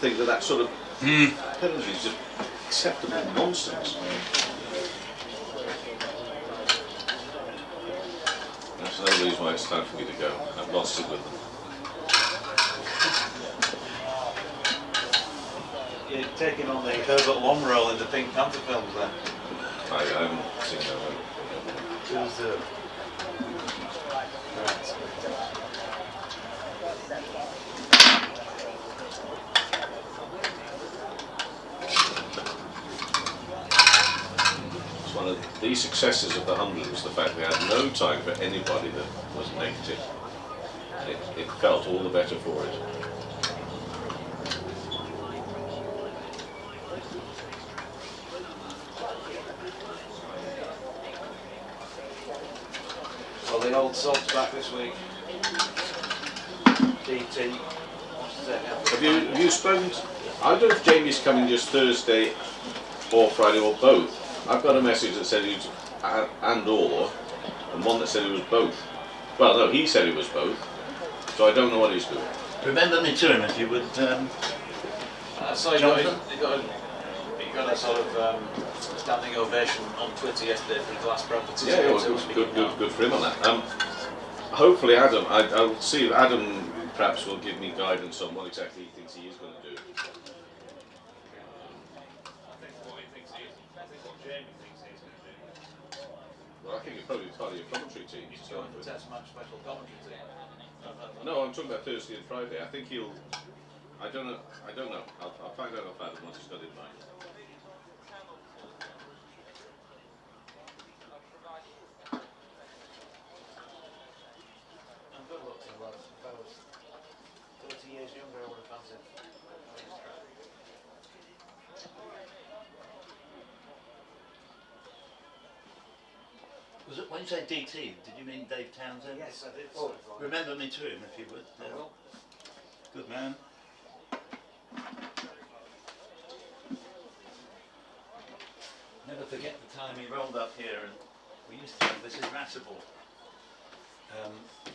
think that sort of penalty is just acceptable nonsense. That's another reason why it's time for me to go. I've lost it with them. You're taking on the Herbert Long role in the Pink Panther films then? I haven't seen that one. Who's the... Right. It's one of the successes of the 100 was the fact they had no time for anybody that was negative. It felt all the better for it. Well, the old salt's back this week. DT. Have you spoken to, I don't know if Jamie's coming just Thursday or Friday or both. I've got a message that said he was and one that said it was both. Well, no, he said it was both, so I don't know what he's doing. Remember me to him if you would, So he got a sort of standing ovation on Twitter yesterday for his last property. Yeah, well, good for him on that. Hopefully Adam, I'll see if Adam perhaps will give me guidance on what exactly he thinks he is going to do. I think what he thinks he is. I think what Jamie thinks he's going to do. Well, I think it's probably part of your commentary team. He's going to test match special commentary team. No, I'm talking about Thursday and Friday. I think he'll. I don't know. I'll find out off Adam what he's got in mind. I'm good looking, lad. If I was 30 years younger, I would have fancied. was it when you say DT, did you mean Dave Townsend? Yes, I did. Oh, remember me to him if you would. I will. Good man. Never forget the time he rolled up here and we used to have this irascible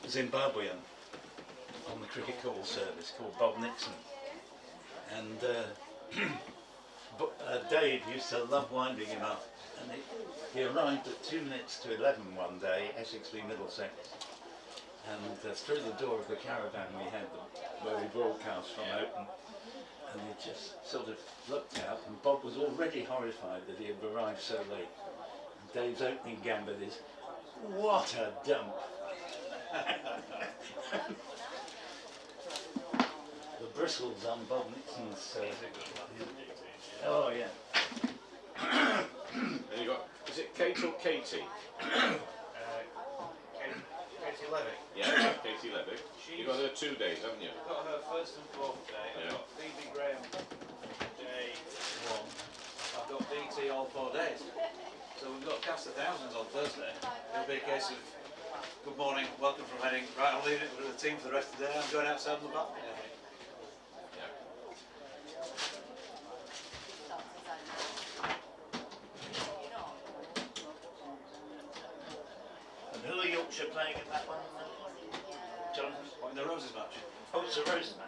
Zimbabwean on the cricket call service called Bob Nixon. And Dave used to love winding him up. And he arrived at 2 minutes to 11 one day, Essex v Middlesex. And through the door of the caravan we had where we broadcast from open. And he just sort of looked out, and Bob was already horrified that he had arrived so late. And Dave's opening gambit is, "What a dump!" The bristles on Bob Nixon's. Oh yeah. And you got, is it Kate or Katie? Katie Levy. Yeah, Katie Levy. You got her 2 days, haven't you? I've got her first and fourth day. Yeah. I've got Phoebe Graham day 1. I've got DT all 4 days. So we've got cast of thousands on Thursday. It'll be a case of good morning, welcome from Heading. Right, I'm leaving it with the team for the rest of the day. I'm going outside on the balcony, I think. And who are Yorkshire playing in that one, Jonathan? What, in the Roses match? Oh, it's a Roses match.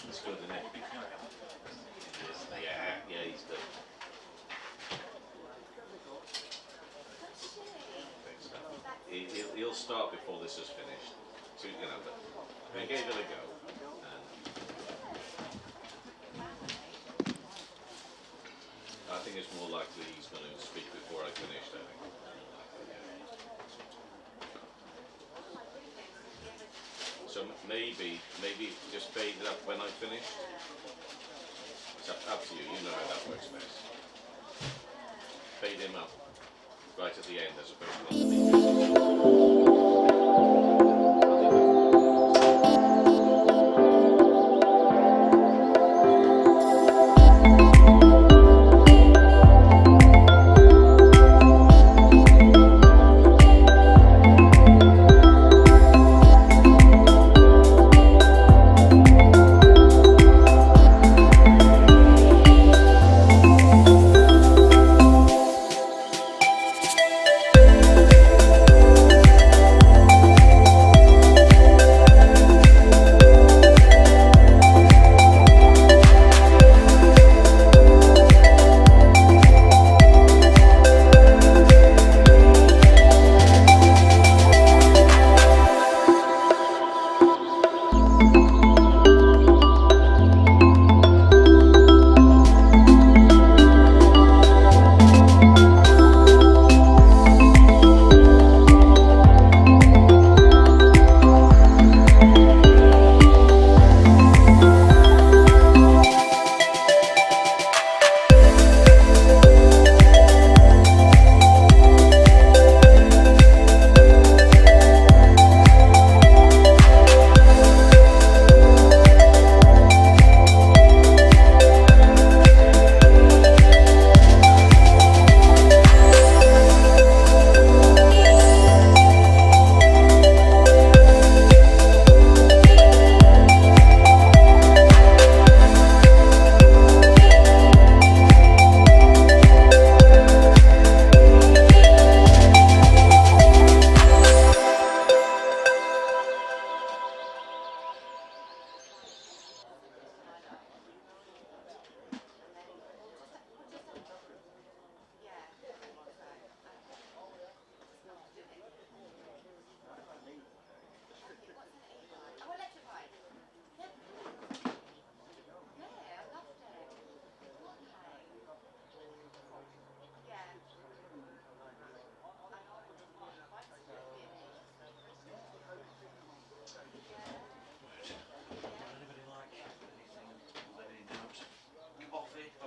He's good, isn't he? Yeah, he's good. He'll start before before this is finished. So, you know, but we gave it a go. And I think it's more likely he's going to speak before I finish, I think. So maybe just fade it up when I finish. It's up to you. You know how that works best. Fade him up right at the end as opposed to underneath.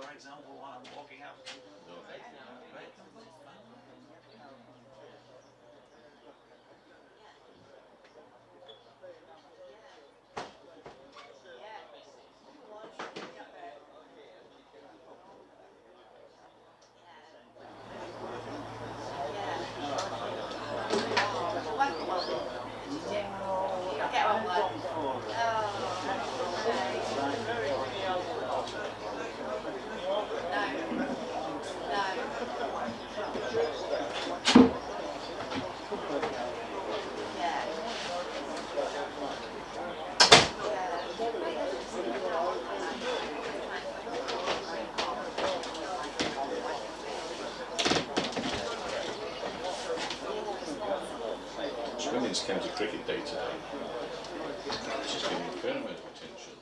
For example, while I'm walking out. Women's County Cricket Day today. She's giving a fair amount of attention.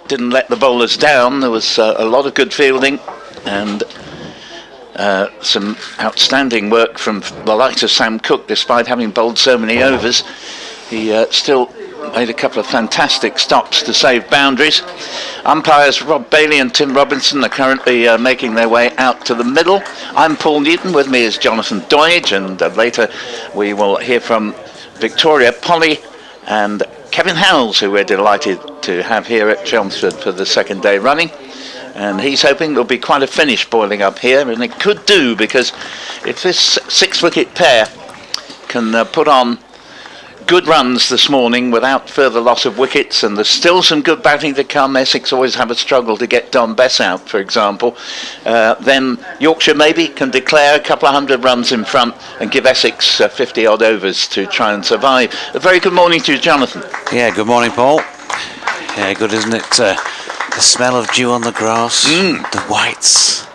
didn't let the bowlers down. There was a lot of good fielding and some outstanding work from the likes of Sam Cook. Despite having bowled so many overs, he still made a couple of fantastic stops to save boundaries. Umpires Rob Bailey and Tim Robinson are currently making their way out to the middle. I'm Paul Newton, with me is Jonathan Doidge, and later we will hear from Victoria Polly and Kevin Howells, who we're delighted to have here at Chelmsford for the second day running. And he's hoping there'll be quite a finish boiling up here, and it could do, because if this 6-wicket pair can put on good runs this morning without further loss of wickets, and there's still some good batting to come. Essex always have a struggle to get Don Bess out, for example. Then Yorkshire maybe can declare a couple of 100 runs in front and give Essex 50 odd overs to try and survive. A very good morning to you, Jonathan. Yeah, good morning, Paul. Yeah, good, isn't it? The smell of dew on the grass, the whites,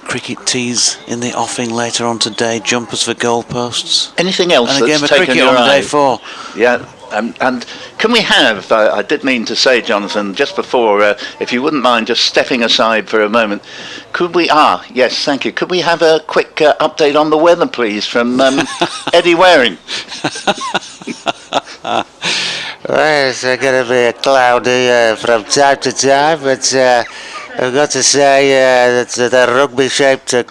cricket tees in the offing later on today, jumpers for goalposts. Anything else and a that's game of taken cricket your on eye? day 4. Yeah, and can we have, I did mean to say, Jonathan, just before, if you wouldn't mind just stepping aside for a moment, could we, yes, thank you, could we have a quick update on the weather, please, from Eddie Waring? Well, it's going to be cloudy from time to time, but I've got to say that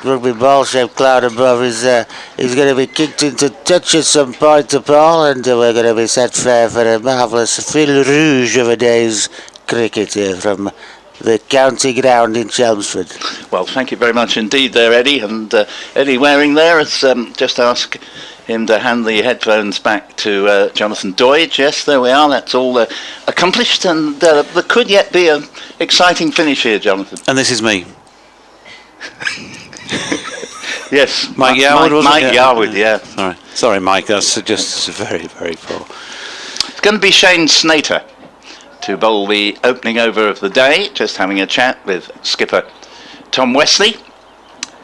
rugby ball-shaped cloud above is going to be kicked into touch at some point to Paul, and we're going to be set fair for a marvellous fil rouge of a day's cricket here from the county ground in Chelmsford. Well, thank you very much indeed there, Eddie, and Eddie Waring there has just asked him to hand the headphones back to Jonathan Doidge. Yes, there we are, that's all accomplished, and there could yet be an exciting finish here, Jonathan. And this is me. Yes, Mike Yarwood, Mike Yarwood, yeah. Sorry, Mike, that's just very, very poor. It's going to be Shane Snater to bowl the opening over of the day, just having a chat with skipper Tom Wesley.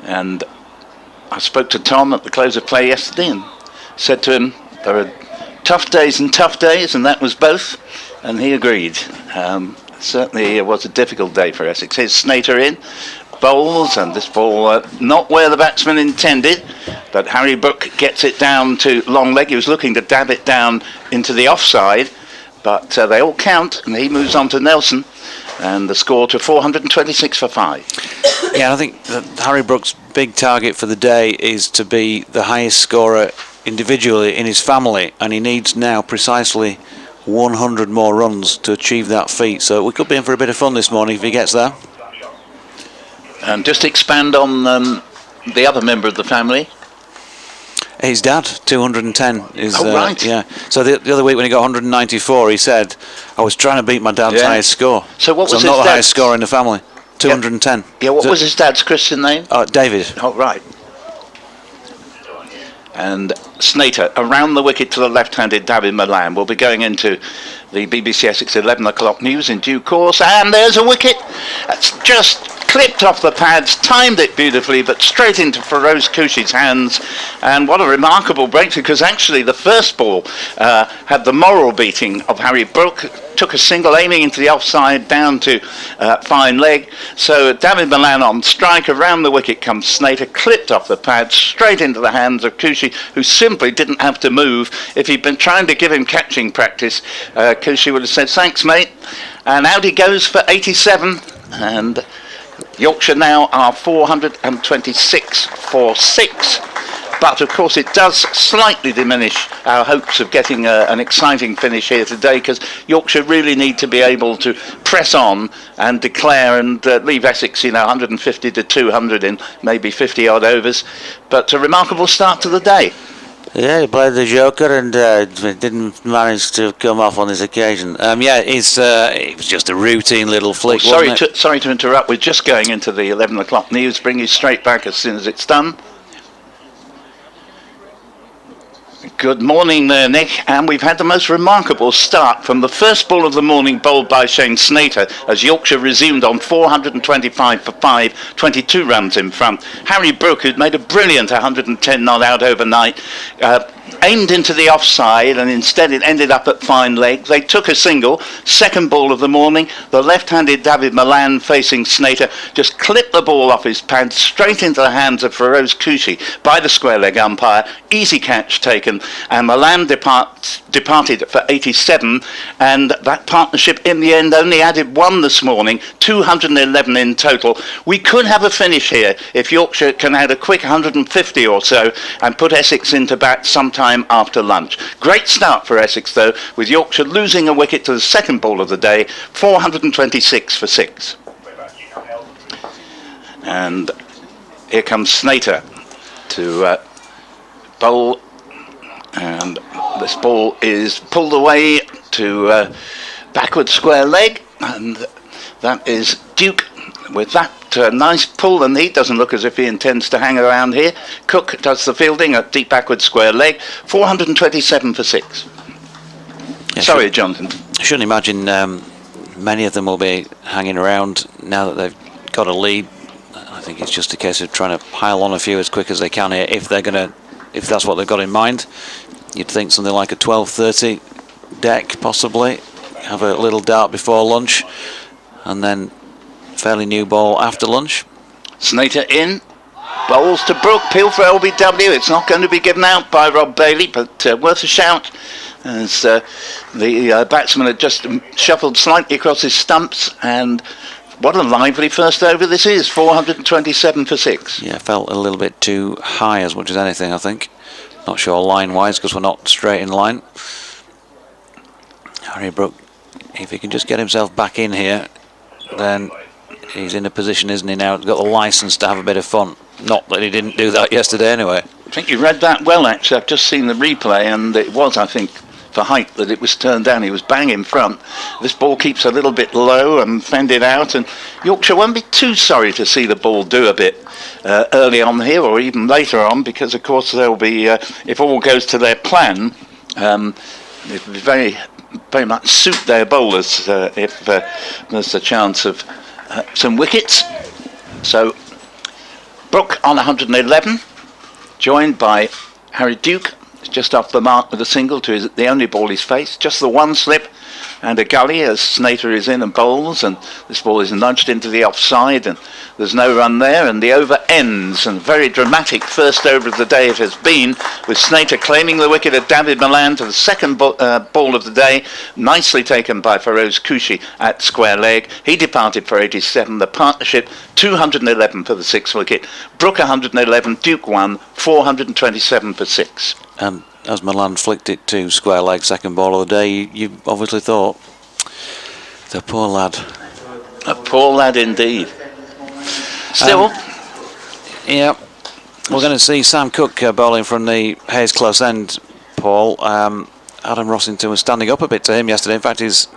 And I spoke to Tom at the close of play yesterday and said to him, there are tough days, and that was both, and he agreed. Certainly it was a difficult day for Essex. Here's Snater in, bowls, and this ball not where the batsman intended, but Harry Brook gets it down to long leg. He was looking to dab it down into the offside, but they all count, and he moves on to Nelson, and the score to 426 for 5. Yeah, I think that Harry Brook's big target for the day is to be the highest scorer individually in his family, and he needs now precisely 100 more runs to achieve that feat. So we could be in for a bit of fun this morning if he gets there. And just expand on the other member of the family. His dad, 210 is. Right. Yeah. So the other week when he got 194, he said, "I was trying to beat my dad's highest score." So what was his I'm not the dad's highest scorer in the family. 210. Yeah. What was his dad's Christian name? David. Oh, right. And Snater around the wicket to the left-handed David Milan will be going into the BBC Essex 11 o'clock news in due course. And there's a wicket. That's just clipped off the pads, timed it beautifully, but straight into Feroz Kushi's hands. And what a remarkable breakthrough, because actually the first ball had the moral beating of Harry Brook. Took a single aiming into the offside down to fine leg. So David Milan on strike, around the wicket comes Snater, clipped off the pad straight into the hands of Kushi, who simply didn't have to move. If he'd been trying to give him catching practice, Kushi would have said, "Thanks, mate." And out he goes for 87, and Yorkshire now are 426 for 6. But of course it does slightly diminish our hopes of getting an exciting finish here today, because Yorkshire really need to be able to press on and declare and leave Essex, 150 to 200 in maybe 50 odd overs. But a remarkable start to the day. Yeah, he played the joker and didn't manage to come off on this occasion. It was just a routine little flick. Sorry to interrupt. We're just going into the 11 o'clock news. Bring you straight back as soon as it's done. Good morning there, Nick, and we've had the most remarkable start from the first ball of the morning bowled by Shane Snater as Yorkshire resumed on 425 for 5, 22 runs in front. Harry Brook, who'd made a brilliant 110 not out overnight, aimed into the offside and instead it ended up at fine leg. They took a single. Second ball of the morning, the left-handed David Milan facing Snater just clipped the ball off his pad straight into the hands of Feroz Kushi by the square leg umpire. Easy catch taken, and Milan departed for 87, and that partnership in the end only added one this morning, 211 in total. We could have a finish here if Yorkshire can add a quick 150 or so and put Essex into bat sometime after lunch. Great start for Essex though, with Yorkshire losing a wicket to the second ball of the day, 426 for 6. And here comes Snater to bowl, and this ball is pulled away to backward square leg, and that is Duke with that nice pull, and he doesn't look as if he intends to hang around here. Cook does the fielding at deep backward square leg, 427 for 6. Yeah, sorry, Jonathan. I shouldn't imagine many of them will be hanging around now that they've got a lead. I think it's just a case of trying to pile on a few as quick as they can here, if that's what they've got in mind. You'd think something like a 12:30 deck, possibly. Have a little dart before lunch, and then fairly new ball after lunch. Snater in, bowls to Brook, peel for LBW. It's not going to be given out by Rob Bailey, but worth a shout, as the batsman had just shuffled slightly across his stumps, and what a lively first over this is, 427 for 6. Yeah, felt a little bit too high as much as anything, I think. Not sure line-wise, because we're not straight in line. Harry Brook, if he can just get himself back in here, then he's in a position, isn't he, now? He's got the licence to have a bit of fun. Not that he didn't do that yesterday anyway. I think you read that well, actually. I've just seen the replay, and it was, I think, for height that it was turned down. He was bang in front. This ball keeps a little bit low and fended out, and Yorkshire won't be too sorry to see the ball do a bit early on here, or even later on, because of course they'll be, if all goes to their plan, it will be very much suit their bowlers if there's a chance of some wickets. So Brook on 111, joined by Harry Duke, just off the mark with a single to the only ball he's faced. Just the one slip and a gully as Snater is in and bowls, and this ball is nudged into the offside, and there's no run there, and the over ends, and very dramatic first over of the day it has been, with Snater claiming the wicket at David Milan to the second ball of the day, nicely taken by Feroz Kushi at square leg. He departed for 87. The partnership 211 for the 6th wicket. Brook 111, Duke 1, 427 for 6. And as Milan flicked it to square leg, second ball of the day, you obviously thought, the poor lad. A poor lad indeed. Still. Yeah, we're going to see Sam Cook bowling from the Hayes close end, Paul. Adam Rossington was standing up a bit to him yesterday. In fact, he's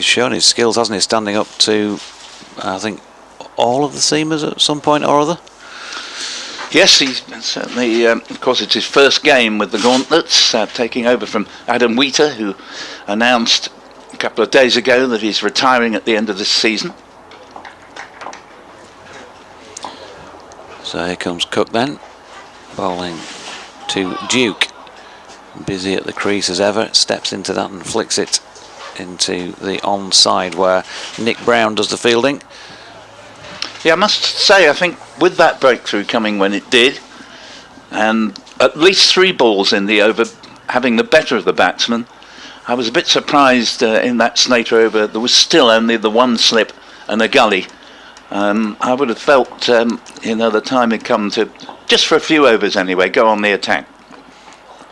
shown his skills, hasn't he, standing up to, I think, all of the seamers at some point or other. Yes, he's certainly, of course, it's his first game with the Gauntlets, taking over from Adam Wheater, who announced a couple of days ago that he's retiring at the end of this season. So here comes Cook then, bowling to Duke. Busy at the crease as ever, steps into that and flicks it into the onside where Nick Brown does the fielding. Yeah, I must say, I think with that breakthrough coming when it did, and at least 3 balls in the over having the better of the batsman, I was a bit surprised in that Snater over there was still only the one slip and a gully. I would have felt, the time had come to, just for a few overs anyway, go on the attack.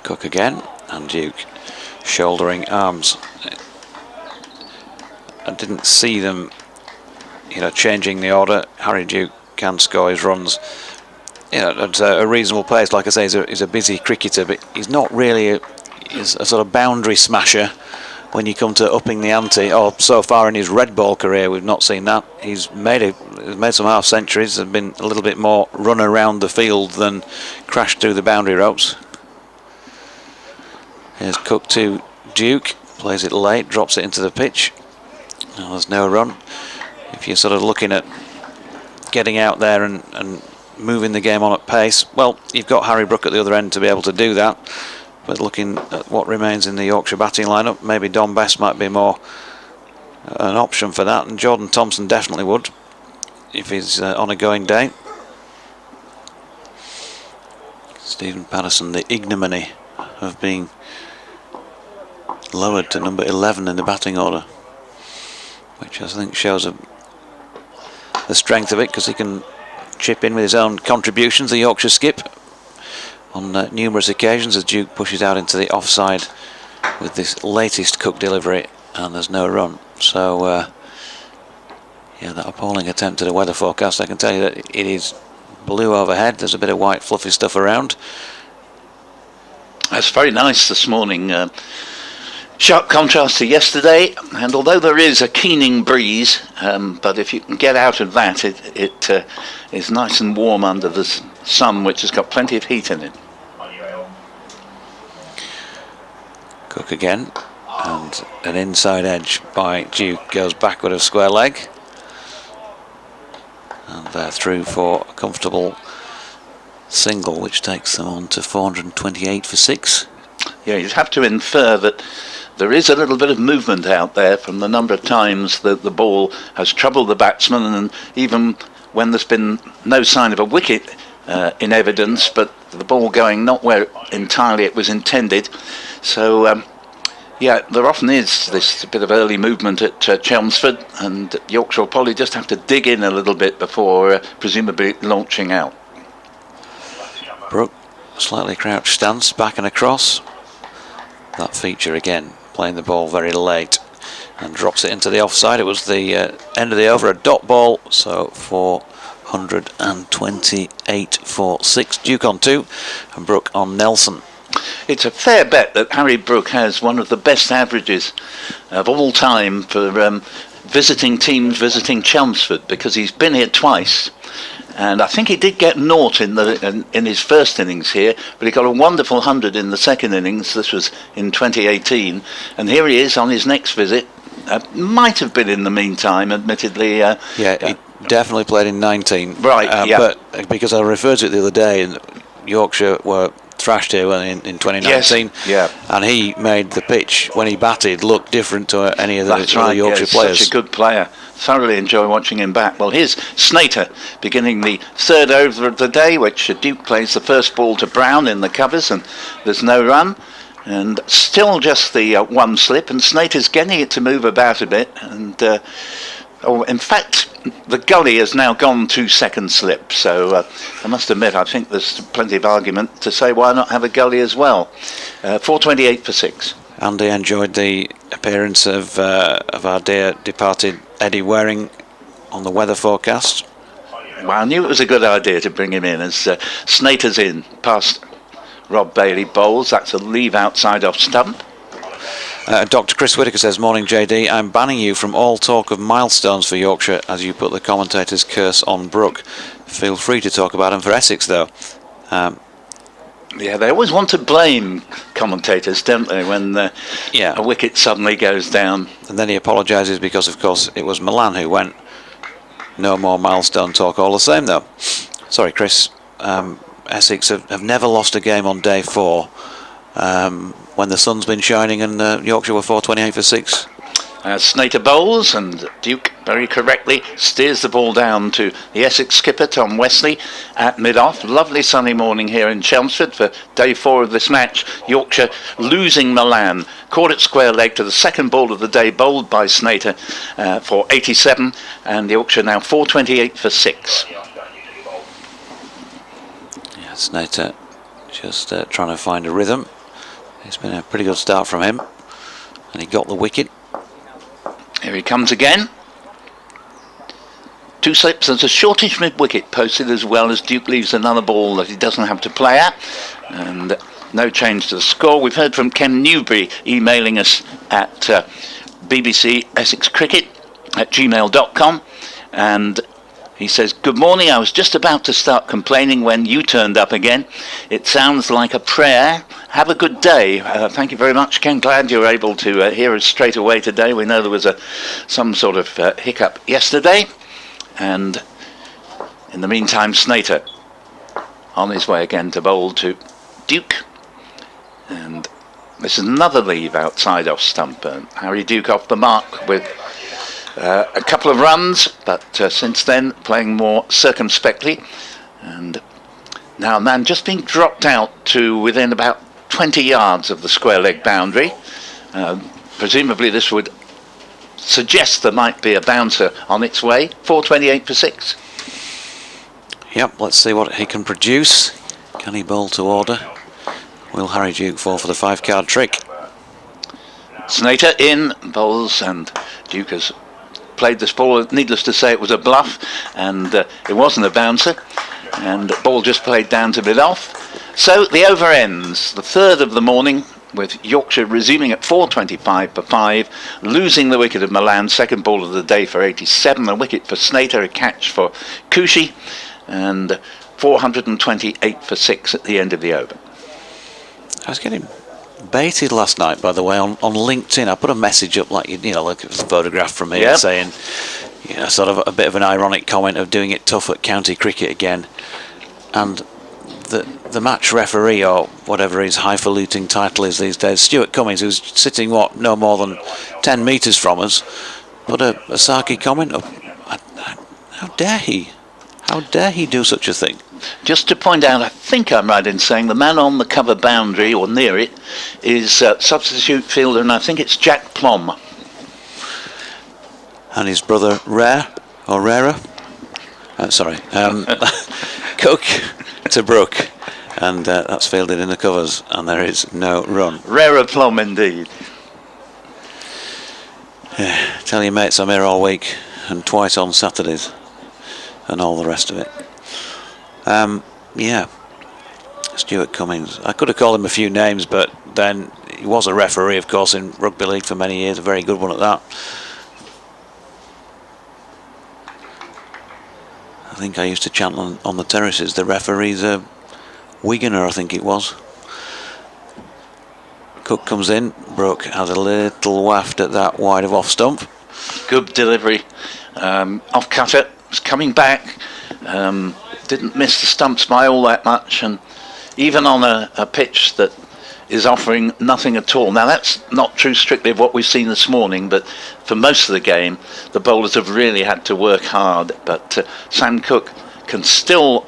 Cook again, and Duke shouldering arms. I didn't see them changing the order. Harry Duke can score his runs at a reasonable pace. Like I say, he's a busy cricketer, but he's not really a sort of boundary smasher when you come to upping the ante. Or so far in his red ball career, we've not seen that. He's made some half centuries and been a little bit more run around the field than crashed through the boundary ropes. Here's Cook to Duke, plays it late, drops it into the pitch. Well, there's no run. If you're sort of looking at getting out there and moving the game on at pace, well, you've got Harry Brook at the other end to be able to do that. But looking at what remains in the Yorkshire batting lineup, maybe Don Best might be more an option for that, and Jordan Thompson definitely would if he's on a going day. Stephen Patterson, the ignominy of being lowered to number 11 in the batting order, which I think shows the strength of it, because he can chip in with his own contributions, the Yorkshire skip, on numerous occasions as Duke pushes out into the offside with this latest Cook delivery, and there's no run. So yeah, that appalling attempt at a weather forecast, I can tell you that it is blue overhead. There's a bit of white fluffy stuff around. That's very nice this morning. Sharp contrast to yesterday, and although there is a keening breeze, but if you can get out of that, it is nice and warm under the sun, which has got plenty of heat in it. Cook again, and an inside edge by Duke goes backward of square leg, and they're through for a comfortable single, which takes them on to 428 for 6. Yeah, you'd have to infer that there is a little bit of movement out there from the number of times that the ball has troubled the batsman, and even when there's been no sign of a wicket in evidence, but the ball going not where entirely it was intended. So yeah, there often is this bit of early movement at Chelmsford, and Yorkshire will probably just have to dig in a little bit before presumably launching out. Brook, slightly crouched stance, back and across. That feature again, playing the ball very late, and drops it into the offside. It was the end of the over, a dot ball, so 428 for 6. Duke on 2 and Brook on Nelson. It's a fair bet that Harry Brook has one of the best averages of all time for visiting teams visiting Chelmsford, because he's been here twice. And I think he did get naught in his first innings here, but he got a wonderful 100 in the second innings. This was in 2018, and here he is on his next visit. Might have been in the meantime, admittedly. Yeah, he definitely played in 19. Right, yeah. But because I referred to it the other day, and Yorkshire were thrashed here in 2019. Yes, yeah. And he made the pitch when he batted look different to any of the That's other right, Yorkshire yeah, players. Such a good player. Thoroughly enjoy watching him back. Well, here's Snater beginning the third over of the day, which Duke plays the first ball to Brown in the covers, and there's no run, and still just the one slip, and Snater's getting it to move about a bit, and in fact the gully has now gone 2 second slip, so I must admit I think there's plenty of argument to say why not have a gully as well. 428 for 6. Andy enjoyed the appearance of our dear departed Eddie Waring on the weather forecast. Well, I knew it was a good idea to bring him in, as Snater's in past Rob Bailey bowls. That's a leave outside off stump. Dr. Chris Whitaker says, morning JD, I'm banning you from all talk of milestones for Yorkshire as you put the commentator's curse on Brook. Feel free to talk about him for Essex though. Yeah, they always want to blame commentators, don't they, when a wicket suddenly goes down. And then he apologises because, of course, it was Milan who went. No more milestone talk all the same, though. Sorry, Chris. Essex have never lost a game on day 4 when the sun's been shining, and Yorkshire were 428 for 6. Snater bowls, and Duke very correctly steers the ball down to the Essex skipper Tom Wesley at mid-off. Lovely sunny morning here in Chelmsford for day 4 of this match. Yorkshire losing Milan, caught at square leg to the second ball of the day, bowled by Snater for 87, and Yorkshire now 428 for 6. Yeah, Snater just trying to find a rhythm. It's been a pretty good start from him, and he got the wicket. Here he comes again. 2 slips. There's a shortish mid-wicket posted as well, as Duke leaves another ball that he doesn't have to play at, and no change to the score. We've heard from Ken Newbury emailing us at BBC Essex Cricket at gmail.com, and He says, "Good morning, I was just about to start complaining when you turned up again. It sounds like a prayer. Have a good day." Thank you very much, Ken. Glad you were able to hear us straight away today. We know there was some sort of hiccup yesterday. And in the meantime, Snater on his way again to bowl to Duke. And this is another leave outside off stump. Harry Duke off the mark with a couple of runs, but since then playing more circumspectly. And now man just being dropped out to within about 20 yards of the square leg boundary. Presumably this would suggest there might be a bouncer on its way. 4.28 for 6. Yep, let's see what he can produce. Can he bowl to order? Will Harry Duke fall for the 5-card trick? Snater in, bowls, and Duke has played this ball. Needless to say, it was a bluff, and it wasn't a bouncer. And the ball just played down to mid off. So the over ends, the third of the morning, with Yorkshire resuming at 4.25 for 5, losing the wicket of Milan, second ball of the day for 87, a wicket for Snater, a catch for Kushi, and 428 for 6 at the end of the over. I was getting baited last night, by the way, on LinkedIn. I put a message up, like, you know, like it was a photograph from here, yep, saying, you know, sort of a bit of an ironic comment of doing it tough at county cricket again. And the match referee, or whatever his highfalutin title is these days, Stuart Cummins, who's sitting, what, no more than 10 metres from us, put a sarky comment up. How dare he? How dare he do such a thing? Just to point out, I think I'm right in saying the man on the cover boundary, or near it, is substitute fielder, and I think it's Jack Plom. And his brother Rare, or Rarer, Cook to Brook, and that's fielded in the covers, and there is no run. Rarer Plom indeed. Yeah, tell your mates I'm here all week, and twice on Saturdays, and all the rest of it. Yeah, Stuart Cummins. I could have called him a few names, but then he was a referee, of course, in rugby league for many years, a very good one at that. I think I used to chant on the terraces, the referee's a Wiganer, I think it was. Cook comes in, Brooke has a little waft at that wide of off stump. Good delivery, off cutter, was coming back, didn't miss the stumps by all that much, and even on a pitch that is offering nothing at all. Now that's not true strictly of what we've seen this morning, but for most of the game the bowlers have really had to work hard, but Sam Cook can still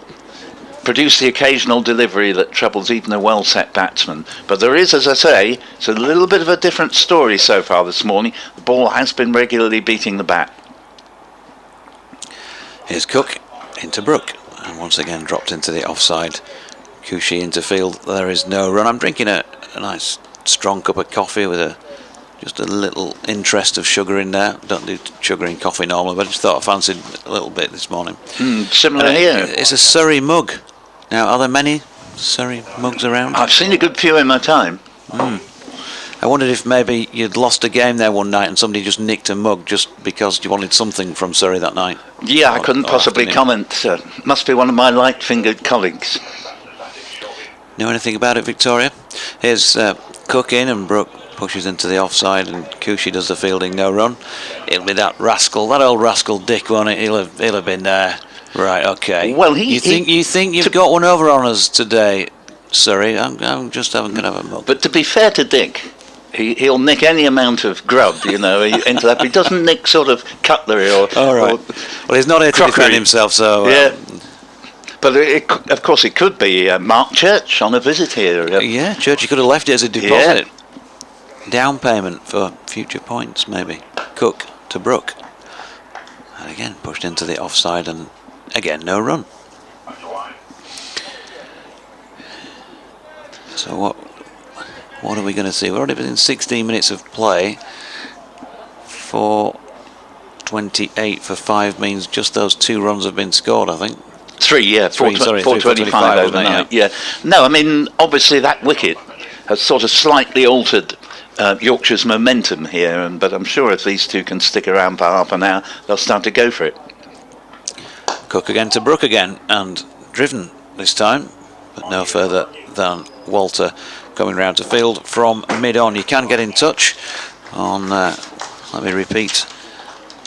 produce the occasional delivery that troubles even a well-set batsman. But there is, as I say, it's a little bit of a different story so far this morning. The ball has been regularly beating the bat. Here's Cook into Brook, and once again dropped into the offside. Kushi into field. There is no run. I'm drinking a nice strong cup of coffee with just a little interest of sugar in there. Don't do sugar in coffee normally, but I just thought I fancied a little bit this morning. Similar here. It's a Surrey mug. Now, are there many Surrey mugs around? I've seen a good few in my time. I wondered if maybe you'd lost a game there one night and somebody just nicked a mug just because you wanted something from Surrey that night. Yeah, I couldn't possibly comment. Must be one of my light-fingered colleagues. Know anything about it, Victoria? Here's Cook in, and Brooke pushes into the offside, and Kushi does the fielding, no run. It'll be that old rascal Dick, won't it? He'll have been there. Right, okay. Well, you think you've got one over on us today, Surrey? I'm just going to have a mug. But to be fair to Dick, he'll nick any amount of grub, you know, into that. But he doesn't nick sort of cutlery or. All right. Well, he's not here to defend himself, so. Yeah. But of course, it could be Mark Church on a visit here. Yeah, Church. He could have left it as a deposit. Yeah. Down payment for future points, maybe. Cook to Brook. And again, pushed into the offside, and again, no run. So what are we going to see? We're already within 16 minutes of play. 4.28 for 5 means just those 2 runs have been scored, I think. 3, yeah. 4.25 overnight, yeah. No, I mean, obviously that wicket has sort of slightly altered Yorkshire's momentum here, but I'm sure if these two can stick around for half an hour, they'll start to go for it. Cook again to Brook again, and driven this time, but no further than Walter coming round to field from mid-on. You can get in touch on, let me repeat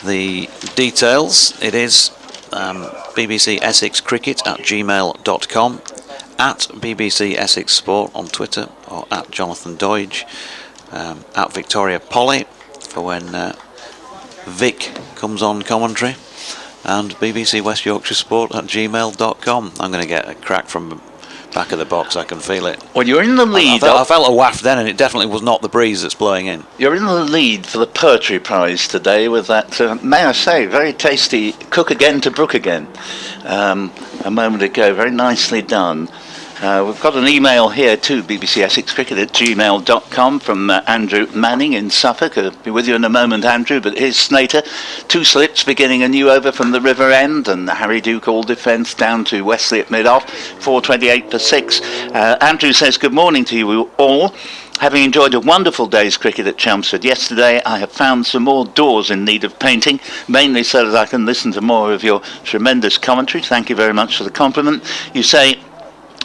the details. It is BBC Essex Cricket at gmail.com, at BBC Essex Sport on Twitter, or at Jonathan Doidge, at Victoria Polly for when Vic comes on commentary, and BBC West Yorkshire Sport at gmail.com. I'm going to get a crack from back of the box, I can feel it. Well, you're in the lead. I felt a waft then, and it definitely was not the breeze that's blowing in. You're in the lead for the Poetry Prize today with that, may I say, very tasty Cook again to Brook again. A moment ago, very nicely done. We've got an email here to BBC Essex Cricket at gmail.com from Andrew Manning in Suffolk. I'll be with you in a moment, Andrew, but here's Snater. 2 slips beginning a new over from the River End, and Harry Duke all defence down to Wesley at mid-off, 4:28 for 6. Andrew says, good morning to you all. Having enjoyed a wonderful day's cricket at Chelmsford yesterday, I have found some more doors in need of painting, mainly so that I can listen to more of your tremendous commentary. Thank you very much for the compliment. You say,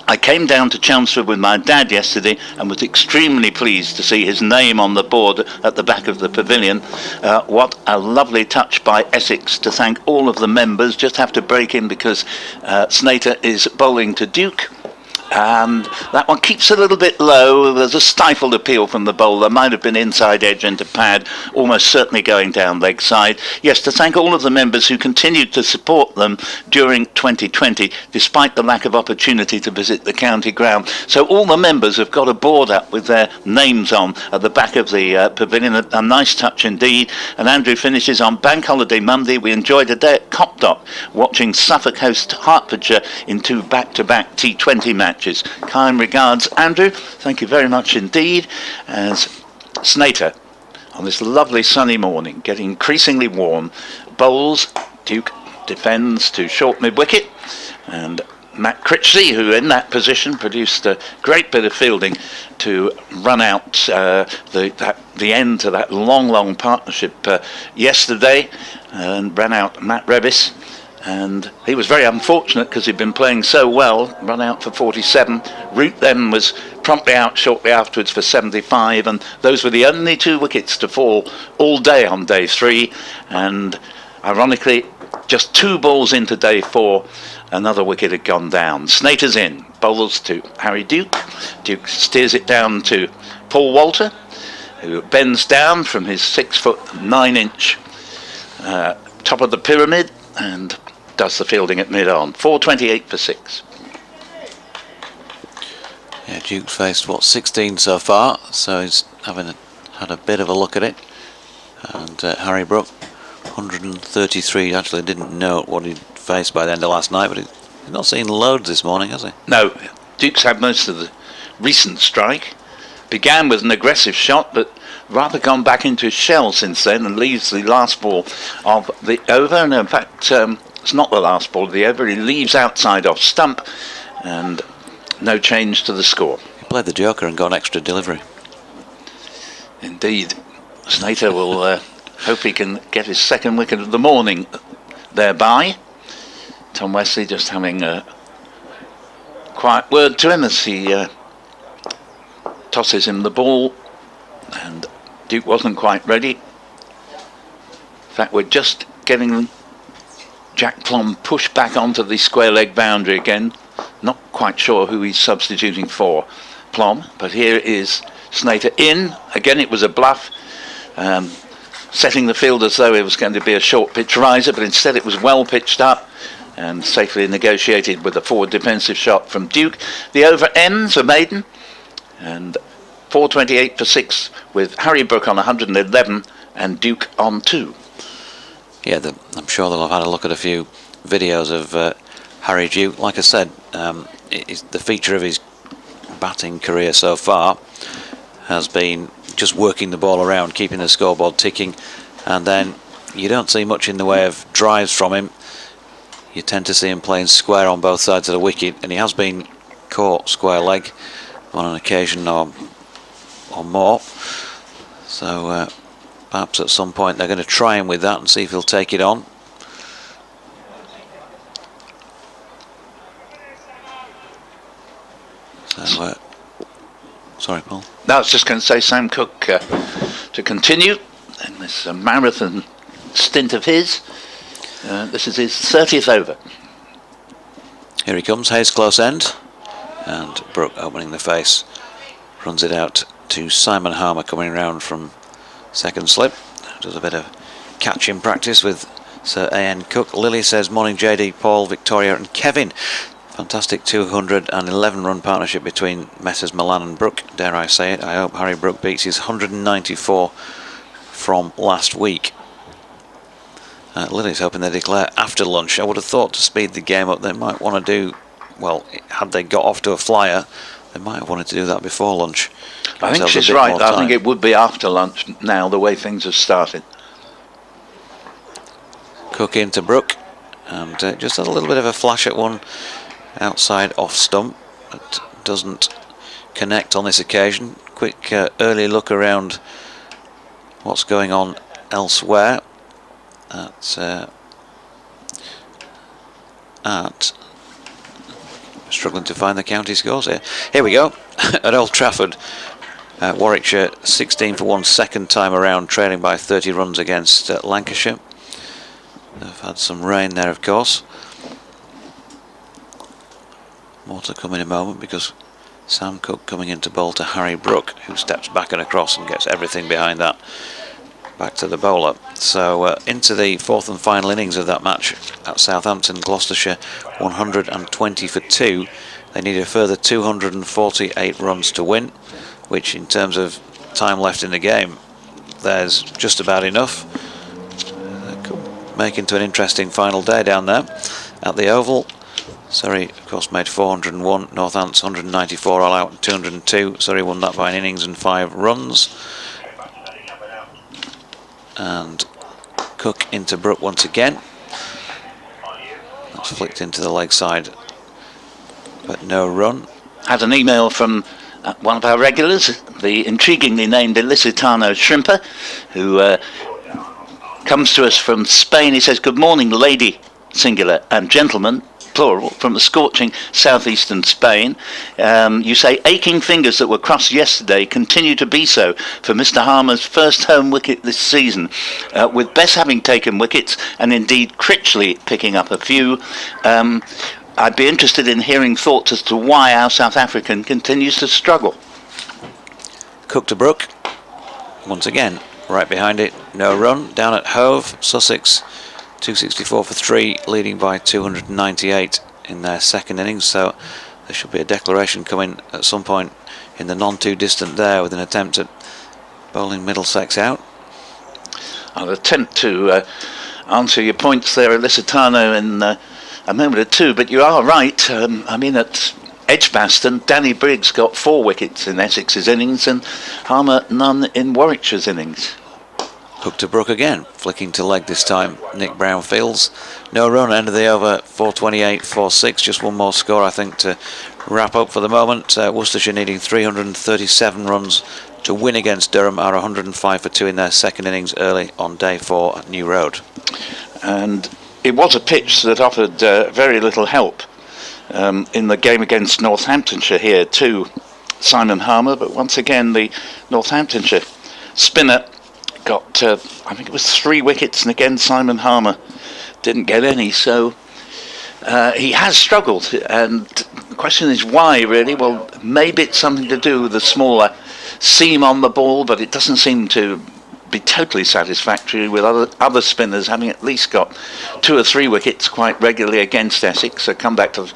I came down to Chelmsford with my dad yesterday and was extremely pleased to see his name on the board at the back of the pavilion. What a lovely touch by Essex to thank all of the members. Just have to break in because Snater is bowling to Duke. And that one keeps a little bit low. There's a stifled appeal from the bowler. Might have been inside edge into pad, almost certainly going down leg side. Yes, to thank all of the members who continued to support them during 2020, despite the lack of opportunity to visit the county ground. So all the members have got a board up with their names on at the back of the pavilion. A nice touch indeed. And Andrew finishes on Bank Holiday Monday. We enjoyed a day at Copdock watching Suffolk host Hertfordshire in 2 back-to-back T20 matches. Kind regards, Andrew. Thank you very much indeed. As Snater, on this lovely sunny morning, getting increasingly warm, bowls. Duke defends to short mid-wicket, and Matt Critchley, who in that position produced a great bit of fielding to run out the end to that long partnership yesterday, and ran out Matt Revis. And he was very unfortunate because he'd been playing so well, run out for 47. Root then was promptly out shortly afterwards for 75, and those were the only 2 wickets to fall all day on day 3. And ironically, just 2 balls into day 4, another wicket had gone down. Snater's in, bowls to Harry Duke. Duke steers it down to Paul Walter, who bends down from his 6'9" top of the pyramid and does the fielding at mid-on. 4:28 for 6. Yeah, Duke's faced, 16 so far, so he's had a bit of a look at it. And Harry Brook, 133, actually didn't know what he'd faced by the end of last night, but he's not seen loads this morning, has he? No, Duke's had most of the recent strike. Began with an aggressive shot, but rather gone back into his shell since then, and leaves the last ball of the over. And in fact, it's not the last ball of the over. He leaves outside off stump, and no change to the score. He played the joker and got an extra delivery. Indeed. Snater will hope he can get his 2nd wicket of the morning thereby. Tom Wesley just having a quiet word to him as he tosses him the ball, and Duke wasn't quite ready. In fact, we're just getting Jack Plom pushed back onto the square leg boundary again. Not quite sure who he's substituting for, Plom, but here is Snater in. Again, it was a bluff, setting the field as though it was going to be a short pitch riser, but instead it was well pitched up and safely negotiated with a forward defensive shot from Duke. The over ends a maiden, and 4:28 for 6 with Harry Brook on 111 and Duke on 2. Yeah, I'm sure they'll have had a look at a few videos of Harry Duke. Like I said, the feature of his batting career so far has been just working the ball around, keeping the scoreboard ticking, and then you don't see much in the way of drives from him. You tend to see him playing square on both sides of the wicket, and he has been caught square leg on an occasion or more. So perhaps at some point they're going to try him with that and see if he'll take it on. So, sorry, Paul. No, I was just going to say Sam Cook to continue in this marathon stint of his. This is his 30th over. Here he comes, Hayes close end, and Brook opening the face, runs it out to Simon Harmer coming round from second slip. Does a bit of catching practice with Sir A.N. Cook. Lily says, morning JD, Paul, Victoria and Kevin. Fantastic 211 run partnership between Messrs Milan and Brook, dare I say it. I hope Harry Brook beats his 194 from last week. Lily's hoping they declare after lunch. I would have thought to speed the game up they might want to do, well, had they got off to a flyer, they might have wanted to do that before lunch. I think she's right. I think it would be after lunch now, the way things have started. Cook into Brook, and just had a little bit of a flash at one outside off stump, but doesn't connect on this occasion. Quick early look around what's going on elsewhere at struggling to find the county scores here. Here we go. At Old Trafford, Warwickshire 16 for 1 second time around, trailing by 30 runs against Lancashire. They've had some rain there, of course. More to come in a moment, because Sam Cook coming into bowl to Harry Brook, who steps back and across and gets everything behind that back to the bowler. So into the fourth and final innings of that match at Southampton. Gloucestershire 120 for 2. They need a further 248 runs to win, which in terms of time left in the game, there's just about enough. Could make into an interesting final day down there at the Oval. Surrey, of course, made 401. Northants 194 all out and 202. Surrey won that by an innings and 5 runs. And Cook into Brook once again. That's flicked into the leg side, but no run. Had an email from one of our regulars, the intriguingly named Ilicitano Shrimper, who comes to us from Spain. He says, good morning, lady, singular, and gentlemen, plural, from the scorching southeastern Spain. You say aching fingers that were crossed yesterday continue to be so for Mr. Harmer's first home wicket this season, with Bess having taken wickets and indeed Critchley picking up a few. I'd be interested in hearing thoughts as to why our South African continues to struggle. Cook to Brook once again, right behind it, no run. Down at Hove, Sussex 264 for 3, leading by 298 in their second innings. So there should be a declaration coming at some point in the none too distant there, with an attempt at bowling Middlesex out. I'll attempt to answer your points there, Ilicitano, in a moment or two, but you are right. I mean, at Edgbaston, Danny Briggs got 4 wickets in Essex's innings and Harmer none in Warwickshire's innings. Hook to Brook again, flicking to leg this time. Nick Brownfields, no run, end of the over, 428, 4-6. Just one more score, I think, to wrap up for the moment. Worcestershire needing 337 runs to win against Durham, are 105 for 2 in their second innings early on day 4 at New Road. And it was a pitch that offered very little help in the game against Northamptonshire here to Simon Harmer, but once again the Northamptonshire spinner got, I think it was 3 wickets, and again Simon Harmer didn't get any, so he has struggled, and the question is why, really. Well, maybe it's something to do with the smaller seam on the ball, but it doesn't seem to be totally satisfactory, with other spinners having at least got 2 or 3 wickets quite regularly against Essex. So come back to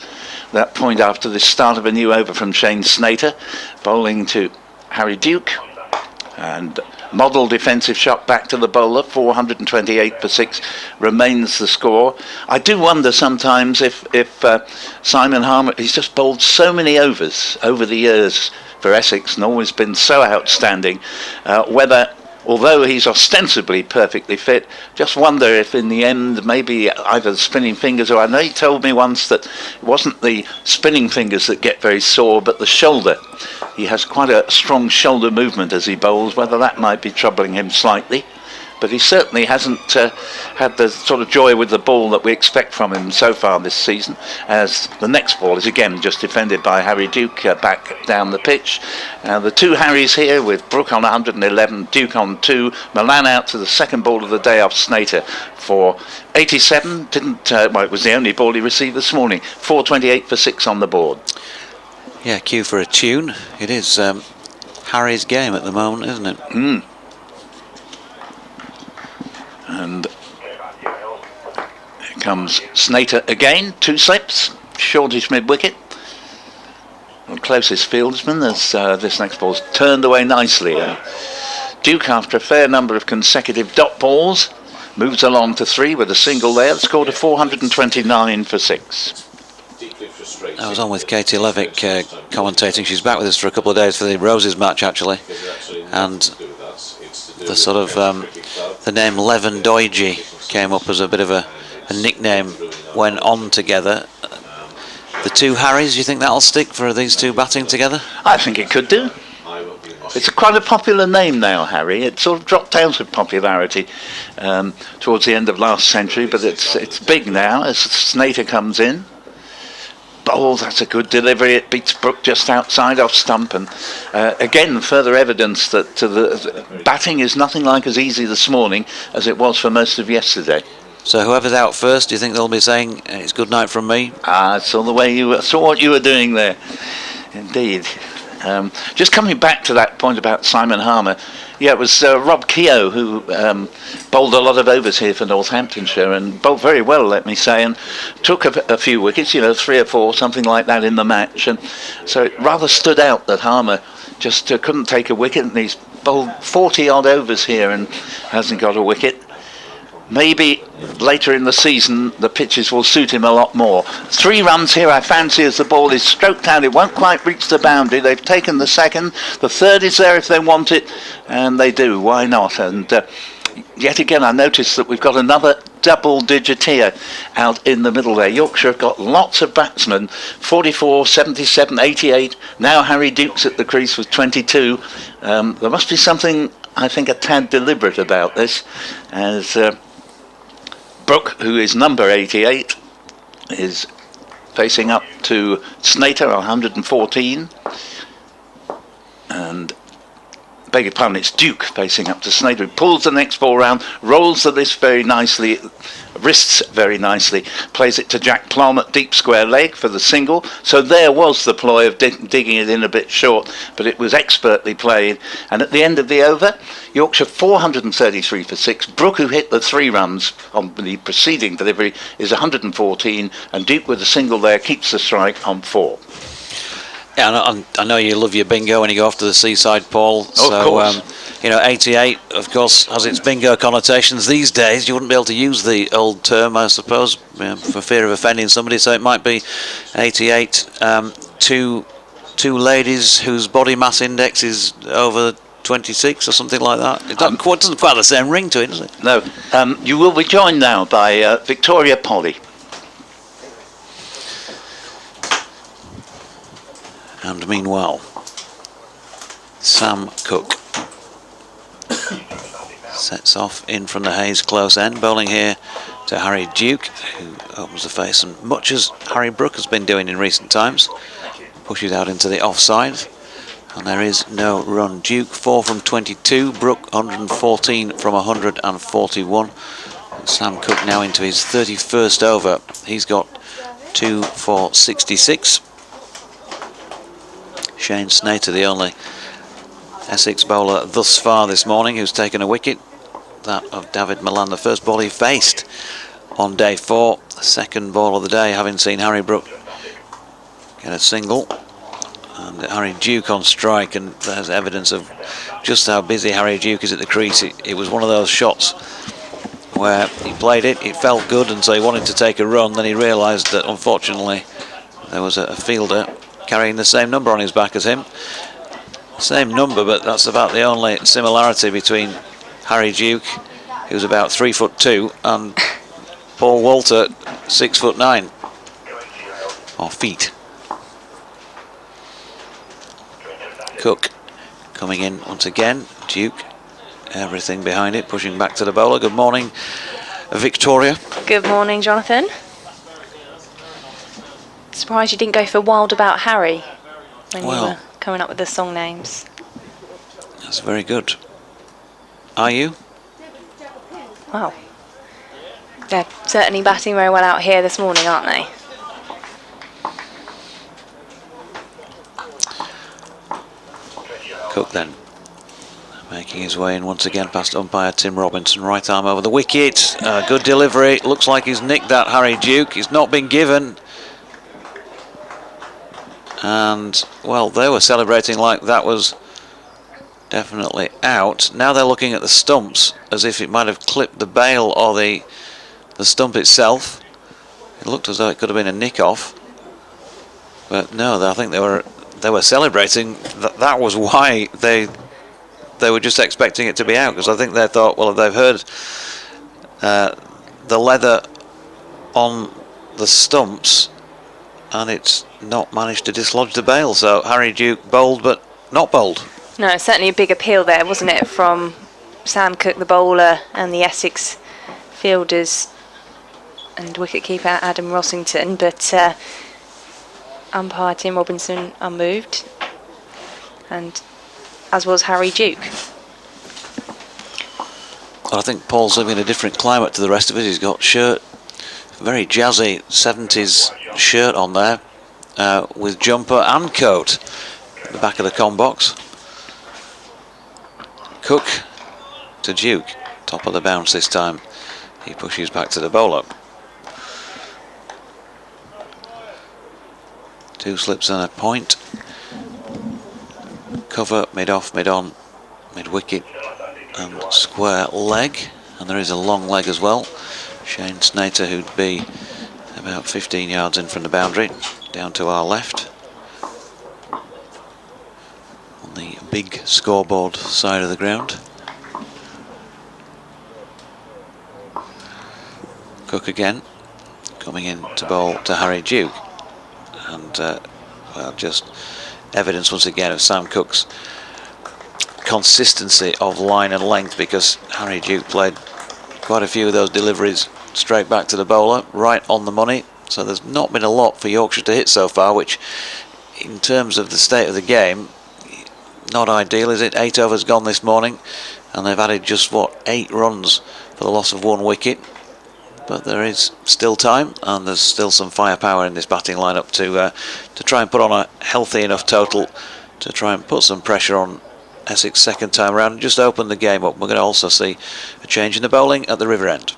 that point after the start of a new over from Shane Snater, bowling to Harry Duke, and model defensive shot back to the bowler. 428 for 6 remains the score. I do wonder sometimes if Simon Harmer, he's just bowled so many overs over the years for Essex and always been so outstanding, whether, although he's ostensibly perfectly fit, just wonder if in the end maybe either the spinning fingers, or I know he told me once that it wasn't the spinning fingers that get very sore but the shoulder. He has quite a strong shoulder movement as he bowls, whether that might be troubling him slightly. but he certainly hasn't had the sort of joy with the ball that we expect from him so far this season, as the next ball is again just defended by Harry Duke back down the pitch. The two Harrys here with Brook on 111, Duke on 2, Milan out to the second ball of the day off Snater for 87. Well, it was the only ball he received this morning. 428 for 6 on the board. Yeah, cue for a tune. It is Harry's game at the moment, isn't it? And here comes Snater again. 2 slips, shortish mid-wicket. The closest fieldsman as this next ball's turned away nicely. Duke, after a fair number of consecutive dot balls, moves along to 3 with a single there. Scored a 429 for 6. I was on with Katie Levick commentating. She's back with us for a couple of days for the Roses match, actually. And the sort of the name Leven Doige came up as a bit of a nickname when on together. The two Harrys, do you think that'll stick for these two batting together? I think it could do. It's quite a popular name now, Harry. It sort of dropped down to popularity towards the end of last century, but it's big now as Snater comes in. Bowls, that's a good delivery. It beats Brook just outside off stump, and again further evidence that the batting is nothing like as easy this morning as it was for most of yesterday. So whoever's out first, do you think they'll be saying it's good night from me? I saw what you were doing there. Indeed. Just coming back to that point about Simon Harmer, yeah, it was Rob Keogh who bowled a lot of overs here for Northamptonshire and bowled very well, let me say, and took a few wickets, 3 or 4, something like that in the match, and so it rather stood out that Harmer just couldn't take a wicket, and he's bowled 40 odd overs here and hasn't got a wicket. Maybe later in the season the pitches will suit him a lot more. 3 runs here I fancy as the ball is stroked out. It won't quite reach the boundary. They've taken the second. The third is there if they want it, and they do. Why not? And yet again I noticed that we've got another double digiteer out in the middle there. Yorkshire have got lots of batsmen. 44, 77, 88. Now Harry Duke's at the crease with 22. There must be something, I think, a tad deliberate about this, as Brook, who is number 88, is facing up to Snater on 114, and beg your pardon, it's Duke facing up to Snater, who pulls the next ball round, rolls the wrists very nicely, plays it to Jack Plom at deep square leg for the single. So there was the ploy of digging it in a bit short, but it was expertly played. And at the end of the over, Yorkshire 433 for 6. Brook, who hit the 3 runs on the preceding delivery, is 114, and Duke with a single there keeps the strike on 4. Yeah, I know you love your bingo when you go off to the seaside, Paul. Oh, of course. 88, of course, has its bingo connotations. These days, you wouldn't be able to use the old term, I suppose, for fear of offending somebody. So it might be 88. Two ladies whose body mass index is over 26 or something like that. It doesn't quite have the same ring to it, does it? No. You will be joined now by Victoria Polly. And meanwhile, Sam Cook sets off in from the Hayes close end, bowling here to Harry Duke, who opens the face, and much as Harry Brook has been doing in recent times, pushes out into the offside, and there is no run. Duke 4 from 22, Brook 114 from 141, and Sam Cook now into his 31st over. He's got 2 for 66. Shane Snater, the only Essex bowler thus far this morning who's taken a wicket, that of David Milan, the first ball he faced on day 4, the second ball of the day, having seen Harry Brook get a single, and Harry Duke on strike, and there's evidence of just how busy Harry Duke is at the crease. It was one of those shots where he played it, it felt good, and so he wanted to take a run, then he realised that unfortunately there was a fielder carrying the same number on his back as him. Same number, but that's about the only similarity between Harry Duke, who's about 3'2", and Paul Walter, 6'9", or feet. Cook coming in once again. Duke everything behind it, pushing back to the bowler. Good morning, Victoria. Good morning, Jonathan. Surprised you didn't go for Wild About Harry when you were coming up with the song names. That's very good. Are you? Wow. They're certainly batting very well out here this morning, aren't they? Cook then, making his way in once again past umpire Tim Robinson. Right arm over the wicket. Good delivery. Looks like he's nicked that, Harry Duke. He's not been given. And, well, they were celebrating like that was definitely out. Now they're looking at the stumps as if it might have clipped the bail or the stump itself. It looked as though it could have been a nick-off. But no, I think they were celebrating. That was why they were just expecting it to be out, because I think they thought, well, they've heard the leather on the stumps and it's not managed to dislodge the bail. So Harry Duke bowled, but not bowled. No, certainly a big appeal there, wasn't it, from Sam Cook, the bowler, and the Essex fielders and wicketkeeper Adam Rossington. But umpire Tim Robinson unmoved, and as was Harry Duke. Well, I think Paul's living in a different climate to the rest of us. He's got very jazzy 70s shirt on there, with jumper and coat at the back of the com box. Cook to Duke, top of the bounce this time. He pushes back to the bowler. 2 slips and a point. Cover, mid-off, mid-on, mid-wicket and square leg. And there is a long leg as well. Shane Snater, who'd be about 15 yards in from the boundary, down to our left. On the big scoreboard side of the ground. Cook again, coming in to bowl to Harry Duke. And, well, just evidence once again of Sam Cook's consistency of line and length, because Harry Duke played quite a few of those deliveries straight back to the bowler, right on the money. So there's not been a lot for Yorkshire to hit so far, which, in terms of the state of the game, not ideal, is it? 8 overs gone this morning, and they've added just, 8 runs for the loss of 1 wicket. But there is still time, and there's still some firepower in this batting lineup to try and put on a healthy enough total to try and put some pressure on Essex second time around and just open the game up. We're going to also see a change in the bowling at the River End.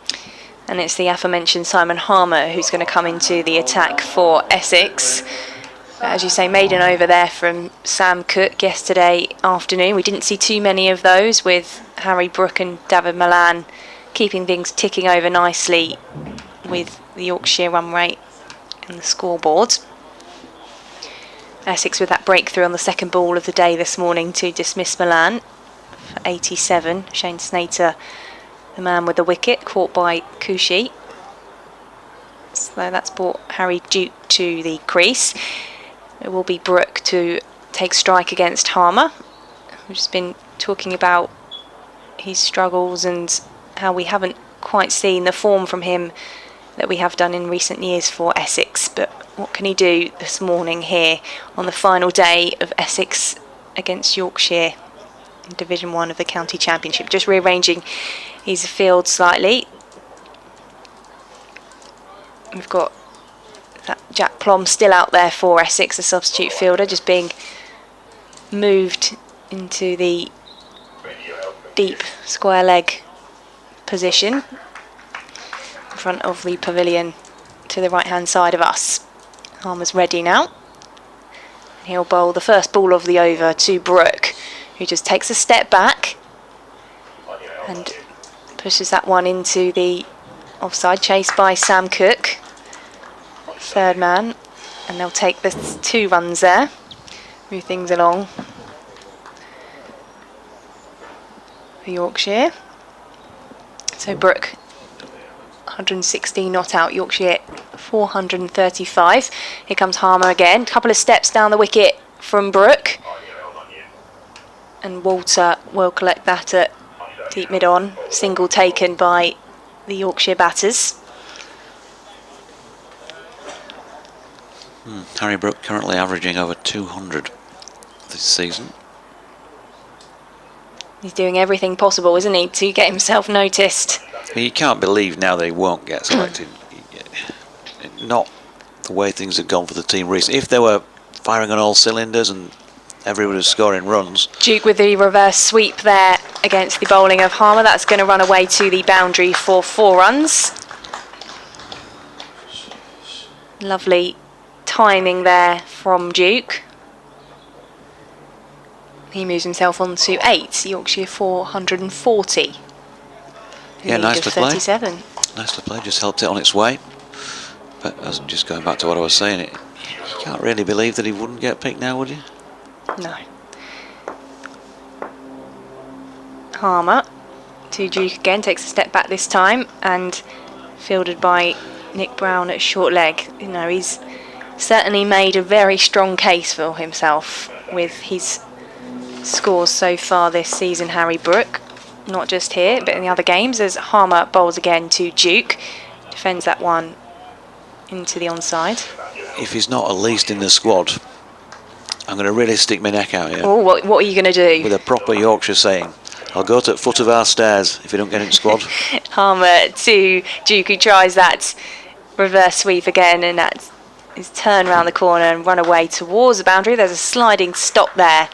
And it's the aforementioned Simon Harmer who's going to come into the attack for Essex. As you say, maiden over there from Sam Cook yesterday afternoon. We didn't see too many of those, with Harry Brook and David Malan keeping things ticking over nicely with the Yorkshire run rate and the scoreboard. Essex with that breakthrough on the second ball of the day this morning to dismiss Malan for 87. Shane Snater, the man with the wicket, caught by Cushy. So that's brought Harry Duke to the crease. It will be Brook to take strike against Harmer. We've just been talking about his struggles and how we haven't quite seen the form from him that we have done in recent years for Essex. But what can he do this morning here on the final day of Essex against Yorkshire in Division 1 of the County Championship? Just rearranging his field slightly. We've got that Jack Plom still out there for Essex, the substitute fielder, just being moved into the deep square leg position in front of the pavilion to the right hand side of us. Harmer's ready now. He'll bowl the first ball of the over to Brook, who just takes a step back and pushes that one into the offside, chased by Sam Cook, third man, and they'll take the 2 runs there, move things along for Yorkshire. So Brook 116 not out, Yorkshire 435. Here comes Harmer again, couple of steps down the wicket from Brook, and Walter will collect that at Deep mid on, single taken by the Yorkshire batters. Harry Brook currently averaging over 200 this season. He's doing everything possible, isn't he, to get himself noticed. You can't believe now they won't get selected. Not the way things have gone for the team recently. If they were firing on all cylinders and everybody was scoring runs. Duke with the reverse sweep there against the bowling of Harmer. That's going to run away to the boundary for 4 runs. Lovely timing there from Duke. He moves himself on to 8, Yorkshire 440. Yeah, nice to play. 37. Nice to play, just helped it on its way. But I was just going back to what I was saying, you can't really believe that he wouldn't get picked now, would you? No. Harmer to Duke again, takes a step back this time and fielded by Nick Brown at short leg. You know, he's certainly made a very strong case for himself with his scores so far this season, Harry Brook. Not just here, but in the other games, as Harmer bowls again to Duke. Defends that one into the onside. If he's not at least in the squad, I'm going to really stick my neck out here. Oh, what are you going to do? With a proper Yorkshire saying, I'll go to the foot of our stairs if you don't get in squad. Harmer to Duke, who tries that reverse sweep again, and that is turn around the corner and run away towards the boundary. There's a sliding stop there.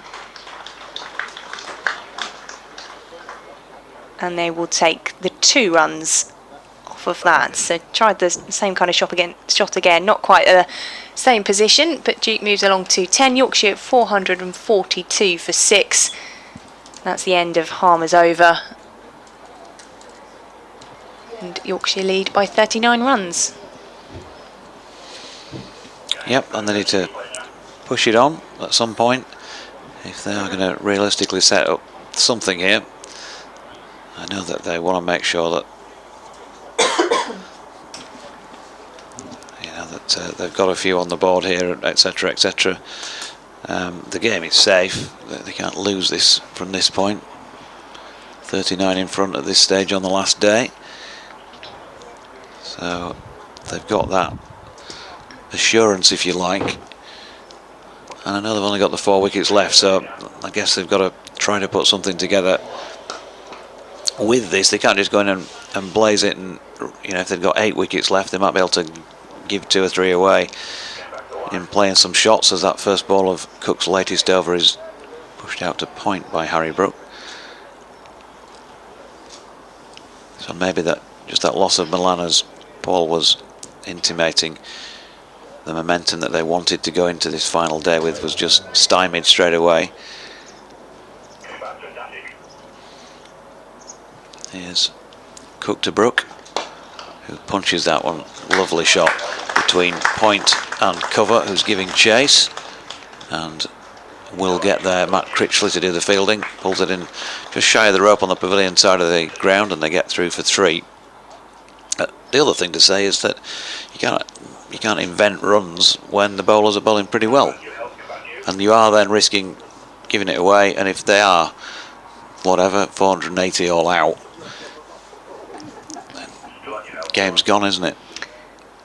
And they will take the 2 runs off of that. So tried the same kind of shot again, not quite the same position, but Duke moves along to 10. Yorkshire 442 for 6. That's the end of Harmer's over. And Yorkshire lead by 39 runs. Yep, and they need to push it on at some point if they are going to realistically set up something here. I know that they want to make sure that that they've got a few on the board here, etc., etc. The game is safe. They can't lose this from this point. 39 in front at this stage on the last day. So they've got that assurance, if you like. And I know they've only got the 4 wickets left, so I guess they've got to try to put something together with this. They can't just go in and blaze it, and you know, if they've got 8 wickets left, they might be able to give 2 or 3 away in playing some shots, as that first ball of Cook's latest over is pushed out to point by Harry Brook. So maybe that just that loss of Milan, as Paul was intimating, the momentum that they wanted to go into this final day with was just stymied straight away. Here's Cook to Brook, who punches that one. Lovely shot between point and cover, who's giving chase, and will get there. Matt Critchley to do the fielding, pulls it in just shy of the rope on the pavilion side of the ground, and they get through for 3. The other thing to say is that you can't invent runs when the bowlers are bowling pretty well, and you are then risking giving it away. And if they are, whatever, 480 all out, game's gone, isn't it?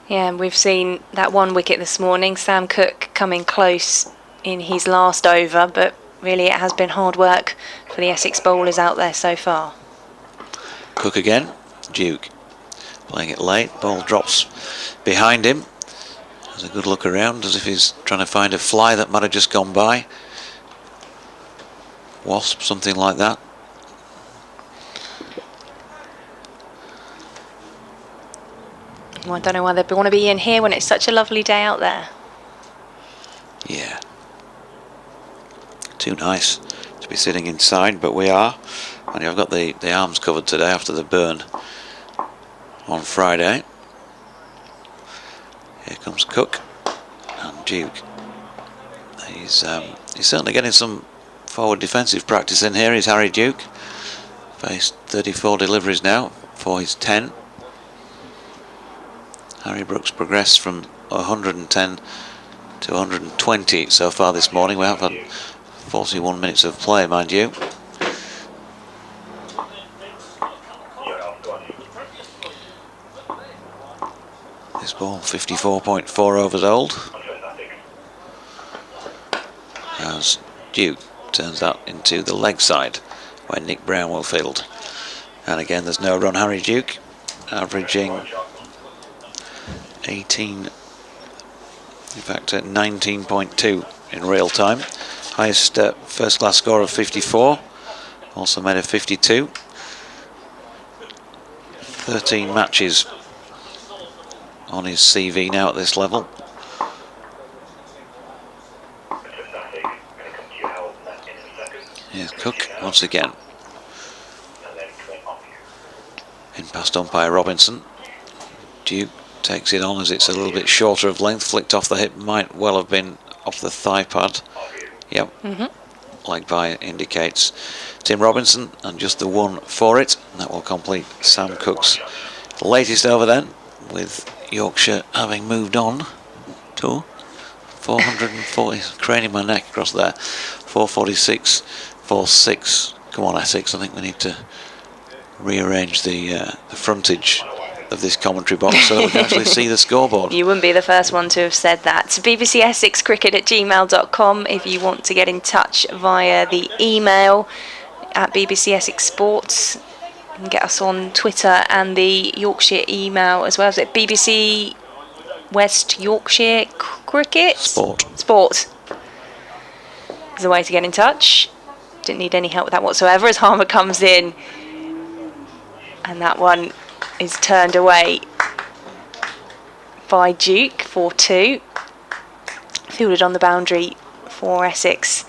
Yeah, and we've seen that 1 wicket this morning. Sam Cook coming close in his last over, but really it has been hard work for the Essex bowlers out there so far. Cook again, Duke playing it late, ball drops behind him. Has a good look around as if he's trying to find a fly that might have just gone by. Wasp, something like that. Well, I don't know why they'd want to be in here when it's such a lovely day out there. Yeah. Too nice to be sitting inside, but we are. And I've got the arms covered today after the burn on Friday. Here comes Cook and Duke. He's certainly getting some forward defensive practice in here. He's Harry Duke. Faced 34 deliveries now for his 10. Harry Brook's progressed from 110 to 120 so far this morning. We have had 41 minutes of play, mind you. This ball 54.4 overs old. As Duke turns that into the leg side where Nick Brown will field. And again, there's no run. Harry Duke averaging 18, in fact 19.2 in real time. Highest first class score of 54, also made a 52. 13 matches on his CV now at this level. Here's Cook once again. In past umpire Robinson. Duke takes it on as it's a little bit shorter of length, flicked off the hip, might well have been off the thigh pad. Yep, like by indicates. Tim Robinson, and just the one for it, and that will complete Sam Cook's latest over then, with Yorkshire having moved on to 440, craning my neck across there, 446, 46. Come on Essex, I think we need to rearrange the frontage of this commentary box so that we can actually see the scoreboard. You wouldn't be the first one to have said that. bbcsexcricket@gmail.com if you want to get in touch via the email at BBC Essex Sports. You can get us on Twitter and the Yorkshire email as well. Is it BBC West Yorkshire Cricket? Sport. There's a way to get in touch. Didn't need any help with that whatsoever as Harmer comes in. And that one is turned away by Duke for 2. Fielded on the boundary for Essex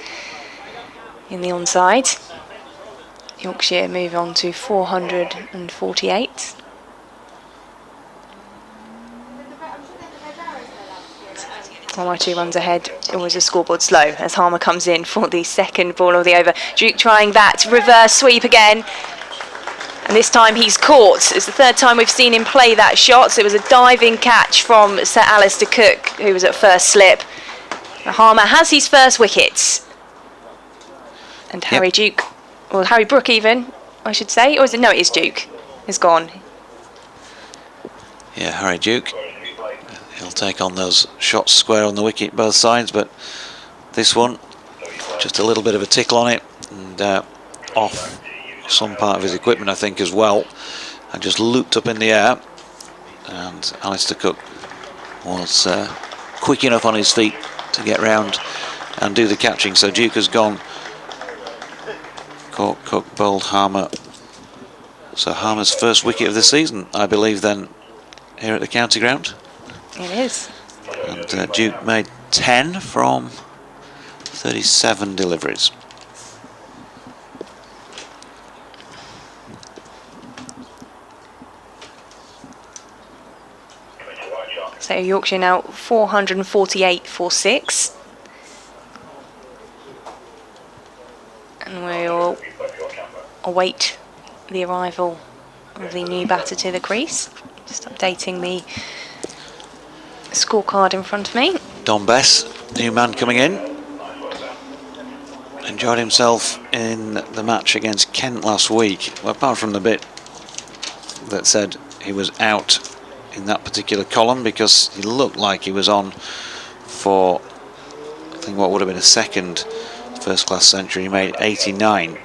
in the onside. Yorkshire move on to 448. One or 2 runs ahead. It was a scoreboard slow as Harmer comes in for the second ball of the over. Duke trying that reverse sweep again. And this time he's caught. It's the third time we've seen him play that shot. So it was a diving catch from Sir Alistair Cook, who was at first slip. Harmer has his first wickets. And Harry Duke, or Harry Brook even, I should say. Or is it? No, it is Duke. Is gone. Yeah, Harry Duke. He'll take on those shots square on the wicket both sides, but this one, just a little bit of a tickle on it, and off some part of his equipment I think as well, and just looped up in the air, and Alistair Cook was quick enough on his feet to get round and do the catching. So Duke has gone, caught Cook, bowled Harmer. So Harmer's first wicket of the season, I believe, then here at the county ground. It is. And Duke made 10 from 37 deliveries. So Yorkshire now 448 for 6. And we'll await the arrival of the new batter to the crease. Just updating the scorecard in front of me. Don Bess, new man coming in. Enjoyed himself in the match against Kent last week. Well, apart from the bit that said he was out in that particular column because he looked like he was on for, I think, what would have been a second first class century. He made 89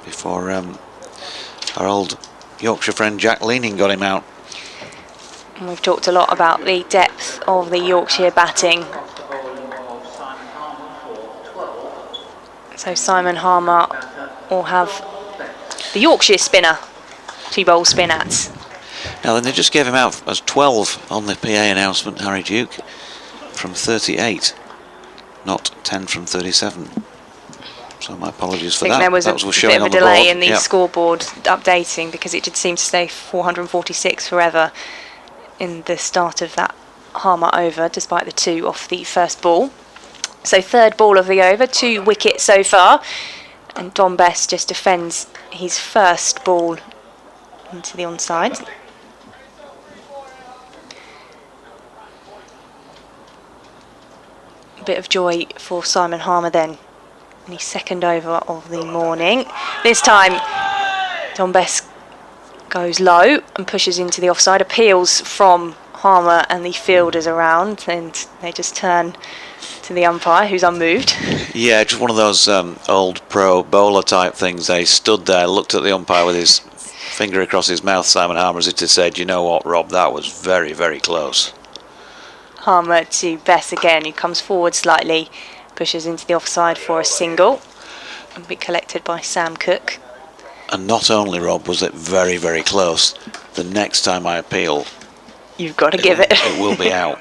before our old Yorkshire friend Jack Leaning got him out. And we've talked a lot about the depth of the Yorkshire batting. So Simon Harmer will have the Yorkshire spinner to bowl spin at. Now then, they just gave him out as 12 on the PA announcement, Harry Duke, from 38, not 10 from 37. So my apologies for that. There was that a was bit of a delay in the yep. scoreboard updating because it did seem to stay 446 forever in the start of that Harmer over, despite the 2 off the first ball. So third ball of the over, 2 wickets so far, and Don Bess just defends his first ball into the onside. A bit of joy for Simon Harmer then in his second over of the morning. This time Don Bess goes low and pushes into the offside. Appeals from Harmer and the fielders around, and they just turn to the umpire, who's unmoved. Yeah, just one of those old pro bowler type things. They stood there, looked at the umpire with his finger across his mouth, Simon Harmer, as if to say, you know what, Rob, that was very, very close. Harmer to Bess again, who comes forward slightly, pushes into the offside for a single, and be collected by Sam Cook. And not only, Rob, was it very, very close, the next time I appeal, you've got to give it. It will be out.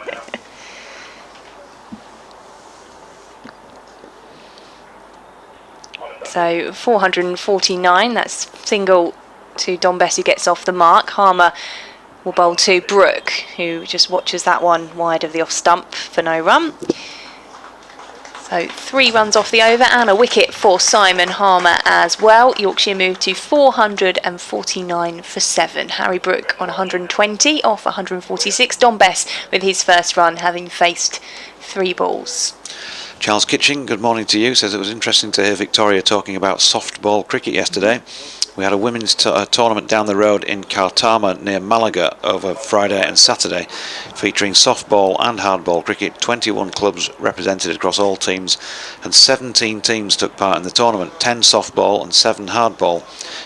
So 449, that's single to Don Bess, who gets off the mark. Harmer will bowl to Brooke, who just watches that one wide of the off stump for no run. So 3 runs off the over and a wicket for Simon Harmer as well. Yorkshire moved to 449 for 7. Harry Brooke on 120 off 146. Don Bess with his first run, having faced 3 balls. Charles Kitching, good morning to you, says it was interesting to hear Victoria talking about softball cricket yesterday. We had a women's tournament down the road in Kartama near Malaga over Friday and Saturday, featuring softball and hardball cricket. 21 clubs represented across all teams, and 17 teams took part in the tournament, 10 softball and 7 hardball.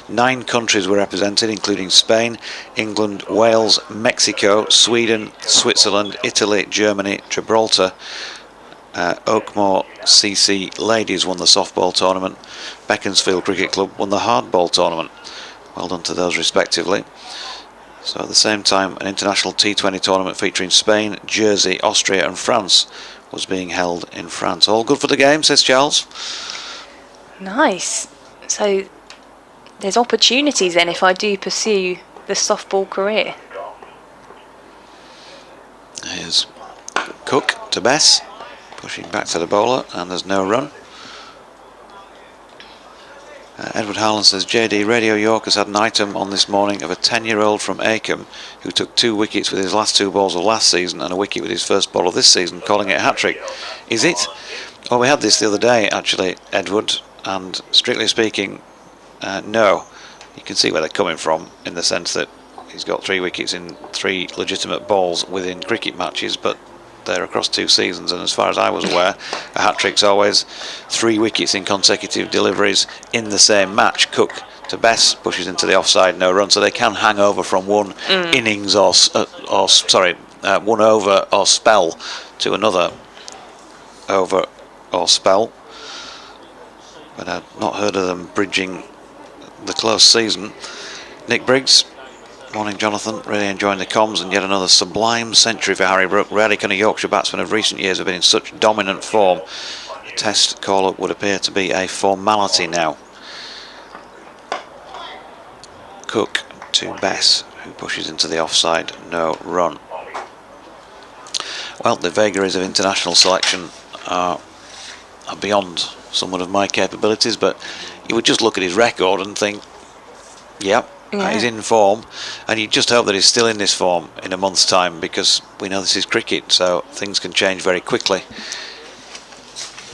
9 countries were represented, including Spain, England, Wales, Mexico, Sweden, Switzerland, Italy, Germany, Gibraltar. Oakmoor CC Ladies won the softball tournament. Beaconsfield Cricket Club won the hardball tournament. Well done to those respectively. So at the same time, an international T20 tournament featuring Spain, Jersey, Austria and France was being held in France. All good for the game, says Charles. Nice. So there's opportunities then if I do pursue the softball career. Here's Cook to Bess. Pushing back to the bowler, and there's no run. Edward Harlan says, JD, Radio York has had an item on this morning of a 10-year-old from Acomb who took 2 wickets with his last 2 balls of last season and a wicket with his first ball of this season, calling it a hat-trick. Is it? Well, we had this the other day, actually, Edward, and strictly speaking, no. You can see where they're coming from, in the sense that he's got 3 wickets in 3 legitimate balls within cricket matches, but they're across 2 seasons, and as far as I was aware, a hat-trick's always 3 wickets in consecutive deliveries in the same match. Cook to Bess pushes into the offside, no run, so they can hang over from one innings or one over or spell to another over or spell. But I've not heard of them bridging the close season. Nick Briggs. Morning, Jonathan. Really enjoying the comms, and yet another sublime century for Harry Brooke. Rarely can a Yorkshire batsman of recent years have been in such dominant form. The test call-up would appear to be a formality now. Cook to Bess, who pushes into the offside, no run. Well, the vagaries of international selection are beyond somewhat of my capabilities, but you would just look at his record and think, yep. Yeah. He's in form, and you just hope that he's still in this form in a month's time, because we know this is cricket, so things can change very quickly.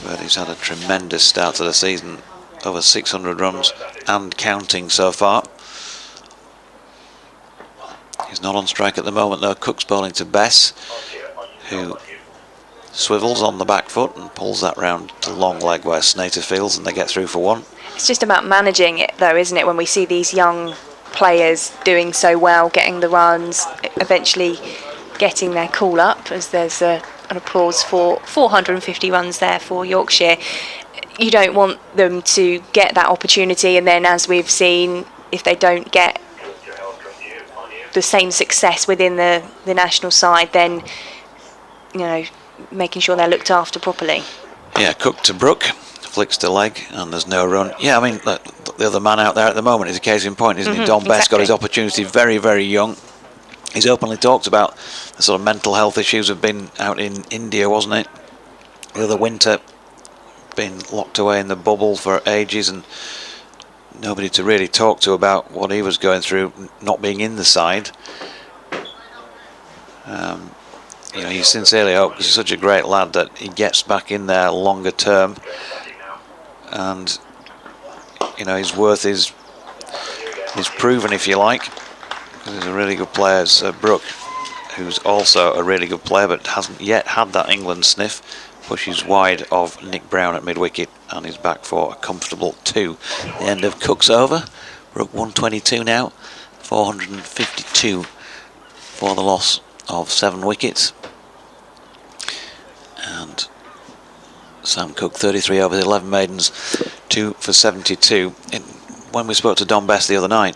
But he's had a tremendous start to the season, over 600 runs and counting so far. He's not on strike at the moment though. Cook's bowling to Bess, who swivels on the back foot and pulls that round to long leg where Snater fields, and they get through for 1. It's just about managing it though, isn't it, when we see these young players doing so well, getting the runs, eventually getting their call up, as there's an applause for 450 runs there for Yorkshire. You don't want them to get that opportunity, and then, as we've seen, if they don't get the same success within the national side, then, you know, making sure they're looked after properly. Yeah, Cook to Brooke, flicks to leg, and there's no run. Yeah, I mean, the other man out there at the moment is a case in point, isn't he? Don Bess got his opportunity very, very young. He's openly talked about the sort of mental health issues have been out in India, wasn't it? The other winter, been locked away in the bubble for ages, and nobody to really talk to about what he was going through, not being in the side. You know, you sincerely hope, because he's such a great lad, that he gets back in there longer term, and you know, his worth is proven, if you like. There's a really good player, Brooke, who's also a really good player but hasn't yet had that England sniff. Pushes wide of Nick Brown at mid-wicket and is back for a comfortable 2. The end of Cook's over. Brooke 122 now, 452 for the loss of 7 wickets. And Sam Cook 33 overs, 11 maidens, 2 for 72. When we spoke to Don Best the other night,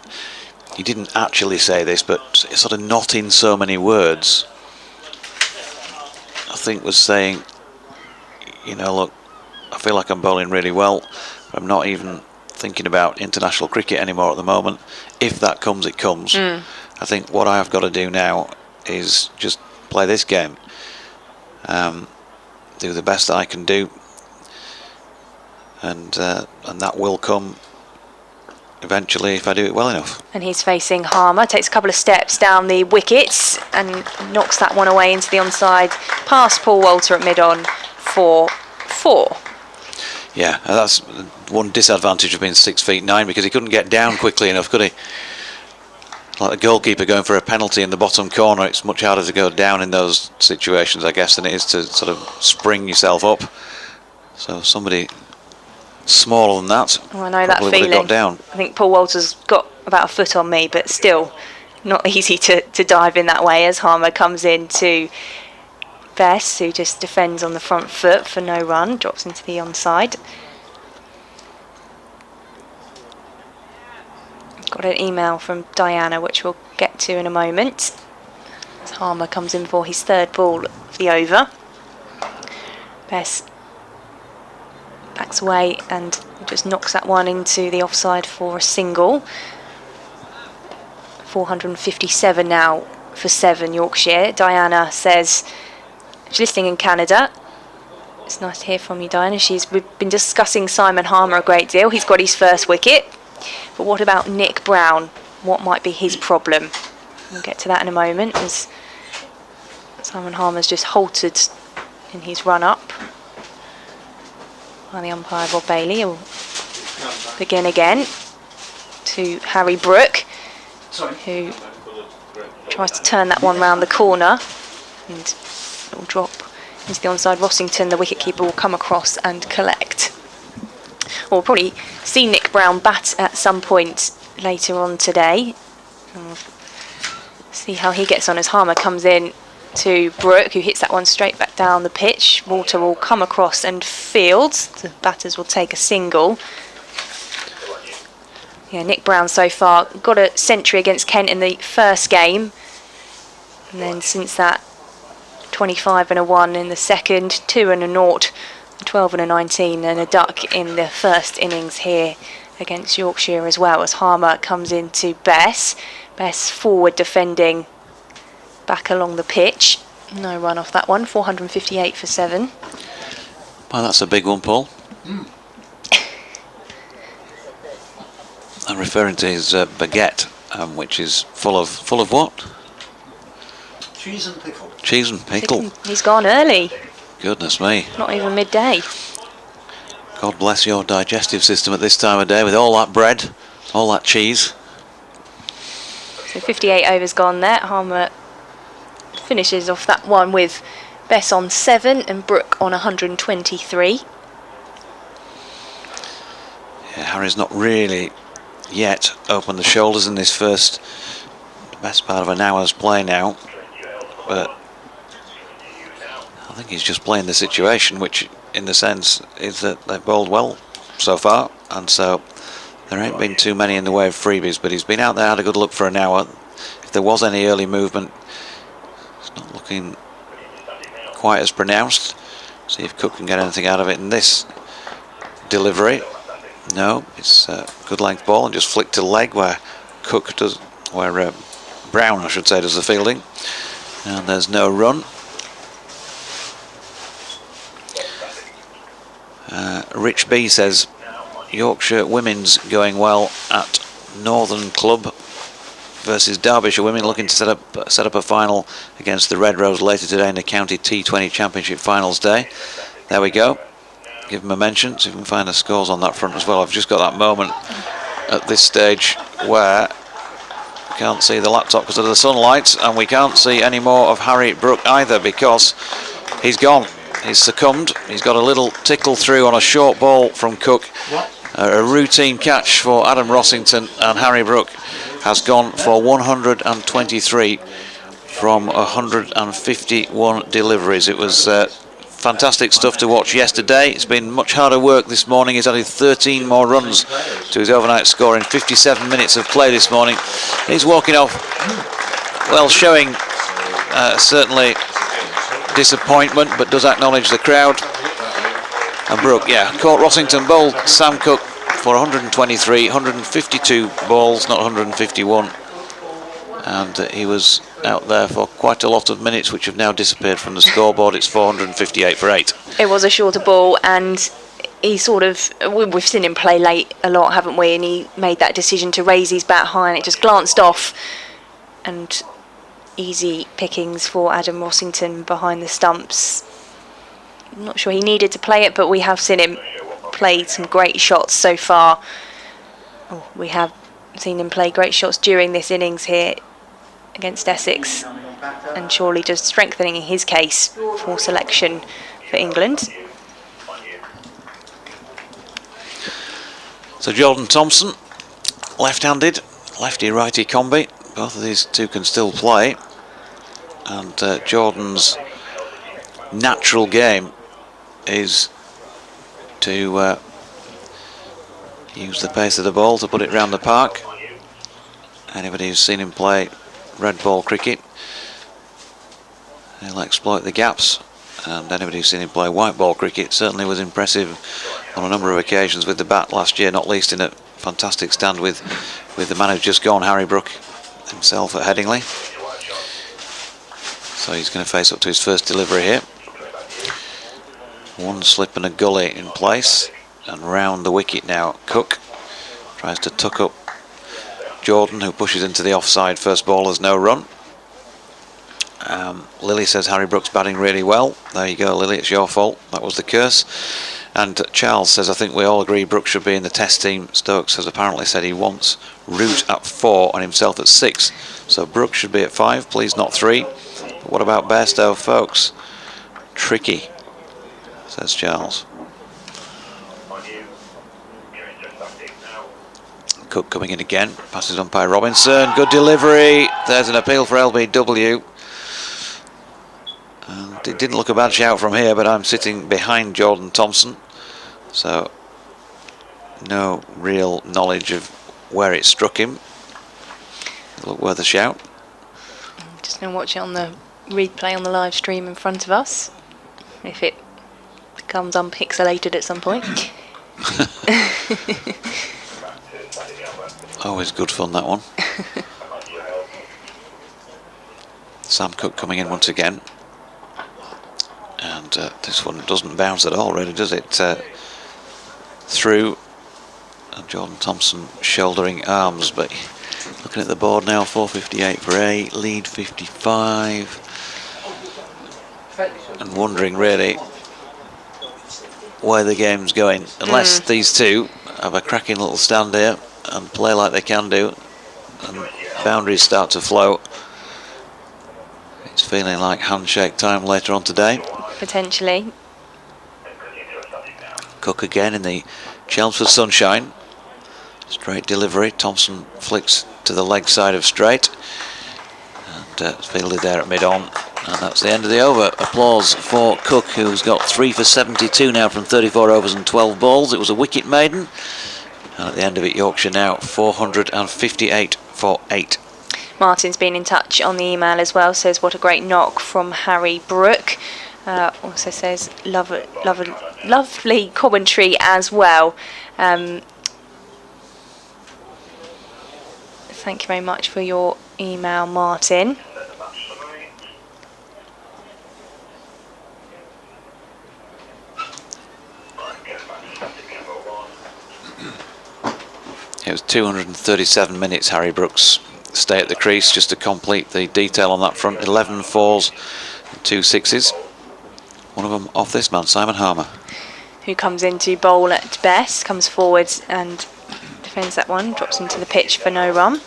he didn't actually say this, but sort of not in so many words, I think was saying, you know, look, I feel like I'm bowling really well, but I'm not even thinking about international cricket anymore at the moment. If that comes, it comes. I think what I have got to do now is just play this game, do the best that I can do, and that will come eventually if I do it well enough. And he's facing Harmer, takes a couple of steps down the wickets and knocks that one away into the onside past Paul Walter at mid-on for 4. Yeah, that's one disadvantage of being 6'9", because he couldn't get down quickly enough, could he? Like a goalkeeper going for a penalty in the bottom corner, it's much harder to go down in those situations, I guess, than it is to sort of spring yourself up. So somebody smaller than that, oh, I know that feeling. Got down. I think Paul Walter's got about a foot on me, but still not easy to dive in that way as Harmer comes in to Bess, who just defends on the front foot for no run, drops into the onside. Got an email from Diana, which we'll get to in a moment, as Harmer comes in for his 3rd ball of the over. Bess backs away and just knocks that one into the offside for a single. 457 now for 7 Yorkshire. Diana says she's listening in Canada. It's nice to hear from you, Diana. We've been discussing Simon Harmer a great deal. He's got his 1st wicket. But what about Nick Brown? What might be his problem? We'll get to that in a moment, as Simon Harmer's just halted in his run-up. While the umpire, Rob Bailey, will begin again to Harry Brooke, who tries to turn that one round the corner, and it will drop into the onside. Rossington, the wicketkeeper, will come across and collect. We'll probably see Nick Brown bat at some point later on today. We'll see how he gets on as Harmer comes in to Brooke, who hits that one straight back down the pitch. Walter will come across and field. The batters will take a single. Yeah, Nick Brown so far got a century against Kent in the 1st game, and then since that 25 and a 1 in the 2nd, 2 and a 0, 12 and a 19 and a duck in the 1st innings here against Yorkshire as well, as Harmer comes into Bess. Bess forward defending back along the pitch. No run off that one, 458 for 7. Well, that's a big one, Paul. I'm referring to his baguette, which is full of what? Cheese and pickle. Cheese and pickle. He's gone early. Goodness me. Not even midday. God bless your digestive system at this time of day with all that bread, all that cheese. So 58 overs gone there. Harmer finishes off that one with Bess on 7 and Brooke on 123. Yeah, Harry's not really yet opened the shoulders in this first best part of an hour's play now, but I think he's just playing the situation, which in the sense is that they've bowled well so far, and so there ain't been too many in the way of freebies, but he's been out there, had a good look for an hour. If there was any early movement, it's not looking quite as pronounced. See if Cook can get anything out of it in this delivery. No, it's a good length ball and just flicked to the leg where Cook does, where Brown, I should say, does the fielding, and there's no run. Rich B says Yorkshire women's going well at Northern Club versus Derbyshire women, looking to set up a final against the Red Rose later today in the County T20 Championship Finals Day. There we go. Give them a mention, see if we can find the scores on that front as well. I've just got that moment at this stage where can't see the laptop because of the sunlight, and we can't see any more of Harry Brook either because he's gone. He's succumbed. He's got a little tickle through on a short ball from Cook. A routine catch for Adam Rossington, and Harry Brook has gone for 123 from 151 deliveries. It was fantastic stuff to watch yesterday. It's been much harder work this morning. He's added 13 more runs to his overnight score in 57 minutes of play this morning. He's walking off, well, showing certainly disappointment, but does acknowledge the crowd. And Brook, yeah, caught Rossington, bowled Sam Cook for 123, 152 balls, not 151. And he was out there for quite a lot of minutes, which have now disappeared from the scoreboard. It's 458 for 8. It was a shorter ball, and he sort of, we've seen him play late a lot, haven't we? And he made that decision to raise his bat high, and it just glanced off. And easy pickings for Adam Rossington behind the stumps. I'm not sure he needed to play it, but we have seen him play some great shots so far. We have seen him play great shots during this innings here against Essex, and surely just strengthening his case for selection for England. So Jordan Thompson, left-handed, lefty-righty combi. Both of these two can still play, and Jordan's natural game is to use the pace of the ball to put it round the park. Anybody who's seen him play red ball cricket, he'll exploit the gaps, and anybody who's seen him play white ball cricket certainly was impressive on a number of occasions with the bat last year, not least in a fantastic stand with the man who's just gone, Harry Brook himself at Headingley. So he's going to face up to his first delivery here. One slip and a gully in place, and round the wicket now. Cook tries to tuck up Jordan, who pushes into the offside first ball. There's no run. Lily says Harry Brook's batting really well. There you go, Lily, it's your fault. That was the curse. And Charles says, I think we all agree Brook should be in the test team. Stokes has apparently said he wants Root at 4 and himself at 6. So Brook should be at 5, please not 3. But what about Bairstow, folks? Tricky, says Charles. Cook coming in again, passes umpire Robinson, good delivery. There's an appeal for LBW. And it didn't look a bad shout from here, but I'm sitting behind Jordan Thompson, so no real knowledge of where it struck him. Look worth a shout. I'm just going to watch it on the replay on the live stream in front of us, if it becomes unpixelated at some point. Always good fun, that one. Sam Cook coming in once again. And this one doesn't bounce at all, really, does it? Through. And Jordan Thompson shouldering arms, but looking at the board now, 458 for 8, lead 55. And wondering, really, where the game's going. Unless these two have a cracking little stand here and play like they can do, and boundaries start to flow. It's feeling like handshake time later on today. Potentially. Cook again in the Chelmsford sunshine. Straight delivery. Thompson flicks to the leg side of straight. And fielded there at mid-on. And that's the end of the over. Applause for Cook, who's got 3 for 72 now from 34 overs and 12 balls. It was a wicket maiden. And at the end of it, Yorkshire now 458 for 8. Martin's been in touch on the email as well, says what a great knock from Harry Brook. Also says lovely commentary as well. Thank you very much for your email, Martin. It was 237 minutes, Harry Brook's stay at the crease, just to complete the detail on that front. 11 fours and 2 sixes. One of them off this man, Simon Harmer. Who comes into bowl at best, comes forward and defends that one, drops into the pitch for no run.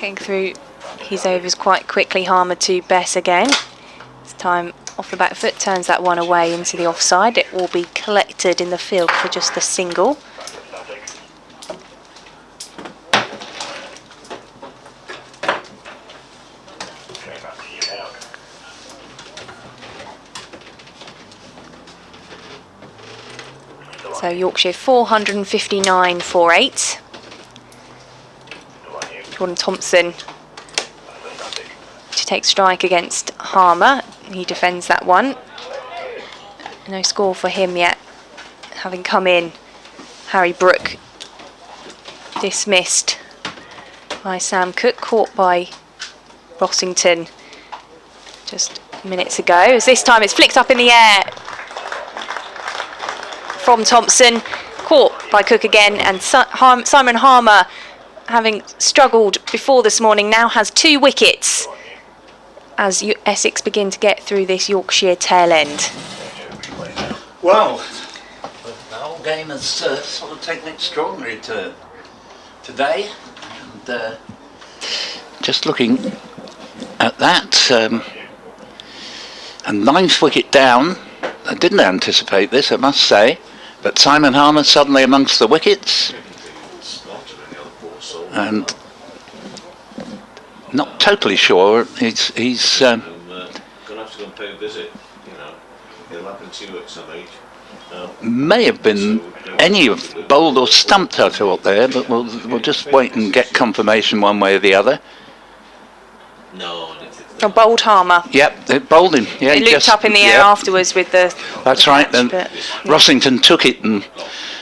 Getting through his overs quite quickly. Harmer to Bess again. This time off the back foot, turns that one away into the offside. It will be collected in the field for just the single. So Yorkshire 459 for 8. Jordan Thompson to take strike against Harmer. He defends that one. No score for him yet, having come in. Harry Brook dismissed by Sam Cook, caught by Rossington just minutes ago. As this time it's flicked up in the air from Thompson, caught by Cook again, and Simon Harmer, having struggled before this morning, now has 2 wickets as Essex begin to get through this Yorkshire tail end. Well, the whole game has sort of taken an extraordinary turn today. And, Just looking at that, a 9th wicket down. I didn't anticipate this, I must say, but Simon Harmer suddenly amongst the wickets, and not totally sure. He's gonna have to go and pay a visit. You know, it'll happen to you at some age. may have been any of bowled or stumped, I thought there, but we'll just wait and get confirmation one way or the other. No. Oh, bowled Harmer. Yep, they bowled him. Yeah, It looped up in the air afterwards with the. That's the right. catch, And but, Rossington took it, and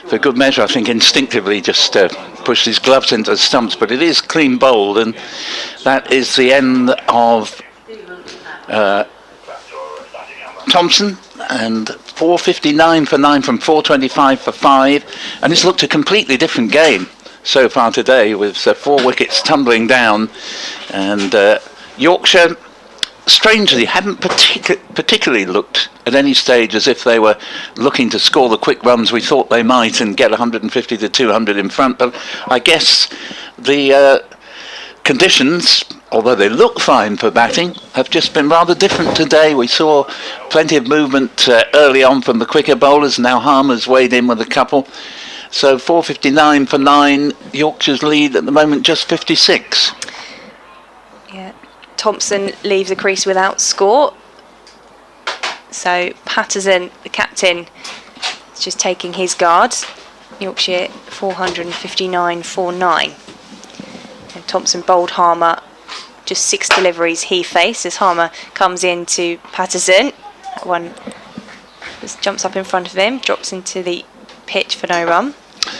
for good measure, I think instinctively just pushed his gloves into the stumps. But it is clean bowled, and that is the end of Thompson. And 459 for 9 from 425 for 5, and it's looked a completely different game so far today, with 4 wickets tumbling down, and Yorkshire strangely haven't particularly looked at any stage as if they were looking to score the quick runs we thought they might and get 150 to 200 in front. But I guess the conditions, although they look fine for batting, have just been rather different today. We saw plenty of movement early on from the quicker bowlers. Now Harmer's weighed in with a couple. So 459 for 9, Yorkshire's lead at the moment just 56. yeah. Thompson leaves the crease without score. So Patterson, the captain, is just taking his guard. Yorkshire 459 for 9. And Thompson bowled Harmer. Just 6 deliveries he faced as Harmer comes in to Patterson. That one just jumps up in front of him, drops into the pitch for no run.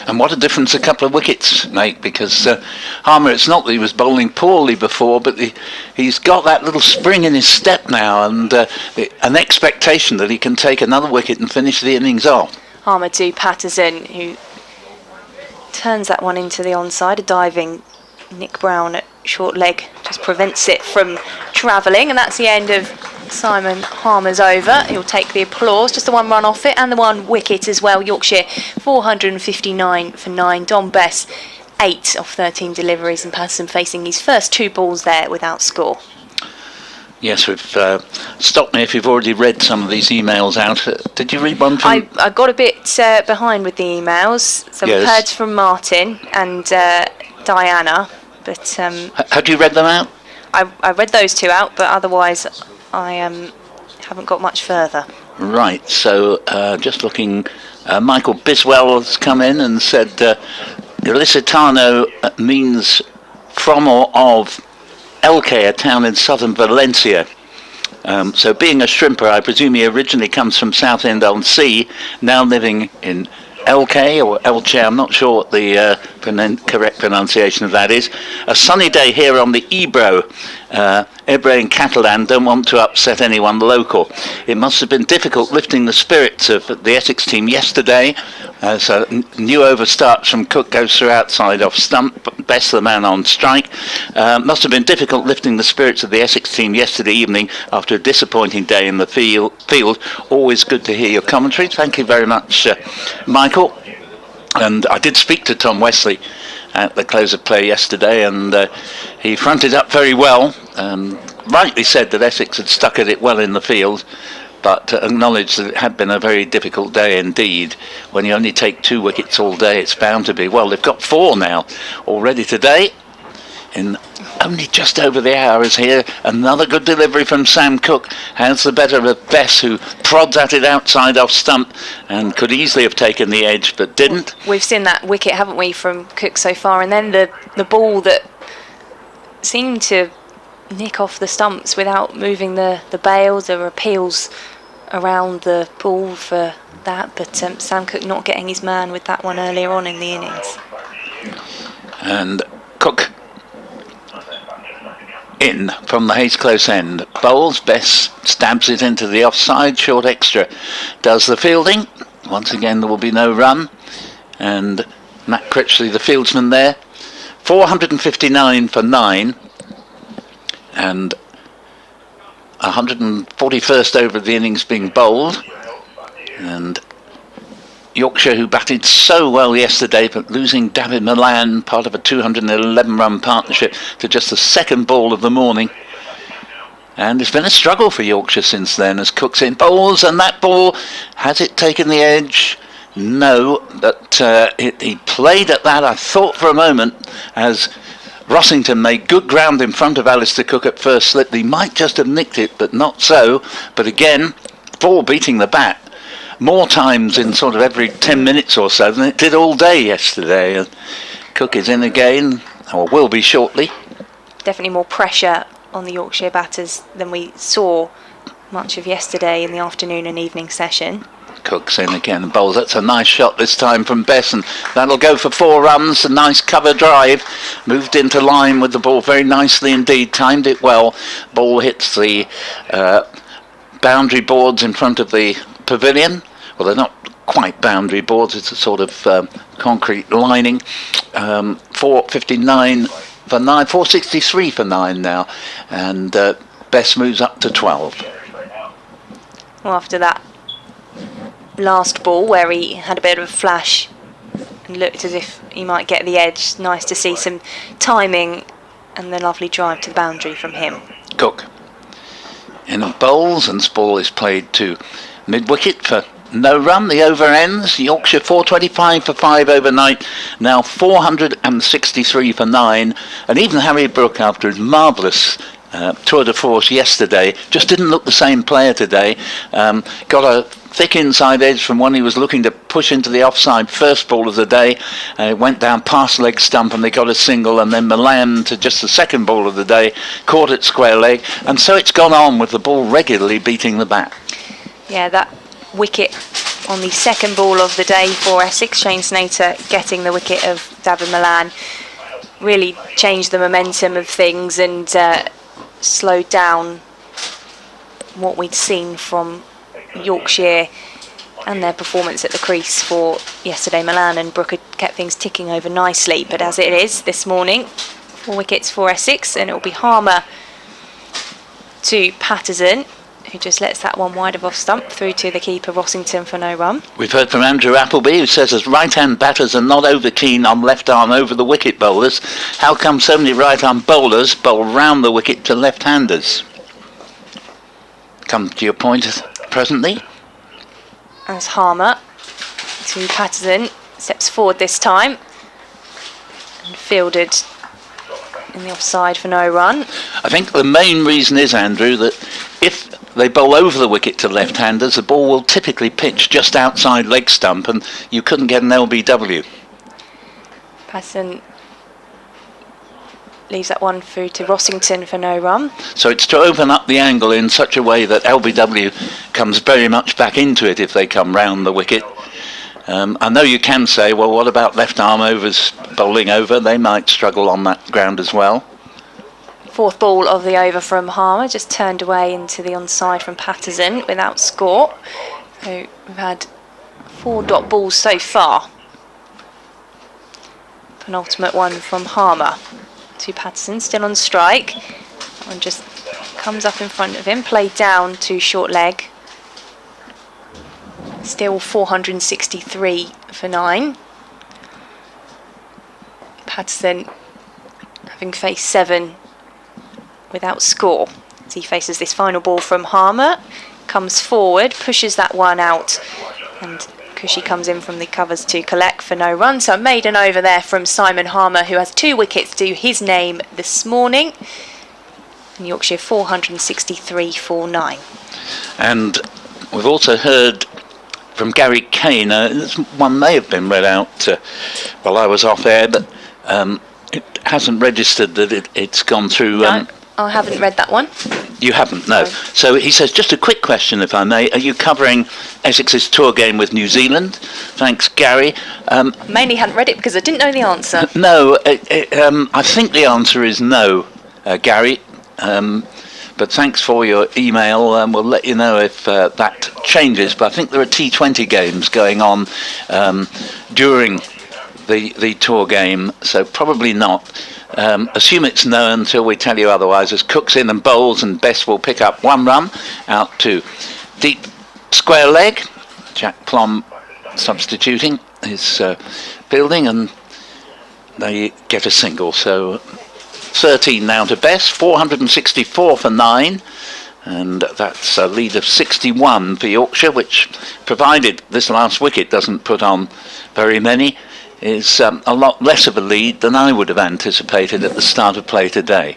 And what a difference a couple of wickets make, because Harmer, it's not that he was bowling poorly before, but he's got that little spring in his step now, and an expectation that he can take another wicket and finish the innings off. Harmer to Patterson, who turns that one into the onside. A diving Nick Brown at short leg just prevents it from travelling, and that's the end of Simon Harmer's over. He'll take the applause. Just the 1 run off it, and the 1 wicket as well. Yorkshire 459 for 9. Don Bess 8 off 13 deliveries, and Patterson facing his first 2 balls there without score. Yes, we've stopped me if you've already read some of these emails out. Did you read one from... I got a bit behind with the emails. So yes. We've heard from Martin and Diana, but Had you read them out? I read those 2 out, but otherwise I haven't got much further. Right, so just looking, Michael Biswell has come in and said Ilicitano means from or of Elche, a town in southern Valencia. So being a shrimper, I presume he originally comes from Southend-on-Sea, now living in Elche or Elche, I'm not sure what the correct pronunciation of that is. A sunny day here on the Ebro. Ebre and Catalan don't want to upset anyone local. It must have been difficult lifting the spirits of the Essex team yesterday. So new over starts from Cook, goes through outside off stump, Best the man on strike. Must have been difficult lifting the spirits of the Essex team yesterday evening after a disappointing day in the field. Always good to hear your commentary. Thank you very much, Michael. And I did speak to Tom Wesley at the close of play yesterday, and he fronted up very well. Rightly said that Essex had stuck at it well in the field, but acknowledged that it had been a very difficult day indeed. When you only take 2 wickets all day, it's bound to be. Well, they've got 4 now already today. In only just over the hours here, another good delivery from Sam Cook has the better of Bess, who prods at it outside off stump and could easily have taken the edge but didn't. We've seen that wicket, haven't we, from Cook so far, and then the ball that seemed to nick off the stumps without moving the bails. There were appeals around the ball for that, but Sam Cook not getting his man with that one earlier on in the innings. And Cook in from the Hayes close end. Bowls, Bess stabs it into the offside, short extra does the fielding. Once again there will be no run, and Matt Critchley, the fieldsman there. 459 for 9, and 141st over of the innings being bowled. And Yorkshire, who batted so well yesterday, but losing David Milan, part of a 211-run partnership, to just the second ball of the morning. And it's been a struggle for Yorkshire since then, as Cook's in bowls, and that ball, has it taken the edge? No, but he played at that, I thought for a moment, as Rossington made good ground in front of Alistair Cook at first slip. He might just have nicked it, but not so. But again, ball beating the bat more times in sort of every 10 minutes or so than it did all day yesterday. Cook is in again, or will be shortly. Definitely more pressure on the Yorkshire batters than we saw much of yesterday in the afternoon and evening session. Cook's in again and bowls. That's a nice shot this time from Bess, and that'll go for 4 runs. A nice cover drive, moved into line with the ball very nicely indeed, timed it well. Ball hits the boundary boards in front of the pavilion. Well, they're not quite boundary boards, it's a sort of concrete lining. 459 for 9, 463 for 9 now, and Bess moves up to 12. Well, after that last ball where he had a bit of a flash and looked as if he might get the edge, nice to see some timing and the lovely drive to the boundary from him. Cook in bowls, and ball is played to mid-wicket for no run. The over ends. Yorkshire 425 for 5 overnight, now 463 for 9, and even Harry Brook, after his marvellous tour de force yesterday, just didn't look the same player today. Got a thick inside edge from one he was looking to push into the offside first ball of the day. It went down past leg stump and they got a single, and then Milan to just the second ball of the day, caught it square leg, and so it's gone on with the ball regularly beating the bat. Yeah, that wicket on the second ball of the day for Essex, Shane Snater getting the wicket of David Milan, really changed the momentum of things and slowed down what we'd seen from Yorkshire and their performance at the crease for yesterday. Milan and Brook had kept things ticking over nicely, but as it is this morning, 4 wickets for Essex, and it will be Harmer to Patterson, who just lets that one wide of off stump through to the keeper Rossington for no run. We've heard from Andrew Appleby, who says as right-hand batters are not over keen on left-arm over the wicket bowlers, how come so many right-arm bowlers bowl round the wicket to left-handers? Come to your point presently. As Harmer to Patterson steps forward this time and fielded in the offside for no run. I think the main reason is, Andrew, that if they bowl over the wicket to left-handers, the ball will typically pitch just outside leg stump, and you couldn't get an LBW. Patterson leaves that one through to Rossington for no run. So it's to open up the angle in such a way that LBW comes very much back into it if they come round the wicket. I know you can say, well, what about left arm overs bowling over? They might struggle on that ground as well. 4th ball of the over from Harmer, just turned away into the onside from Patterson without score. So we've had 4 dot balls so far. Penultimate one from Harmer to Patterson, still on strike. That one just comes up in front of him, played down to short leg. Still 463 for 9. Patterson having faced 7 without score. As he faces this final ball from Harmer, comes forward, pushes that one out, and Cushy comes in from the covers to collect for no run. So a maiden over there from Simon Harmer, who has 2 wickets to his name this morning. And Yorkshire 463 for 9. And we've also heard from Gary Kane, this one may have been read out while I was off air, but it hasn't registered that it's gone through. No, I haven't read that one. You haven't, no. So he says, just a quick question, if I may. Are you covering Essex's tour game with New Zealand? Thanks, Gary. Mainly hadn't read it because I didn't know the answer. No, I think the answer is no, Gary. But thanks for your email. We'll let you know if that changes. But I think there are T20 games going on during the tour game, so probably not. Assume it's no until we tell you otherwise, as Cook's in and bowls, and Bess will pick up 1 run out to deep square leg. Jack Plum substituting his fielding, and they get a single. So 13 now to Bess, 464 for 9, and that's a lead of 61 for Yorkshire, which, provided this last wicket doesn't put on very many, is a lot less of a lead than I would have anticipated at the start of play today.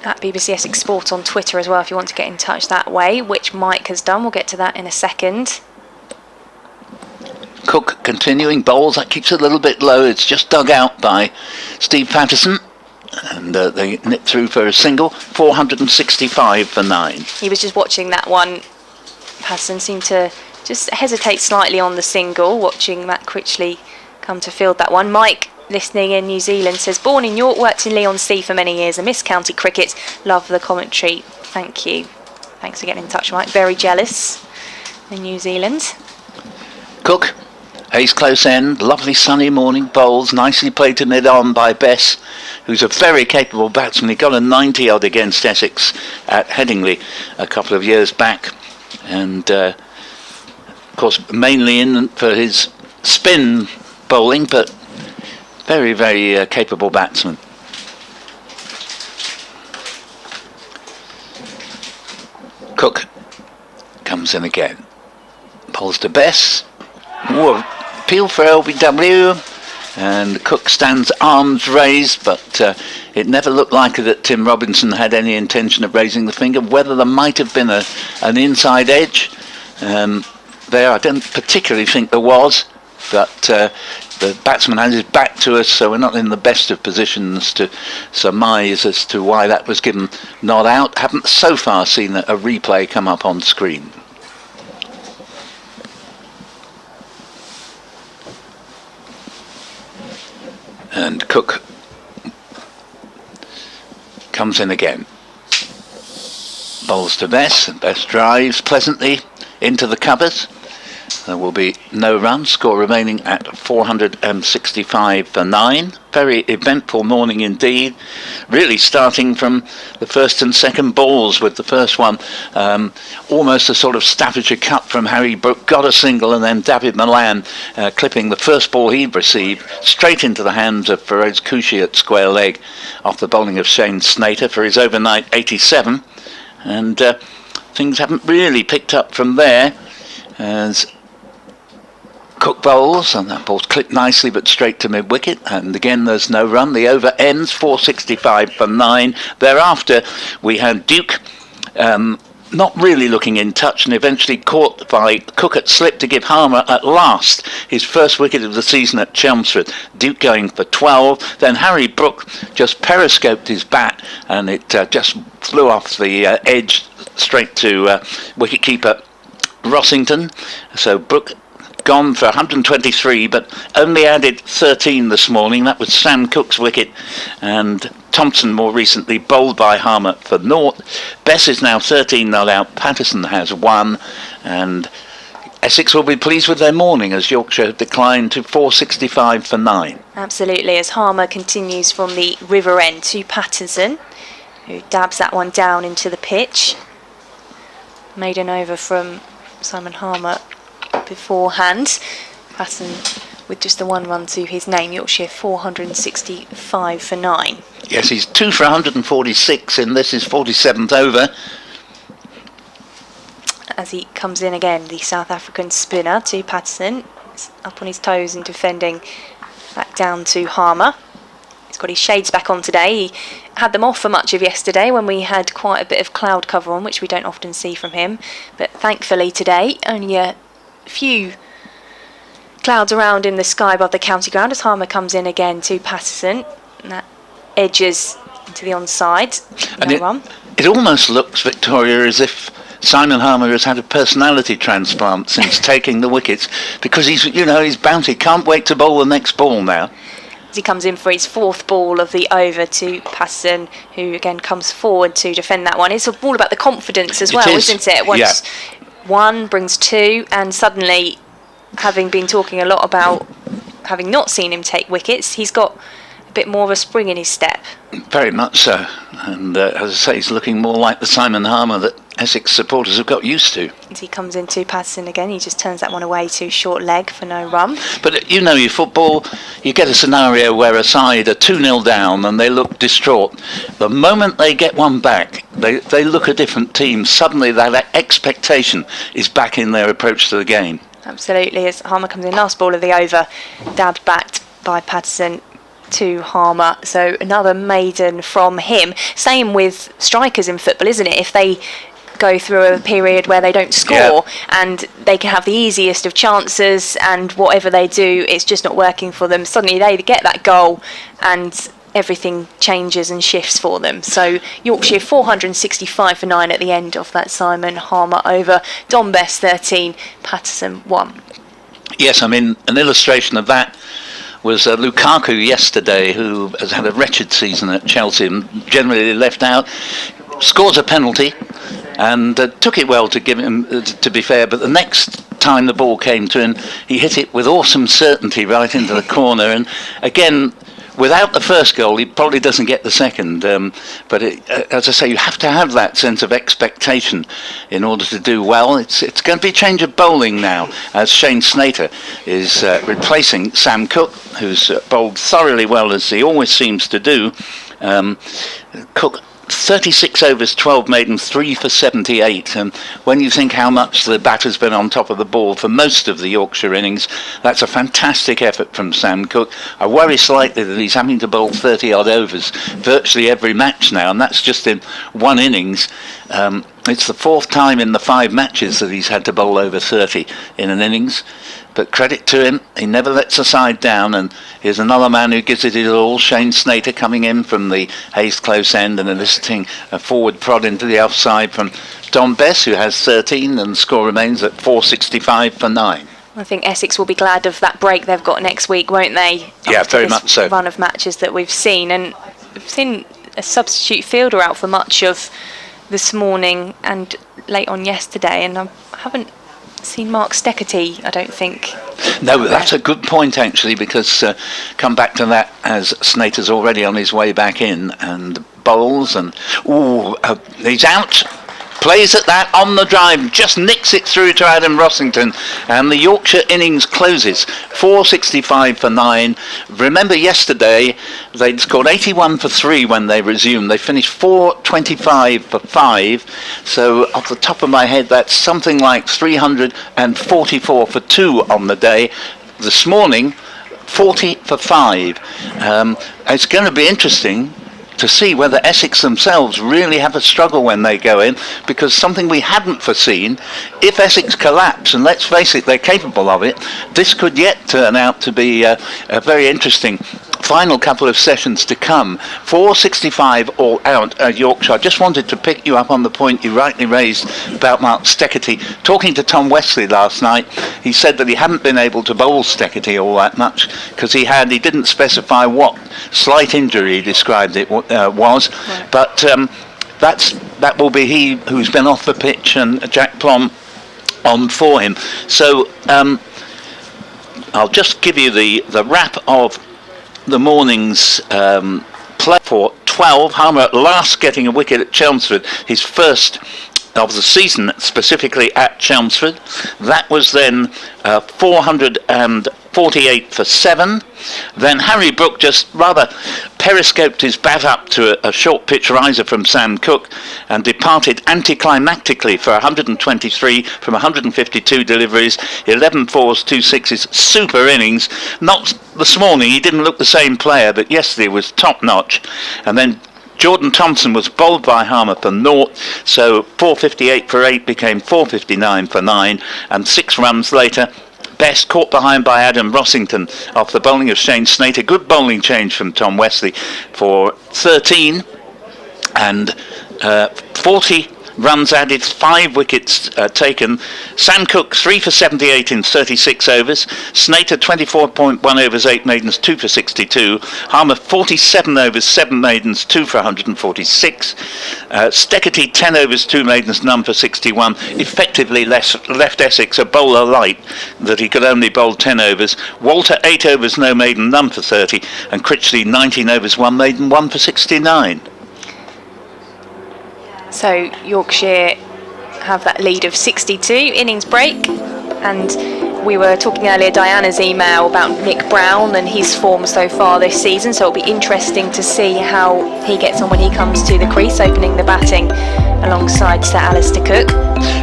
At BBC Essex Sport on Twitter as well, if you want to get in touch that way, which Mike has done. We'll get to that in a second. Cook continuing bowls, that keeps it a little bit low. It's just dug out by Steve Patterson, and they nip through for a single. 465 for 9. He was just watching that one. Patterson seemed to just hesitate slightly on the single, watching Matt Critchley come to field that one. Mike, listening in New Zealand, says, born in York, worked in Leon Sea for many years, and missed county cricket. Love the commentary. Thank you. Thanks for getting in touch, Mike. Very jealous in New Zealand. Cook, ace close end, lovely sunny morning, bowls, nicely played to mid-on by Bess, who's a very capable batsman. He got a 90-odd against Essex at Headingley a couple of years back, and of course mainly in for his spin bowling, but very, very capable batsman. Cook comes in again, pulls to Bess. Ooh, appeal for LBW, and Cook stands arms raised, but it never looked like that Tim Robinson had any intention of raising the finger. Whether there might have been an inside edge there, I don't particularly think there was, but the batsman has his back to us, so we're not in the best of positions to surmise as to why that was given not out. Haven't so far seen a replay come up on screen. And Cook comes in again. Bowls to Bess, and Bess drives pleasantly into the covers. There will be no run, score remaining at 465 for 9. Very eventful morning indeed, really starting from the first and second balls, with the first one almost a sort of Staffordshire Cup from Harry Brook, got a single, and then David Milan clipping the first ball he'd received straight into the hands of Feroz Cushy at square leg off the bowling of Shane Snater for his overnight 87, and things haven't really picked up from there as Cook bowls, and that ball's clipped nicely but straight to mid-wicket, and again there's no run. The over ends 465 for 9. Thereafter we had Duke not really looking in touch, and eventually caught by Cook at slip to give Harmer at last his first wicket of the season at Chelmsford. Duke going for 12, then Harry Brook just periscoped his bat, and it just flew off the edge straight to wicketkeeper Rossington. So Brook gone for 123, but only added 13 this morning. That was Sam Cook's wicket, and Thompson more recently bowled by Harmer for naught. Bess is now 13 not out. Patterson has 1, and Essex will be pleased with their morning as Yorkshire have declined to 465 for 9. Absolutely, as Harmer continues from the river end to Patterson, who dabs that one down into the pitch. Maiden over from Simon Harmer beforehand. Patterson with just the 1 run to his name. Yorkshire 465 for 9. Yes, he's 2 for 146 in this is 47th over. As he comes in again, the South African spinner to Patterson. He's up on his toes and defending back down to Harmer. He's got his shades back on today. He had them off for much of yesterday when we had quite a bit of cloud cover on, which we don't often see from him. But thankfully today, only a few clouds around in the sky above the county ground as Harmer comes in again to Patterson. And that edges into the onside. No run. It almost looks, Victoria, as if Simon Harmer has had a personality transplant since taking the wickets, because he's bounty, can't wait to bowl the next ball now. As he comes in for his 4th ball of the over to Patterson, who again comes forward to defend that one. It's all about the confidence as well, isn't it? Once one brings 2, and suddenly, having been talking a lot about having not seen him take wickets, he's got a bit more of a spring in his step. Very much so. And as I say, he's looking more like the Simon Harmer that Essex supporters have got used to. As he comes into Patterson again, he just turns that one away to short leg for no run. But you know, your football, you get a scenario where a side are 2-0 down and they look distraught. The moment they get one back, they look a different team. Suddenly that expectation is back in their approach to the game. Absolutely, as Harmer comes in, last ball of the over, dabbed back by Patterson to Harmer. So another maiden from him. Same with strikers in football, isn't it? If they go through a period where they don't score and they can have the easiest of chances, and whatever they do, it's just not working for them, suddenly they get that goal and everything changes and shifts for them. So Yorkshire 465 for 9 at the end of that Simon Harmer over. Don Best 13, Patterson 1. Yes, I mean, an illustration of that was Lukaku yesterday, who has had a wretched season at Chelsea and generally left out, scores a penalty and took it well, to give him, to be fair, but the next time the ball came to him, he hit it with awesome certainty right into the corner. And again, without the first goal, he probably doesn't get the second. But as I say, you have to have that sense of expectation in order to do well. It's going to be a change of bowling now, as Shane Snater is replacing Sam Cook, who's bowled thoroughly well, as he always seems to do. Cook, 36 overs, 12 maidens, 3 for 78. And when you think how much the batter's been on top of the ball for most of the Yorkshire innings, that's a fantastic effort from Sam Cook. I worry slightly that he's having to bowl 30-odd overs virtually every match now, and that's just in one innings. It's the 4th time in the 5 matches that he's had to bowl over 30 in an innings. But credit to him, he never lets a side down, and here's another man who gives it his all. Shane Snater coming in from the Hayes close end and eliciting a forward prod into the offside from Don Bess, who has 13, and the score remains at 465 for 9. I think Essex will be glad of that break they've got next week, won't they? Yeah, very much so. Run of matches that we've seen, and we've seen a substitute fielder out for much of this morning and late on yesterday, and I haven't seen Mark Steckerty, I don't think. No, that's a good point actually, because come back to that as Snater's already on his way back in and bowls, and he's out. Plays at that on the drive, just nicks it through to Adam Rossington, and the Yorkshire innings closes 465 for 9. Remember yesterday they'd scored 81 for 3 when they resumed. They finished 425 for 5, so off the top of my head that's something like 344 for 2 on the day. This morning 40 for 5. It's going to be interesting to see whether Essex themselves really have a struggle when they go in, because something we hadn't foreseen, if Essex collapse, and let's face it, they're capable of it, this could yet turn out to be a very interesting final couple of sessions to come. 465 all out at Yorkshire. I just wanted to pick you up on the point you rightly raised about Mark Steckerty. Talking to Tom Wesley last night, he said that he hadn't been able to bowl Steckerty all that much because he didn't specify what slight injury he described it was, right. But that will be he who's been off the pitch and Jack Plom on for him. So I'll just give you the wrap of the morning's play for 12. Harmer at last getting a wicket at Chelmsford, his first of the season, specifically at Chelmsford. That was then 448 for 7. Then Harry Brook just rather periscoped his bat up to a short pitch riser from Sam Cooke and departed anticlimactically for 123 from 152 deliveries, 11 fours, 2 sixes, super innings. Not this morning, he didn't look the same player, but yesterday was top notch. And then Jordan Thompson was bowled by Harmer for naught, so 458 for 8 became 459 for 9, and 6 runs later, Best caught behind by Adam Rossington off the bowling of Shane Snater. Good bowling change from Tom Wesley for 13, and 40 runs added, 5 wickets taken. Sam Cooke 3 for 78 in 36 overs. Snater 24.1 overs, 8 maidens, 2 for 62. Harmer 47 overs, 7 maidens, 2 for 146. Steckety 10 overs, 2 maidens, none for 61. Effectively left Essex a bowler light that he could only bowl 10 overs. Walter 8 overs, no maiden, none for 30. And Critchley 19 overs, 1 maiden, 1 for 69. So Yorkshire have that lead of 62, innings break, and we were talking earlier, Diana's email about Nick Brown and his form so far this season, so it'll be interesting to see how he gets on when he comes to the crease, opening the batting alongside Sir Alistair Cook.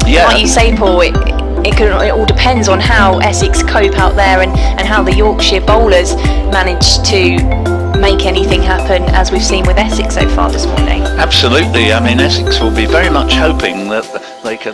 Yeah. Like you say, Paul, it all depends on how Essex cope out there and how the Yorkshire bowlers manage to make anything happen, as we've seen with Essex so far this morning. Absolutely. I mean, Essex will be very much hoping that they can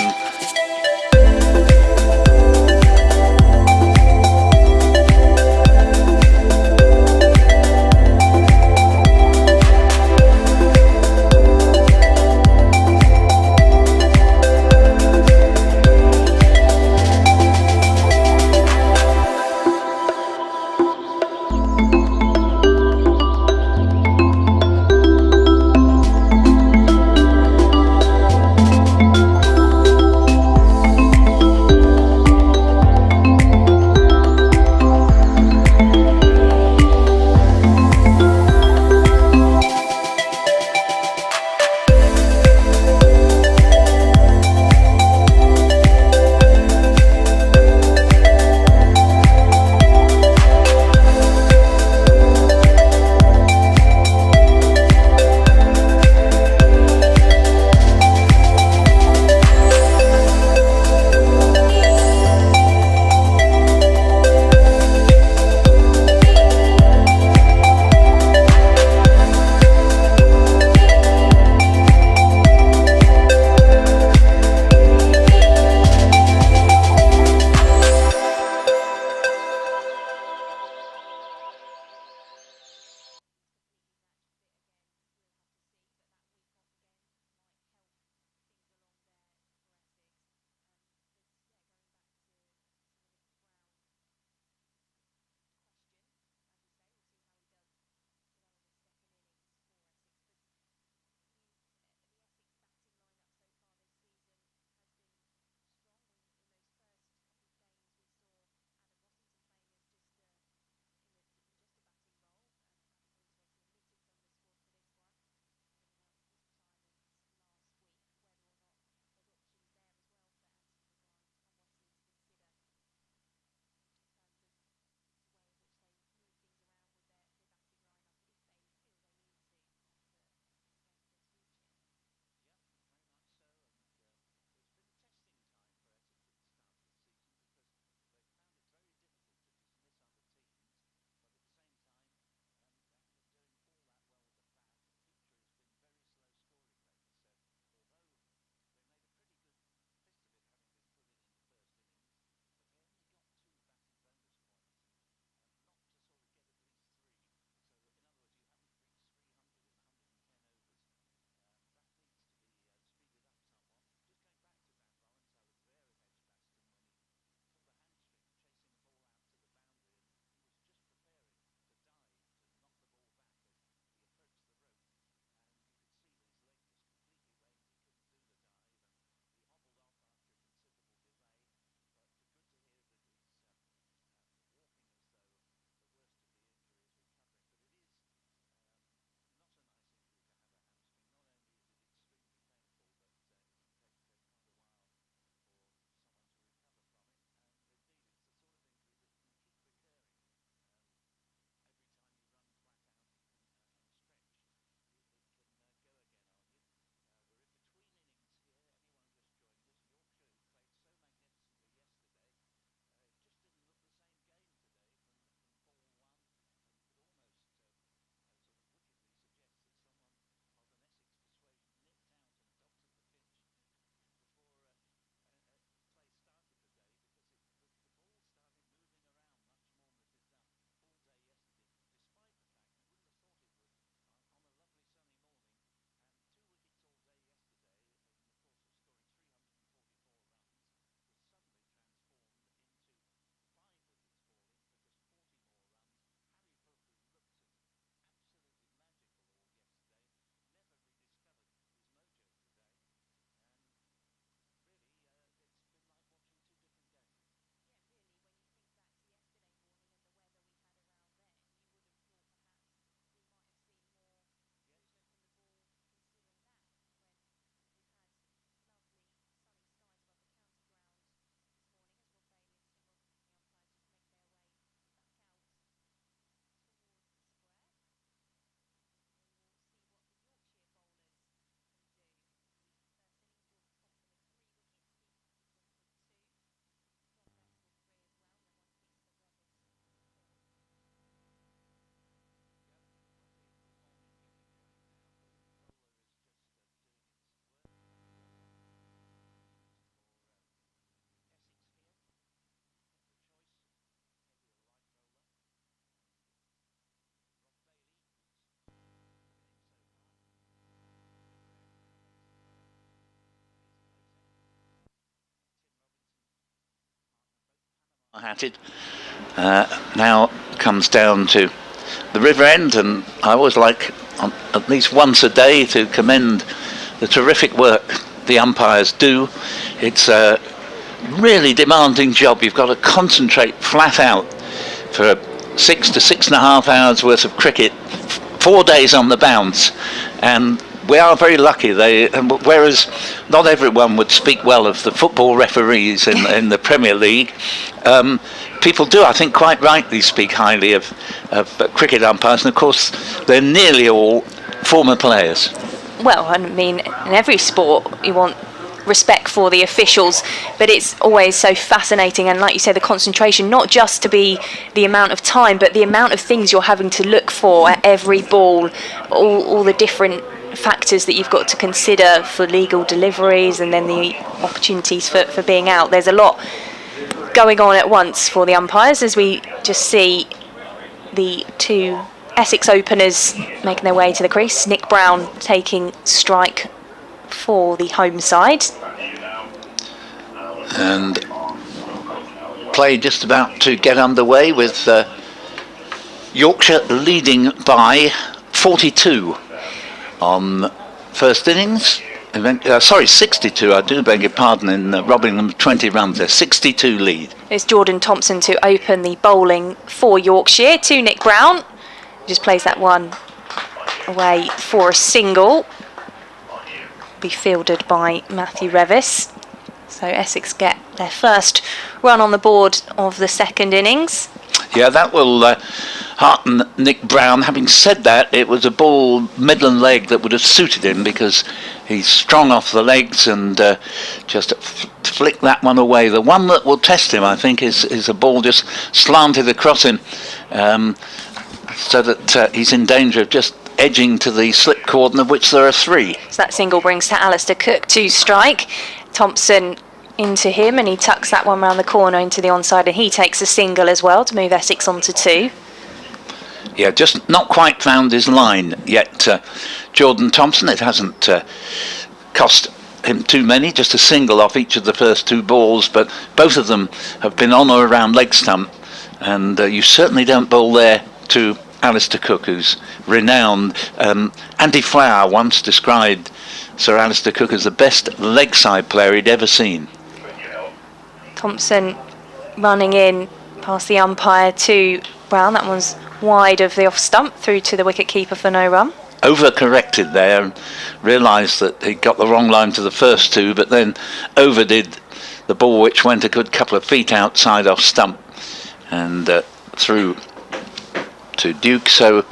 Hatted. Now comes down to the river end, and I always like at least once a day to commend the terrific work the umpires do. It's a really demanding job. You've got to concentrate flat out for 6 to 6.5 hours worth of cricket, 4 days on the bounce, and we are very lucky. Whereas not everyone would speak well of the football referees in the Premier League, people do, I think, quite rightly speak highly of cricket umpires, and of course they're nearly all former players. Well, I mean, in every sport you want respect for the officials, but it's always so fascinating, and like you say, the concentration, not just to be the amount of time, but the amount of things you're having to look for at every ball, all the different factors that you've got to consider for legal deliveries, and then the opportunities for being out. There's a lot going on at once for the umpires, as we just see the two Essex openers making their way to the crease. Nick Brown taking strike for the home side. And play just about to get underway with Yorkshire leading by 42 on first innings. 62, I do beg your pardon, in robbing them 20 runs there. 62 lead. It's Jordan Thompson to open the bowling for Yorkshire to Nick Brown. Just plays that one away for a single. Be fielded by Matthew Revis. So Essex get their first run on the board of the second innings. Yeah, that will hearten Nick Brown. Having said that, it was a ball middle and leg that would have suited him, because he's strong off the legs, and just flick that one away. The one that will test him, I think, is a ball just slanted across him, so that he's in danger of just edging to the slip cordon, of which there are 3. So that single brings to Alistair Cook to strike. Thompson into him, and he tucks that one round the corner into the onside, and he takes a single as well to move Essex on to 2. Yeah, just not quite found his line yet, Jordan Thompson. It hasn't cost him too many, just a single off each of the first 2 balls, but both of them have been on or around leg stump, and you certainly don't bowl there to Alistair Cook, who's renowned. Andy Flower once described Sir Alistair Cook as the best leg side player he'd ever seen. Thompson running in past the umpire to Brown. That one's wide of the off stump, through to the wicket keeper for no run. Over-corrected there and realised that he got the wrong line to the first 2, but then overdid the ball, which went a good couple of feet outside off stump and through to Duke. So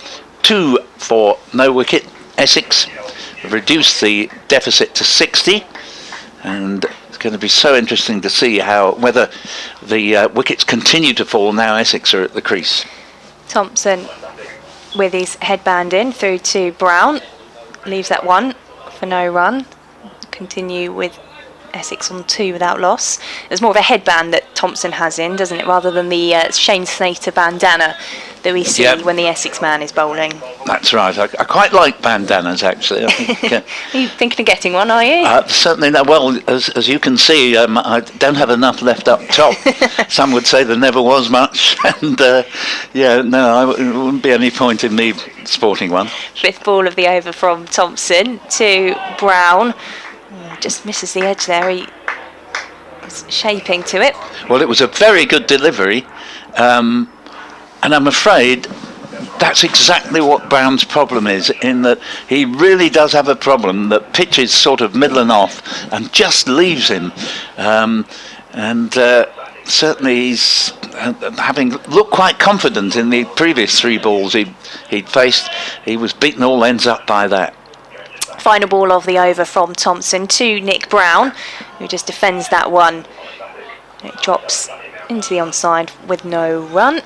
2 for no wicket. Essex reduced the deficit to 60, and it's going to be so interesting to see whether the wickets continue to fall now Essex are at the crease. Thompson with his headband in through to Brown, leaves that one for no run. Continue with Essex on 2 without loss. There's more of a headband that Thompson has in, doesn't it, rather than the Shane Snater bandana that we see when the Essex man is bowling. That's right. I quite like bandanas, actually. I think, are you thinking of getting one, are you? Certainly not. Well, as you can see, I don't have enough left up top. Some would say there never was much, and it wouldn't be any point in me sporting one. 5th ball of the over from Thompson to Brown. Just misses the edge there. He was shaping to it. Well, it was a very good delivery, and I'm afraid that's exactly what Brown's problem is, in that he really does have a problem that pitches sort of middle and off and just leaves him, certainly he's having looked quite confident in the previous 3 balls he'd faced. He was beaten all ends up by that. Final ball of the over from Thompson to Nick Brown, who just defends that one. It drops into the onside with no run.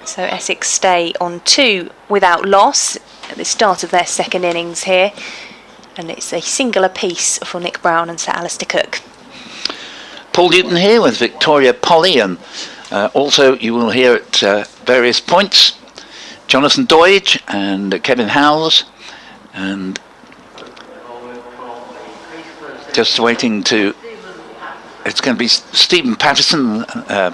So Essex stay on 2 without loss at the start of their second innings here. And it's a single apiece for Nick Brown and Sir Alistair Cook. Paul Newton here with Victoria Polly, and also you will hear at various points Jonathan Doidge and Kevin Howes, and just waiting to it's going to be Stephen Patterson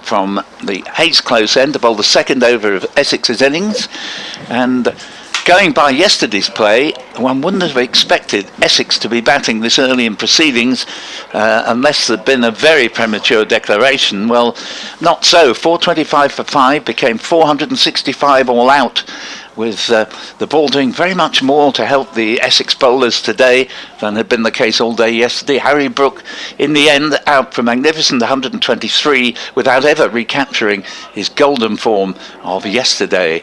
from the Hayes close end to bowl the second over of Essex's innings. And going by yesterday's play, one wouldn't have expected Essex to be batting this early in proceedings unless there'd been a very premature declaration. Well, not so. 425 for 5 became 465 all out, with the ball doing very much more to help the Essex bowlers today than had been the case all day yesterday. Harry Brook, in the end, out for magnificent 123 without ever recapturing his golden form of yesterday.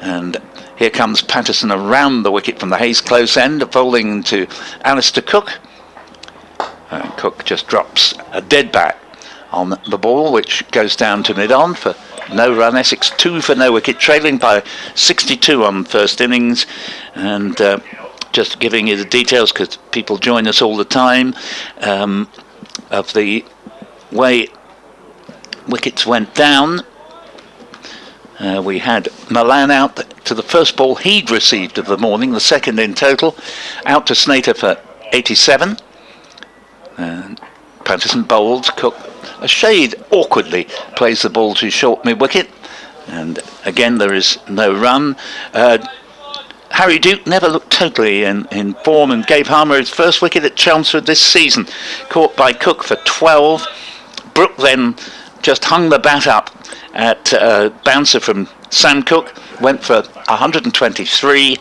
And here comes Patterson around the wicket from the Hayes close end, bowling to Alistair Cook. Cook just drops a dead bat on the ball, which goes down to mid-on for no run. Essex 2 for no wicket, trailing by 62 on first innings. And just giving you the details, because people join us all the time, of the way wickets went down. We had Milan out to the first ball he'd received of the morning, the second in total, out to Snater for 87. And Patterson bowls. Cook, a shade awkwardly, plays the ball to short mid-wicket. And again, there is no run. Harry Duke never looked totally in form and gave Harmer his first wicket at Chelmsford this season. Caught by Cook for 12. Brook then just hung the bat up at bouncer from Sam Cook, went for 123.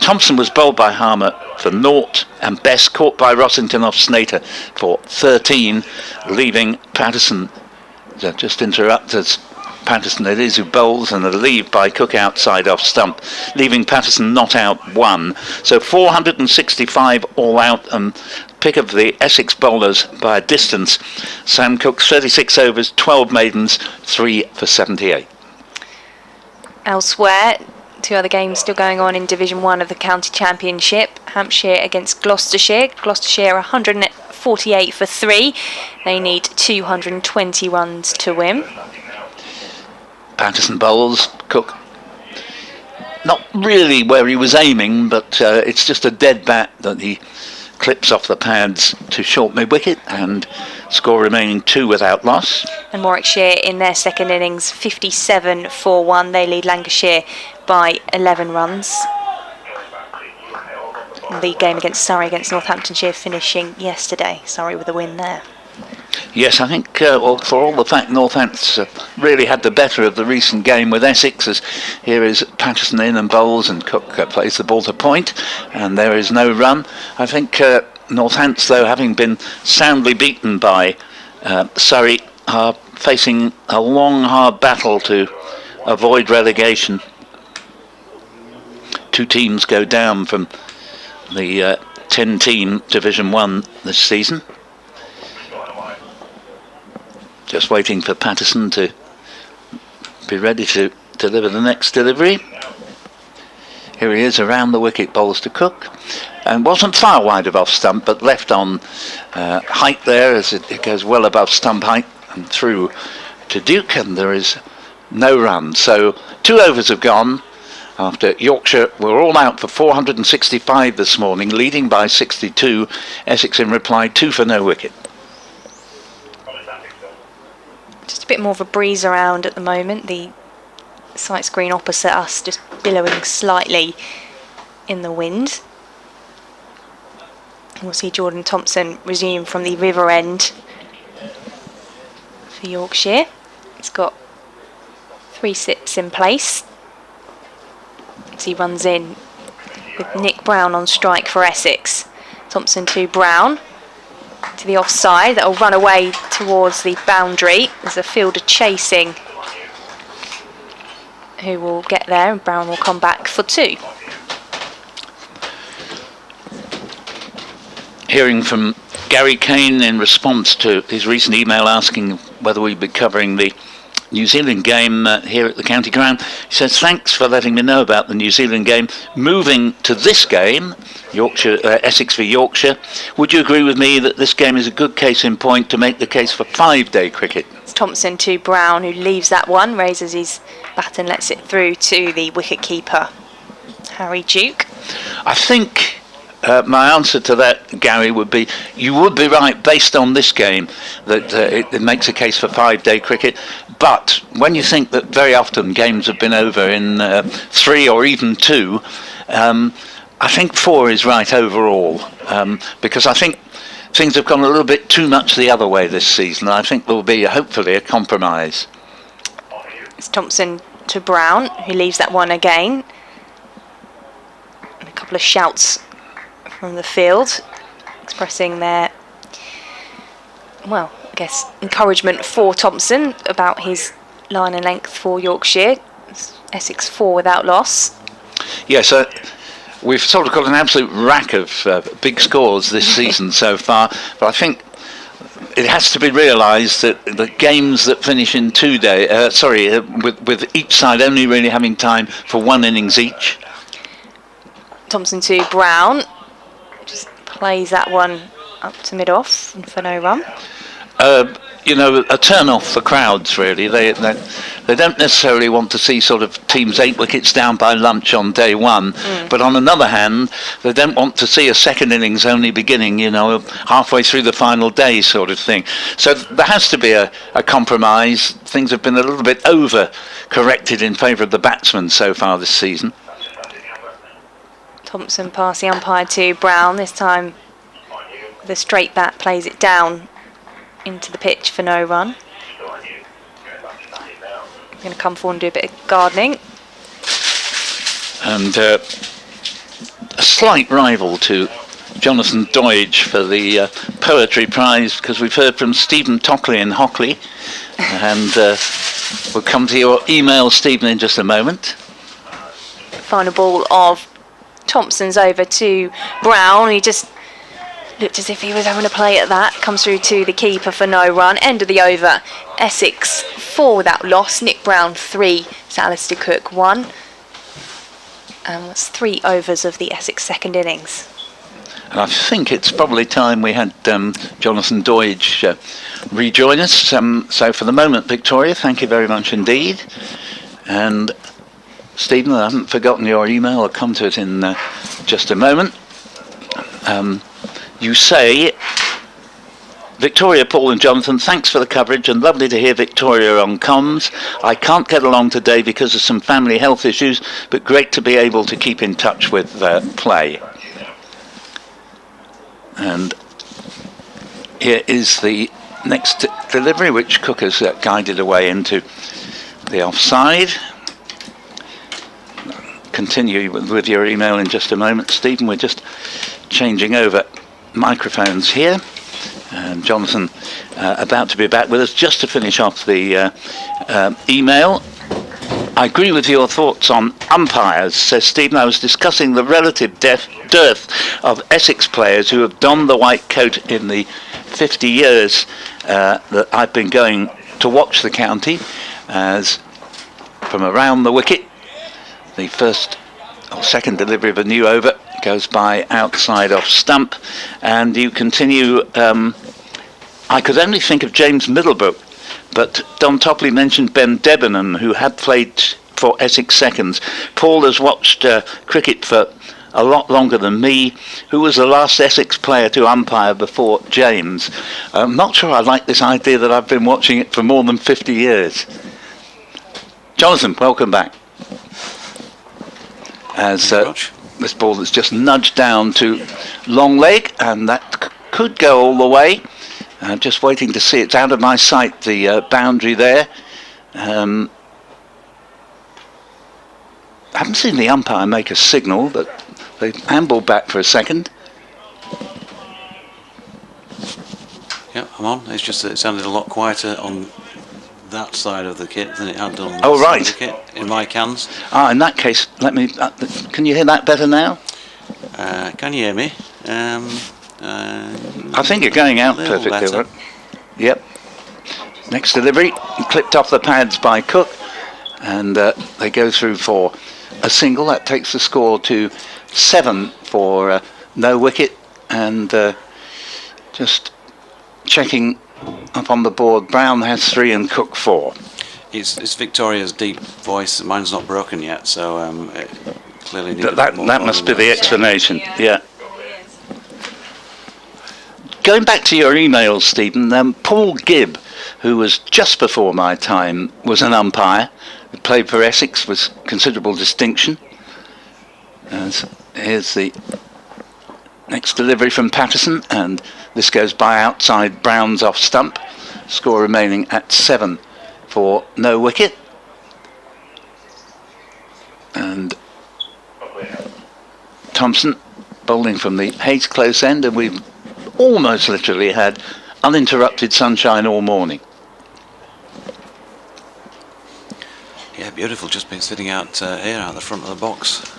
Thompson was bowled by Harmer for 0, and Best caught by Rossington off Snater for 13, leaving Patterson, just interrupted Patterson, it is who bowls, and a leave by Cook outside off stump, leaving Patterson not out 1. So 465 all out, and pick of the Essex bowlers by a distance. Sam Cook 36 overs, 12 maidens, 3 for 78. Elsewhere, 2 other games still going on in Division 1 of the County Championship. Hampshire against Gloucestershire. Gloucestershire 148 for 3. They need 220 runs to win. Patterson bowls. Cook not really where he was aiming, but it's just a dead bat that he clips off the pads to short mid-wicket, and score remaining 2 without loss. And Warwickshire in their second innings 57 for 1. They lead Lancashire by 11 runs. The game against Surrey against Northamptonshire finishing yesterday. Surrey with a win there. Yes, I think for all the fact Northants really had the better of the recent game with Essex, as here is Patterson in and bowls, and Cook plays the ball to point, and there is no run. I think Northants, though, having been soundly beaten by Surrey, are facing a long, hard battle to avoid relegation. 2 teams go down from the 10-team Division 1 this season. Just waiting for Patterson to be ready to deliver the next delivery. Here he is around the wicket, bowls to Cook, and wasn't far wide of off stump, but left on height there as it goes well above stump height and through to Duke, and there is no run. So 2 overs have gone after Yorkshire were all out for 465 this morning, leading by 62. Essex in reply 2 for no wicket. Just a bit more of a breeze around at the moment. The sight screen opposite us just billowing slightly in the wind. We'll see Jordan Thompson resume from the river end for Yorkshire. He's got 3 sips in place as he runs in with Nick Brown on strike for Essex. Thompson to Brown, to the offside, that'll run away towards the boundary. There's a fielder chasing who will get there, and Brown will come back for 2. Hearing from Gary Kane in response to his recent email asking whether we'd be covering the New Zealand game here at the county ground. He says, thanks for letting me know about the New Zealand game. Moving to this game, Yorkshire, Essex v Yorkshire, would you agree with me that this game is a good case in point to make the case for 5-day cricket? It's Thompson to Brown, who leaves that one, raises his bat and lets it through to the wicket-keeper, Harry Duke. I think my answer to that, Gary, would be you would be right based on this game that it makes a case for 5-day cricket. But when you think that very often games have been over in 3 or even 2, I think 4 is right overall, because I think things have gone a little bit too much the other way this season. I think there will be hopefully a compromise. It's Thompson to Brown, who leaves that one again. And a couple of shouts from the field expressing their, well, I guess encouragement for Thompson about his line and length for Yorkshire. Essex 4 without loss. Yes, we've sort of got an absolute rack of big scores this season so far, but I think it has to be realised that the games that finish in 2 days, with each side only really having time for 1 innings each. Thompson to Brown, just plays that one up to mid-off and for no run. You know, a turn off for crowds really. They don't necessarily want to see sort of teams 8 wickets down by lunch on day 1, but on another hand, they don't want to see a second innings only beginning, you know, halfway through the final day sort of thing. So there has to be a compromise. Things have been a little bit over-corrected in favour of the batsmen so far this season. Thompson past the umpire to Brown, this time the straight bat plays it down into the pitch for no run. I'm going to come forward and do a bit of gardening. And a slight rival to Jonathan Doidge for the Poetry Prize, because we've heard from Stephen Tockley in Hockley, and we'll come to your email, Stephen, in just a moment. Final ball of Thompson's over to Brown. He just looked as if he was having a play at that. Comes through to the keeper for no run. End of the over. Essex 4 without loss. Nick Brown 3. Sir Alistair Cook 1. And that's 3 overs of the Essex second innings. And I think it's probably time we had Jonathan Doidge rejoin us. So for the moment, Victoria, thank you very much indeed. And Stephen, I haven't forgotten your email. I'll come to it in just a moment. You say, Victoria, Paul and Jonathan, thanks for the coverage and lovely to hear Victoria on comms. I can't get along today because of some family health issues, but great to be able to keep in touch with play. And here is the next delivery, which Cook has guided away into the offside. Continue with your email in just a moment, Stephen. We're just changing over microphones here. And Jonathan about to be back with us just to finish off the email. I agree with your thoughts on umpires, says Stephen. I was discussing the relative dearth of Essex players who have donned the white coat in the 50 years that I've been going to watch the county, as from around the wicket, the first or second delivery of a new over goes by outside off stump, and you continue. I could only think of James Middlebrook, but Don Topley mentioned Ben Debenham, who had played for Essex seconds. Paul has watched cricket for a lot longer than me. Who was the last Essex player to umpire before James? I'm not sure I like this idea that I've been watching it for more than 50 years. Jonathan, welcome back. As this ball that's just nudged down to long leg, and that could go all the way. Just waiting to see. It's out of my sight, the boundary there. I haven't seen the umpire make a signal, but they ambled back for a second. Yeah, I'm on. It's just that it sounded a lot quieter on that side of the kit than it had done on oh, this right. side of the kit in my cans. In that case, let me. Can you hear that better now? Can you hear me? I think you're going out perfectly. Better. Right? Yep. Next delivery, clipped off the pads by Cook, and they go through for a single. That takes the score to 7 for no wicket, and just checking up on the board, Brown has 3 and Cook 4. It's Victoria's deep voice. Mine's not broken yet, so it clearly needs that must be the explanation. Yeah. going back to your emails, Stephen, Paul Gibb, who was just before my time, was an umpire who played for Essex with considerable distinction. And here's the next delivery from Patterson, and this goes by outside Brown's off stump. Score remaining at 7 for no wicket. And Thompson bowling from the Hayes close end, and we've almost literally had uninterrupted sunshine all morning. Yeah, beautiful. Just been sitting out here out the front of the box.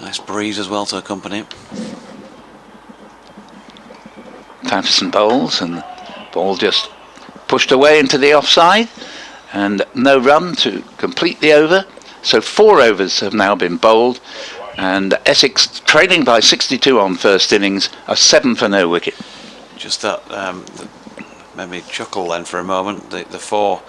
Nice breeze as well to accompany it. Patterson bowls, and the ball just pushed away into the offside, and no run to complete the over. So 4 overs have now been bowled, and Essex trailing by 62 on first innings, a 7 for no wicket. Just that made me chuckle then for a moment. The 4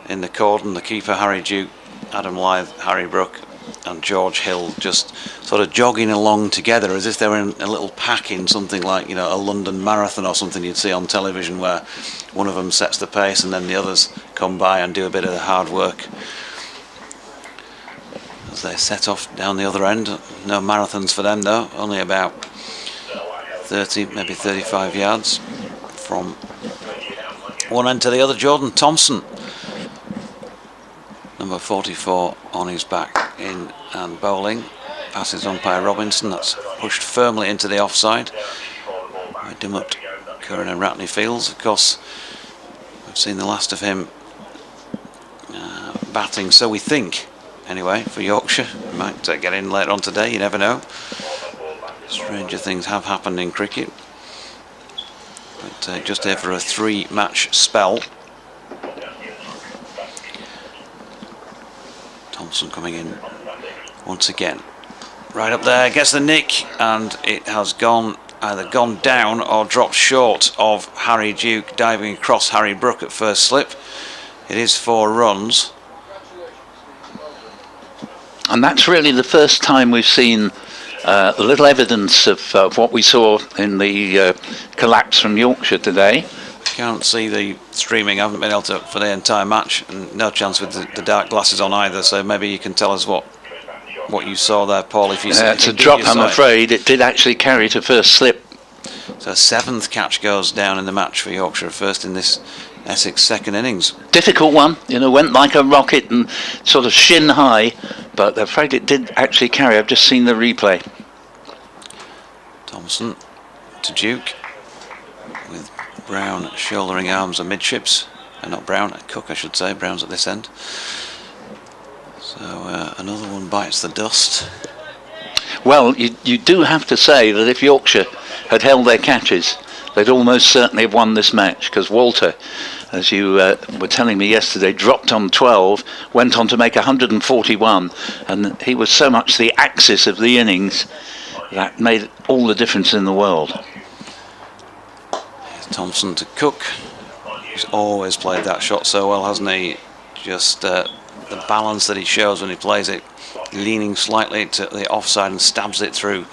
in the cordon, the keeper Harry Duke, Adam Lyth, Harry Brook and George Hill just sort of jogging along together as if they were in a little pack in something like, you know, a London marathon or something you'd see on television, where one of them sets the pace and then the others come by and do a bit of the hard work as they set off down the other end. No marathons for them though, only about 30, maybe 35 yards from one end to the other. Jordan Thompson, number 44, on his back, in and bowling. Passes umpire Robinson, that's pushed firmly into the offside. Dimmock, Curran and Ratney Fields. Of course, we've seen the last of him batting, so we think, anyway, for Yorkshire. He might get in later on today, you never know. Stranger things have happened in cricket. But just here for a 3-match spell. Thompson coming in once again. Right up there, gets the nick, and it has either gone down or dropped short of Harry Duke diving across Harry Brook at first slip. It is 4 runs. And that's really the first time we've seen little evidence of what we saw in the collapse from Yorkshire today. Can't see the streaming. I haven't been able to for the entire match, and no chance with the dark glasses on either, so maybe you can tell us what you saw there, Paul. If you it's a drop, I'm afraid. It did actually carry to first slip. So 7th catch goes down in the match for Yorkshire, first in this Essex second innings. Difficult one, you know, went like a rocket and sort of shin high, but I'm afraid it did actually carry. I've just seen the replay. Thompson to Duke, with Brown shouldering arms amidships. Not Brown, Cook I should say. Brown's at this end. So another one bites the dust. Well, you do have to say that if Yorkshire had held their catches, they'd almost certainly have won this match, because Walter, as you were telling me yesterday, dropped on 12, went on to make 141, and he was so much the axis of the innings that made all the difference in the world. Here's Thompson to Cook. He's always played that shot so well, hasn't he? Just the balance that he shows when he plays it, leaning slightly to the offside and stabs it through.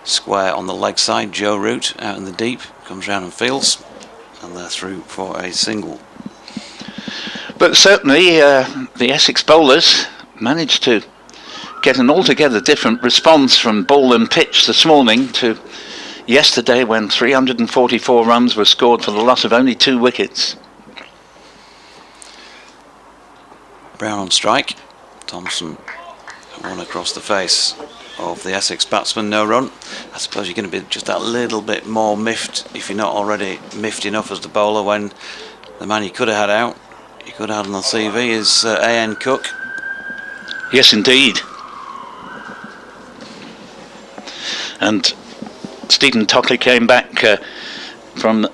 Square on the leg side. Joe Root out in the deep, comes round and fields, and they're through for a single. But certainly the Essex bowlers managed to get an altogether different response from ball and pitch this morning to yesterday, when 344 runs were scored for the loss of only 2 wickets. Brown on strike. Thompson one across the face of the Essex batsman, no run. I suppose you're going to be just that little bit more miffed, if you're not already miffed enough as the bowler, when the man you could have had out, you could have had on the CV, is A.N. Cook. Yes, indeed. And Stephen Tockley came back from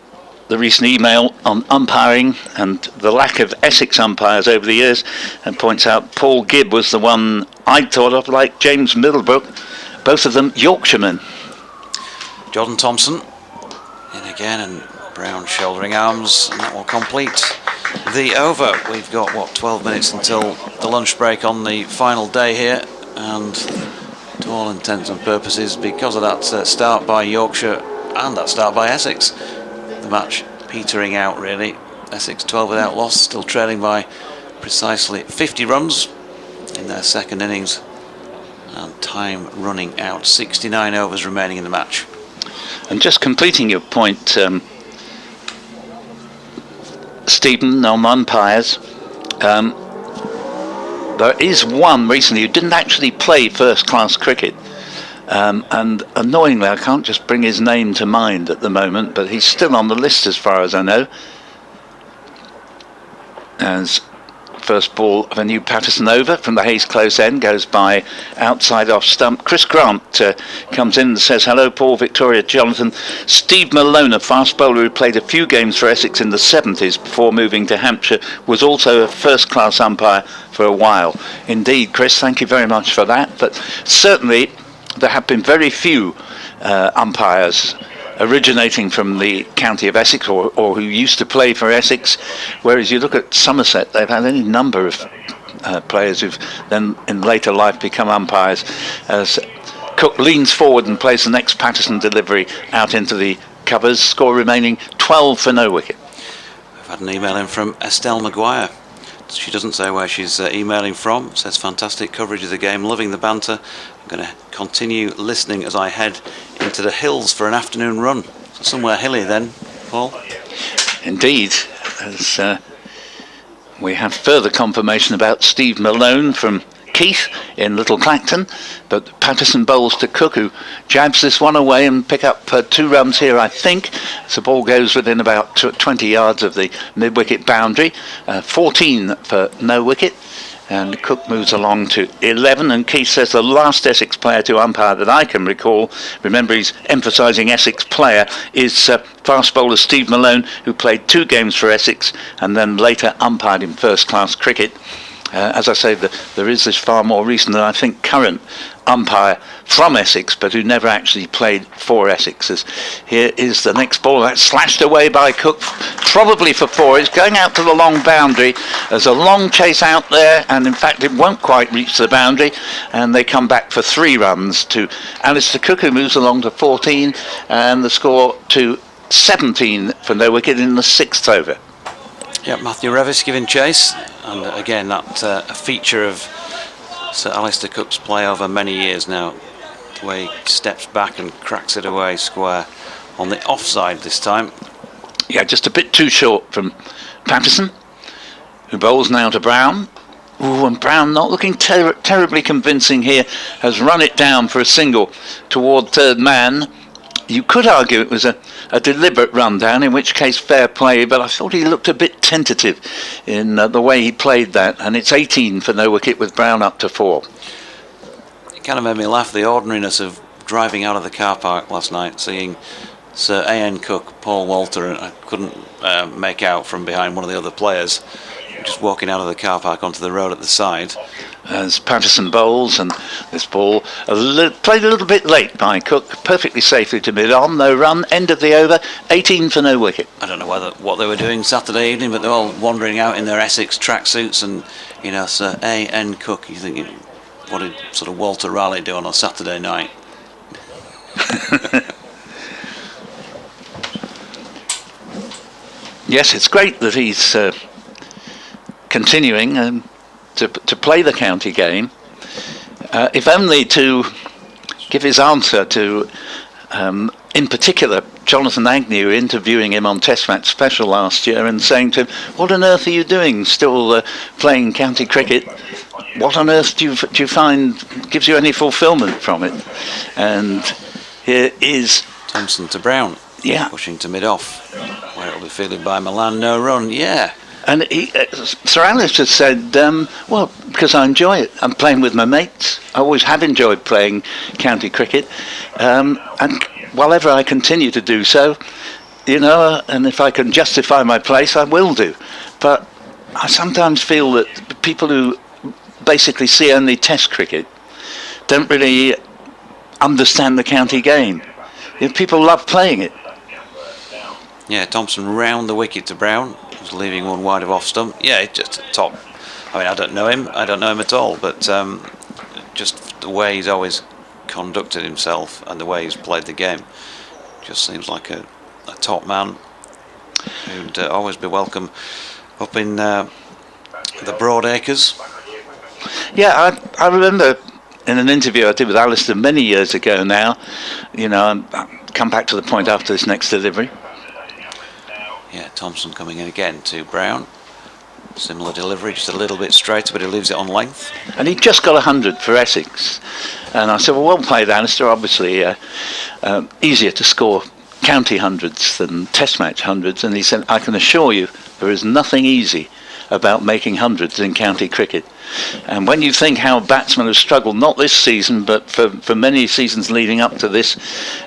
the recent email on umpiring and the lack of Essex umpires over the years, and points out Paul Gibb was the one I'd thought of, like James Middlebrook, both of them Yorkshiremen. Jordan Thompson in again, and Brown shouldering arms, and that will complete the over. We've got, what, 12 minutes until the lunch break on the final day here, and to all intents and purposes, because of that start by Yorkshire, And that start by Essex. The match petering out really. Essex 12 without loss, still trailing by precisely 50 runs in their second innings. And time running out, 69 overs remaining in the match. And just completing your point, Stephen, on umpires, there is one recently who didn't actually play first-class cricket. And annoyingly, I can't just bring his name to mind at the moment, but he's still on the list as far as I know. As first ball of a new Patterson over from the Hayes close end goes by outside off stump. Chris Grant comes in and says, hello Paul, Victoria, Jonathan. Steve Malone, a fast bowler who played a few games for Essex in the 70s before moving to Hampshire, was also a first class umpire for a while. Indeed, Chris, thank you very much for that. But certainly there have been very few umpires originating from the county of Essex or who used to play for Essex, whereas you look at Somerset, they've had any number of players who've then in later life become umpires. As Cook leans forward and plays the next Patterson delivery out into the covers, score remaining 12 for no wicket. I've had an email in from Estelle Maguire. She doesn't say where she's emailing from. Says fantastic coverage of the game, loving the banter. I'm going to continue listening as I head into the hills for an afternoon run. So somewhere hilly then, Paul. Indeed, as we have further confirmation about Steve Malone from Keith in Little Clacton, but Patterson bowls to Cook, who jabs this one away and pick up 2 runs here, I think. So the ball goes within about 20 yards of the mid-wicket boundary. 14 for no wicket. And Cook moves along to 11, and Keith says the last Essex player to umpire that I can recall, remember he's emphasising Essex player, is fast bowler Steve Malone, who played 2 games for Essex and then later umpired in first-class cricket. As I say, there is this far more recent and I think current umpire from Essex, but who never actually played for Essex. As here is the next ball, that's slashed away by Cook, probably for 4. It's going out to the long boundary. There's a long chase out there, and in fact it won't quite reach the boundary, and they come back for 3 runs to Alistair Cook, who moves along to 14, and the score to 17 for no wicket in the 6th over. Yeah, Matthew Revis giving chase, and again that a feature of Sir Alistair Cook's play over many years now, the way he steps back and cracks it away square on the offside this time. Yeah, just a bit too short from Patterson, who bowls now to Brown. Ooh, and Brown not looking terribly convincing here, has run it down for a single toward third man. You could argue it was a deliberate run down, in which case fair play, but I thought he looked a bit tentative in the way he played that, and it's 18 for no wicket with Brown up to 4. It kind of made me laugh, the ordinariness of driving out of the car park last night, seeing Sir A.N. Cook, Paul Walter, and I couldn't make out from behind one of the other players, just walking out of the car park onto the road at the side. As Patterson bowls, and this ball played a little bit late by Cook, perfectly safely to mid-on, no run, end of the over, 18 for no wicket. I don't know what they were doing Saturday evening, but they're all wandering out in their Essex tracksuits, and you know, Sir A.N. Cook, you think, what did sort of Walter Raleigh do on a Saturday night? Yes, it's great that he's continuing to play the county game, if only to give his answer to, in particular, Jonathan Agnew interviewing him on Test Match Special last year and saying to him, what on earth are you doing still playing county cricket? What on earth do you find gives you any fulfilment from it? And here is Thompson to Brown, pushing to mid-off, where it'll be fielded by Milan, no run, And Sir Alistair said, well, because I enjoy it. I'm playing with my mates. I always have enjoyed playing county cricket. And while ever I continue to do so, you know, and if I can justify my place, I will do. But I sometimes feel that people who basically see only Test cricket don't really understand the county game. You know, people love playing it. Yeah, Thompson round the wicket to Brown, who's leaving one wide of off stump. Yeah, just top. I mean, I don't know him at all, but just the way he's always conducted himself and the way he's played the game, just seems like a top man who'd always be welcome up in the Broadacres. Yeah, I remember in an interview I did with Alistair many years ago now, I'll come back to the point after this next delivery. Yeah, Thompson coming in again to Brown. Similar delivery, just a little bit straighter, but he leaves it on length. And he just got 100 for Essex. And I said, well played, Alistair. Obviously, easier to score county hundreds than test match hundreds. And he said, I can assure you, there is nothing easy about making hundreds in county cricket. And when you think how batsmen have struggled, not this season, but for many seasons leading up to this,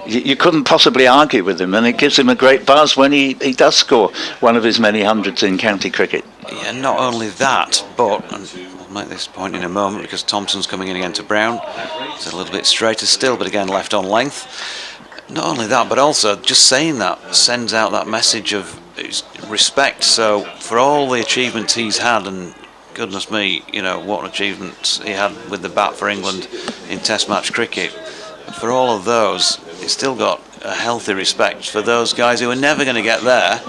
you couldn't possibly argue with him. And it gives him a great buzz when he does score one of his many hundreds in county cricket. Yeah, not only that, but, and we'll make this point in a moment because Thompson's coming in again to Brown. It's a little bit straighter still, but again left on length. Not only that, but also just saying that sends out that message of respect. So for all the achievements he's had, and goodness me, what an achievement he had with the bat for England in Test match cricket. For all of those, he's still got a healthy respect for those guys who are never going to get there,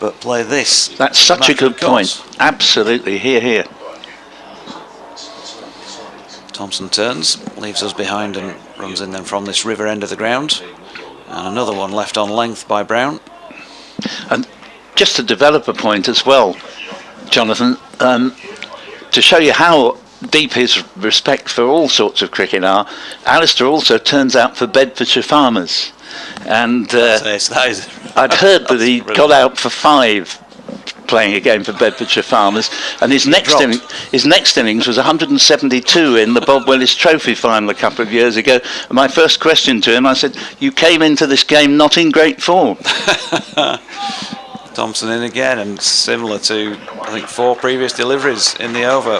but play this. That's such a good point. Absolutely, here. Thompson turns, leaves us behind and runs in then from this river end of the ground. And another one left on length by Brown. And just to develop a point as well, Jonathan, to show you how deep his respect for all sorts of cricket are, Alistair also turns out for Bedfordshire Farmers. And I'd heard that he got out for 5 playing a game for Bedfordshire Farmers, and his next innings was 172 in the Bob Willis Trophy final a couple of years ago. And my first question to him, I said, you came into this game not in great form. Thompson in again, and similar to I think 4 previous deliveries in the over.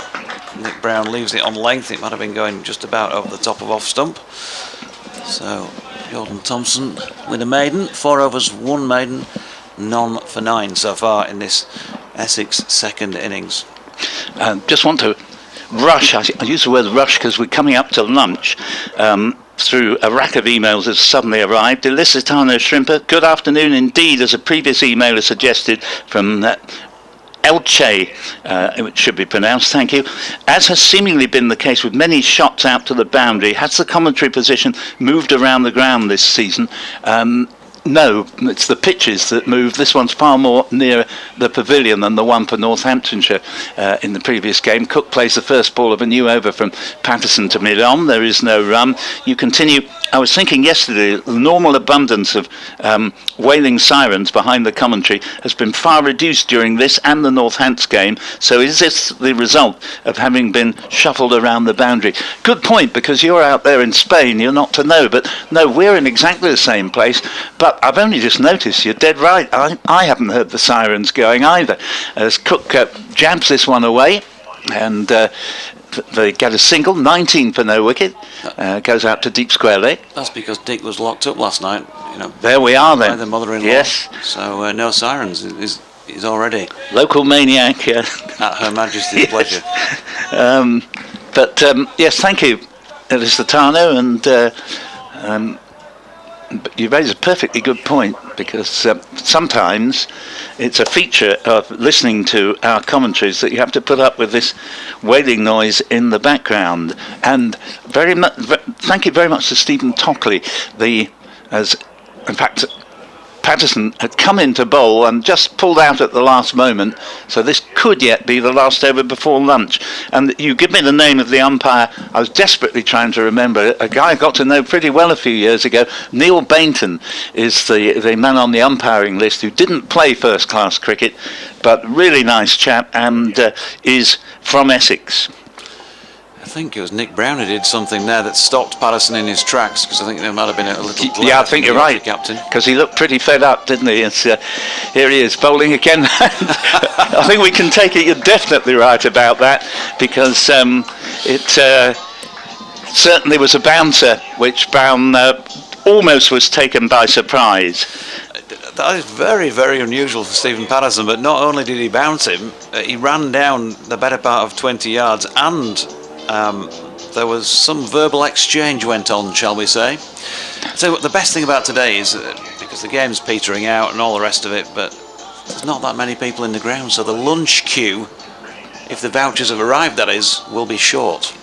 Nick Brown leaves it on length. It might have been going just about over the top of off stump. So Jordan Thompson with a maiden, 4 overs, 1 maiden, none for 9 so far in this Essex second innings. Just want to rush, I use the word rush because we're coming up to lunch, through a rack of emails has suddenly arrived. Elisitano Shrimper, good afternoon indeed, as a previous emailer suggested from Elche, it should be pronounced, thank you. As has seemingly been the case with many shots out to the boundary, has the commentary position moved around the ground this season? No, it's the pitches that move. This one's far more near the pavilion than the one for Northamptonshire in the previous game. Cook plays the first ball of a new over from Patterson to mid-on. There is no run. You continue. I was thinking yesterday, the normal abundance of wailing sirens behind the commentary has been far reduced during this and the Northants game. So is this the result of having been shuffled around the boundary? Good point, because you're out there in Spain, you're not to know. But no, we're in exactly the same place. But I've only just noticed, you're dead right. I haven't heard the sirens going either. As Cook jabs this one away, and they get a single, 19 for no wicket, goes out to deep square leg. That's because Dick was locked up last night. There we are then. By the mother-in-law. Yes. So no sirens. He's already local maniac. At Her Majesty's pleasure. But yes, thank you, Elisitano, and you raise a perfectly good point, because sometimes it's a feature of listening to our commentaries that you have to put up with this wailing noise in the background. And thank you very much to Stephen Tockley, in fact Patterson had come into bowl and just pulled out at the last moment, so this could yet be the last over before lunch. And you give me the name of the umpire. I was desperately trying to remember a guy I got to know pretty well a few years ago. Neil Bainton is the man on the umpiring list who didn't play first class cricket, but really nice chap, and is from Essex. I think it was Nick Brown who did something there that stopped Patterson in his tracks, because I think there might have been a little yeah, I think you're right, captain, because he looked pretty fed up, didn't he? It's, here he is bowling again. I think we can take it you're definitely right about that, because it certainly was a bouncer which Brown almost was taken by surprise. That is very, very unusual for Stephen Patterson, but not only did he bounce him, he ran down the better part of 20 yards, and there was some verbal exchange went on, shall we say. So the best thing about today is, because the game's petering out and all the rest of it, but there's not that many people in the ground, so the lunch queue, if the vouchers have arrived, that is, will be short.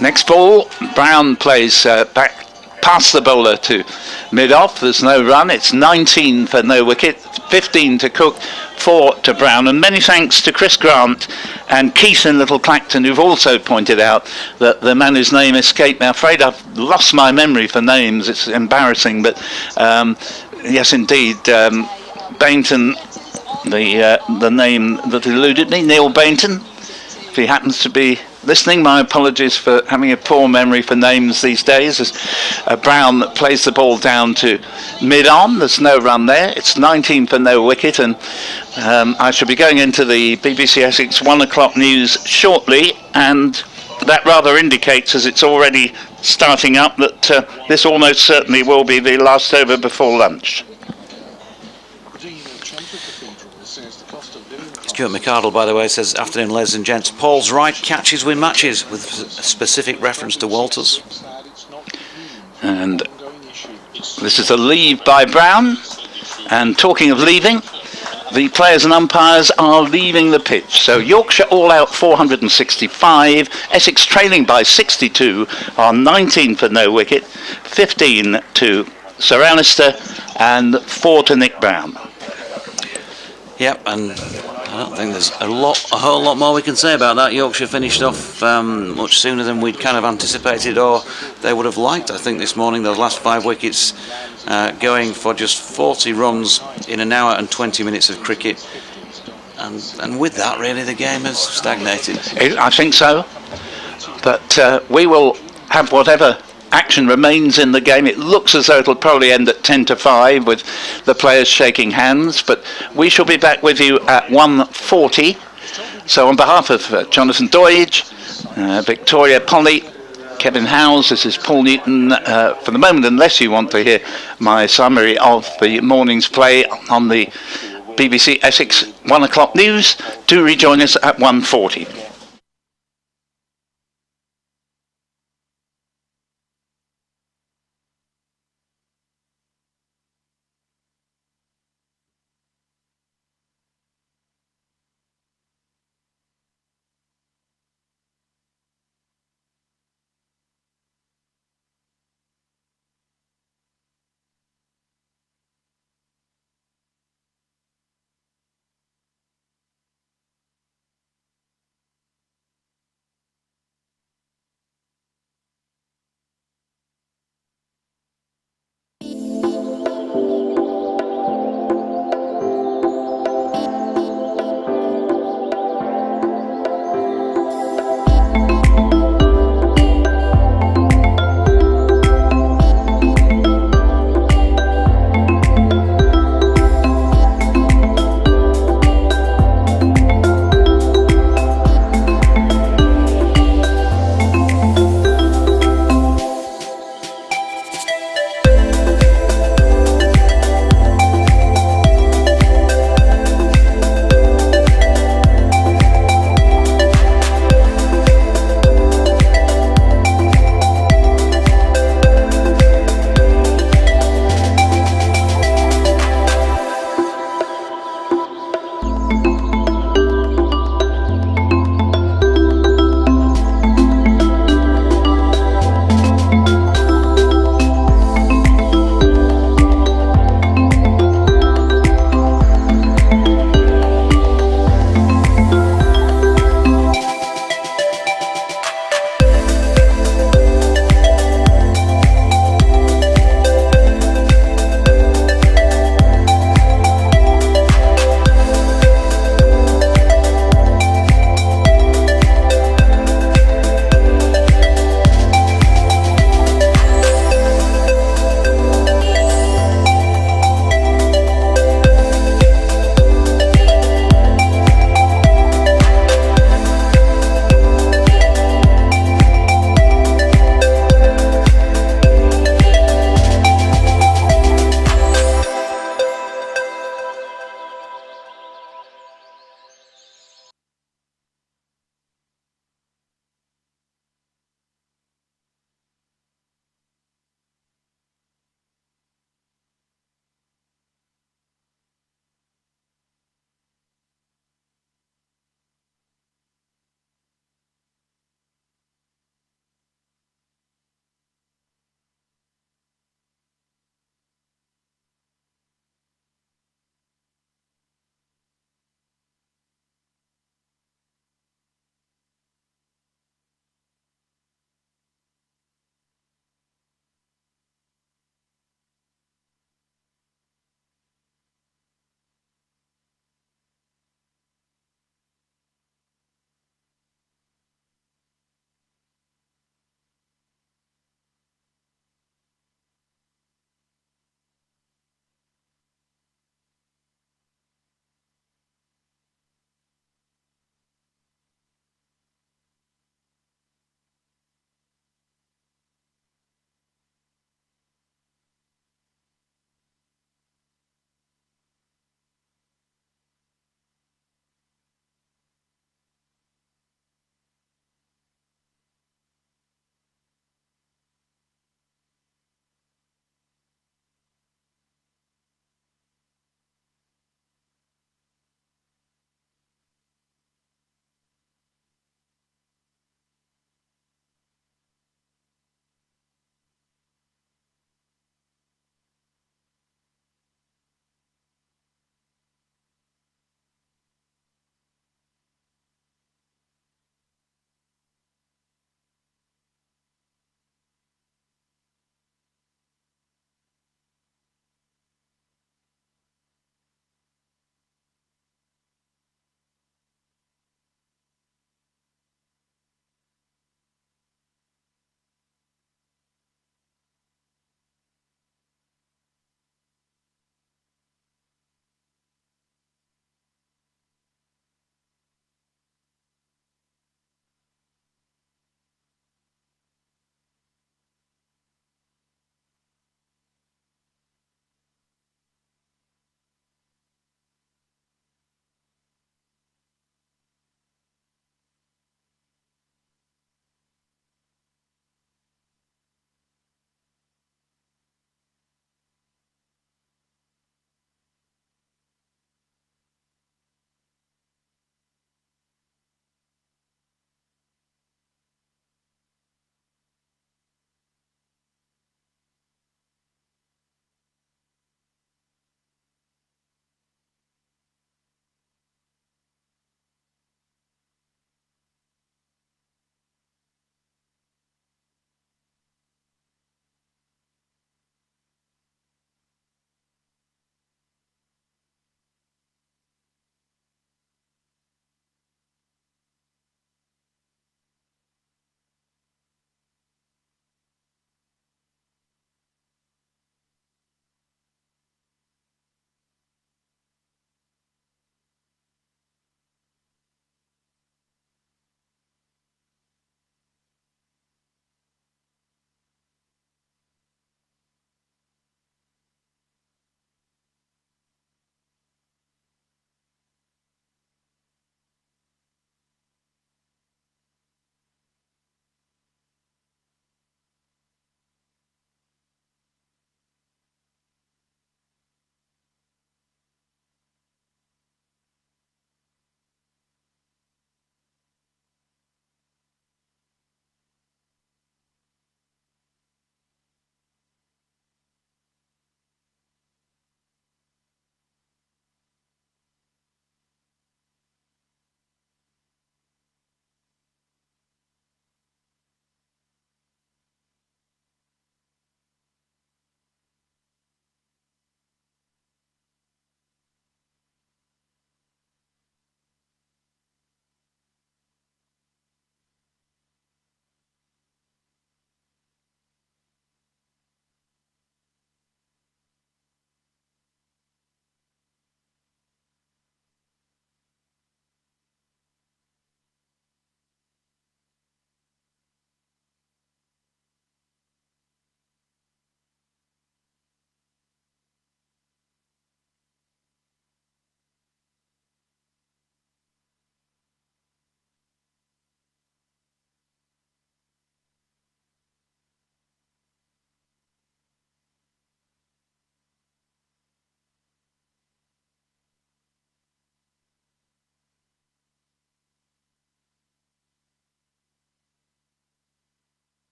Next ball, Brown plays back past the bowler to mid-off. There's no run. It's 19 for no wicket, 15 to Cook, 4 to Brown. And many thanks to Chris Grant and Keith in Little Clacton, who've also pointed out that the man whose name escaped me. I'm afraid I've lost my memory for names. It's embarrassing, but yes, indeed, Bainton, the name that eluded me, Neil Bainton. If he happens to be listening, my apologies for having a poor memory for names these days. As Brown plays the ball down to mid-on, there's no run there. It's 19 for no wicket, and I shall be going into the BBC Essex 1 o'clock news shortly, and that rather indicates, as it's already starting up, that this almost certainly will be the last over before lunch. Stuart McArdle, by the way, says, afternoon, ladies and gents. Paul's right, catches win matches, with a specific reference to Walters. And this is a leave by Brown. And talking of leaving, the players and umpires are leaving the pitch. So Yorkshire all out 465, Essex trailing by 62 on 19 for no wicket, 15 to Sir Alistair and 4 to Nick Brown. Yep, and I don't think there's a whole lot more we can say about that. Yorkshire finished off much sooner than we'd kind of anticipated or they would have liked. I think this morning those last 5 wickets going for just 40 runs in an hour and 20 minutes of cricket. And with that, really, the game has stagnated. I think so. But we will have whatever action remains in the game. It looks as though it'll probably end at 10-5 with the players shaking hands, but we shall be back with you at 1:40. So on behalf of Jonathan Doidge, Victoria Polly, Kevin Howes, this is Paul Newton for the moment, unless you want to hear my summary of the morning's play on the BBC Essex 1 o'clock news, do rejoin us at 1:40.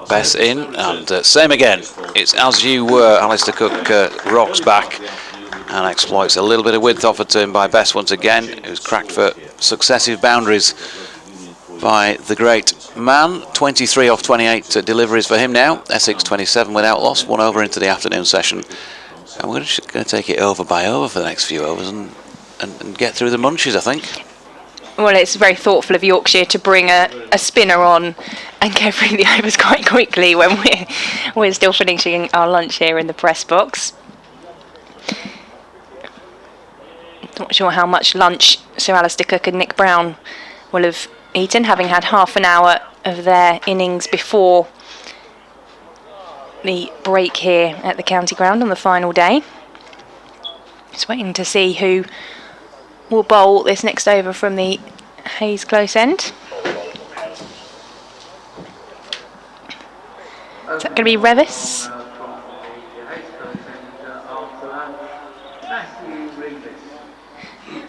Bess in, and same again. It's As You Were. Alistair Cook rocks back and exploits a little bit of width offered to him by Bess once again, who's cracked for successive boundaries by the great man. 23 off 28 deliveries for him now. Essex 27 without loss, 1 over into the afternoon session. And we're just going to take it over by over for the next few overs and get through the munchies, I think. Well, it's very thoughtful of Yorkshire to bring a spinner on and go through the overs quite quickly when we're still finishing our lunch here in the press box. Not sure how much lunch Sir Alistair Cook and Nick Brown will have eaten, having had half an hour of their innings before the break here at the county ground on the final day. Just waiting to see who will bowl this next over from the Hayes close end. Is that going to be Revis?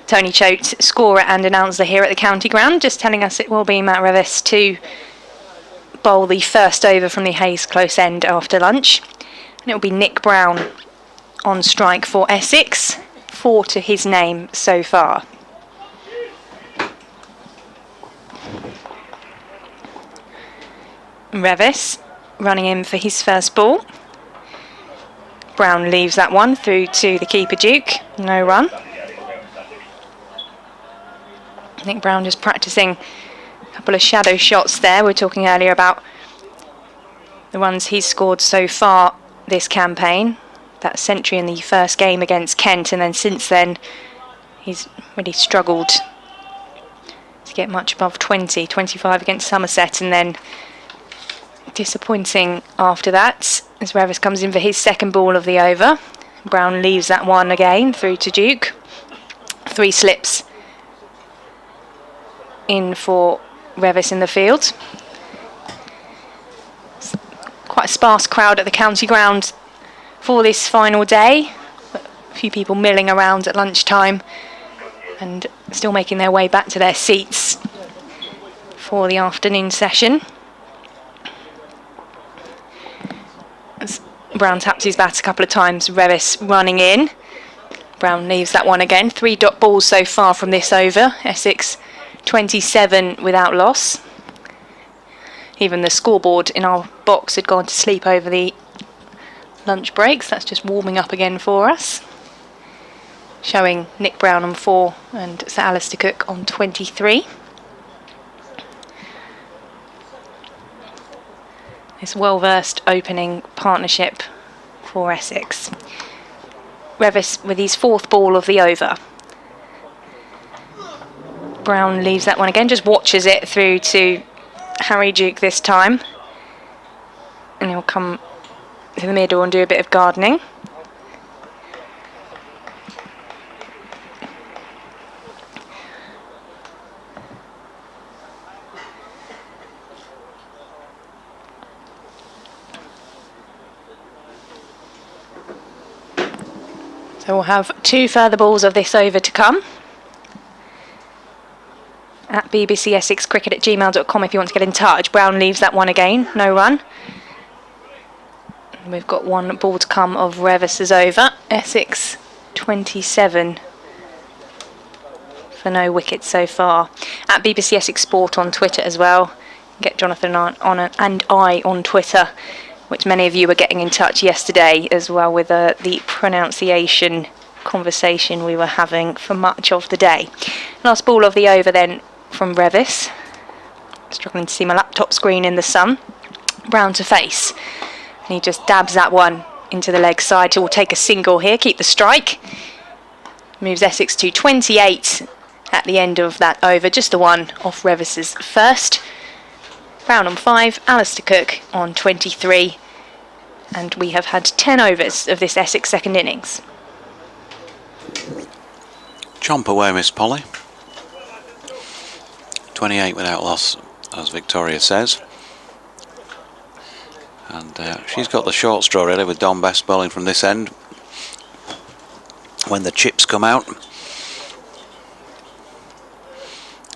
Tony Choate, scorer and announcer here at the county ground, just telling us it will be Matt Revis to bowl the first over from the Hayes close end after lunch. And it will be Nick Brown on strike for Essex, 4 to his name so far. Revis running in for his first ball. Brown leaves that one through to the keeper Duke, no run. Nick Brown just practicing a couple of shadow shots there. We were talking earlier about the ones he's scored so far this campaign. That century in the first game against Kent, and then since then he's really struggled to get much above 20, 25 against Somerset, and then disappointing after that as Revis comes in for his second ball of the over. Brown leaves that one again through to Duke. 3 slips in for Revis in the field. It's quite a sparse crowd at the county ground for this final day. A few people milling around at lunchtime and still making their way back to their seats for the afternoon session. As Brown taps his bat a couple of times, Revis running in. Brown leaves that one again. 3 dot balls so far from this over. Essex 27 without loss. Even the scoreboard in our box had gone to sleep over the lunch breaks. That's just warming up again for us. Showing Nick Brown on 4 and Sir Alistair Cook on 23. This well-versed opening partnership for Essex. Revis with his 4th ball of the over. Brown leaves that one again, just watches it through to Harry Duke this time. And he'll come to the middle and do a bit of gardening. So we'll have 2 further balls of this over to come. At bbcsexcricket@gmail.com if you want to get in touch. Brown leaves that one again, no run. And we've got 1 ball to come of Revis's over. Essex 27 for no wickets so far. At BBC Essex Sport on Twitter as well. Get Jonathan on and I on Twitter, which many of you were getting in touch yesterday as well with the pronunciation conversation we were having for much of the day. Last ball of the over then from Revis. Struggling to see my laptop screen in the sun. Brown to face. And he just dabs that one into the leg side. So we'll take a single here, keep the strike. Moves Essex to 28 at the end of that over. Just the one off Revis's first. Brown on 5, Alistair Cook on 23. And we have had 10 overs of this Essex second innings. Chomp away, Miss Polly. 28 without loss, as Victoria says. And she's got the short straw really with Don Best bowling from this end when the chips come out.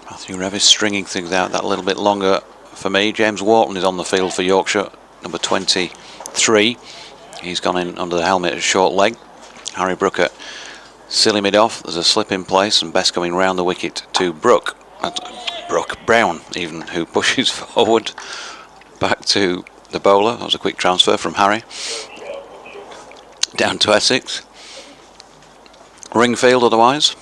Matthew Revis stringing things out that little bit longer for me. James Wharton is on the field for Yorkshire, number 23. He's gone in under the helmet at short leg. Harry Brooker silly mid off. There's a slip in place, and Best coming round the wicket to Brook Brown, even, who pushes forward back to the bowler. That was a quick transfer from Harry down to Essex. Ringfield otherwise,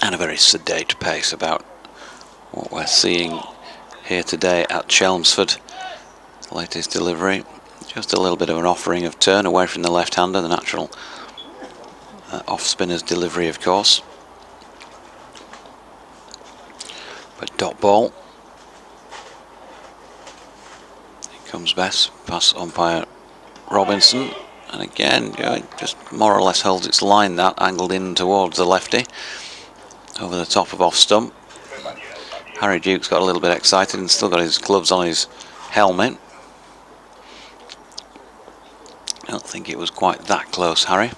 and a very sedate pace about what we're seeing here today at Chelmsford. Latest delivery, just a little bit of an offering of turn away from the left-hander, the natural off-spinner's delivery, of course. But dot ball. Here comes Bess, pass umpire Robinson, and again, just more or less holds its line, that angled in towards the lefty, over the top of off stump. Harry Duke's got a little bit excited and still got his gloves on his helmet. I don't think it was quite that close, Harry.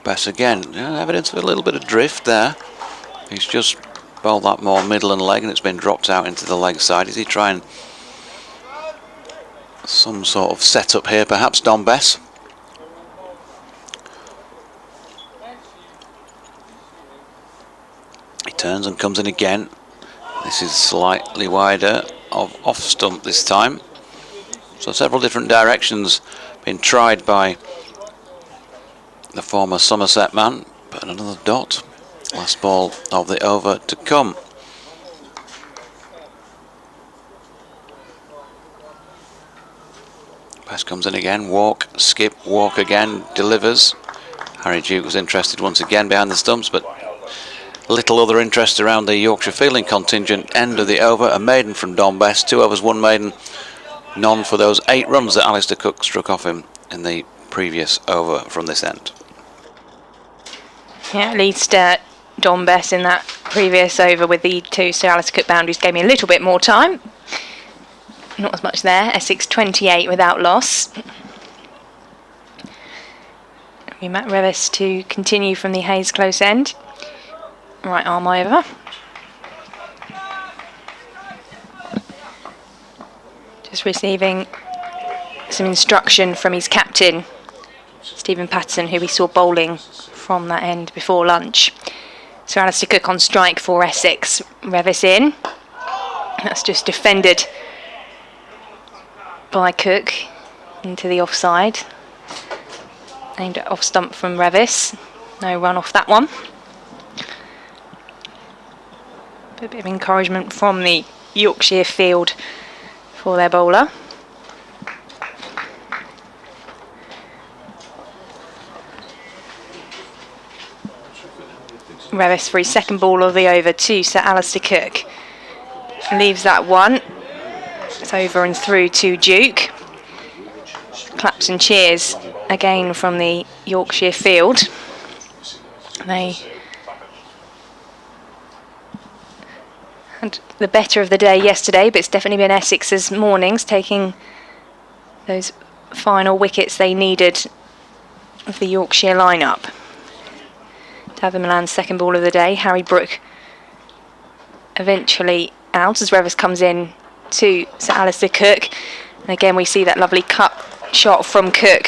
Bess again, evidence of a little bit of drift there. He's just bowled that more middle and leg, and it's been dropped out into the leg side. Is he trying some sort of setup here, perhaps, Don Bess? He turns and comes in again. This is slightly wider of off stump this time. So several different directions being tried by the former Somerset man, but another dot. Last ball of the over to come. Pass comes in again, walk, skip, walk again, delivers. Harry Duke was interested once again behind the stumps, but little other interest around the Yorkshire fielding contingent. End of the over, a maiden from Don Bess, 2 overs, 1 maiden, none for those 8 runs that Alistair Cook struck off him in the previous over from this end. Yeah, at least Don Bess in that previous over with the 2 Sir Alistair Cook boundaries gave me a little bit more time. Not as much there. Essex 28 without loss. We Matt Revis to continue from the Hayes close end. Right arm over. Just receiving some instruction from his captain, Stephen Patterson, who we saw bowling from that end before lunch. So Alistair Cook on strike for Essex. Revis in. That's just defended by Cook into the offside. Aimed at off stump from Revis. No run off that one. A bit of encouragement from the Yorkshire field for their bowler. Revis for his second ball of the over to Sir Alistair Cook. Leaves that one. It's over and through to Duke. Claps and cheers again from the Yorkshire field. They had the better of the day yesterday, but it's definitely been Essex's mornings, taking those final wickets they needed of the Yorkshire lineup. David Milan's second ball of the day. Harry Brook eventually out as Revis comes in to Sir Alistair Cook. And again we see that lovely cut shot from Cook,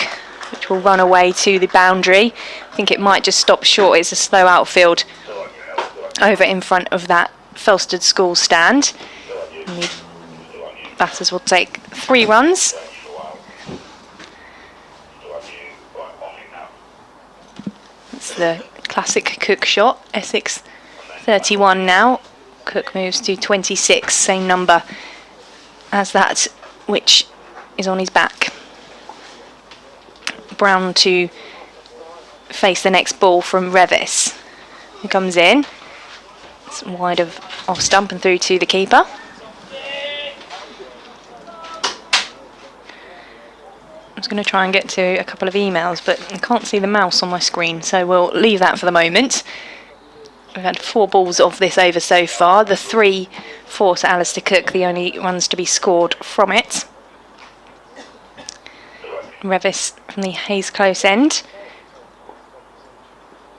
which will run away to the boundary. I think it might just stop short. It's a slow outfield over in front of that Felsted School stand. And the batters will take 3 runs. It's the classic Cook shot. Essex 31 now. Cook moves to 26, same number as that which is on his back. Brown to face the next ball from Revis, who comes in. It's wide of off stump and through to the keeper. I was going to try and get to a couple of emails, but I can't see the mouse on my screen, so we'll leave that for the moment. We've had 4 balls of this over so far. The 3 for Sir Alistair Cook, the only ones to be scored from it. Revis from the Hayes close end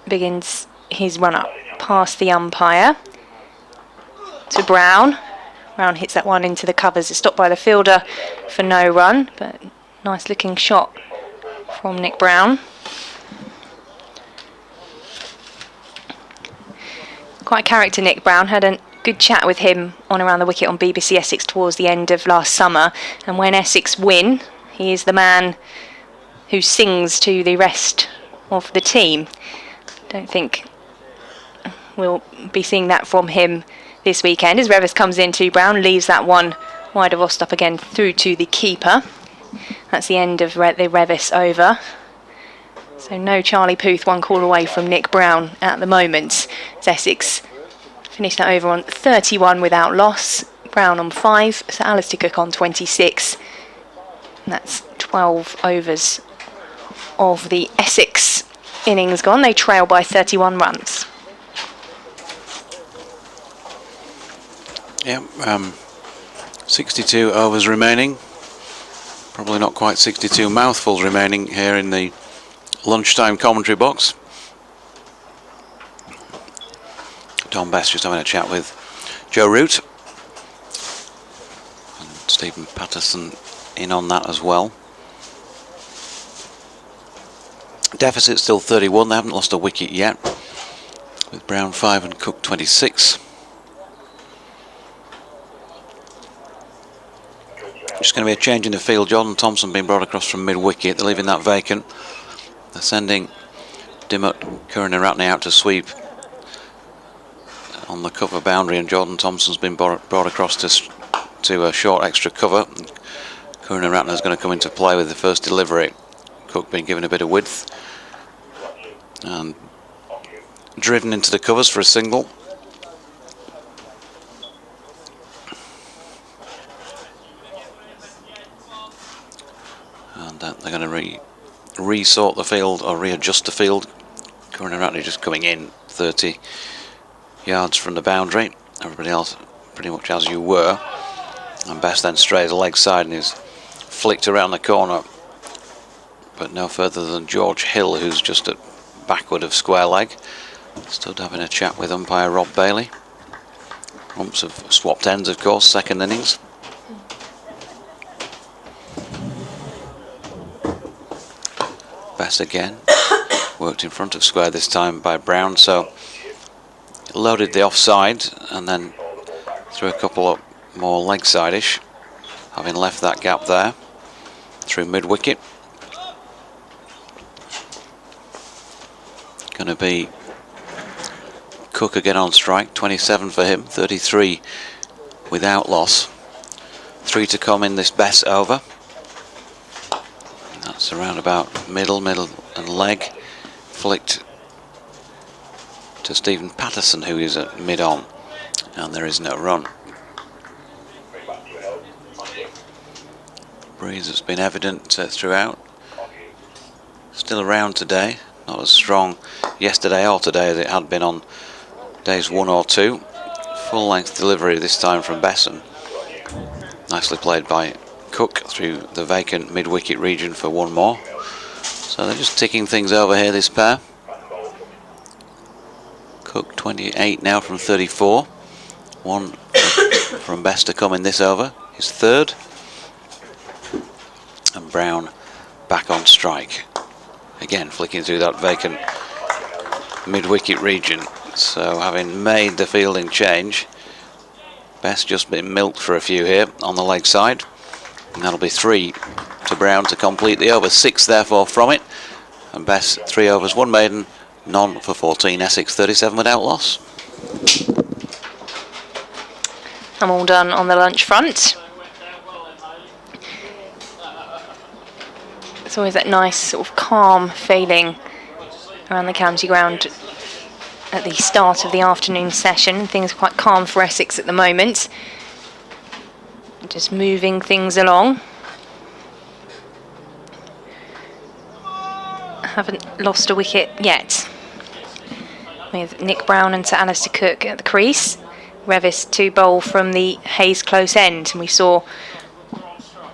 begins his run up past the umpire to Brown. Brown hits that one into the covers. It's stopped by the fielder for no run, but nice looking shot from Nick Brown. Quite a character, Nick Brown. Had a good chat with him on Around the Wicket on BBC Essex towards the end of last summer. And when Essex win, he is the man who sings to the rest of the team. Don't think we'll be seeing that from him this weekend. As Revis comes in to Brown, leaves that one wide of Ostap again through to the keeper. That's the end of the Revis over. So no Charlie Puth, one call away from Nick Brown at the moment. As Essex finished that over on 31 without loss. Brown on 5, so Alistair Cook on 26. And that's 12 overs of the Essex innings gone. They trail by 31 runs. Yeah, 62 overs remaining. Probably not quite 62 mouthfuls remaining here in the lunchtime commentary box. Tom Best just having a chat with Joe Root. And Stephen Patterson in on that as well. Deficit still 31, they haven't lost a wicket yet. With Brown 5 and Cook 26. Just going to be a change in the field. Jordan Thompson being brought across from mid-wicket. They're leaving that vacant. They're sending Dimmock, Curran and Ratney out to sweep on the cover boundary, and Jordan Thompson's been brought across to a short extra cover. Curran and Ratner is going to come into play with the first delivery. Cook being given a bit of width and driven into the covers for a single. And they're going to resort the field or readjust the field. Curran and Ratney just coming in 30 yards from the boundary. Everybody else pretty much as you were. And Best then straight to the leg side and is flicked around the corner. But no further than George Hill, who's just at backward of square leg. Stood having a chat with umpire Rob Bailey. Umps have swapped ends, of course, second innings. Best again. Worked in front of square this time by Brown, so loaded the offside and then threw a couple of more leg side-ish, having left that gap there through mid-wicket. Going to be Cook again on strike, 27 for him, 33 without loss. 3 to come in this Best over. That's around about middle and leg. Flicked to Stephen Patterson, who is at mid-on, and there is no run. Breeze has been evident throughout. Still around today, not as strong yesterday or today as it had been on days 1 or 2. Full length delivery this time from Besson. Nicely played by Cook through the vacant mid-wicket region for one more. So they're just ticking things over here, this pair. Cook 28 now from 34. One from Best to come in this over, his third. And Brown back on strike. Again flicking through that vacant mid-wicket region. So having made the fielding change, Best just been milked for a few here on the leg side. And that'll be 3 to Brown to complete the over. 6 therefore from it. And Best 3 overs, 1 maiden, none for 14. Essex 37 without loss. I'm all done on the lunch front. It's always that nice sort of calm feeling around the county ground at the start of the afternoon session. Things are quite calm for Essex at the moment. Just moving things along. Haven't lost a wicket yet. With Nick Brown and Sir Alistair Cook at the crease. Revis to bowl from the Hayes close end, and we saw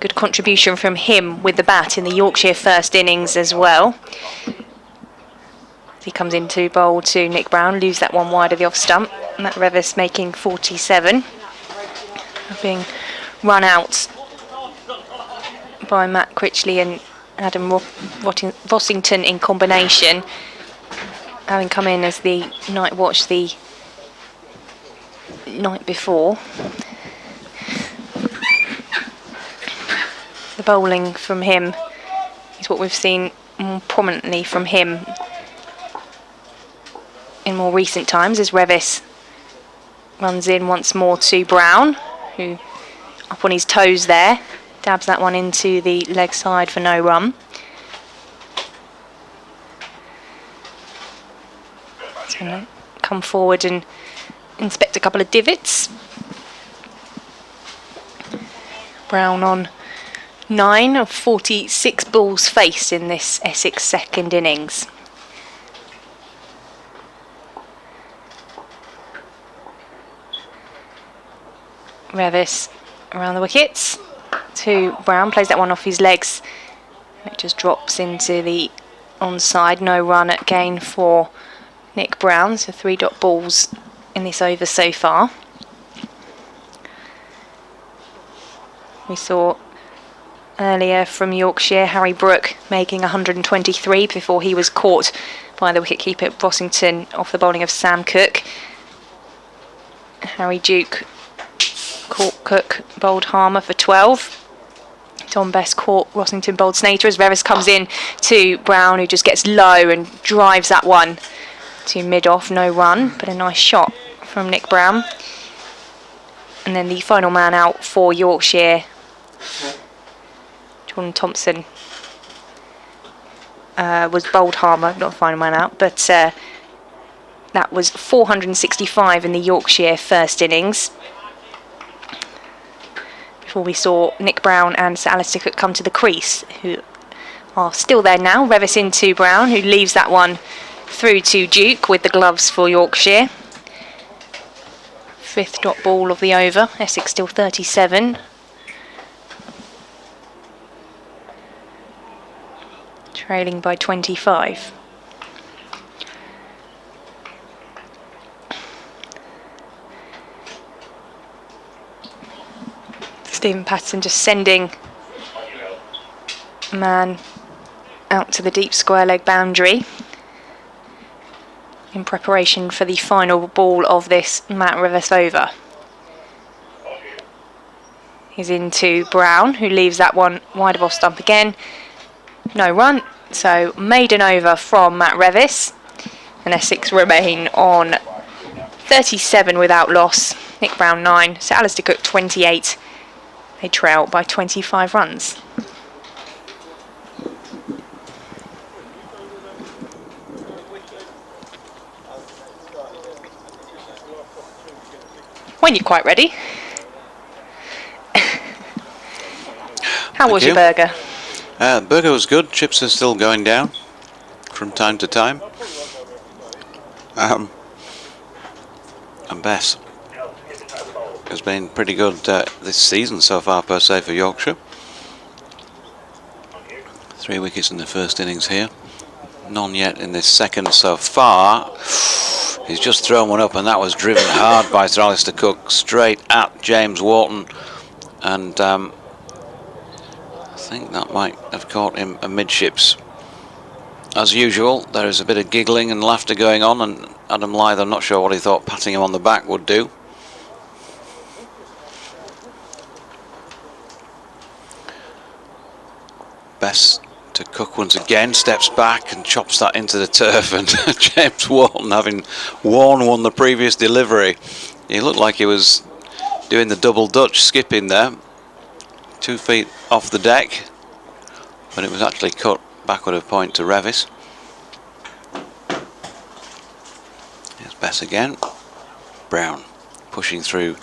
good contribution from him with the bat in the Yorkshire first innings as well. He comes into bowl to Nick Brown, leaves that one wide of the off stump. Matt Revis making 47. Being run out by Matt Critchley and Adam Rossington in combination, having come in as the night watch the night before. The bowling from him is what we've seen more prominently from him in more recent times, as Revis runs in once more to Brown, who up on his toes there, dabs that one into the leg side for no run. He's going to come forward and inspect a couple of divots. Brown on 9 of 46 balls faced in this Essex second innings. Revis around the wickets to Brown, plays that one off his legs. It just drops into the onside. No run at gain for Nick Brown, so 3 dot balls in this over so far. We saw earlier from Yorkshire Harry Brook making 123 before he was caught by the wicketkeeper Rossington off the bowling of Sam Cook. Harry Duke caught Cook, bowled Harmer for 12. Tom Best caught Rossington, bowled Snater as Revis comes in to Brown, who just gets low and drives that one to mid-off. No run, but a nice shot from Nick Brown. And then the final man out for Yorkshire, Jordan Thompson, was bowled Harmer, not the final man out, but that was 465 in the Yorkshire first innings. Before we saw Nick Brown and Sir Alistair Cook come to the crease, who are still there now. Revis into Brown, who leaves that one through to Duke with the gloves for Yorkshire. 5th dot ball of the over. Essex still 37. Trailing by 25. Stephen Patterson just sending a man out to the deep square leg boundary in preparation for the final ball of this Matt Revis over. He's into Brown, who leaves that one wide of off stump again. No run, so maiden over from Matt Revis, and Essex remain on 37 without loss. Nick Brown 9, Sir Alistair Cook 28. They trail by 25 runs. When you're quite ready. How was your burger? Burger was good. Chips are still going down from time to time. And Bess has been pretty good this season so far, per se, for Yorkshire. 3 wickets in the first innings here. None yet in this second so far. He's just thrown one up, and that was driven hard by Sir Alistair Cook straight at James Wharton, and I think that might have caught him amidships. As usual, there is a bit of giggling and laughter going on, and Adam Lyth, I'm not sure what he thought patting him on the back would do. Best to Cook once again, steps back and chops that into the turf, and James Wharton, having won the previous delivery, he looked like he was doing the double Dutch skipping there, 2 feet off the deck, but it was actually cut backward a point to Revis. Here's Bess again. Brown pushing through.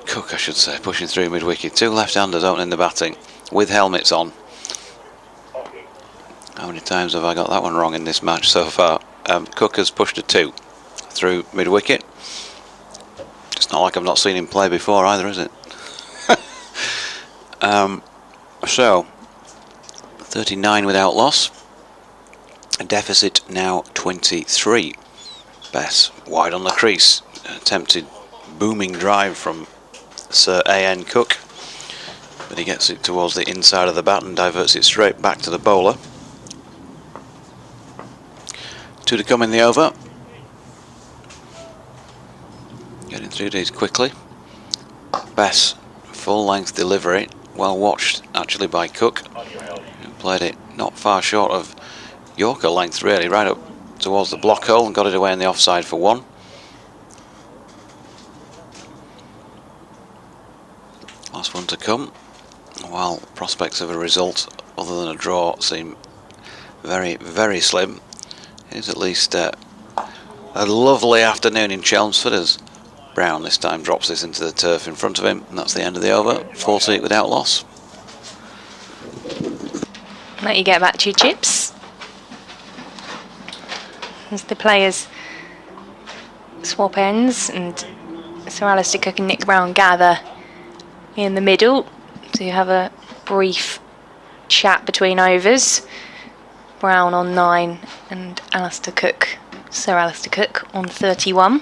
Cook, I should say, pushing through mid-wicket. 2 left-handers opening the batting with helmets on. How many times have I got that one wrong in this match so far? Cook has pushed a 2 through mid-wicket. It's not like I've not seen him play before either, is it? So 39 without loss. A deficit now 23. Bess wide on the crease. Attempted booming drive from Sir A.N. Cook, but he gets it towards the inside of the bat and diverts it straight back to the bowler. 2 to come in the over. Getting through these quickly. Bess, full length delivery, well watched actually by Cook, who played it not far short of Yorker length really, right up towards the block hole and got it away in the offside for 1. Last one to come, while prospects of a result other than a draw seem very, very slim. Here's at least a lovely afternoon in Chelmsford as Brown this time drops this into the turf in front of him, and that's the end of the over. 40 without loss. Let you get back to your chips as the players swap ends and Sir Alistair Cook and Nick Brown gather in the middle to have a brief chat between overs. Brown on 9 and Sir Alistair Cook on 31.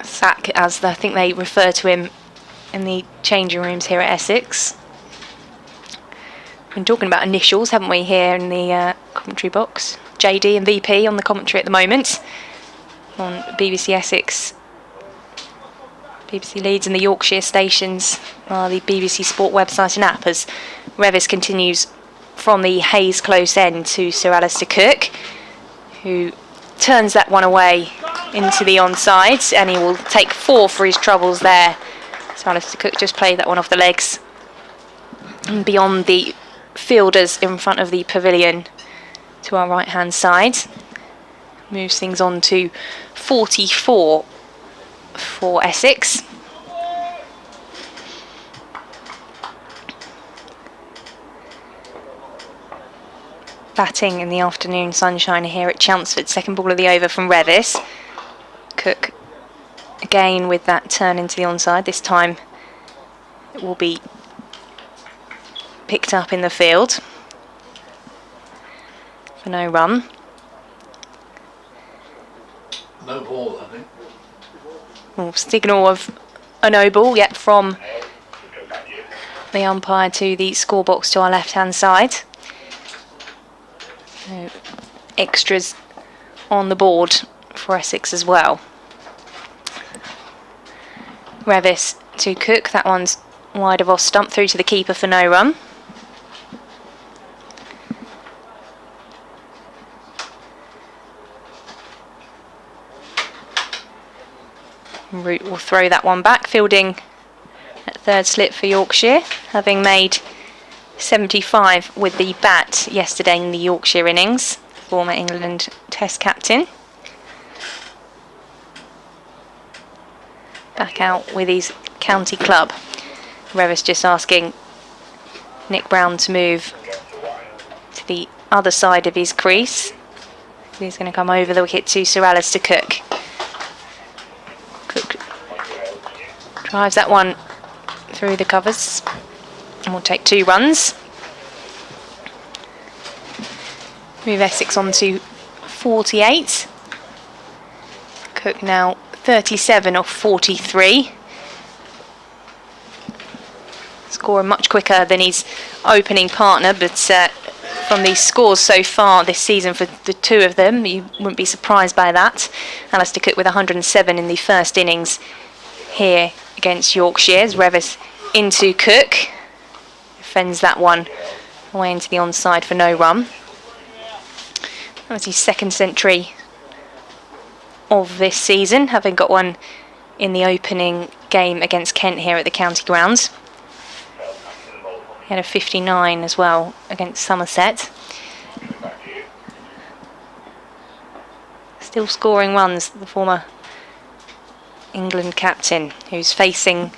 Sack, as I think they refer to him in the changing rooms here at Essex. We've been talking about initials, haven't we, here in the commentary box. JD and VP on the commentary at the moment on BBC Essex, BBC Leeds and the Yorkshire stations, the BBC Sport website and app, as Revis continues from the Hayes close end to Sir Alistair Cook, who turns that one away into the onside, and he will take 4 for his troubles there. So Alistair Cook just played that one off the legs and beyond the fielders in front of the pavilion to our right hand side. Moves things on to 44 for Essex. Batting in the afternoon sunshine here at Chelmsford. Second ball of the over from Revis. Cook again with that turn into the onside. This time it will be picked up in the field for no run. No ball, I think. Signal of a no ball yet from the umpire to the scorebox to our left hand side. So extras on the board for Essex as well. Revis to Cook, that one's wide of off stump through to the keeper for no run. Root will throw that one back, fielding at third slip for Yorkshire, having made 75 with the bat yesterday in the Yorkshire innings. Former England Test captain. Back out with his county club. Revis just asking Nick Brown to move to the other side of his crease. He's going to come over the wicket to Sir Alistair Cook. Cook drives that one through the covers and will take 2 runs. Move Essex on to 48. Cook now 37 off 43. Scoring much quicker than his opening partner, but from these scores so far this season for the 2 of them, you wouldn't be surprised by that. Alistair Cook with 107 in the first innings here against Yorkshire. Revis into Cook. Defends that one away into the onside for no run. That was his 2nd century of this season, having got one in the opening game against Kent here at the county grounds. He had a 59 as well against Somerset. Still scoring runs, the former England captain, who's facing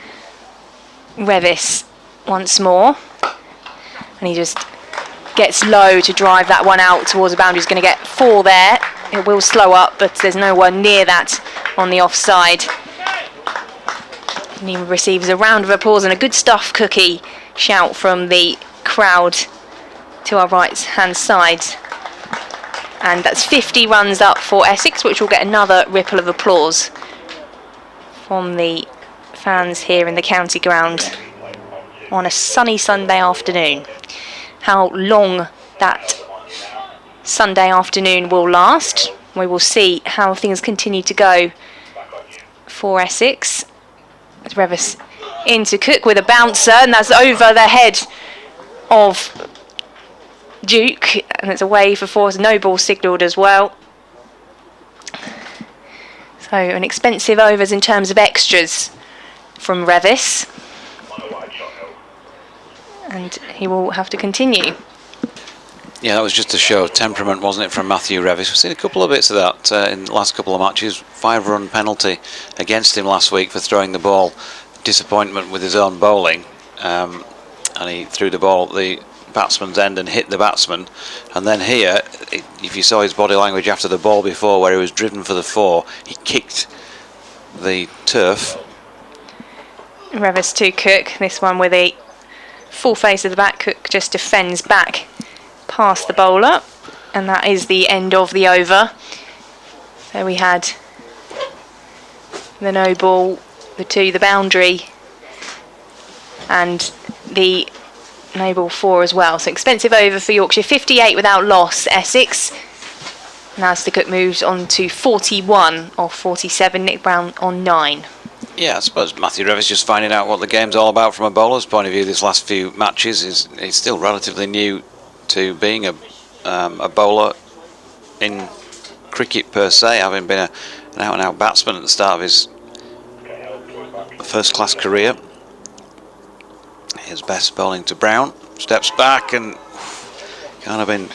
Revis once more. And he just gets low to drive that one out towards the boundary. He's going to get 4 there. It will slow up, but there's no one near that on the offside. And he receives a round of applause and a good stuff cookie shout from the crowd to our right hand side And that's 50 runs up for Essex, which will get another ripple of applause from the fans here in the county ground on a sunny Sunday afternoon. How long that Sunday afternoon will last, we will see how things continue to go for Essex. As Revis into Cook with a bouncer, and that's over the head of Duke, and it's away for four. No ball signalled as well. So an expensive overs in terms of extras from Revis, and he will have to continue. Yeah, that was just a show of temperament, wasn't it, from Matthew Revis? We've seen a couple of bits of that in the last couple of matches. 5-run penalty against him last week for throwing the ball. Disappointment with his own bowling, and he threw the ball at the batsman's end and hit the batsman. And then here, if you saw his body language after the ball before, where he was driven for the 4, he kicked the turf. Revis to Cook, this one with a full face of the bat. Cook just defends back past the bowler, and that is the end of the over. So we had the no ball, the 2, the boundary, and the no ball 4 as well. So expensive over for Yorkshire. 58 without loss, Essex. Now as the Cook moves on to 41 off 47. Nick Brown on 9. Yeah, I suppose Matthew Revis just finding out what the game's all about from a bowler's point of view. This last few matches, he's still relatively new to being a bowler in cricket per se, having been an out-and-out batsman at the start of his first-class career. His best bowling to Brown, steps back and can't have been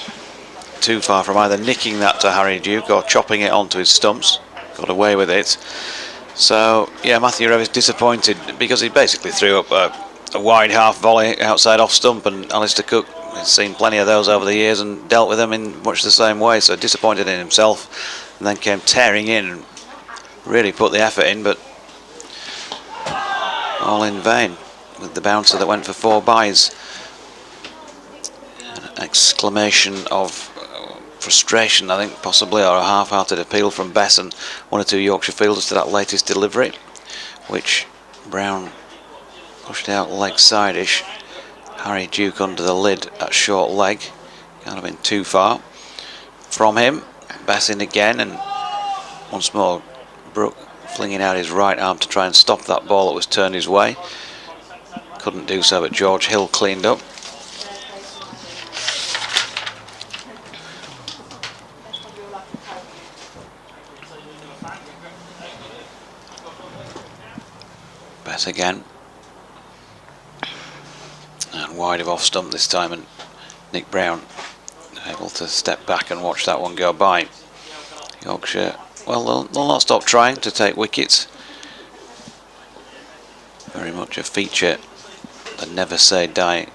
too far from either nicking that to Harry Duke or chopping it onto his stumps. Got away with it. So yeah, Matthew Revis disappointed because he basically threw up a wide half volley outside off stump, and Alistair Cook has seen plenty of those over the years and dealt with them in much the same way. So disappointed in himself, and then came tearing in and really put the effort in, but all in vain with the bouncer that went for 4 byes. An exclamation of frustration, I think, possibly, or a half-hearted appeal from Bess and 1 or 2 Yorkshire fielders to that latest delivery, which Brown pushed out leg side-ish. Harry Duke under the lid at short leg, can't have been too far from him. Bess in again, and once more Brook flinging out his right arm to try and stop that ball that was turned his way. Couldn't do so, but George Hill cleaned up. Bess again, and wide of off stump this time, and Nick Brown able to step back and watch that one go by. Yorkshire, well, they'll not stop trying to take wickets. Very much a feature, the never say die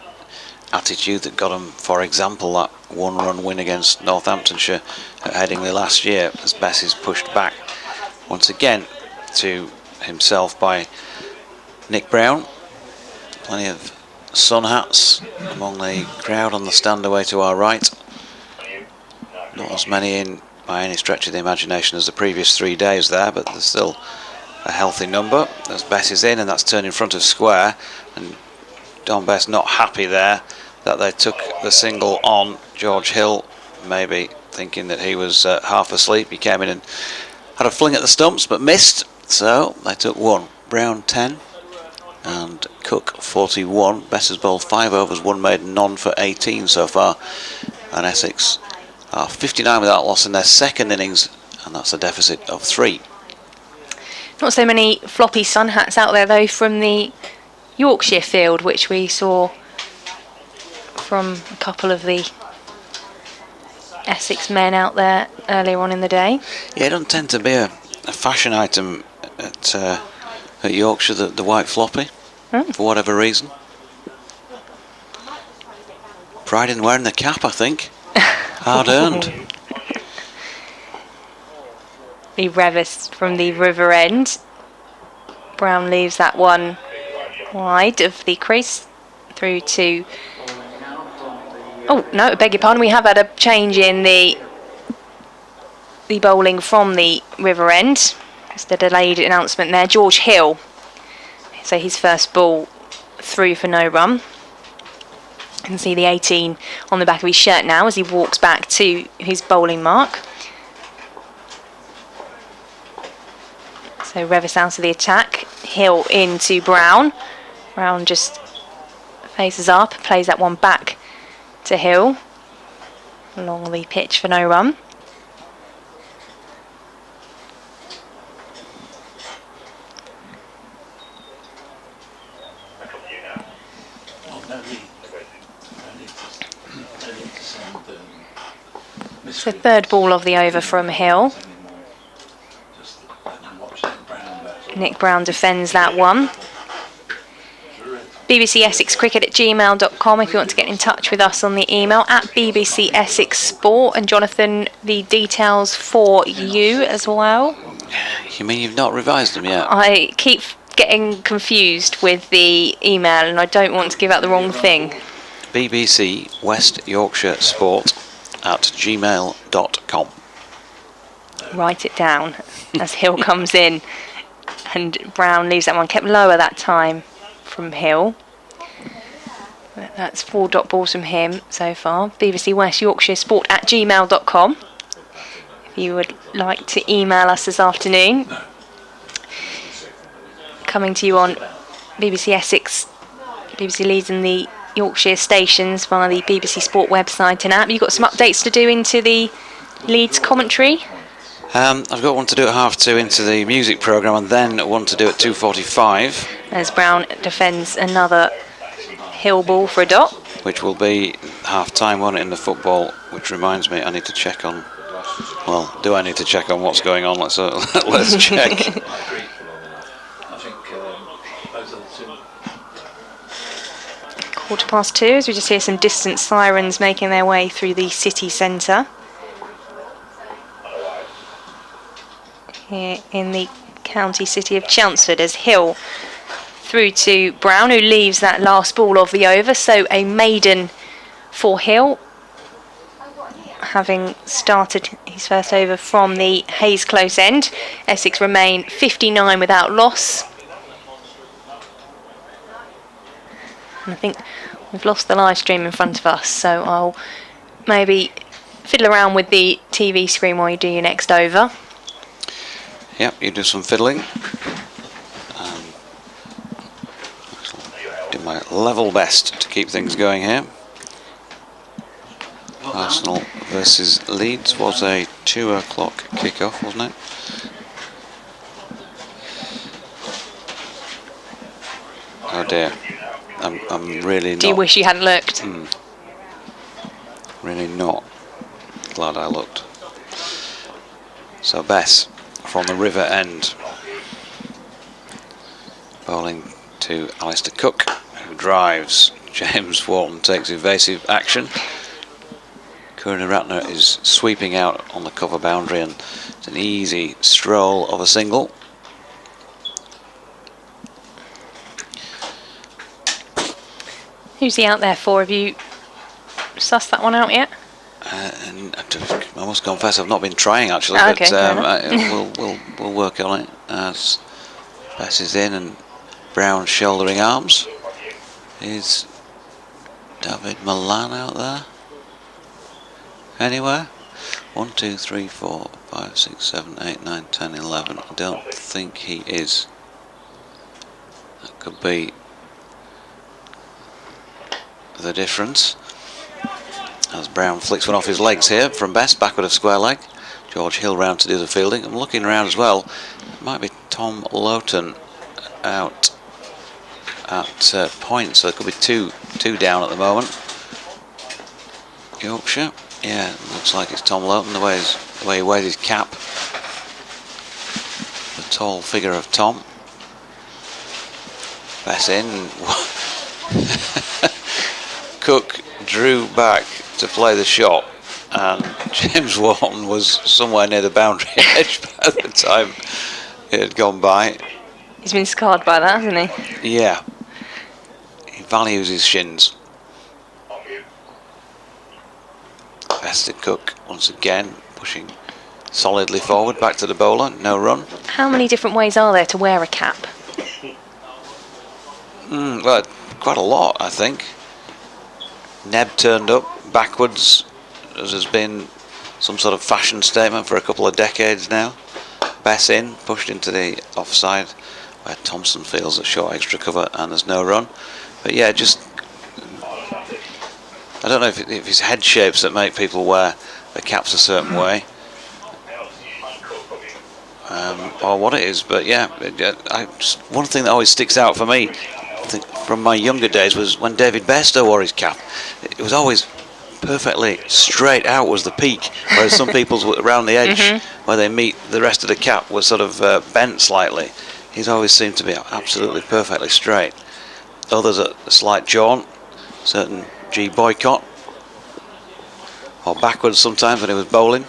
attitude that got them, for example, that 1-run win against Northamptonshire at Headingley last year, as Bess is pushed back once again to himself by Nick Brown. Plenty of sun hats among the crowd on the stand away to our right. Not as many in by any stretch of the imagination as the previous 3 days there, but there's still a healthy number. As Bess is in, and that's turned in front of square, and Don Bess not happy there that they took the single on George Hill, maybe thinking that he was half asleep. He came in and had a fling at the stumps but missed, so they took 1. Brown 10 and Cook 41. Bess has bowled 5 overs, 1 maiden, none for 18 so far, and Essex are 59 without loss in their second innings, and that's a deficit of 3. Not so many floppy sun hats out there though from the Yorkshire field, which we saw from a couple of the Essex men out there earlier on in the day. Yeah, it doesn't tend to be a fashion item at Yorkshire, the white floppy, for whatever reason. Pride in wearing the cap, I think. Hard earned. The Revis from the River End. Brown leaves that one wide of the crease through to... Oh, no, I beg your pardon. We have had a change in the the bowling from the River End. Just a delayed announcement there. George Hill. So his first ball through for no run. You can see the 18 on the back of his shirt now as he walks back to his bowling mark. So Revis out of the attack. Hill into Brown. Brown just faces up, plays that one back to Hill. Along the pitch for no run. So third ball of the over from Hill. Nick Brown defends that one. BBC Essex Cricket at gmail.com if you want to get in touch with us on the email at BBC Essex Sport. And Jonathan, the details for you as well. You mean you've not revised them yet? I keep getting confused with the email and I don't want to give out the wrong thing. BBC West Yorkshire Sport at gmail.com. Write it down as Hill comes in. And Brown leaves that one, kept lower that time from Hill. That's 4 dot balls from him so far. BBC West Yorkshire Sport at gmail.com if you would like to email us this afternoon. Coming to you on BBC Essex, BBC Leeds and the Yorkshire stations via the BBC Sport website and app. You've got some updates to do into the Leeds commentary? I've got one to do at 2:30 into the music programme and then one to do at 2:45. As Brown defends another Hill ball for a dot. Which will be half-time, won't it, in the football, which reminds me I need to check on, well, do I need to check on what's going on? Let's check. Quarter past 2 as we just hear some distant sirens making their way through the city centre. Here in the county city of Chelmsford as Hill through to Brown, who leaves that last ball of the over. So a maiden for Hill, having started his first over from the Hayes close end. Essex remain 59 without loss. And I think we've lost the live stream in front of us, so I'll maybe fiddle around with the TV screen while you do your next over. Yep, you do some fiddling. Do my level best to keep things going here. Arsenal versus Leeds was a 2 o'clock kickoff, wasn't it? Oh dear, I'm really not. Do you wish you hadn't looked? Really not glad I looked. So Bess from the River End, bowling to Alistair Cook, who drives. James Wharton takes evasive action. Karunaratne is sweeping out on the cover boundary, and it's an easy stroll of a single. Who's he out there for? Have you sussed that one out yet? And I must confess I've not been trying actually, okay, but we'll work on it as Bess is in and Brown shouldering arms. Is David Milan out there? Anywhere? 1, 2, 3, 4, 5, 6, 7, 8, 9, 10, 11. I don't think he is. That could be the difference. As Brown flicks one off his legs here from Bess, backward of square leg. George Hill round to do the fielding. I'm looking around as well. It might be Tom Lowton out at point, so there could be two down at the moment. Yorkshire, yeah, looks like it's Tom Lowton, the way he wears his cap. The tall figure of Tom. Bess in. Cook drew back to play the shot, and James Wharton was somewhere near the boundary edge by the time it had gone by. He's been scarred by that, hasn't he? Yeah. He values his shins. Best to Cook once again, pushing solidly forward, back to the bowler, no run. How many different ways are there to wear a cap? Well, quite a lot, I think. Neb turned up backwards, as has been some sort of fashion statement for a couple of decades now. Bess in, pushed into the offside, where Thompson feels a short extra cover and there's no run. But yeah, just I don't know if it's head shapes that make people wear the caps a certain way, or what it is. But yeah, one thing that always sticks out for me, I think, from my younger days, was when David Bairstow wore his cap. It was always perfectly straight out was the peak, whereas some people's around the edge where they meet the rest of the cap was sort of bent slightly. He's always seemed to be absolutely perfectly straight. Others a slight jaunt, certain G boycott, or backwards sometimes when he was bowling.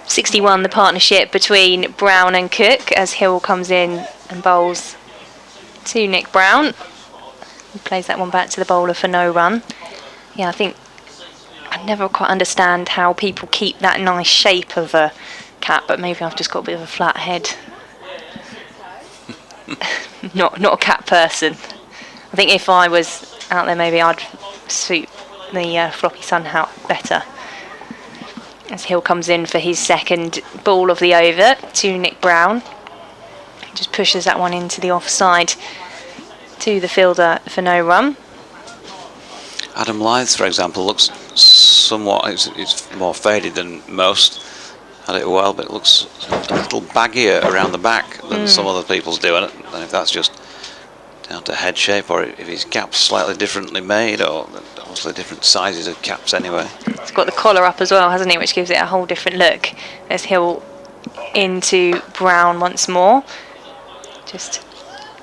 61 the partnership between Brown and Cook as Hill comes in and bowls to Nick Brown. He plays that one back to the bowler for no run. Yeah, I think I never quite understand how people keep that nice shape of a cap, but maybe I've just got a bit of a flat head. not a cap person. I think if I was out there, maybe I'd suit the floppy sun hat better. As Hill comes in for his second ball of the over to Nick Brown. He just pushes that one into the offside to the fielder for no run. Adam Lyth, for example, looks somewhat, it's more faded than most. Had it a while, but it looks a little baggier around the back than some other people's do. And if that's just down to head shape, or if his cap's slightly differently made, or obviously different sizes of caps anyway. He's got the collar up as well, hasn't he, which gives it a whole different look. There's Hill into Brown once more. Just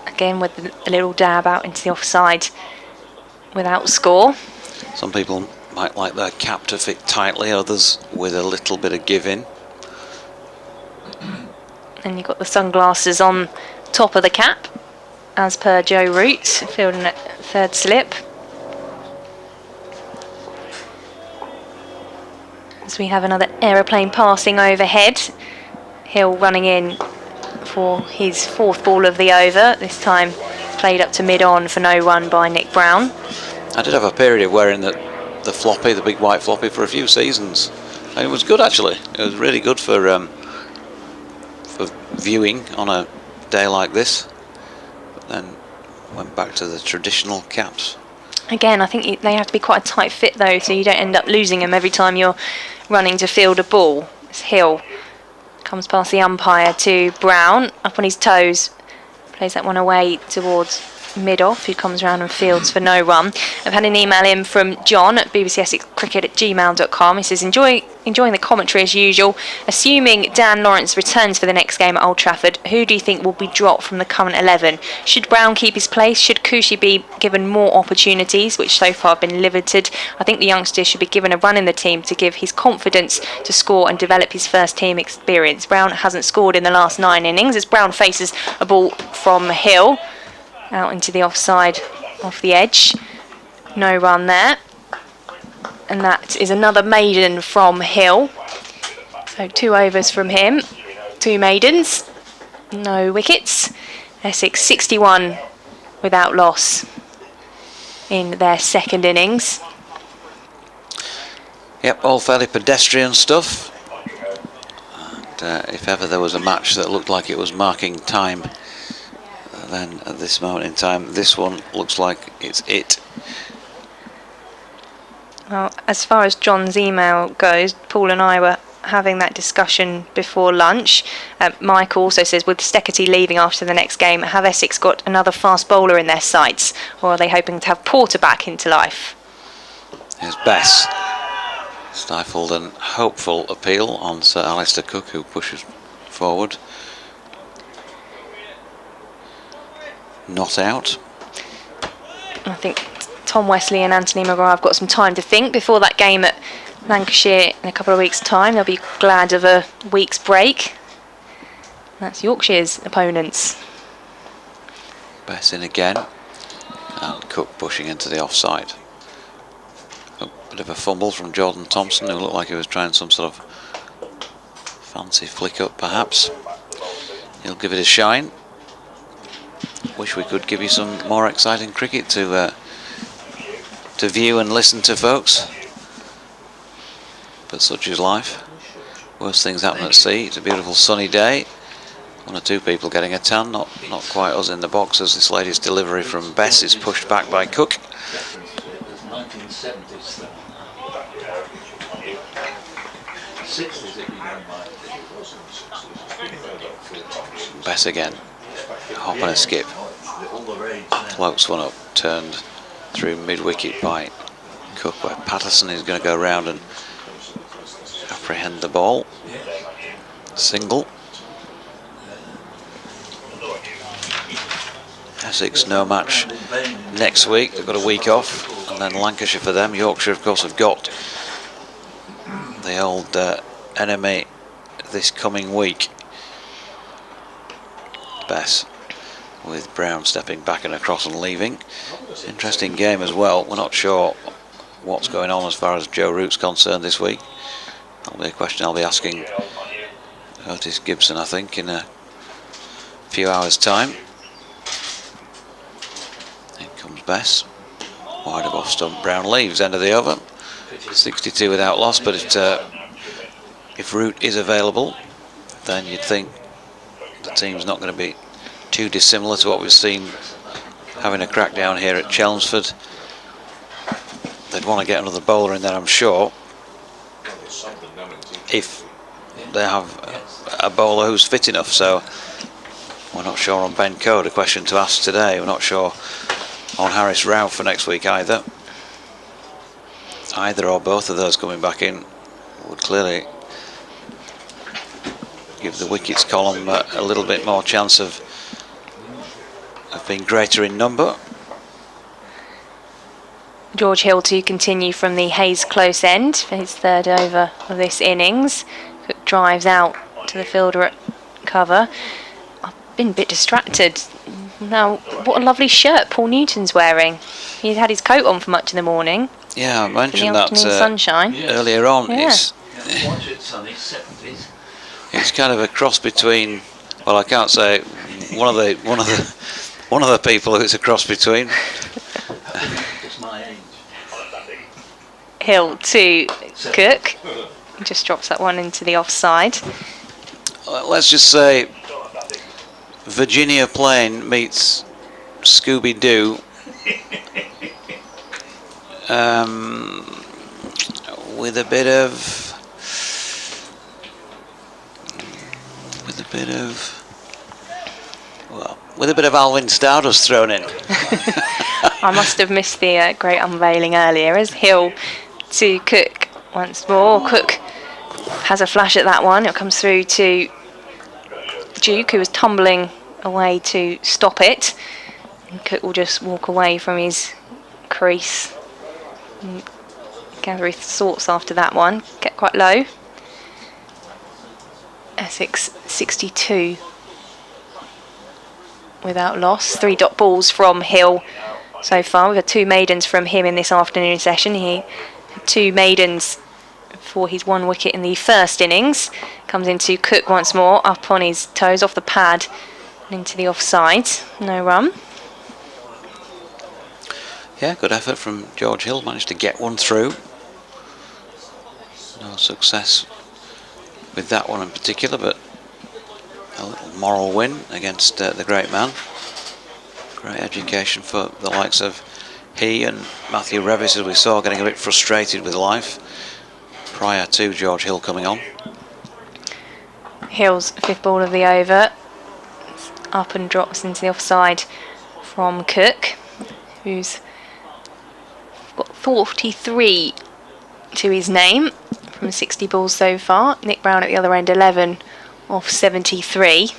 again with a little dab out into the offside without score. Some people might like their cap to fit tightly, others with a little bit of give in. And you've got the sunglasses on top of the cap, as per Joe Root, fielding at third slip. As we have another aeroplane passing overhead. Hill running in for his fourth ball of the over, this time played up to mid-on for no run by Nick Brown. I did have a period of wearing the floppy, the big white floppy, for a few seasons. And it was good, actually. It was really good for viewing on a day like this. But then went back to the traditional caps. Again, I think they have to be quite a tight fit though, so you don't end up losing them every time you're running to field a ball. It's Hill. Comes past the umpire to Brown, up on his toes. Plays that one away towards mid-off, who comes round and fields for no run. I've had an email in from John at bbcsexcricket@gmail.com. He says, enjoying the commentary as usual. Assuming Dan Lawrence returns for the next game at Old Trafford, who do you think will be dropped from the current 11? Should Brown keep his place? Should Kushi be given more opportunities, which so far have been limited? I think the youngster should be given a run in the team to give his confidence to score and develop his first team experience. Brown hasn't scored in the last 9 innings as Brown faces a ball from Hill. Out into the offside, off the edge. No run there. And that is another maiden from Hill. So 2 overs from him, 2 maidens, no wickets. Essex 61 without loss in their second innings. Yep, all fairly pedestrian stuff. And if ever there was a match that looked like it was marking time, then at this moment in time, this one looks like it's it. Well, as far as John's email goes, Paul and I were having that discussion before lunch. Mike also says, with Steckety leaving after the next game, have Essex got another fast bowler in their sights, or are they hoping to have Porter back into life? Here's Bess. Stifled an hopeful appeal on Sir Alistair Cook, who pushes forward. Not out. I think Tom Wesley and Anthony McGrath have got some time to think before that game at Lancashire in a couple of weeks' time. They'll be glad of a week's break. That's Yorkshire's opponents. Bess in again. And Cook pushing into the offside. A bit of a fumble from Jordan Thompson, who looked like he was trying some sort of Fancy flick up perhaps. He'll give it a shine. Wish we could give you some more exciting cricket to view and listen to, folks. But such is life. Worst things happen at sea. It's a beautiful sunny day. One or two people getting a tan, not quite us in the box, as this latest delivery from Bess is pushed back by Cook. 1970s. 60s, if you don't mind. Bess again. Hop and a skip. Floats one up, turned through mid-wicket by Cook, where Patterson is going to go round and apprehend the ball. Single. Essex no match next week. They've got a week off, and then Lancashire for them. Yorkshire, of course, have got the old enemy this coming week. Bess with Brown stepping back and across and leaving. Interesting game as well. We're not sure what's going on as far as Joe Root's concerned this week. That'll be a question I'll be asking Otis Gibson, I think, in a few hours' time. In comes Bess. Wide of off stump. Brown leaves, end of the over. 62 without loss, but if Root is available, then you'd think the team's not going to be too dissimilar to what we've seen having a crack down here at Chelmsford. They'd want to get another bowler in there, I'm sure, if they have a bowler who's fit enough. So we're not sure on Ben Code, a question to ask today. We're not sure on Harris Rao for next week either. Either or both of those coming back in would clearly give the wickets column a little bit more chance of being greater in number. George Hill to continue from the Hayes close end for his third over of this innings. Cook drives out to the fielder at cover. I've been a bit distracted. Now, what a lovely shirt Paul Newton's wearing. He's had his coat on for much of the morning. Yeah, I mentioned that sunshine. earlier on. Yeah. Watch it, Sonny, 70s. It's kind of a cross between, well, I can't say one of the people who it's a cross between. It's my age. Hill to Cook. He just drops that one into the offside. Let's just say Virginia Plain meets Scooby-Doo. With a bit of Alvin Stardust thrown in. I must have missed the great unveiling earlier as Hill to Cook once more. Cook has a flash at that one. It comes through to Duke, who was tumbling away to stop it. And Cook will just walk away from his crease and gather his thoughts after that one. Get quite low. Essex 62 without loss. 3 dot balls from Hill so far. We've had 2 maidens from him in this afternoon session. He had 2 maidens for his 1 wicket in the first innings. Comes into Cook once more, up on his toes, off the pad and into the offside. No run. Yeah, good effort from George Hill. Managed to get one through. No success with that one in particular, but a little moral win against the great man. Great education for the likes of he and Matthew Revis, as we saw, getting a bit frustrated with life prior to George Hill coming on. Hill's 5th ball of the over. Up and drops into the offside from Cook, who's got 43 to his name from 60 balls so far. Nick Brown at the other end, 11 off 73.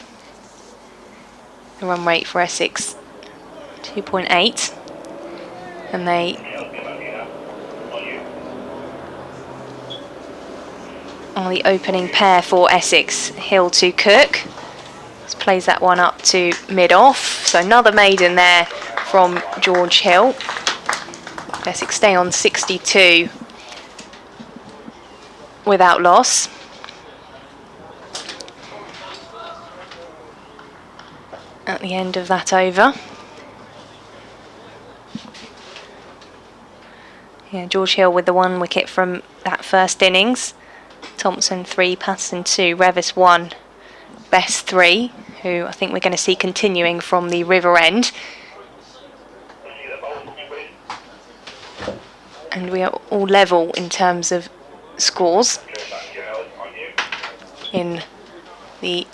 The run rate for Essex, 2.8. And they are the opening pair for Essex. Hill to Cook. Just plays that one up to mid-off. So another maiden there from George Hill. Essex stay on 62 without loss. at the end of that over. Yeah, George Hill with the 1 wicket from that first innings. Thompson 3, Patterson 2, Revis 1, Bess 3, who I think we're going to see continuing from the River End. And we are all level in terms of scores in the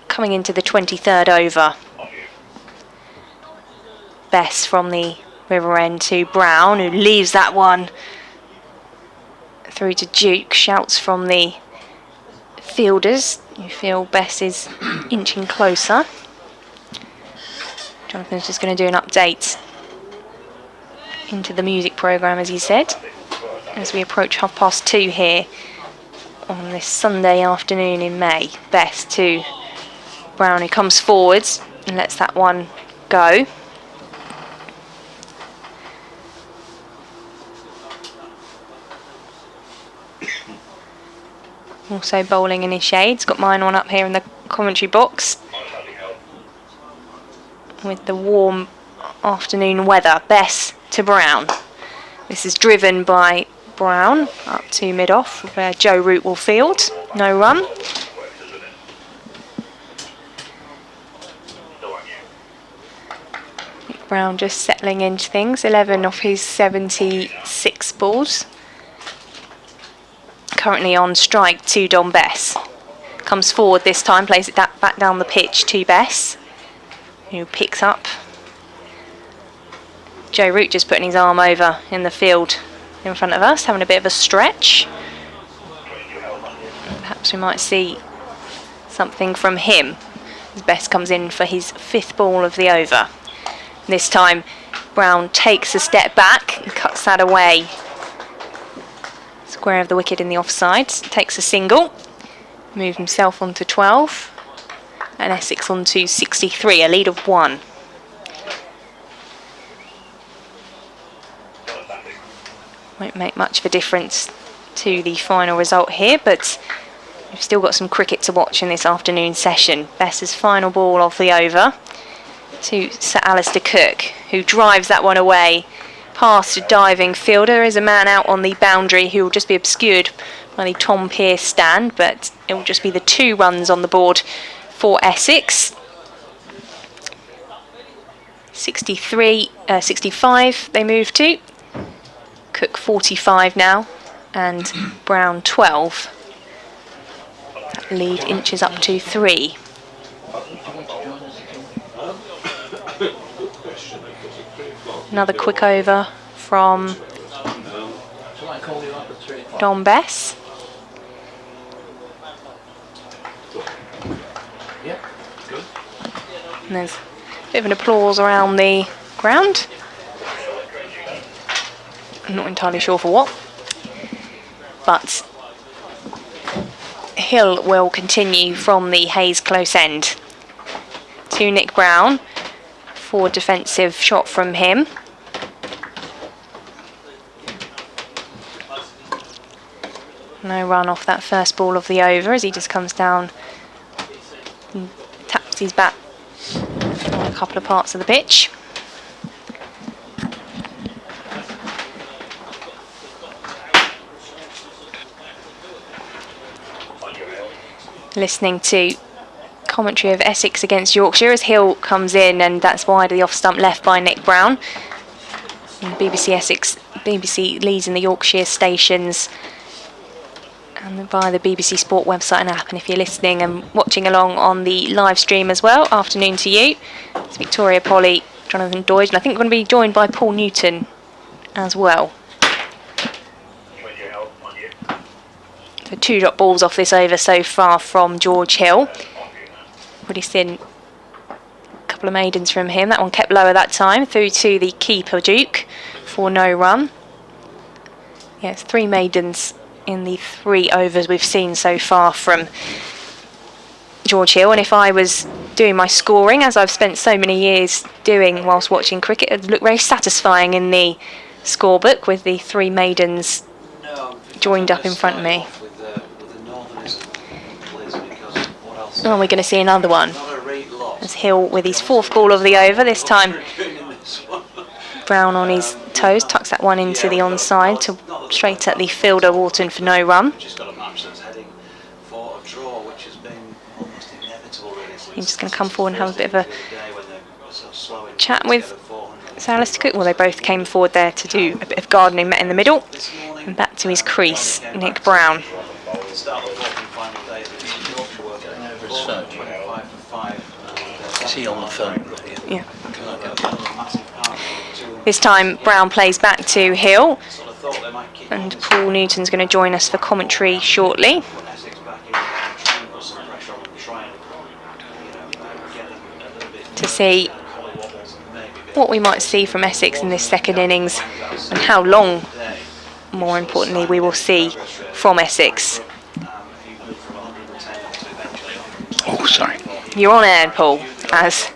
coming into the 23rd over. Bess from the River End to Brown, who leaves that one through to Duke. Shouts from the fielders. You feel Bess is inching closer. Jonathan's just going to do an update into the music programme, as he said, as we approach 2:30 here on this Sunday afternoon in May. Bess to Brown, who comes forwards and lets that one go. Also bowling in his shades. Got mine on up here in the commentary box with the warm afternoon weather. Bess to Brown. This is driven by Brown up to mid-off where Joe Root will field. No run. Brown just settling into things. 11 off his 76 balls. Currently on strike to Don Bess. Comes forward this time, plays it back down the pitch to Bess, who picks up. Joe Root just putting his arm over in the field in front of us, having a bit of a stretch. Perhaps we might see something from him as Bess comes in for his 5th ball of the over. This time Brown takes a step back and cuts that away. Square of the wicket in the offside, takes a single, move himself onto 12, and Essex onto 63, a lead of 1. Won't make much of a difference to the final result here, but we've still got some cricket to watch in this afternoon session. Bess's final ball of the over to Sir Alistair Cook, who drives that one away past a diving fielder. There is a man out on the boundary who will just be obscured by the Tom Pearce stand, but it will just be the 2 runs on the board for Essex. 65 they move to. Cook 45 now, and Brown 12. That lead inches up to 3. Another quick over from Don Bess. And there's a bit of an applause around the ground. I'm not entirely sure for what. But Hill will continue from the Hayes close end to Nick Brown. Forward defensive shot from him. No run off that first ball of the over as he just comes down and taps his bat on a couple of parts of the pitch. Listening to commentary of Essex against Yorkshire as Hill comes in, and that's wide of the off stump left by Nick Brown. And BBC Essex, BBC Leeds and the Yorkshire stations, and via the BBC Sport website and app. And if you're listening and watching along on the live stream as well, afternoon to you. It's Victoria Polly, Jonathan Doidge, and I think we're going to be joined by Paul Newton as well. So 2 drop balls off this over so far from George Hill. Already seen a couple of maidens from him. That one kept lower that time, through to the keeper Duke for no run. Yes, 3 maidens in the 3 overs we've seen so far from George Hill. And if I was doing my scoring, as I've spent so many years doing whilst watching cricket, it would look very satisfying in the scorebook with the 3 maidens joined up in front of me. Oh, we're going to see another one. As Hill with his 4th ball of the over, this time Brown on his toes, tucks that one into the onside to straight at the fielder Wharton for no run. Just got a match that's heading for a draw, which has been almost inevitable really. He's just going to come forward and have a bit of a chat with Sir Alistair Cook. Well, they both came forward there to do a bit of gardening, met in the middle, and back to his crease, Nick Brown. Is he on the phone? Yeah. This time Brown plays back to Hill, and Paul Newton's going to join us for commentary shortly. To see what we might see from Essex in this second innings, and how long, more importantly, we will see from Essex. Oh, sorry. You're on air, Paul, as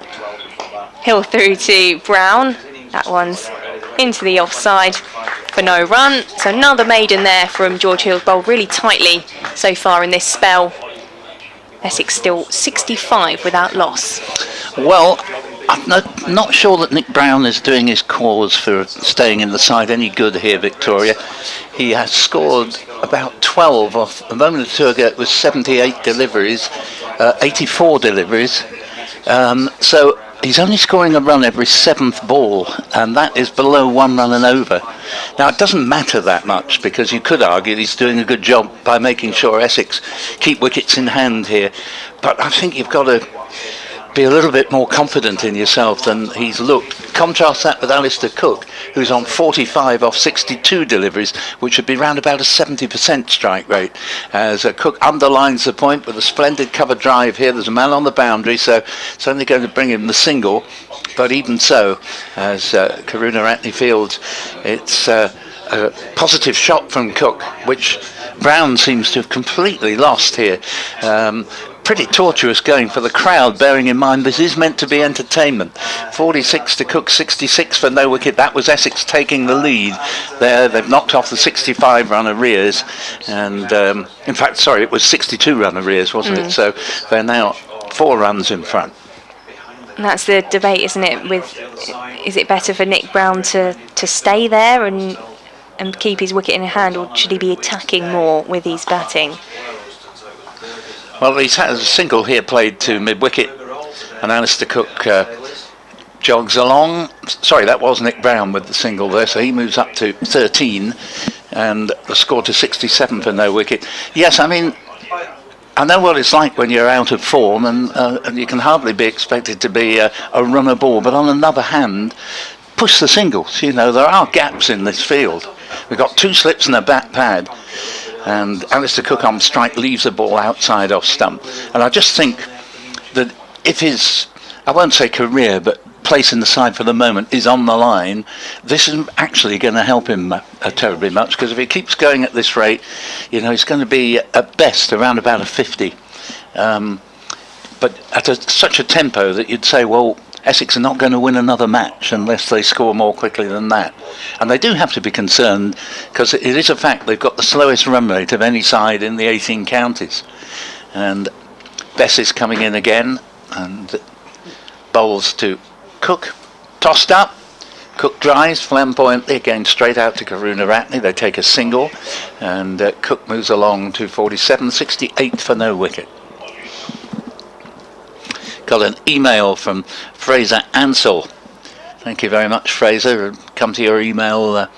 Hill through to Brown. That one's into the offside for no run. So another maiden there from George Hill's bowl, really tightly so far in this spell. Essex still 65 without loss. Well, I'm not sure that Nick Brown is doing his cause for staying in the side any good here, Victoria. He has scored about 12 off a moment or two ago. It was 78 deliveries, 84 deliveries. So he's only scoring a run every 7th ball, and that is below 1 run and over. Now, it doesn't matter that much, because you could argue he's doing a good job by making sure Essex keep wickets in hand here. But I think you've got to be a little bit more confident in yourself than he's looked. Contrast that with Alistair Cook, who's on 45 off 62 deliveries, which would be round about a 70% strike rate. As Cook underlines the point with a splendid cover drive here. There's a man on the boundary, so it's only going to bring him the single. But even so, as Karuna Ratney fields, it's a positive shot from Cook, which Brown seems to have completely lost here. Pretty tortuous going for the crowd, bearing in mind this is meant to be entertainment. 46 to Cook, 66 for no wicket. That was Essex taking the lead there. They've knocked off the 65 run arrears, and in fact, sorry, it was 62 run arrears, wasn't it? So they're now 4 runs in front. And that's the debate, isn't it? With, is it better for Nick Brown to stay there and keep his wicket in hand, or should he be attacking more with his batting? Well, he's had a single here played to mid-wicket, and Alistair Cook jogs along. Sorry, that was Nick Brown with the single there, so he moves up to 13, and the score to 67 for no wicket. Yes, I mean, I know what it's like when you're out of form, and you can hardly be expected to be a runner ball, but on another hand, push the singles. You know, there are gaps in this field. We've got 2 slips and a bat pad, and Alistair Cook on strike leaves the ball outside off stump. And I just think that if his, I won't say career, but place in the side for the moment is on the line, this isn't actually going to help him terribly much, because if he keeps going at this rate, you know, he's going to be at best around about a 50. But at such a tempo that you'd say, well, Essex are not going to win another match unless they score more quickly than that. And they do have to be concerned, because it is a fact they've got the slowest run rate of any side in the 18 counties. And Bess is coming in again, and bowls to Cook. Tossed up. Cook drives flamboyantly again straight out to Karuna Ratney. They take a single, and Cook moves along to 47, 68 for no wicket. Got an email from Fraser Ansell. Thank you very much, Fraser. Come to your email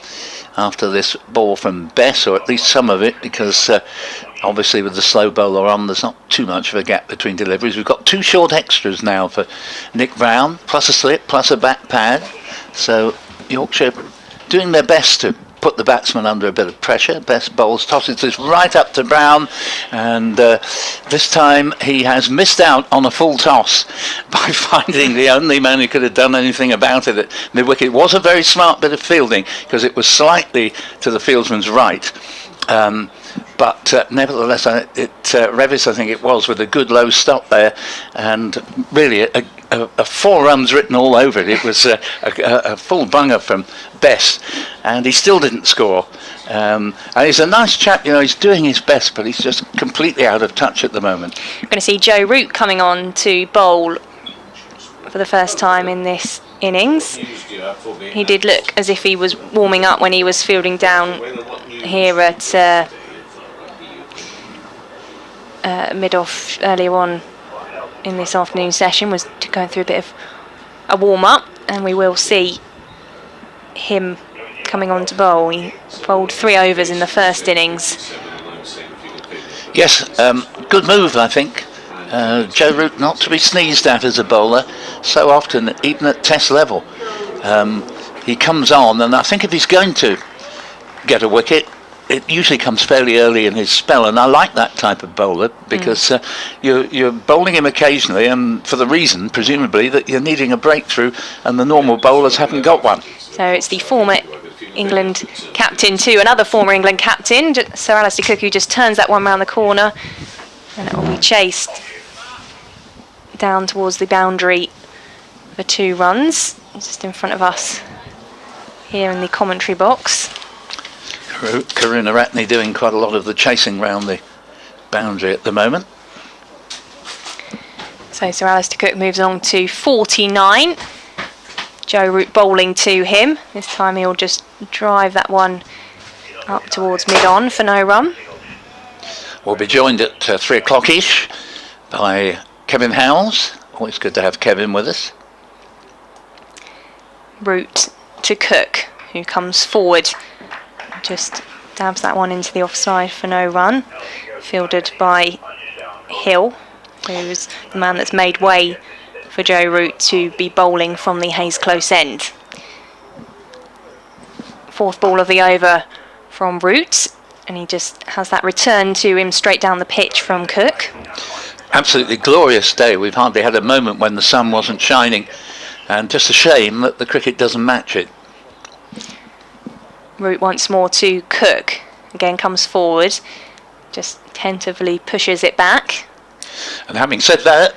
after this ball from Bess, or at least some of it, because obviously with the slow bowler on, there's not too much of a gap between deliveries. We've got 2 short extras now for Nick Brown, plus a slip, plus a bat pad. So Yorkshire doing their best to put the batsman under a bit of pressure. Best bowls, tosses this right up to Brown, and this time he has missed out on a full toss by finding the only man who could have done anything about it at mid-wicket. It was a very smart bit of fielding, because it was slightly to the fieldsman's right. But nevertheless, Revis, I think it was, with a good low stop there, and really a 4 runs written all over it. It was a full bunger from Bess, and he still didn't score. And he's a nice chap, you know, he's doing his best, but he's just completely out of touch at the moment. We're going to see Joe Root coming on to bowl for the first time in this innings. He did look as if he was warming up when he was fielding down here at mid-off earlier on in this afternoon session, was going through a bit of a warm-up, and we will see him coming on to bowl. He bowled 3 overs in the first innings. Yes, good move, I think. Joe Root not to be sneezed at as a bowler so often, even at test level. He comes on, and I think if he's going to get a wicket, it usually comes fairly early in his spell, and I like that type of bowler because you're bowling him occasionally, and for the reason, presumably, that you're needing a breakthrough, and the normal bowlers haven't got one. So it's the former England captain to another former England captain, Sir Alistair Cook, who just turns that one round the corner, and it will be chased down towards the boundary for 2 runs, just in front of us here in the commentary box. Karuna Ratney doing quite a lot of the chasing round the boundary at the moment. So Sir Alistair Cook moves on to 49. Joe Root bowling to him. This time he'll just drive that one up towards mid-on for no run. We'll be joined at 3 o'clock-ish by Kevin Howells. Always good to have Kevin with us. Root to Cook, who comes forward. Just dabs that one into the offside for no run. Fielded by Hill, who's the man that's made way for Joe Root to be bowling from the Hayes close end. 4th ball of the over from Root, and he just has that return to him straight down the pitch from Cook. Absolutely glorious day. We've hardly had a moment when the sun wasn't shining, and just a shame that the cricket doesn't match it. Root once more to Cook. Again comes forward, just tentatively pushes it back. And having said that,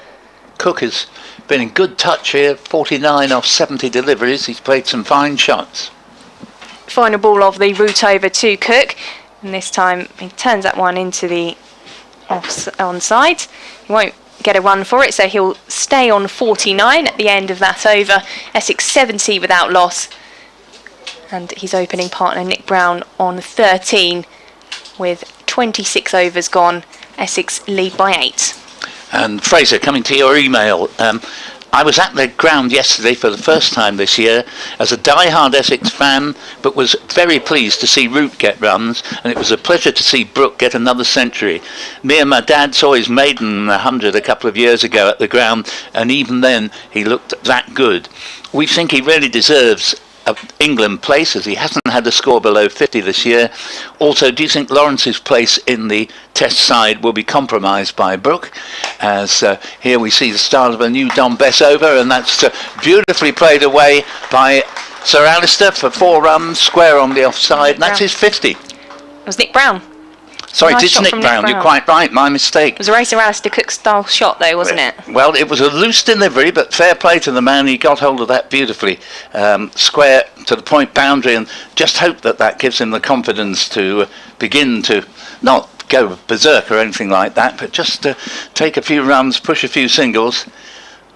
Cook has been in good touch here. 49 off 70 deliveries. He's played some fine shots. Final ball of the Root over to Cook, and this time he turns that one into the onside. He won't get a run for it, so he'll stay on 49 at the end of that over. Essex 70 without loss. And his opening partner Nick Brown on 13 with 26 overs gone. Essex lead by 8. And Fraser, coming to your email, I was at the ground yesterday for the first time this year as a die-hard Essex fan, but was very pleased to see Root get runs, and it was a pleasure to see Brooke get another century. Me and my dad saw his maiden 100 a couple of years ago at the ground, and even then he looked that good. We think he really deserves England place, as he hasn't had a score below 50 this year. Also, do you think Lawrence's place in the test side will be compromised by Brooke? As here we see the start of a new Don Bess over, and that's beautifully played away by Sir Alistair for 4 runs, square on the offside, and that's his 50. It was Nick Brown. Sorry, Nice it's shot Nick from Brown. You're quite right, my mistake. It was a race Sir Alistair Cook style shot though, wasn't it? Well, it was a loose delivery, but fair play to the man. He got hold of that beautifully. Square to the point boundary, and just hope that that gives him the confidence to begin to not go berserk or anything like that, but just take a few runs, push a few singles.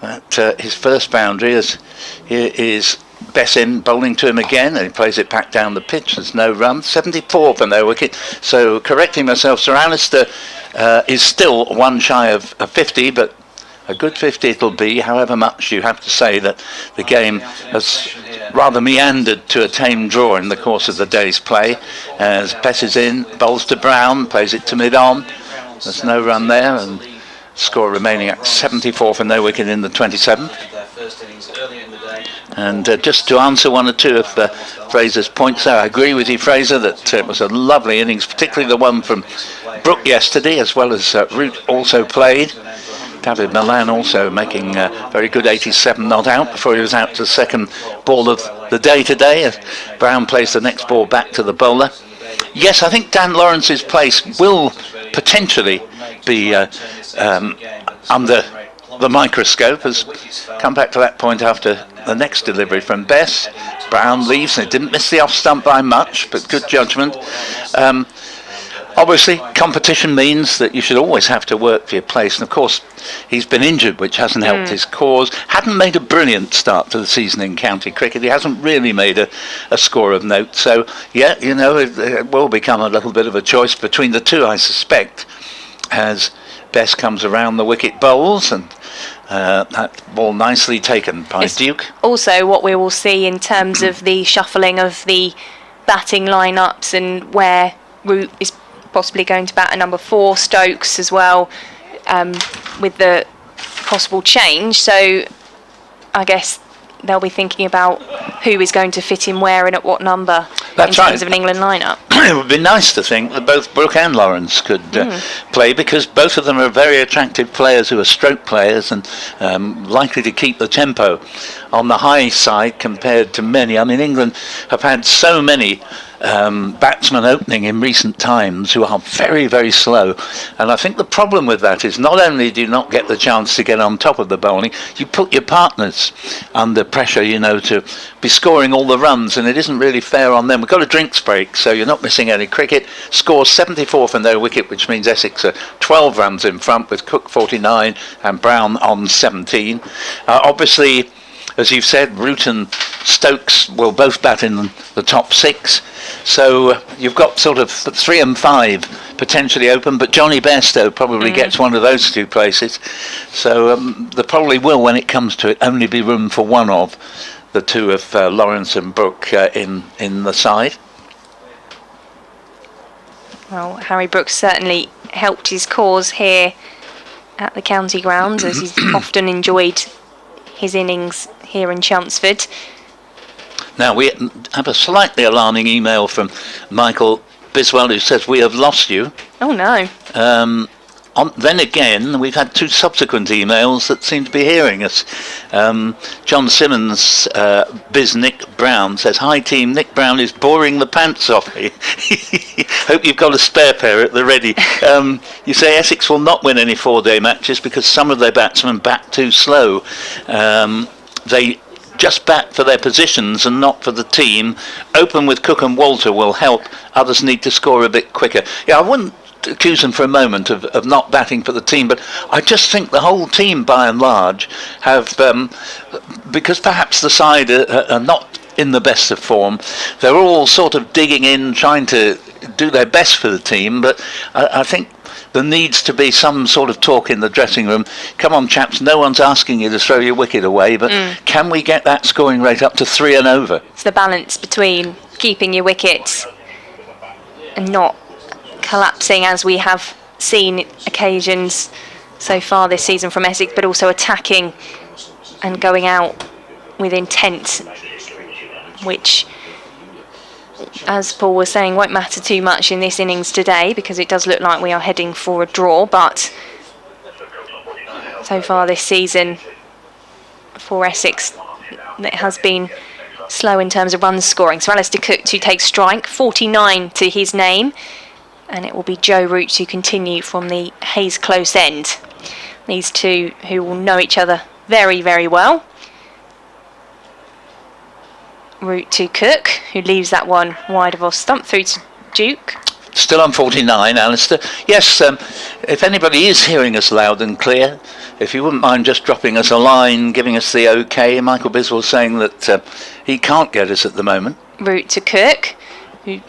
That his first boundary, as here is Bess in bowling to him again, and he plays it back down the pitch. There's no run. 74 for no wicket. So correcting myself, Sir Alistair is still 1 shy of 50, but a good 50 it'll be, however much you have to say that the game has rather meandered to a tame draw in the course of the day's play. As Bess is in, bowls to Brown, plays it to mid-on. There's no run there, and score remaining at 74 for no wicket in the 27th. And just to answer 1 or 2 of Fraser's points there, I agree with you, Fraser, that it was a lovely innings, particularly the one from Brooke yesterday, as well as Root also played. David Milan also making a very good 87 not out before he was out to the second ball of the day today, as Brown plays the next ball back to the bowler. Yes, I think Dan Lawrence's place will potentially be under the microscope. Has come back to that point after the next delivery from Bess. Brown leaves, and it didn't miss the off stump by much, but good judgment. Obviously, competition means that you should always have to work for your place. And of course, he's been injured, which hasn't helped his cause. Hadn't made a brilliant start to the season in county cricket. He hasn't really made a score of note. So, yeah, you know, it will become a little bit of a choice between the two, I suspect, as Bess comes around the wicket bowls, and that ball nicely taken by Duke. Also, what we will see in terms of the shuffling of the batting lineups and where Root is possibly going to bat at number 4, Stokes as well, with the possible change. So I guess they'll be thinking about who is going to fit in where and at what number in terms of an England lineup. It would be nice to think that both Brooke and Lawrence could play, because both of them are very attractive players who are stroke players and likely to keep the tempo on the high side compared to many. I mean, England have had so many batsmen opening in recent times who are very, very slow, and I think the problem with that is not only do you not get the chance to get on top of the bowling, you put your partners under pressure, you know, to be scoring all the runs, and it isn't really fair on them. We've got a drinks break, so you're not missing any cricket. Scores 74 from their wicket, which means Essex are 12 runs in front, with Cook 49 and Brown on 17. Obviously, as you've said, Root and Stokes will both bat in the top 6. So you've got sort of 3 and 5 potentially open, but Johnny Bairstow probably gets one of those 2 places. So there probably will, when it comes to it, only be room for one of the 2 of Lawrence and Brooke in the side. Well, Harry Brooks certainly helped his cause here at the county grounds, as he's often enjoyed his innings here in Chelmsford. Now, we have a slightly alarming email from Michael Biswell, who says, "We have lost you." Oh no. Then again, we've had 2 subsequent emails that seem to be hearing us. John Simmons, Biz Nick Brown, says, "Hi team, Nick Brown is boring the pants off me." Hope you've got a spare pair at the ready. You say Essex will not win any 4-day matches because some of their batsmen bat too slow. They just bat for their positions and not for the team. Open with Cook and Walter will help. Others need to score a bit quicker. Yeah, I wouldn't accuse them for a moment of not batting for the team, but I just think the whole team, by and large, have, because perhaps the side are not in the best of form, they're all sort of digging in, trying to do their best for the team, but I think there needs to be some sort of talk in the dressing room. Come on, chaps, no one's asking you to throw your wicket away, but can we get that scoring rate up to 3 and over? It's the balance between keeping your wicket and not collapsing, as we have seen occasions so far this season from Essex, but also attacking and going out with intent, which, as Paul was saying, won't matter too much in this innings today, because it does look like we are heading for a draw. But so far this season for Essex, it has been slow in terms of run scoring. So Alistair Cook to take strike, 49 to his name, and it will be Joe Root to continue from the Hayes close end. These 2 who will know each other very, very well. Root to Cook, who leaves that one wide of off stump, through to Duke. Still on 49, Alistair. Yes, if anybody is hearing us loud and clear, if you wouldn't mind just dropping us a line, giving us the OK. Michael Biswell saying that he can't get us at the moment. Root to Cook, who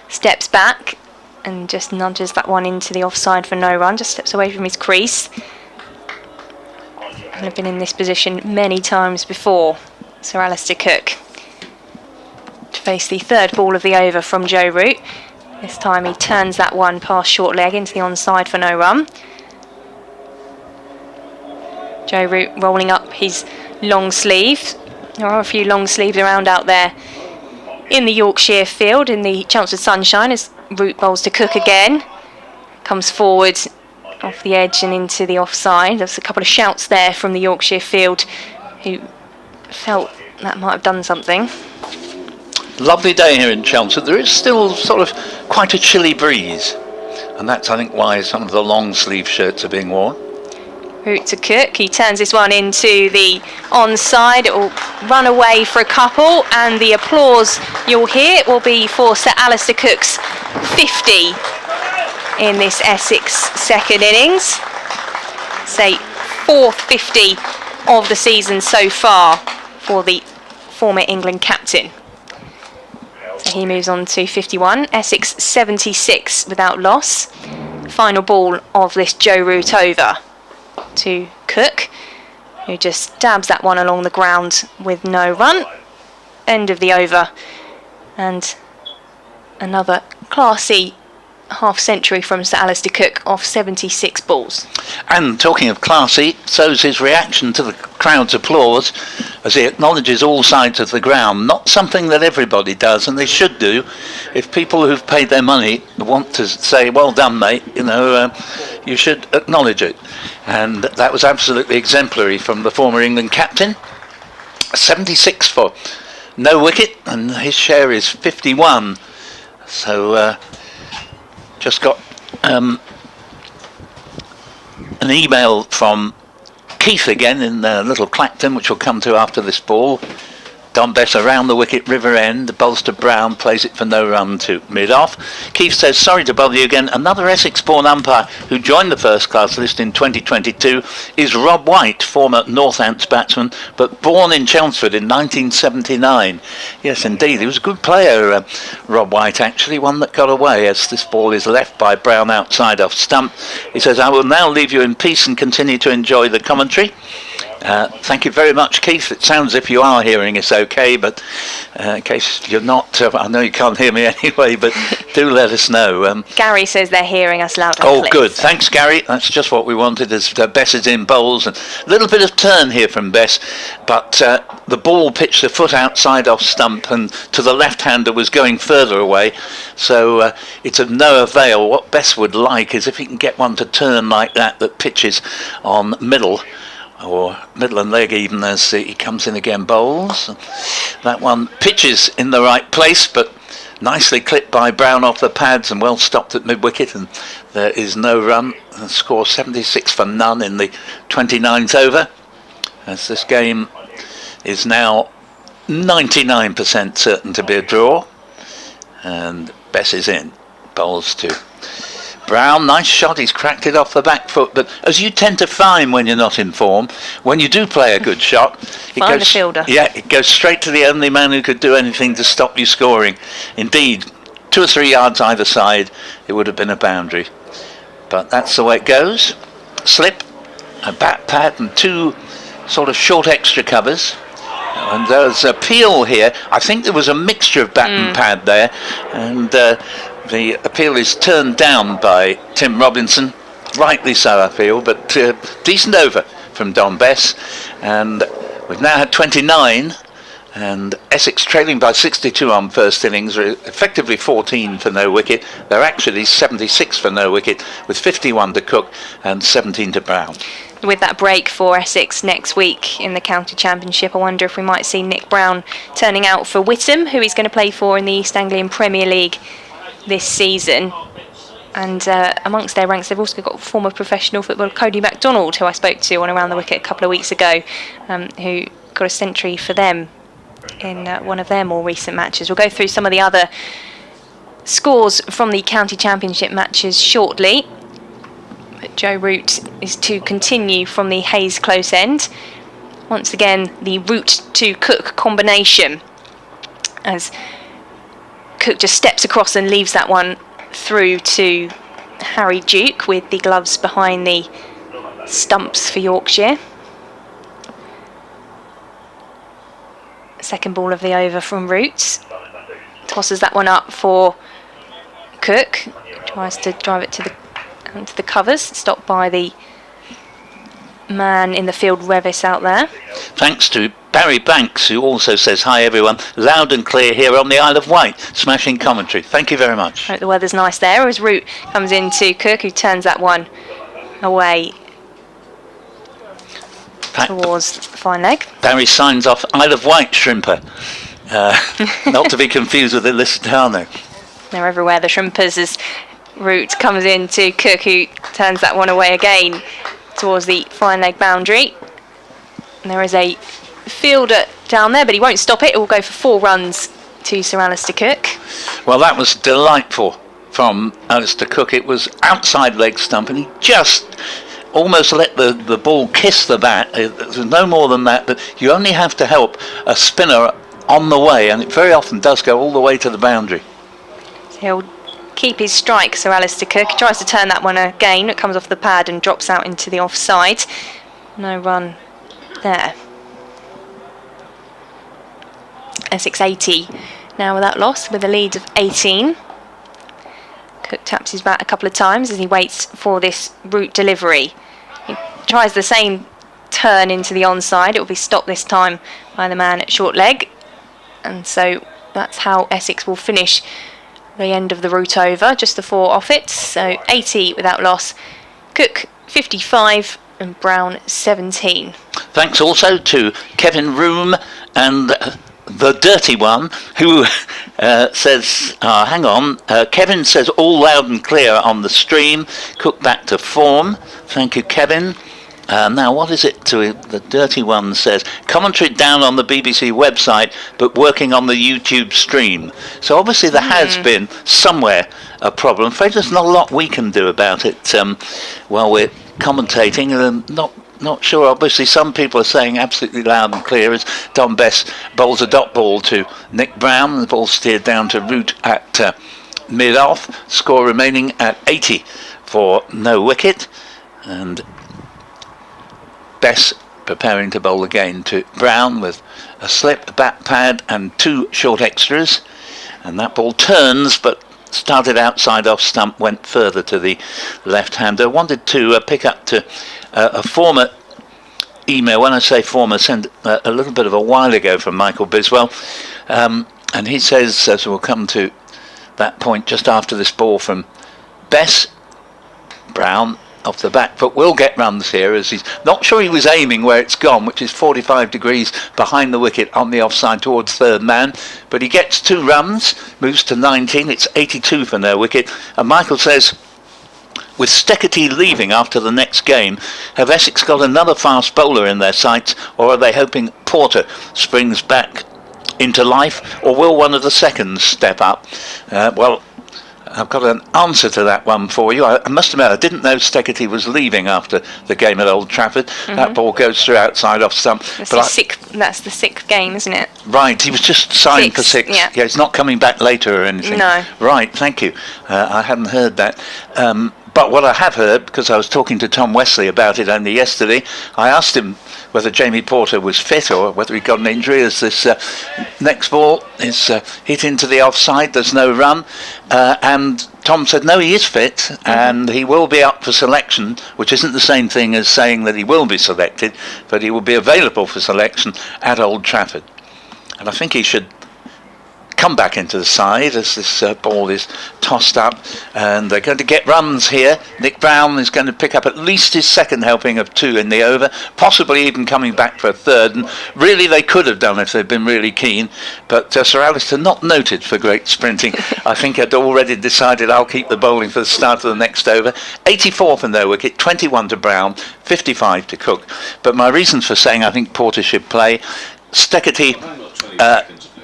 steps back and just nudges that one into the offside for no run, just steps away from his crease. And have been in this position many times before, Sir Alistair Cook. To face the 3rd ball of the over from Joe Root. This time he turns that one past short leg into the onside for no run. Joe Root rolling up his long sleeve. There are a few long sleeves around out there in the Yorkshire field, in the Chelmsford sunshine, as Root bowls to Cook again. Comes forward off the edge and into the offside. There's a couple of shouts there from the Yorkshire field, who felt that might have done something. Lovely day here in Chelmsford. There is still sort of quite a chilly breeze, and that's, I think, why some of the long sleeve shirts are being worn. Root to Cook, he turns this one into the onside. It will run away for a couple, and the applause you'll hear will be for Sir Alistair Cook's 50 in this Essex second innings. Say fourth 50 of the season so far for the former England captain. So he moves on to 51. Essex 76 without loss. Final ball of this Joe Root over to Cook, who just dabs that one along the ground with no run. End of the over, and another classy half-century from Sir Alistair Cook off 76 balls. And talking of classy, so's his reaction to the crowd's applause as he acknowledges all sides of the ground. Not something that everybody does, and they should do. If people who've paid their money want to say, well done mate, you should acknowledge it. And that was absolutely exemplary from the former England captain. 76 for no wicket, and his share is 51. So just got an email from Keith again in Little Clacton, which we'll come to after this ball. Don Bess around the wicket, river end. Bolster Brown plays it for no run to mid-off. Keith says, sorry to bother you again. Another Essex-born umpire who joined the first-class list in 2022 is Rob White, former Northants batsman, but born in Chelmsford in 1979. Yes, indeed. He was a good player, Rob White, actually. One that got away as this ball is left by Brown outside off stump. He says, I will now leave you in peace and continue to enjoy the commentary. Thank you very much, Keith. It sounds as if you are hearing us okay, but in case you're not, I know you can't hear me anyway, but do let us know. Gary says they're hearing us loud and clear. clear. Good. Thanks, Gary. That's just what we wanted as Bess is in bowls. And a little bit of turn here from Bess, but the ball pitched a foot outside off stump and to the left-hander was going further away, so it's of no avail. What Bess would like is if he can get one to turn like that pitches on middle, or middle and leg even, as he comes in again, bowls. That one pitches in the right place, but nicely clipped by Brown off the pads and well stopped at mid-wicket, and there is no run. The score 76 for none in the 29th over, as this game is now 99% certain to be a draw. And Bess is in, bowls to Brown. Nice shot, he's cracked it off the back foot, but as you tend to find when you're not in form, when you do play a good shot, the fielder. Yeah, it goes straight to the only man who could do anything to stop you scoring. Indeed, 2 or 3 yards either side, it would have been a boundary. But that's the way it goes. Slip, a bat pad and 2 sort of short extra covers. And there's a peel here. I think there was a mixture of bat and pad there, and the appeal is turned down by Tim Robinson, rightly so I feel, but decent over from Don Bess. And we've now had 29, and Essex trailing by 62 on first innings, are effectively 14 for no wicket. They're actually 76 for no wicket, with 51 to Cook and 17 to Brown. With that break for Essex next week in the county championship, I wonder if we might see Nick Brown turning out for Whittam, who he's going to play for in the East Anglian Premier League this season. And amongst their ranks, they've also got former professional footballer Cody MacDonald, who I spoke to on Around the Wicket a couple of weeks ago, who got a century for them in one of their more recent matches. We'll go through some of the other scores from the county championship matches shortly. But Joe Root is to continue from the Hayes close end. Once again, the Root to Cook combination, as Cook just steps across and leaves that one through to Harry Duke with the gloves behind the stumps for Yorkshire. Second ball of the over from Root. Tosses that one up for Cook. Tries to drive it to the covers, stopped by the man in the field, Revis, out there. Thanks to Barry Banks, who also says, hi everyone, loud and clear here on the Isle of Wight, smashing commentary. Thank you very much. Hope the weather's nice there, as Root comes into Cook, who turns that one away towards fine leg. Barry signs off Isle of Wight shrimper, not to be confused with the Lusitano. They're everywhere, the shrimpers, as Root comes into Cook, who turns that one away again towards the fine leg boundary. And there is a fielder down there, but he won't stop it. It will go for 4 runs to Sir Alistair Cook. Well, that was delightful from Alistair Cook. It was outside leg stump, and he just almost let the ball kiss the bat. There's no more than that, but you only have to help a spinner on the way, and it very often does go all the way to the boundary. So he'll keep his strike, so Alistair Cook. He tries to turn that one again. It comes off the pad and drops out into the offside. No run there. Essex 80 now without loss, with a lead of 18. Cook taps his bat a couple of times as he waits for this route delivery. He tries the same turn into the onside. It will be stopped this time by the man at short leg. And so that's how Essex will finish the end of the route over, just the 4 off it. So 80 without loss. Cook 55 and Brown 17. Thanks also to Kevin Room and the dirty one, who says, hang on, Kevin says all loud and clear on the stream. Cook back to form. Thank you, Kevin. Now, what is it to the dirty one says? Commentary down on the BBC website, but working on the YouTube stream. So obviously there has been somewhere a problem. I'm afraid there's not a lot we can do about it while we're commentating. Not sure. Obviously, some people are saying absolutely loud and clear as Don Bess bowls a dot ball to Nick Brown. The ball steered down to root at mid-off. Score remaining at 80 for no wicket. And Bess preparing to bowl again to Brown with a slip, a bat pad and 2 short extras. And that ball turns, but started outside off stump, went further to the left-hander. Wanted to pick up to a former email. When I say former, sent a little bit of a while ago from Michael Biswell. And he says, as we'll come to that point just after this ball from Bess, Brown off the back foot will get runs here, as he's not sure he was aiming where it's gone, which is 45 degrees behind the wicket on the offside towards third man, but he gets 2 runs, moves to 19. It's 82 for no wicket. And Michael says, with Steckety leaving after the next game, have Essex got another fast bowler in their sights, or are they hoping Porter springs back into life, or will one of the seconds step up? Well, I've got an answer to that one for you. I must admit, I didn't know Steckety was leaving after the game at Old Trafford. That ball goes through outside off stump. That's the 6th game, isn't it? Right, he was just signed for 6. Yeah, he's not coming back later or anything. No. Right, thank you. I hadn't heard that. But what I have heard, because I was talking to Tom Wesley about it only yesterday, I asked him whether Jamie Porter was fit or whether he got an injury, as this next ball is hit into the offside. There's no run. And Tom said, no, he is fit and he will be up for selection, which isn't the same thing as saying that he will be selected, but he will be available for selection at Old Trafford. And I think he should come back into the side as this ball is tossed up, and they're going to get runs here. Nick Brown is going to pick up at least his 2nd helping of 2 in the over, possibly even coming back for a 3rd, and really they could have done if they'd been really keen, but Sir Alistair, not noted for great sprinting, I think had already decided I'll keep the bowling for the start of the next over. 84 for no wicket, 21 to Brown, 55 to Cook. But my reasons for saying I think Porter should play, Steckety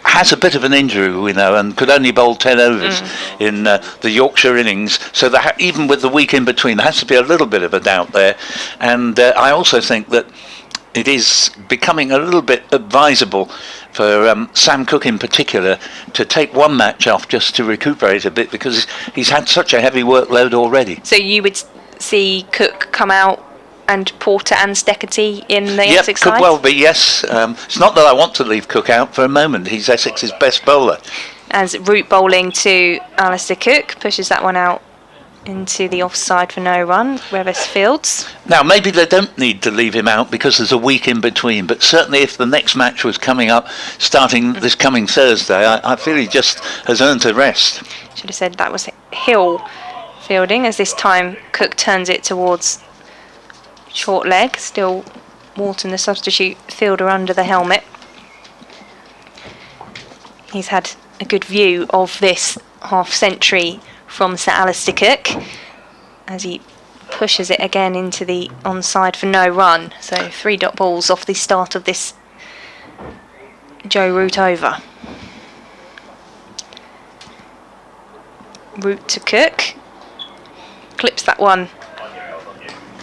has a bit of an injury, we know, and could only bowl 10 overs in the Yorkshire innings. So that even with the week in between, there has to be a little bit of a doubt there. And I also think that it is becoming a little bit advisable for Sam Cook in particular to take one match off just to recuperate a bit, because he's had such a heavy workload already. So you would see Cook come out and Porter and Steckety in the Essex side? Could well be, yes. It's not that I want to leave Cook out for a moment. He's Essex's best bowler. As route bowling to Alistair Cook, pushes that one out into the offside for no run, Wethersfields. Now, maybe they don't need to leave him out because there's a week in between, but certainly if the next match was coming up, starting this coming Thursday, I feel he just has earned a rest. Should have said that was Hill fielding, as this time Cook turns it towards short leg. Still Walton, the substitute fielder, under the helmet. He's had a good view of this half century from Sir Alistair Cook as he pushes it again into the onside for no run. So 3 dot balls off the start of this Joe route over. Root to Cook. Clips that one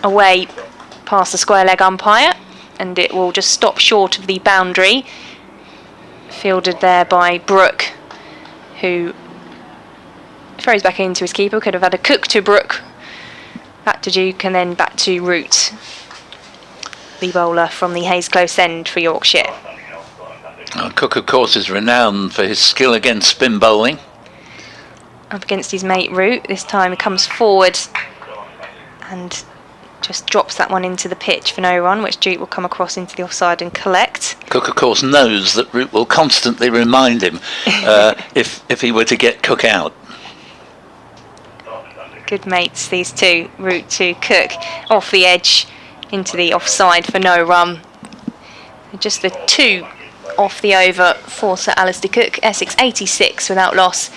away past the square leg umpire, and it will just stop short of the boundary. Fielded there by Brooke, who throws back into his keeper. Could have had a Cook to Brooke, back to Duke, and then back to Root, the bowler from the Hayes Close end for Yorkshire. Cook, of course, is renowned for his skill against spin bowling. Up against his mate Root. This time he comes forward and just drops that one into the pitch for no run, which Duke will come across into the offside and collect. Cook, of course, knows that Root will constantly remind him if he were to get Cook out. Good mates, these two. Root to Cook. Off the edge into the offside for no run. Just the two off the over for Sir Alistair Cook. Essex 86 without loss.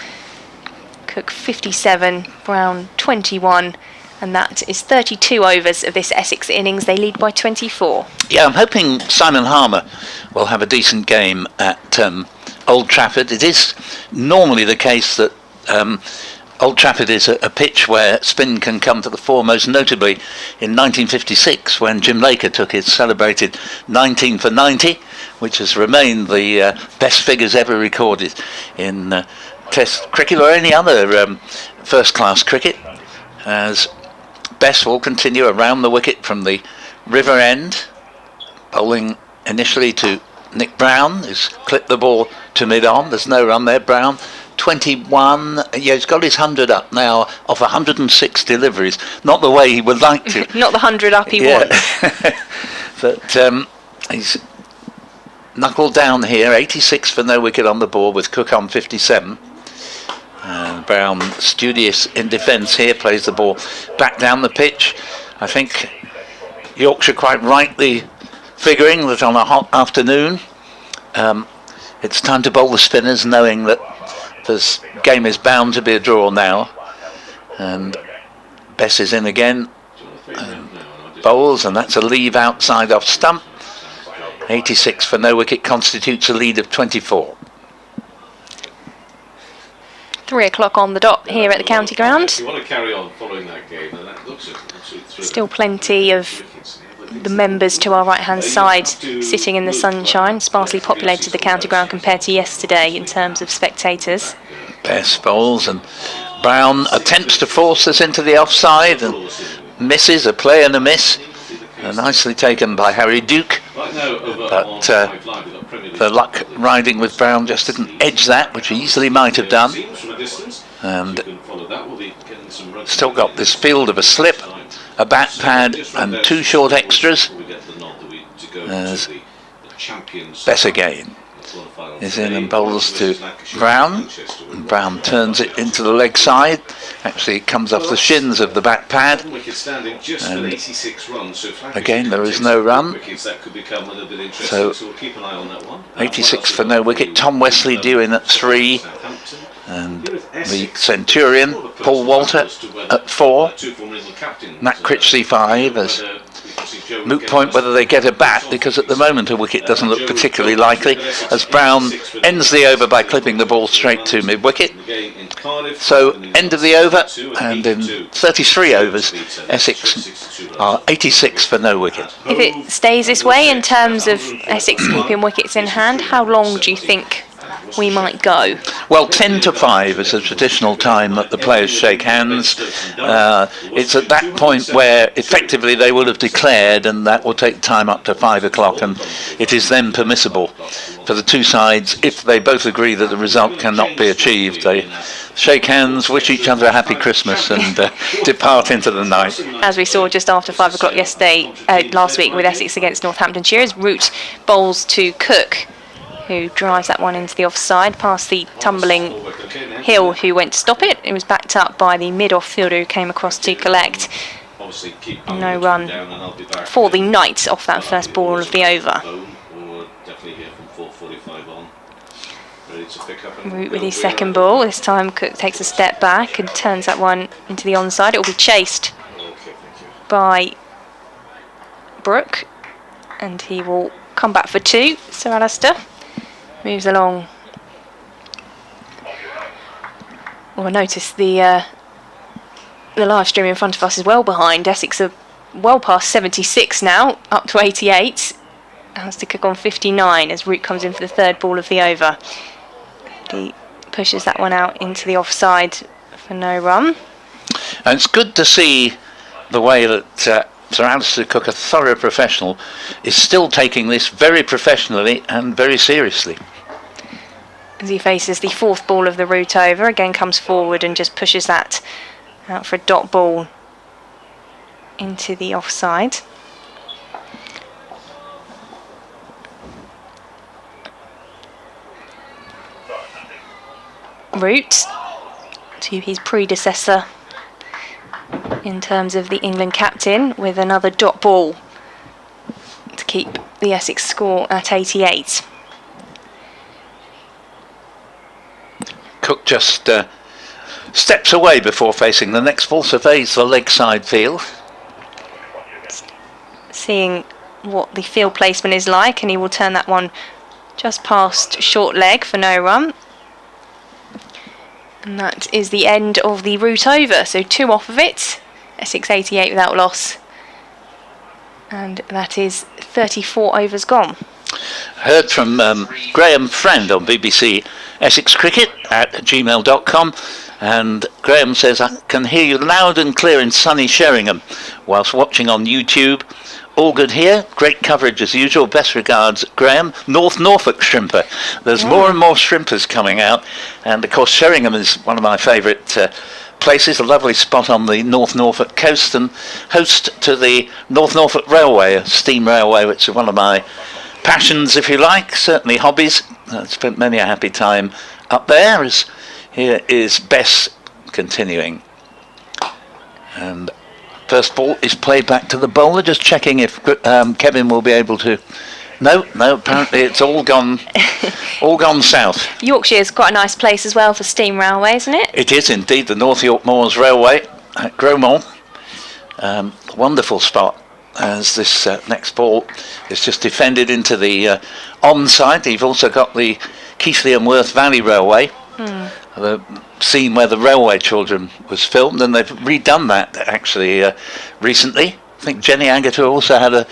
Cook 57, Brown 21. And that is 32 overs of this Essex innings. They lead by 24. Yeah, I'm hoping Simon Harmer will have a decent game at Old Trafford. It is normally the case that Old Trafford is a pitch where spin can come to the fore, most notably in 1956 when Jim Laker took his celebrated 19 for 90, which has remained the best figures ever recorded in Test cricket or any other first-class cricket, as Bess will continue around the wicket from the river end, bowling initially to Nick Brown, who's clipped the ball to mid-on. There's no run there. Brown 21, yeah, he's got his 100 up now off 106 deliveries. Not the way he would like to. Not the 100 up he wants. But he's knuckled down here, 86 for no wicket on the board with Cook on 57. And Brown, studious in defence here, plays the ball back down the pitch. I think Yorkshire quite rightly figuring that on a hot afternoon it's time to bowl the spinners, knowing that this game is bound to be a draw now. And Bess is in again, bowls, and that's a leave outside off stump. 86 for no wicket constitutes a lead of 24. 3 o'clock on the dot here at the county ground. You want to carry on following that game, and that looks still plenty of the members to our right hand side sitting in the sunshine. Sparsely populated the county ground compared to yesterday in terms of spectators. Bess bowls, and Brown attempts to force us into the offside and misses, a play and a miss. Nicely taken by Harry Duke, but the luck riding with Brown just didn't edge that, which he easily might have done. And still got this field of a slip, a bat pad and 2 short extras. As Bess again is in and bowls to Brown, and Brown turns it into the leg side. Actually it comes off the shins of the back pad, and again there is no run, so 86 for no wicket. Tom Wesley due in at 3, and the Centurion Paul Walter at 4, Matt Critchley 5, as moot point whether they get a bat, because at the moment a wicket doesn't look particularly likely, as Brown ends the over by clipping the ball straight to mid-wicket. So end of the over, and in 33 overs Essex are 86 for no wicket. If it stays this way in terms of Essex keeping wickets in hand, how long do you think we might go? Well, 10 to 5 is a traditional time that the players shake hands. It's at that point where effectively they will have declared, and that will take time up to 5 o'clock, and it is then permissible for the two sides, if they both agree that the result cannot be achieved, they shake hands, wish each other a happy Christmas, and depart into the night. As we saw just after 5 o'clock last week with Essex against Northamptonshire, as Root bowls to Cook, who drives that one into the offside past the tumbling Hill, who went to stop it. It was backed up by the mid-off fielder who came across to collect. No run for the Knights off that first ball of the over. Root with his second ball. This time Cook takes a step back and turns that one into the onside. It will be chased by Brooke, and he will come back for 2. Sir Alistair moves along Well, I noticed the live stream in front of us is well behind. Essex are well past 76 now, up to 88. Has to kick on 59 as Root comes in for the third ball of the over. He pushes that one out into the offside for no run. And it's good to see the way that Sir Alistair Cook, a thorough professional, is still taking this very professionally and very seriously. As he faces the fourth ball of the Root over, again comes forward and just pushes that out for a dot ball into the offside. Root to his predecessor in terms of the England captain, with another dot ball to keep the Essex score at 88. Cook just steps away before facing the next ball, surveys the leg side field. Seeing what the field placement is like, and he will turn that one just past short leg for no run. And that is the end of the Root over, so 2 off of it. Essex 88 without loss. And that is 34 overs gone. Heard from Graham Friend on BBC Essex Cricket at gmail.com, and Graham says, I can hear you loud and clear in sunny Sheringham whilst watching on YouTube. All good here, great coverage as usual, best regards Graham, North Norfolk shrimper. There's more and more shrimpers coming out, and of course Sheringham is one of my favourite places, a lovely spot on the North Norfolk coast and host to the North Norfolk Railway, a steam railway, which is one of my passions, if you like, certainly hobbies. I've spent many a happy time up there. As here is Bess continuing. And first ball is played back to the bowler, just checking if Kevin will be able to... No, apparently it's all gone south. Yorkshire's quite a nice place as well for steam railway, isn't it? It is indeed, the North York Moors Railway at Gromont. Wonderful spot. As this next ball is just defended into the onside. You've also got the Keighley and Worth Valley Railway, the scene where the Railway Children was filmed, and they've redone that actually recently. I think Jenny Agutter also had a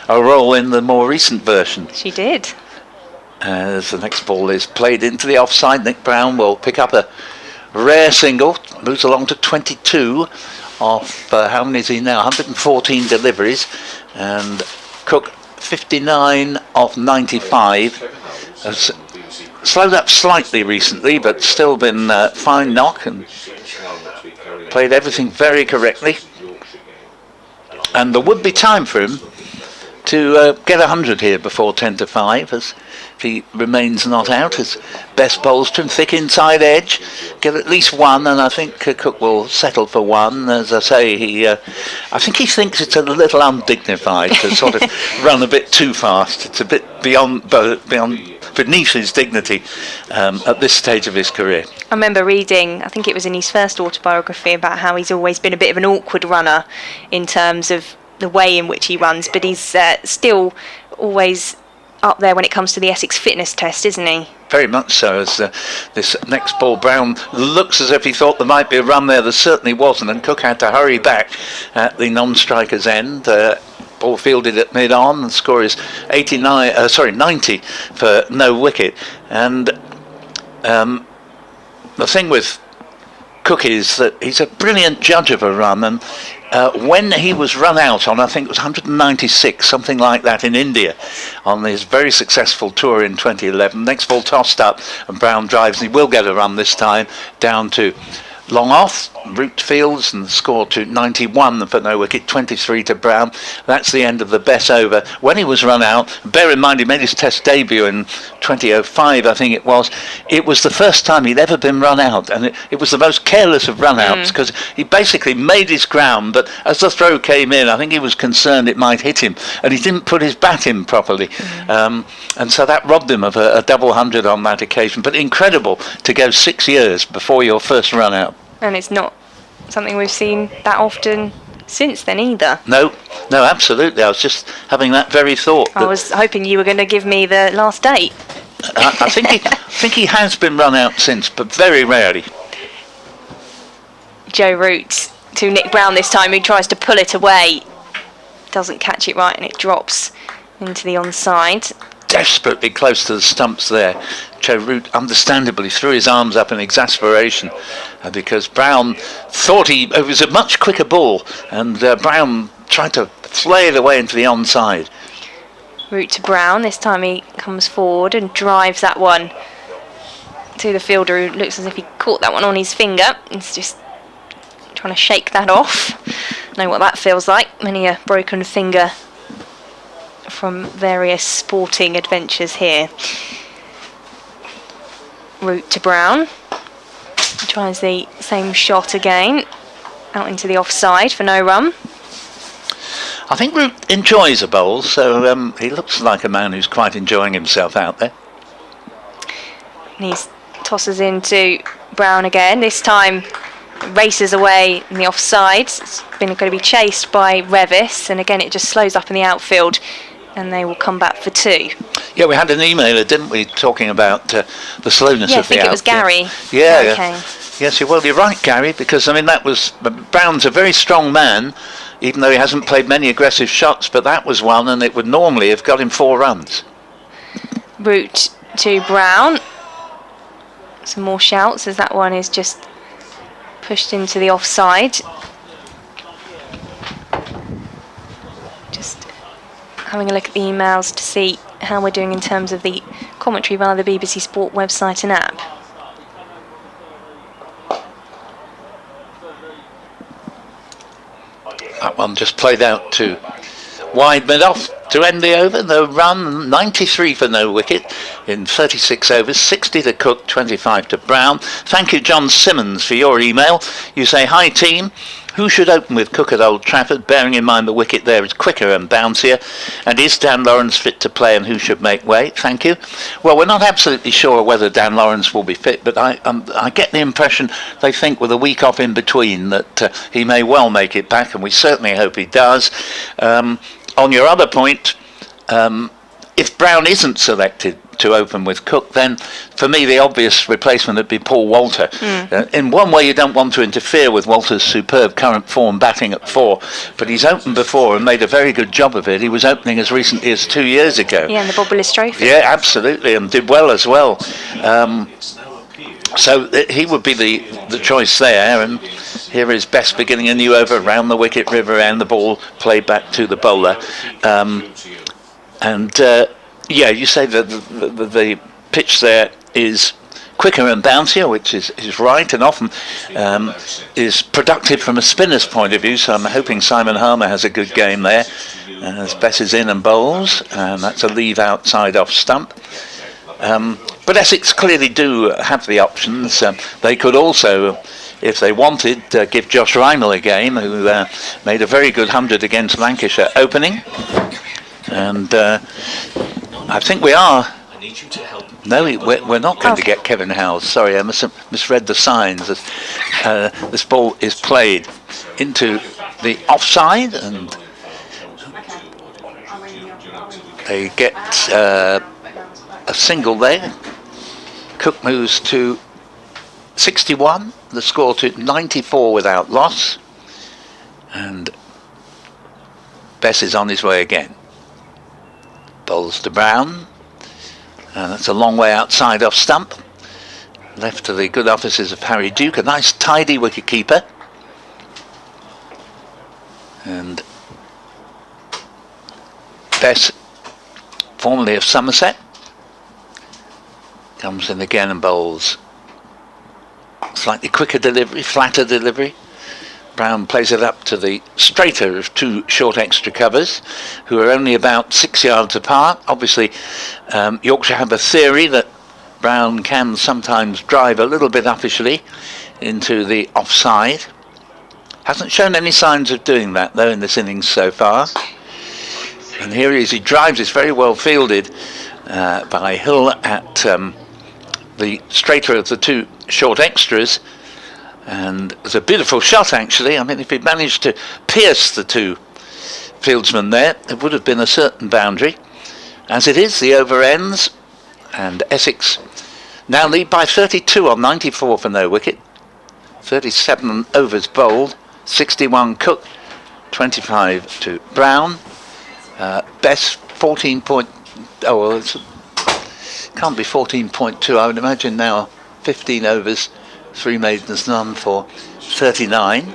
role in the more recent version. She did. As the next ball is played into the offside, Nick Brown will pick up a rare single, moves along to 22 off, how many is he now? 114 deliveries, and Cook 59 off 95. Has slowed up slightly recently, but still been fine knock and played everything very correctly. And there would be time for him to get 100 here before 10 to 5, as if he remains not out. His best bowls to him, thick inside edge, get at least one, and I think Cook will settle for one. As I say, I think he thinks it's a little undignified to sort of run a bit too fast. It's a bit beneath his dignity at this stage of his career. I remember reading, I think it was in his first autobiography, about how he's always been a bit of an awkward runner in terms of the way in which he runs, but he's still always up there when it comes to the Essex fitness test, isn't he? Very much so. As this next ball, Brown looks as if he thought there might be a run there. There certainly wasn't, and Cook had to hurry back at the non-striker's end. Ball fielded at mid-on, and the score is 90 for no wicket. And the thing with Cook is that he's a brilliant judge of a run, and when he was run out on, I think it was 196, something like that, in India, on his very successful tour in 2011, next ball tossed up and Brown drives, and he will get a run this time, down to long off, Root fields, and the score to 91 for no wicket, 23 to Brown. That's the end of the Bess over. When he was run out, bear in mind he made his test debut in 2005, I think it was the first time he'd ever been run out, and it was the most careless of run outs, because he basically made his ground, but as the throw came in, I think he was concerned it might hit him, and he didn't put his bat in properly, and so that robbed him of a double 100 on that occasion. But incredible to go 6 years before your first run out. And it's not something we've seen that often since then either. No, absolutely. I was just having that very thought. I was hoping you were going to give me the last date. I think he has been run out since, but very rarely. Joe Root to Nick Brown this time, who tries to pull it away. Doesn't catch it right and it drops into the onside. Desperately close to the stumps there. Joe Root understandably threw his arms up in exasperation because Brown thought it was a much quicker ball, and Brown tried to flay it away into the onside. Root to Brown. This time he comes forward and drives that one to the fielder, who looks as if he caught that one on his finger. He's just trying to shake that off. Know what that feels like. Many a broken finger from various sporting adventures here. Root to Brown. Tries the same shot again. Out into the offside for no run. I think Root enjoys a bowl, so he looks like a man who's quite enjoying himself out there. And he tosses into Brown again. This time races away in the offside. It's going to be chased by Revis, and again it just slows up in the outfield, and they will come back for two. Yeah, we had an emailer, didn't we, talking about the slowness of the outfield. I think it was Gary. Yeah, okay. Yes, well, you're right, Gary, because I mean Brown's a very strong man, even though he hasn't played many aggressive shots, but that was one, and it would normally have got him 4 runs. Root to Brown. Some more shouts as that one is just pushed into the offside. Just having a look at the emails to see how we're doing in terms of the commentary via the BBC Sport website and app. That one just played out to wide mid-off to end the over. No run, 93 for no wicket in 36 overs, 60 to Cook, 25 to Brown. Thank you, John Simmons, for your email. You say, hi team, who should open with Cook at Old Trafford, bearing in mind the wicket there is quicker and bouncier, and is Dan Lawrence fit to play, and who should make way? Thank you. Well, we're not absolutely sure whether Dan Lawrence will be fit, but I get the impression they think with a week off in between that he may well make it back, and we certainly hope he does. On your other point, if Brown isn't selected to open with Cook, then for me the obvious replacement would be Paul Walter. In one way, you don't want to interfere with Walter's superb current form batting at 4, but he's opened before and made a very good job of it. He was opening as recently as 2 years ago. Yeah, in the Bob Willis Trophy. Yeah, absolutely, and did well as well. So he would be the choice there, and here is Best beginning a new over around the wicket, river, and the ball played back to the bowler. Yeah, you say that the pitch there is quicker and bouncier, which is right, and often is productive from a spinner's point of view, so I'm hoping Simon Harmer has a good game there. As Bess is in and bowls, and that's a leave outside off stump. But Essex clearly do have the options. They could also, if they wanted, give Josh Reinl a game, who made a very good 100 against Lancashire opening. And I think we are. No, we're not going to get Kevin Howes. Sorry, I misread the signs. This ball is played into the offside, and they get a single there. Cook moves to 61, the score to 94 without loss, and Bess is on his way again. Bowls to Brown, and that's a long way outside off stump, left to the good offices of Harry Duke, a nice tidy wicket keeper. And Bess, formerly of Somerset, comes in again and bowls. Slightly quicker delivery, flatter delivery. Brown plays it up to the straighter of 2 short extra covers, who are only about 6 yards apart. Obviously, Yorkshire have a theory that Brown can sometimes drive a little bit uppishly into the offside. Hasn't shown any signs of doing that, though, in this innings so far. And here he is, he drives, it's very well fielded by Hill at the straighter of the 2 short extras, and it's a beautiful shot actually. I mean, if he'd managed to pierce the 2 fieldsmen there, it would have been a certain boundary. As it is, the over ends, and Essex now lead by 32 on 94 for no wicket. 37 overs bowled, 61 Cook, 25 to Brown. Best 14 point. Oh, well, it can't be 14.2. I would imagine now 15 overs, 3 maidens, none for 39.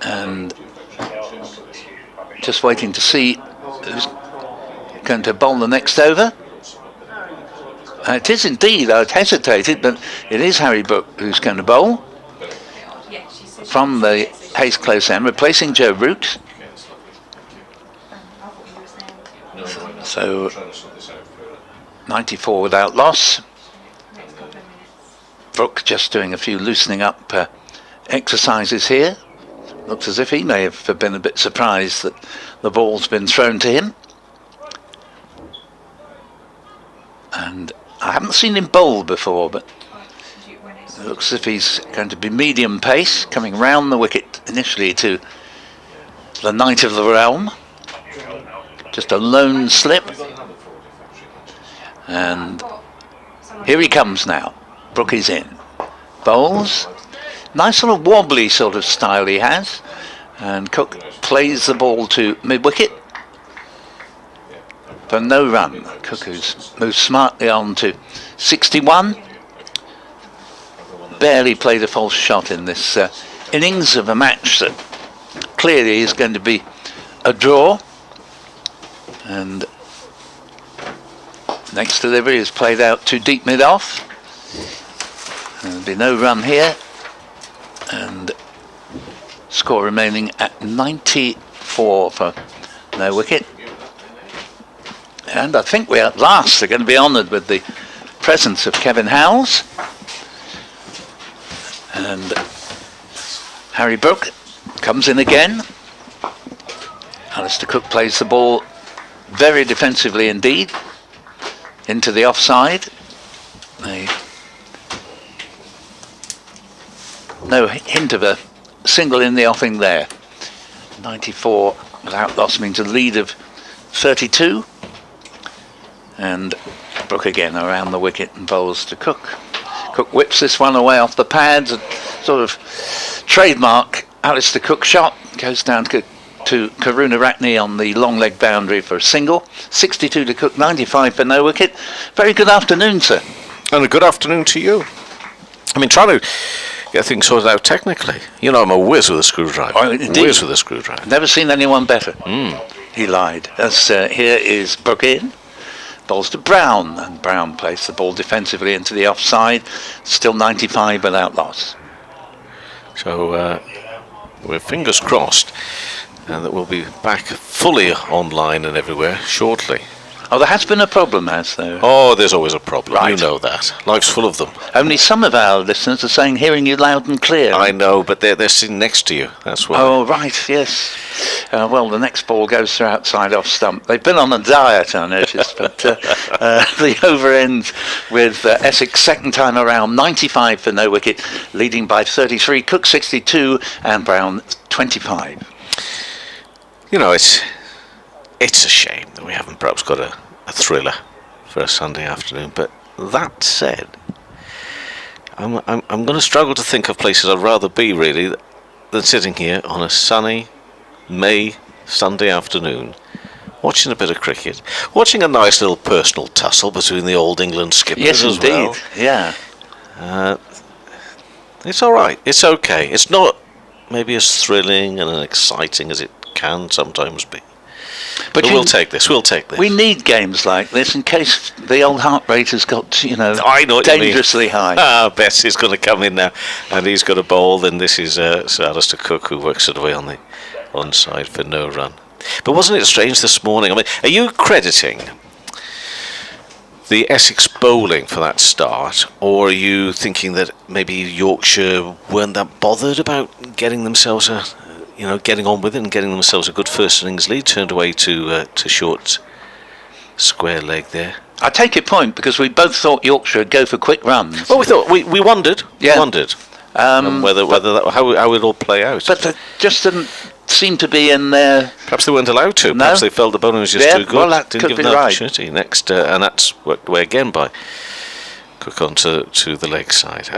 And just waiting to see who's going to bowl the next over. It is indeed, I'd hesitated, but it is Harry Brook who's going to bowl from the Hayes close end, replacing Joe Root. So 94 without loss. Brook just doing a few loosening up exercises here. Looks as if he may have been a bit surprised that the ball's been thrown to him. And I haven't seen him bowl before, but it looks as if he's going to be medium pace, coming round the wicket initially to the Knight of the Realm. Just a lone slip. And here he comes now. Brook is in. Bowls. Nice sort of wobbly sort of style he has. And Cook plays the ball to mid-wicket for no run. Cook who's moved smartly on to 61. Barely played a false shot in this innings of a match that clearly is going to be a draw. And next delivery is played out to deep mid-off. There'll be no run here. And score remaining at 94 for no wicket. And I think we at last are going to be honoured with the presence of Kevin Howells. And Harry Brook comes in again. Alistair Cook plays the ball very defensively indeed into the offside. No hint of a single in the offing there. 94 without loss means a lead of 32. And Brook again around the wicket and bowls to Cook. Cook whips this one away off the pads, a sort of trademark Alistair Cook shot. Goes down to Karuna Ratney on the long leg boundary for a single. 62 to Cook, 95 for no wicket. Very good afternoon, sir. And a good afternoon to you. I mean, trying to get things sorted out technically. You know, I'm a whiz with a screwdriver. Oh, indeed. Whiz with a screwdriver. Never seen anyone better. He lied. As here is Brook in. Bowls to Brown, and Brown plays the ball defensively into the offside. Still 95 without loss. So we're fingers crossed that we'll be back fully online and everywhere shortly. Oh, there has been a problem, has there? Oh, there's always a problem. Right. You know that. Life's full of them. Only some of our listeners are saying hearing you loud and clear. I know, but they're sitting next to you. That's why. Oh, right, yes. Well, the next ball goes through outside off stump. They've been on a diet, I noticed, but the over ends with Essex second time around, 95 for no wicket, leading by 33. Cook 62 and Brown 25. You know, it's a shame that we haven't perhaps got a thriller for a Sunday afternoon. But that said, I'm going to struggle to think of places I'd rather be really than sitting here on a sunny May Sunday afternoon, watching a bit of cricket, watching a nice little personal tussle between the Old England skippers. Yes, as indeed. Well. Yeah. It's all right. It's okay. It's not maybe as thrilling and exciting as it can sometimes be. But we'll take this. We'll take this. We need games like this in case the old heart rate has got, I know what dangerously high. Bessie's going to come in now, and he's got a bowl. And this is Sir Alistair Cook, who works it away on the onside for no run. But wasn't it strange this morning? I mean, are you crediting the Essex bowling for that start, or are you thinking that maybe Yorkshire weren't that bothered about getting themselves getting on with it and getting themselves a good first innings lead, turned away to short square leg there? I take your point, because we both thought Yorkshire would go for quick runs. Well, we wondered. Yeah. We wondered how it all play out. But they just didn't seem to be in there. Perhaps they weren't allowed to. No. Perhaps they felt the bowling was just too good. Well, that Didn't could give be them an right. opportunity. Next, and that's worked away again by Cook onto the leg side.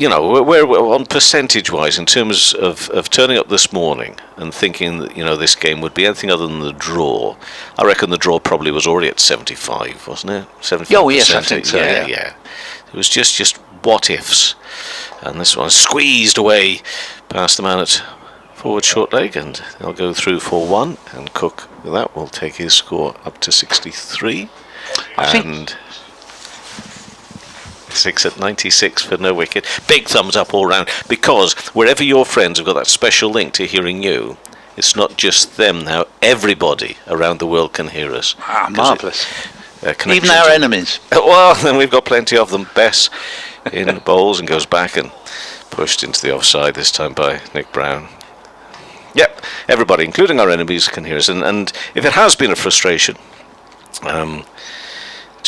We're on percentage-wise in terms of turning up this morning and thinking that this game would be anything other than the draw. I reckon the draw probably was already at 75, wasn't it? 75%. Oh yes, I think so. Yeah. It was just what ifs, and this one squeezed away past the man at forward short leg, and they'll go through 4-1, and Cook with that will take his score up to 63. And 6 at 96 for no wicket. Big thumbs up all round, because wherever your friends have got that special link to hearing you, it's not just them now. Everybody around the world can hear us. Marvellous. Even our enemies. Well, then we've got plenty of them. Bess in bowls and goes back and pushed into the offside, this time by Nick Brown. Yep, everybody, including our enemies, can hear us. And if it has been a frustration to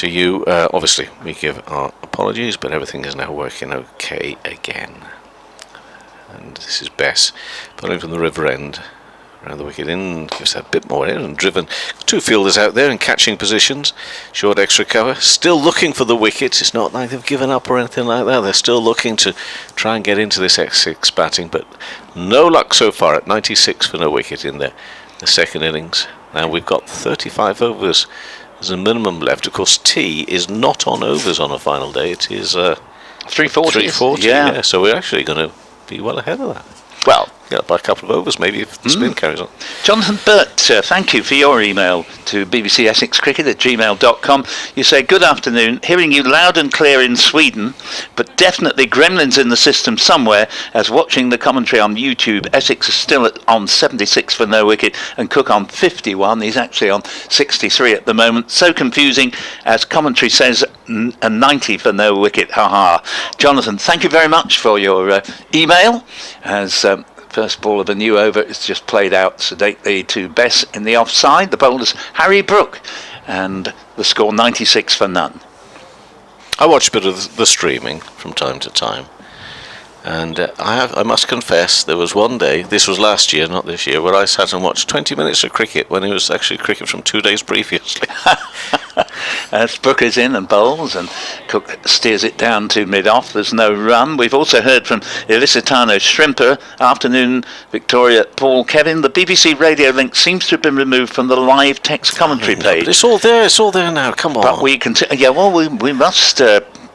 you, obviously we give our apologies, but everything is now working okay again. And this is Bess pulling from the river end around the wicket in, gives that a bit more in, and driven. Two fielders out there in catching positions, short extra cover, still looking for the wicket. It's not like they've given up or anything like that. They're still looking to try and get into this Essex batting, but no luck so far at 96 for no wicket in the second innings. Now we've got 35 overs. There's a minimum left. Of course, tea is not on overs on a final day. It is 340. 340, yeah. So we're actually going to be well ahead of that. Well, by a couple of overs, maybe, if the spin carries on. Jonathan Burt, thank you for your email to bbcessexcricket@gmail.com. You say, good afternoon, hearing you loud and clear in Sweden, but definitely gremlins in the system somewhere, as watching the commentary on YouTube, Essex is still on 76 for no wicket and Cook on 51. He's actually on 63 at the moment. So confusing, as commentary says, a 90 for no wicket. Ha. Jonathan, thank you very much for your email. As first ball of a new over is just played out sedately to Bess in the offside. The bowler's Harry Brook, and the score 96 for none. I watch a bit of the streaming from time to time, and I must confess, there was one day, this was last year, not this year, where I sat and watched 20 minutes of cricket when it was actually cricket from 2 days previously. As Brook is in and bowls, and Cook steers it down to mid-off. There's no run. We've also heard from Elisitano Shrimper. Afternoon, Victoria, Paul, Kevin. The BBC radio link seems to have been removed from the live text commentary page. But it's all there now, come on. But we we must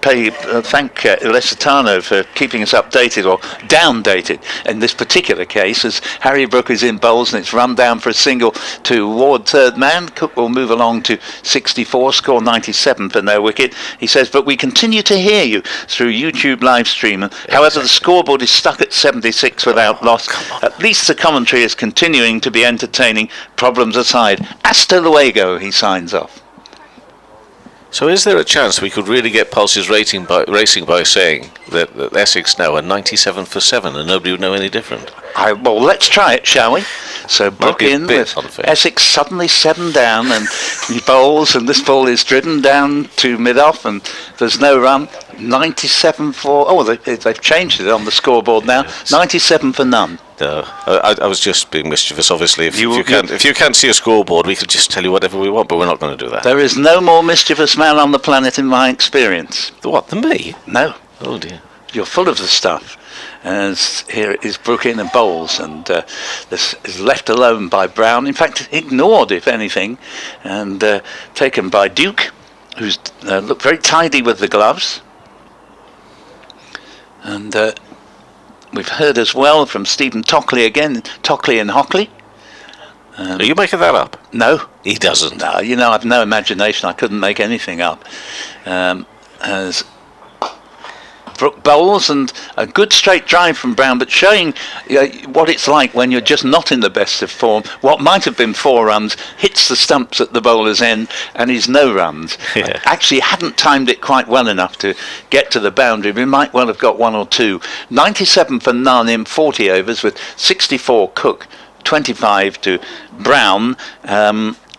thank Elisitano for keeping us updated, or down-dated in this particular case, as Harry Brook is in bowls and it's run down for a single to Ward, third man. Cook will move along to 64, score 97 for no wicket. He says, but we continue to hear you through YouTube live stream. However, the scoreboard is stuck at 76 without loss. At least the commentary is continuing to be entertaining, problems aside. Hasta luego, he signs off. So is there a chance we could really get Pulse's racing by saying that Essex now are 97 for 7 and nobody would know any different? Well, let's try it, shall we? So Brook in with unfair. Essex suddenly 7 down, and he bowls, and this ball is driven down to mid-off, and there's no run. 97 for... Oh, they've changed it on the scoreboard now. 97 for none. No, I was just being mischievous. Obviously, if you can't see a scoreboard, we could just tell you whatever we want, but we're not going to do that. There is no more mischievous man on the planet in my experience. What, than me? No. Oh dear. You're full of the stuff. As here is Brook in and bowls, and this is left alone by Brown. In fact, ignored, if anything, and taken by Duke, who's looked very tidy with the gloves. And we've heard as well from Stephen Tockley again, Tockley and Hockley. Are you making that up? No. He doesn't. No, I've no imagination. I couldn't make anything up. As Brook bowls, and a good straight drive from Brown, but showing what it's like when you're just not in the best of form. What might have been 4 runs hits the stumps at the bowler's end, and is no runs. Yeah. Actually hadn't timed it quite well enough to get to the boundary. We might well have got 1 or 2. 97 for none in 40 overs, with 64 Cook, 25 to Brown.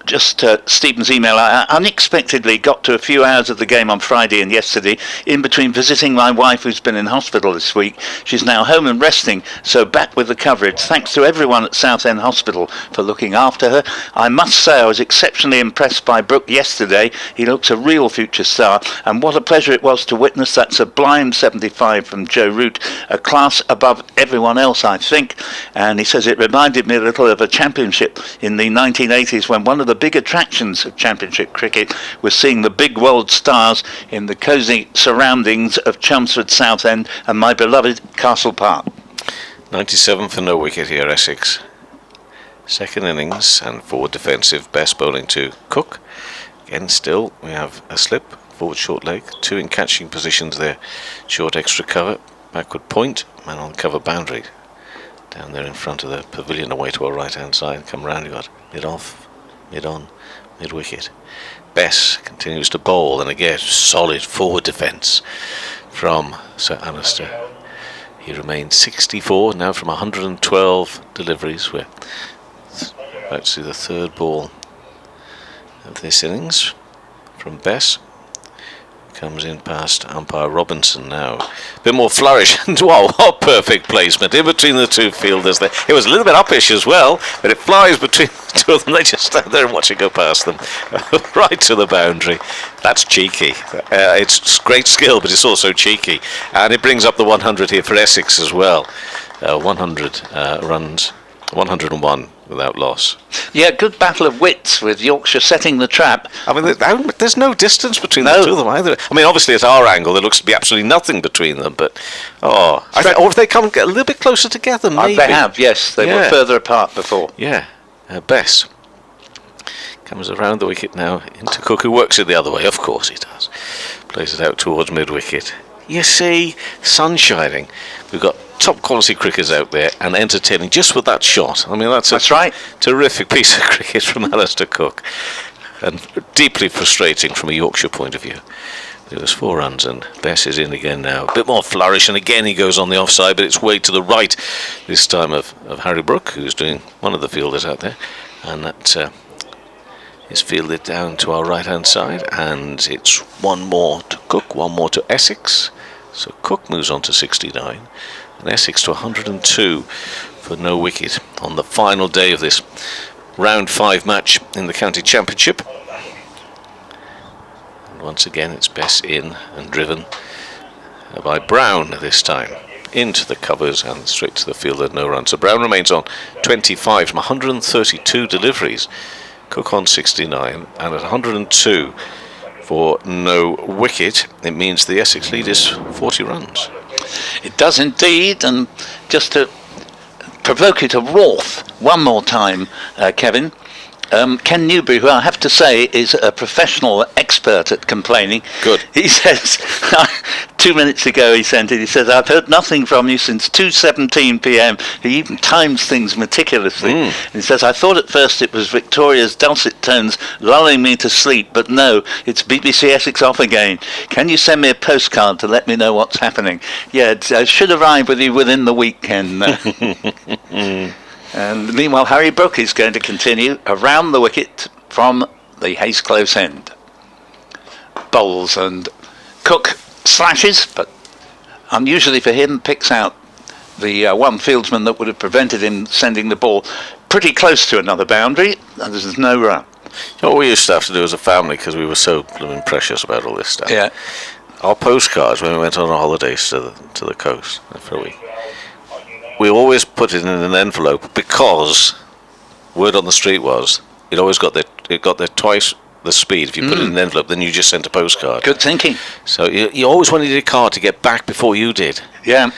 just Stephen's email. I unexpectedly got to a few hours of the game on Friday and yesterday, in between visiting my wife who's been in hospital this week. She's now home and resting, so back with the coverage. Thanks to everyone at Southend Hospital for looking after her. I must say I was exceptionally impressed by Brooke yesterday. He looks a real future star, and what a pleasure it was to witness that sublime 75 from Joe Root, a class above everyone else, I think. And he says it reminded me a little of a championship in the 1980s, when one of the big attractions of championship cricket was seeing the big world stars in the cosy surroundings of Chelmsford Southend and my beloved Castle Park. 97 for no wicket here, Essex. Second innings and forward defensive. Best bowling to Cook. Again, still we have a slip, forward short leg, 2 in catching positions there. Short extra cover, backward point, man on cover boundary. Down there in front of the pavilion away to our right hand side. Come round, you got mid off, mid on, mid wicket. Bess continues to bowl, and again solid forward defence from Sir Alistair. He remains 64 now from 112 deliveries. We're about to see the third ball of this innings from Bess. Comes in past umpire Robinson now. A bit more flourish, and wow, what perfect placement in between the two fielders there. It was a little bit uppish as well, but it flies between the two of them. They just stand there and watch it go past them right to the boundary. That's cheeky. It's great skill, but it's also cheeky, and it brings up the 100 here for Essex as well. 100 runs, 101 without loss. Yeah, good battle of wits with Yorkshire setting the trap. I mean, there's no distance between the two of them either. I mean, obviously at our angle there looks to be absolutely nothing between them, but or if they come a little bit closer together, maybe. They have, yes. They were further apart before. Yeah, Bess comes around the wicket now into Cook, who works it the other way. Of course he does. Plays it out towards mid wicket. You see, sun shining. We've got top quality cricketers out there and entertaining just with that shot. I mean, that's right. Terrific piece of cricket from Alistair Cook, and deeply frustrating from a Yorkshire point of view. There was 4 runs, and Bess is in again now. A bit more flourish, and again he goes on the offside, but it's way to the right this time of Harry Brooke, who's doing one of the fielders out there, and that is fielded down to our right hand side, and it's 1 more to Cook, 1 more to Essex. So Cook moves on to 69, and Essex to 102 for no wicket on the final day of this round 5 match in the county championship. And once again it's Bess in and driven by Brown this time into the covers and straight to the fielder, no run. So Brown remains on 25 from 132 deliveries. Cook on 69, and at 102 for no wicket, it means the Essex lead is 40 runs. It does indeed, and just to provoke you to wrath one more time, Kevin, Ken Newbury, who I have to say is a professional expert at complaining. Good. He says, 2 minutes ago he sent it, he says, I've heard nothing from you since 2:17 p.m. He even times things meticulously. And he says, I thought at first it was Victoria's dulcet tones lulling me to sleep, but no, it's BBC Essex off again. Can you send me a postcard to let me know what's happening? Yeah, it should arrive with you within the week, Ken. And meanwhile, Harry Brooke is going to continue around the wicket from the Hayes Close end. Bowls, and Cook slashes, but unusually for him, picks out the one fieldsman that would have prevented him sending the ball pretty close to another boundary, and there's no run. You know what we used to have to do as a family, because we were so blooming precious about all this stuff? Yeah. Our postcards, when we went on our holidays to the coast for a week, we always put it in an envelope, because word on the street was it always got there twice the speed. If you put it in an envelope, then you just sent a postcard. Good thinking. So you always wanted your card to get back before you did. Yeah.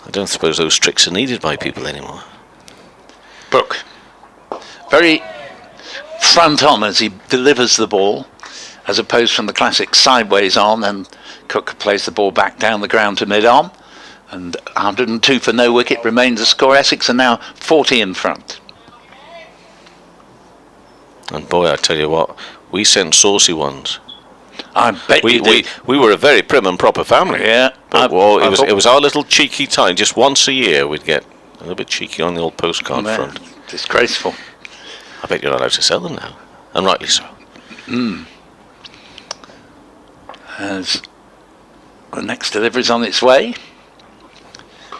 I don't suppose those tricks are needed by people anymore. Brooke, very front on as he delivers the ball, as opposed from the classic sideways on, and Cook plays the ball back down the ground to mid-on. And 102 for no wicket remains the score. Essex are now 40 in front. And boy, I tell you what, we sent saucy ones. I bet you did. We were a very prim and proper family. Yeah. But it was our little cheeky time. Just once a year we'd get a little bit cheeky on the old postcard front. Disgraceful. I bet you're not allowed to sell them now, and rightly so. As the next delivery's on its way,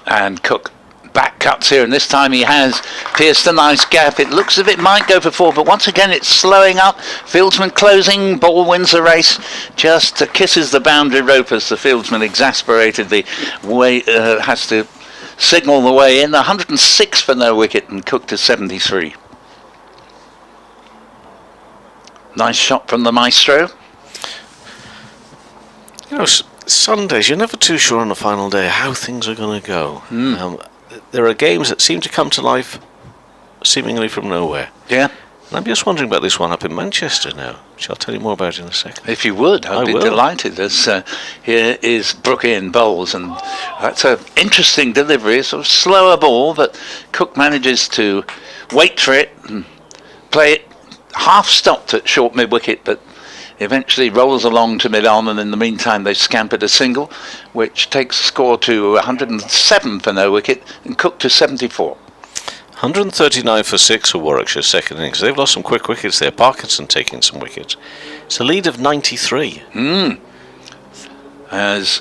and Cook back cuts here, and this time he has pierced a nice gap. It looks as if it might go for 4, but once again it's slowing up. Fieldsman closing, ball wins the race, just kisses the boundary rope as the fieldsman, exasperated, the way has to signal the way in. 106 for no wicket, and Cook to 73. Nice shot from the maestro. You know, Sundays, you're never too sure on the final day how things are going to go. There are games that seem to come to life seemingly from nowhere. Yeah. And I'm just wondering about this one up in Manchester now, which I'll tell you more about in a second. If you would, I'd be delighted. As here is Brookie in bowls, and that's an interesting delivery, sort of slower ball, but Cook manages to wait for it and play it half stopped at short mid-wicket, but eventually rolls along to mid-on, and in the meantime they scampered a single, which takes the score to 107 for no wicket, and Cook to 74. 139 for 6 for Warwickshire's second innings. They've lost some quick wickets there. Parkinson taking some wickets. It's a lead of 93. As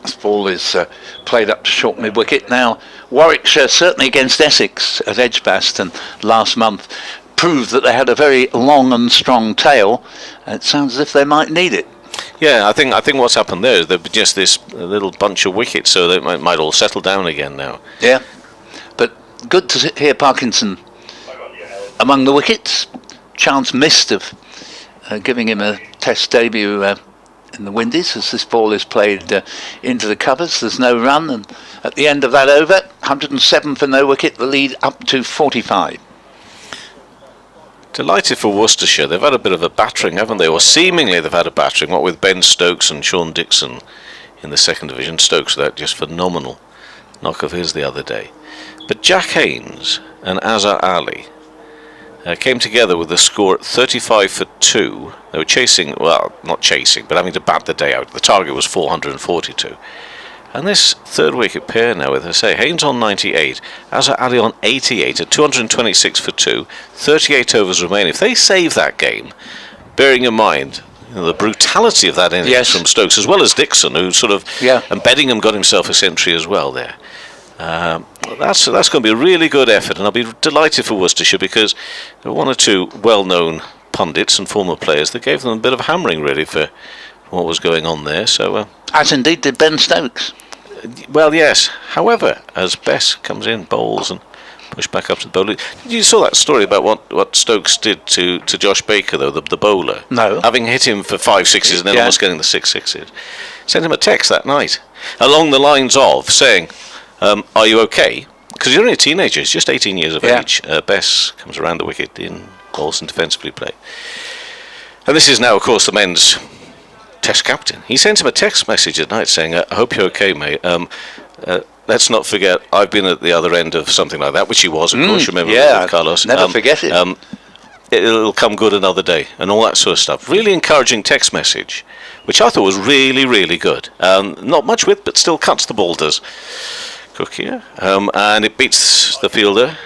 this ball is played up to short mid-wicket. Now, Warwickshire, certainly against Essex at Edgbaston last month, proved that they had a very long and strong tail. It sounds as if they might need it. Yeah, I think what's happened there is they've just this little bunch of wickets, so they might all settle down again now. Yeah, but good to hear Parkinson among the wickets. Chance missed of giving him a Test debut in the Windies, as this ball is played into the covers. There's no run, and at the end of that over, 107 for no wicket, the lead up to 45. Delighted for Worcestershire. They've had a bit of a battering, haven't they? Or seemingly they've had a battering, what with Ben Stokes and Sean Dixon in the second division. Stokes, that just phenomenal knock of his the other day. But Jack Haynes and Azhar Ali came together with a score at 35 for 2. They were chasing, well, not chasing, but having to bat the day out. The target was 442. And this third wicket pair now, with, I say, Haynes on 98, Azhar Ali on 88 at 226 for 2, 38 overs remain. If they save that game, bearing in mind the brutality of that innings from Stokes, as well as Dixon, who sort of, and Beddingham got himself a century as well there. That's going to be a really good effort, and I'll be delighted for Worcestershire, because there were one or two well-known pundits and former players that gave them a bit of hammering, really, for what was going on there. So, as indeed did Ben Stokes. Well, yes. However, as Bess comes in, bowls and push back up to the bowler. You saw that story about what Stokes did to Josh Baker, though, the bowler. No. Having hit him for 5 sixes and then almost getting the 6 sixes. Sent him a text that night, along the lines of saying, are you okay? Because you're only a teenager, he's just 18 years of age. Bess comes around the wicket in bowls and defensively play. And this is now, of course, the men's Test captain. He sent him a text message at night saying, I hope you're okay, mate. Let's not forget, I've been at the other end of something like that, which he was, of course, remember, with Carlos. Never forget it. It'll come good another day, and all that sort of stuff. Really encouraging text message, which I thought was really, really good. Not much width, but still cuts the ball, does Cook here. And it beats the fielder,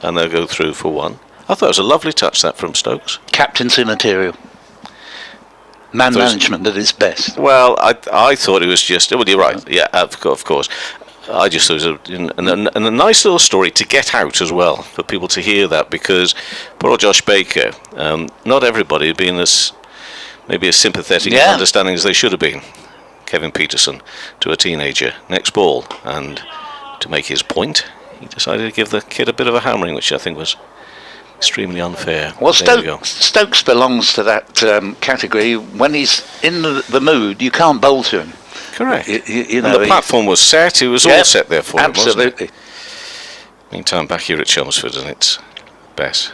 and they'll go through for 1. I thought it was a lovely touch, that, from Stokes. Captaincy material. Man management at its best. Well, I thought it was just... Well, you're right. Yeah, of course. I just thought it was a nice little story to get out as well, for people to hear that, because poor old Josh Baker, not everybody had been as sympathetic and understanding as they should have been. Kevin Peterson to a teenager next ball, and to make his point, he decided to give the kid a bit of a hammering, which I think was extremely unfair. Well, Stokes belongs to that category. When he's in the mood, you can't bowl to him. Correct. You know, and the platform was set. It was all set there for him, absolutely. wasn't it? Meantime, back here at Chelmsford, and it's Bess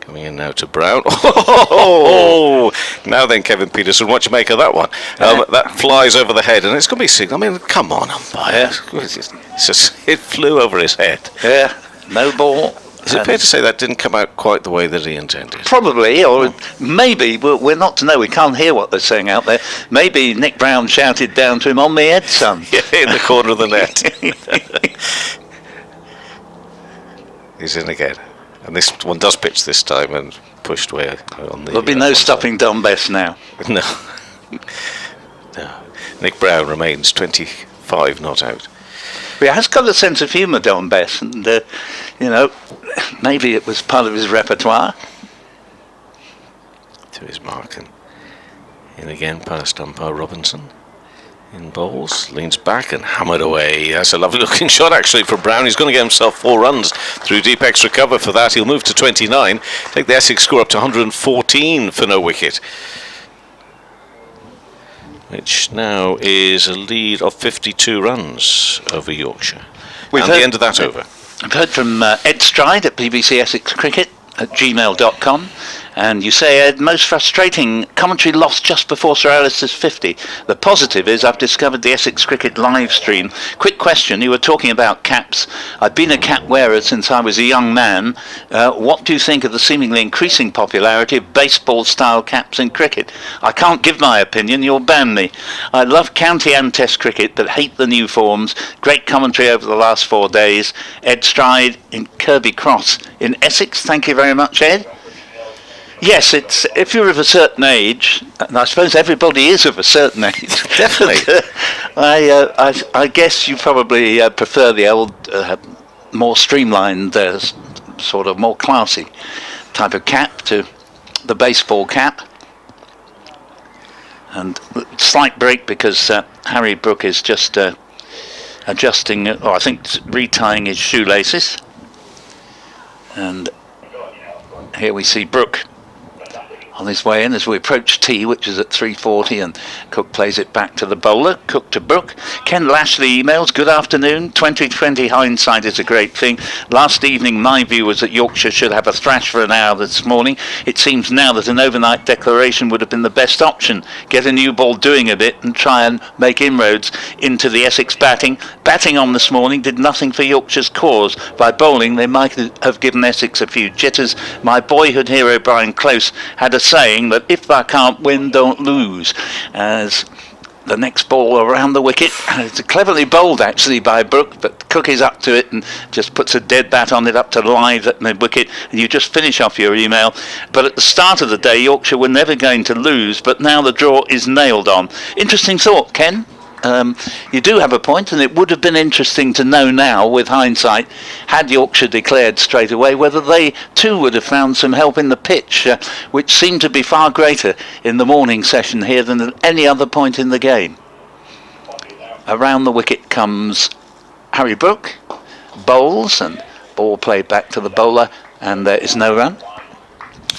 coming in now to Brown. Oh, now then, Kevin Peterson, what do you make of that one? That flies over the head, and it's going to be sick. I mean, come on, umpire. It flew over his head. Yeah, no ball. Is it fair to say that didn't come out quite the way that he intended? Probably, or maybe, we're not to know, we can't hear what they're saying out there. Maybe Nick Brown shouted down to him, on me head, son. Yeah, in the corner of the net. He's in again. And this one does pitch this time and pushed way on the... There'll be no stopping Don Best now. No. No. Nick Brown remains 25 not out. But he has got a sense of humour, Don Best, and, maybe it was part of his repertoire. To his mark, and in again past umpire Robinson. In bowls, leans back and hammered away. That's a lovely looking shot actually from Brown. He's going to get himself 4 runs through deep extra cover for that. He'll move to 29, take the Essex score up to 114 for no wicket, which now is a lead of 52 runs over Yorkshire. We've and the end of that over. I've heard from Ed Stride at BBC Essex Cricket at gmail.com. And you say, Ed, most frustrating commentary lost just before Sir Alistair's 50. The positive is I've discovered the Essex Cricket live stream. Quick question, you were talking about caps. I've been a cap wearer since I was a young man. What do you think of the seemingly increasing popularity of baseball-style caps in cricket? I can't give my opinion, you'll ban me. I love county and test cricket, but hate the new forms. Great commentary over the last 4 days. Ed Stride in Kirby Cross in Essex. Thank you very much, Ed. Yes, it's if you're of a certain age, and I suppose everybody is of a certain age. Definitely. I guess you probably prefer the old, more streamlined, sort of more classy type of cap to the baseball cap. And slight break because Harry Brook is just adjusting, or I think retying his shoelaces. And here we see Brook on his way in as we approach tea, which is at 3:40, and Cook plays it back to the bowler. Cook to Brook. Ken Lashley emails, good afternoon. 2020 hindsight is a great thing. Last evening my view was that Yorkshire should have a thrash for an hour this morning. It seems now that an overnight declaration would have been the best option. Get a new ball doing a bit and try and make inroads into the Essex batting. Batting on this morning did nothing for Yorkshire's cause. By bowling they might have given Essex a few jitters. My boyhood hero Brian Close had a saying that if I can't win, don't lose. As the next ball around the wicket, it's cleverly bowled actually by Brook, but Cook is up to it and just puts a dead bat on it up to live at mid wicket, and you just finish off your email. But at the start of the day Yorkshire were never going to lose, but now the draw is nailed on. Interesting thought, Ken. You do have a point, and it would have been interesting to know now, with hindsight, had Yorkshire declared straight away, whether they too would have found some help in the pitch, which seemed to be far greater in the morning session here than at any other point in the game. Around the wicket comes Harry Brook, bowls, and ball played back to the bowler, and there is no run.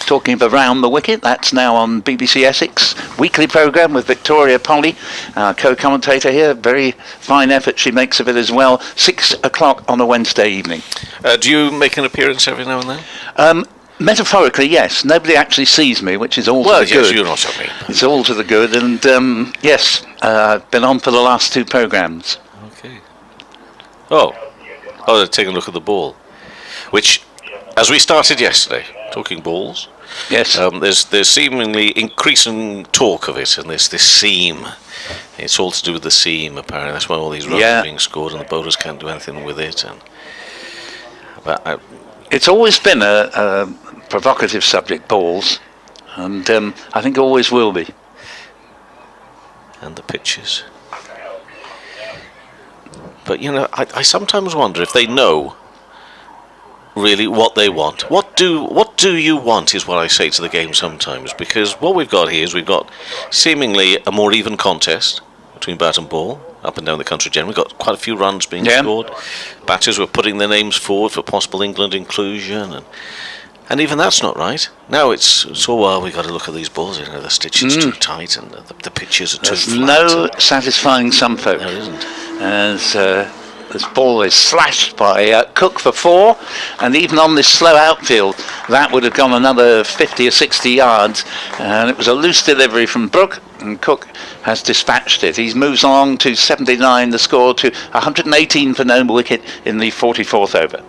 Talking of around the wicket, that's now on BBC Essex weekly programme with Victoria Polly, our co-commentator here. Very fine effort she makes of it as well. 6 o'clock on a Wednesday evening. Do you make an appearance every now and then? Metaphorically, yes. Nobody actually sees me, which is all to the good. Well, yes, you're not on me. It's all to the good, and yes, I've been on for the last 2 programmes. Okay. Oh, take a look at the ball, which, as we started yesterday, talking balls. Yes. There's seemingly increasing talk of it, and this seam. It's all to do with the seam, apparently. That's why all these runs are being scored, and the bowlers can't do anything with it. It's always been a provocative subject, balls, and I think always will be. And the pitches. But I sometimes wonder if they know really what they want. What do you want is what I say to the game sometimes, because what we've got here is we've got seemingly a more even contest between bat and ball up and down the country generally. We've got quite a few runs being scored. Batters were putting their names forward for possible England inclusion, and even that's not right. Now it's we've got to look at these balls, the stitching's too tight and the pitches are too flat. There's no satisfying some folk. There isn't. As this ball is slashed by Cook for 4, and even on this slow outfield that would have gone another 50 or 60 yards, and it was a loose delivery from Brook, and Cook has dispatched it. He moves along to 79, the score to 118 for no wicket in the 44th over.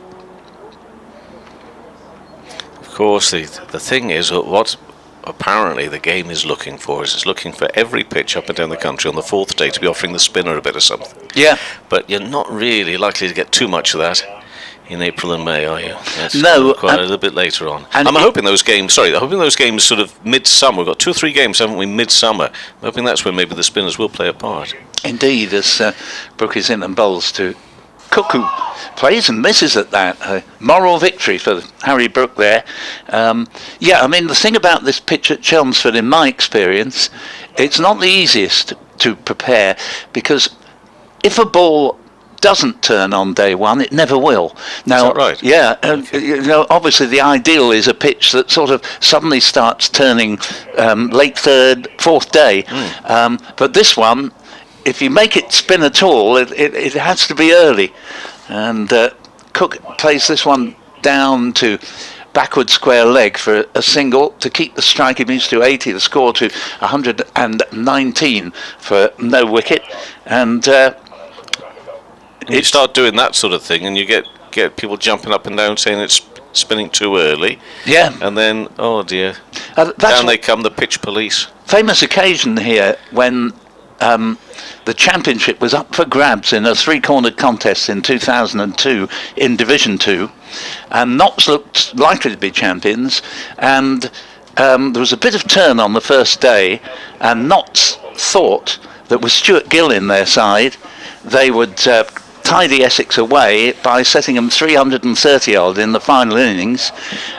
Of course, the thing is what apparently the game is looking for is it's looking for every pitch up and down the country on the 4th day to be offering the spinner a bit of something. Yeah. But you're not really likely to get too much of that in April and May, are you? That's No, quite a little bit later on. and I'm hoping those games. Sorry, I'm hoping those games sort of midsummer. We've got 2 or 3 games, haven't we? Midsummer. I'm hoping that's when maybe the spinners will play a part. Indeed, as Brooke is in and bowls to Cuckoo, plays and misses at that. Moral victory for Harry Brooke there. Yeah, I mean, the thing about this pitch at Chelmsford, in my experience, it's not the easiest to prepare, because if a ball doesn't turn on day one, it never will. Now, is that right? Yeah, you know, obviously the ideal is a pitch that sort of suddenly starts turning late third, fourth day. But this one, if you make it spin at all, it has to be early. And Cook plays this one down to backward square leg for a single to keep the strike. He moves to 80, the score to 119 for no wicket. And you start doing that sort of thing, and you get people jumping up and down saying it's spinning too early. Yeah. And then, oh dear, that's down they come, the pitch police. Famous occasion here when the championship was up for grabs in a 3-cornered contest in 2002 in Division 2, and Notts looked likely to be champions, and there was a bit of turn on the first day, and Notts thought that with Stuart Gill in their side, they would tidy Essex away by setting them 330 odd in the final innings,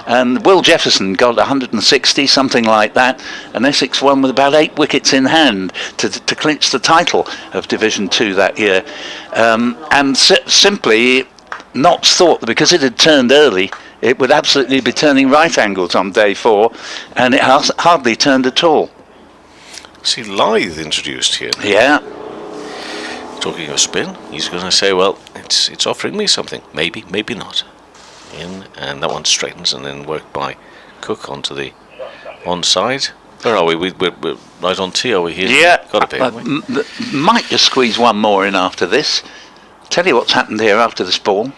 and Will Jefferson got 160, something like that, and Essex won with about 8 wickets in hand to clinch the title of Division 2 that year. And simply Notts thought that because it had turned early, it would absolutely be turning right angles on day 4, and it hardly turned at all. See Lythe introduced here. Yeah. Talking of spin, he's going to say, well, it's offering me something. Maybe, maybe not. In, and that one straightens and then worked by Cook onto the onside. Where are we? We're right on tee, are we here? Yeah. Got to be. Might just squeeze one more in after this. Tell you what's happened here after this ball.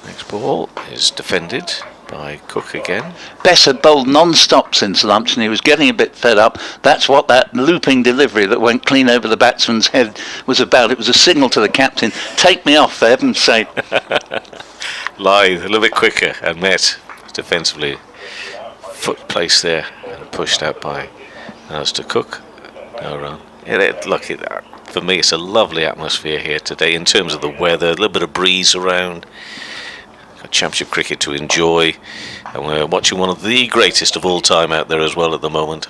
Next ball is defended by Cook again. Bess had bowled non-stop since lunch, and he was getting a bit fed up. That's what that looping delivery that went clean over the batsman's head was about. It was a signal to the captain, take me off, for heaven's sake. Lythe, a little bit quicker, and met defensively. Foot placed there and pushed out by Alistair Cook. No run. Look, for me, it's a lovely atmosphere here today in terms of the weather, a little bit of breeze around. Championship cricket to enjoy, and we're watching one of the greatest of all time out there as well at the moment.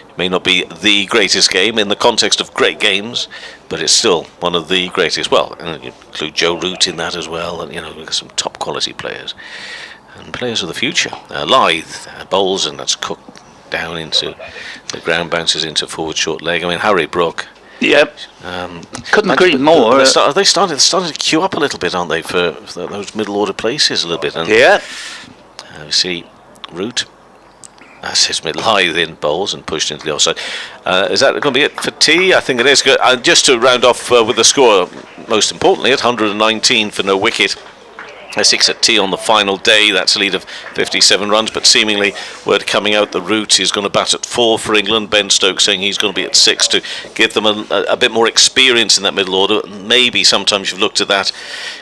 It may not be the greatest game in the context of great games, but it's still one of the greatest. Well, and you include Joe Root in that as well, and we've got some top quality players and players of the future. Lythe bowls, and that's Cook down into the ground, bounces into forward short leg. I mean, Harry Brooke. Yep. Couldn't agree more. They're starting to queue up a little bit, aren't they, for those middle order places a little bit? And yeah. We see Root assists with Lythe in bowls and pushed into the offside. Is that going to be it for tea? I think it is. Good. Just to round off with the score, most importantly, at 119 for no wicket. 6 at tea on the final day. That's a lead of 57 runs, but seemingly word coming out the Root is going to bat at 4 for England. Ben Stokes saying he's going to be at 6 to give them a bit more experience in that middle order. Maybe sometimes you've looked at that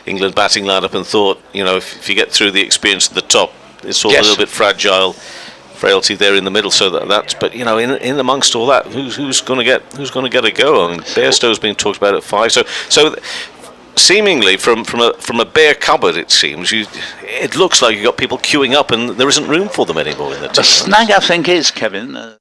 England batting lineup and thought, if you get through the experience at the top, it's all a little bit fragile. Frailty there in the middle, so that's. But in amongst all that, who's going to get a go? I mean, Bairstow's being talked about at 5. So seemingly from a bare cupboard, it seems it looks like you've got people queuing up, and there isn't room for them anymore in the team. The snag, I think, is, Kevin.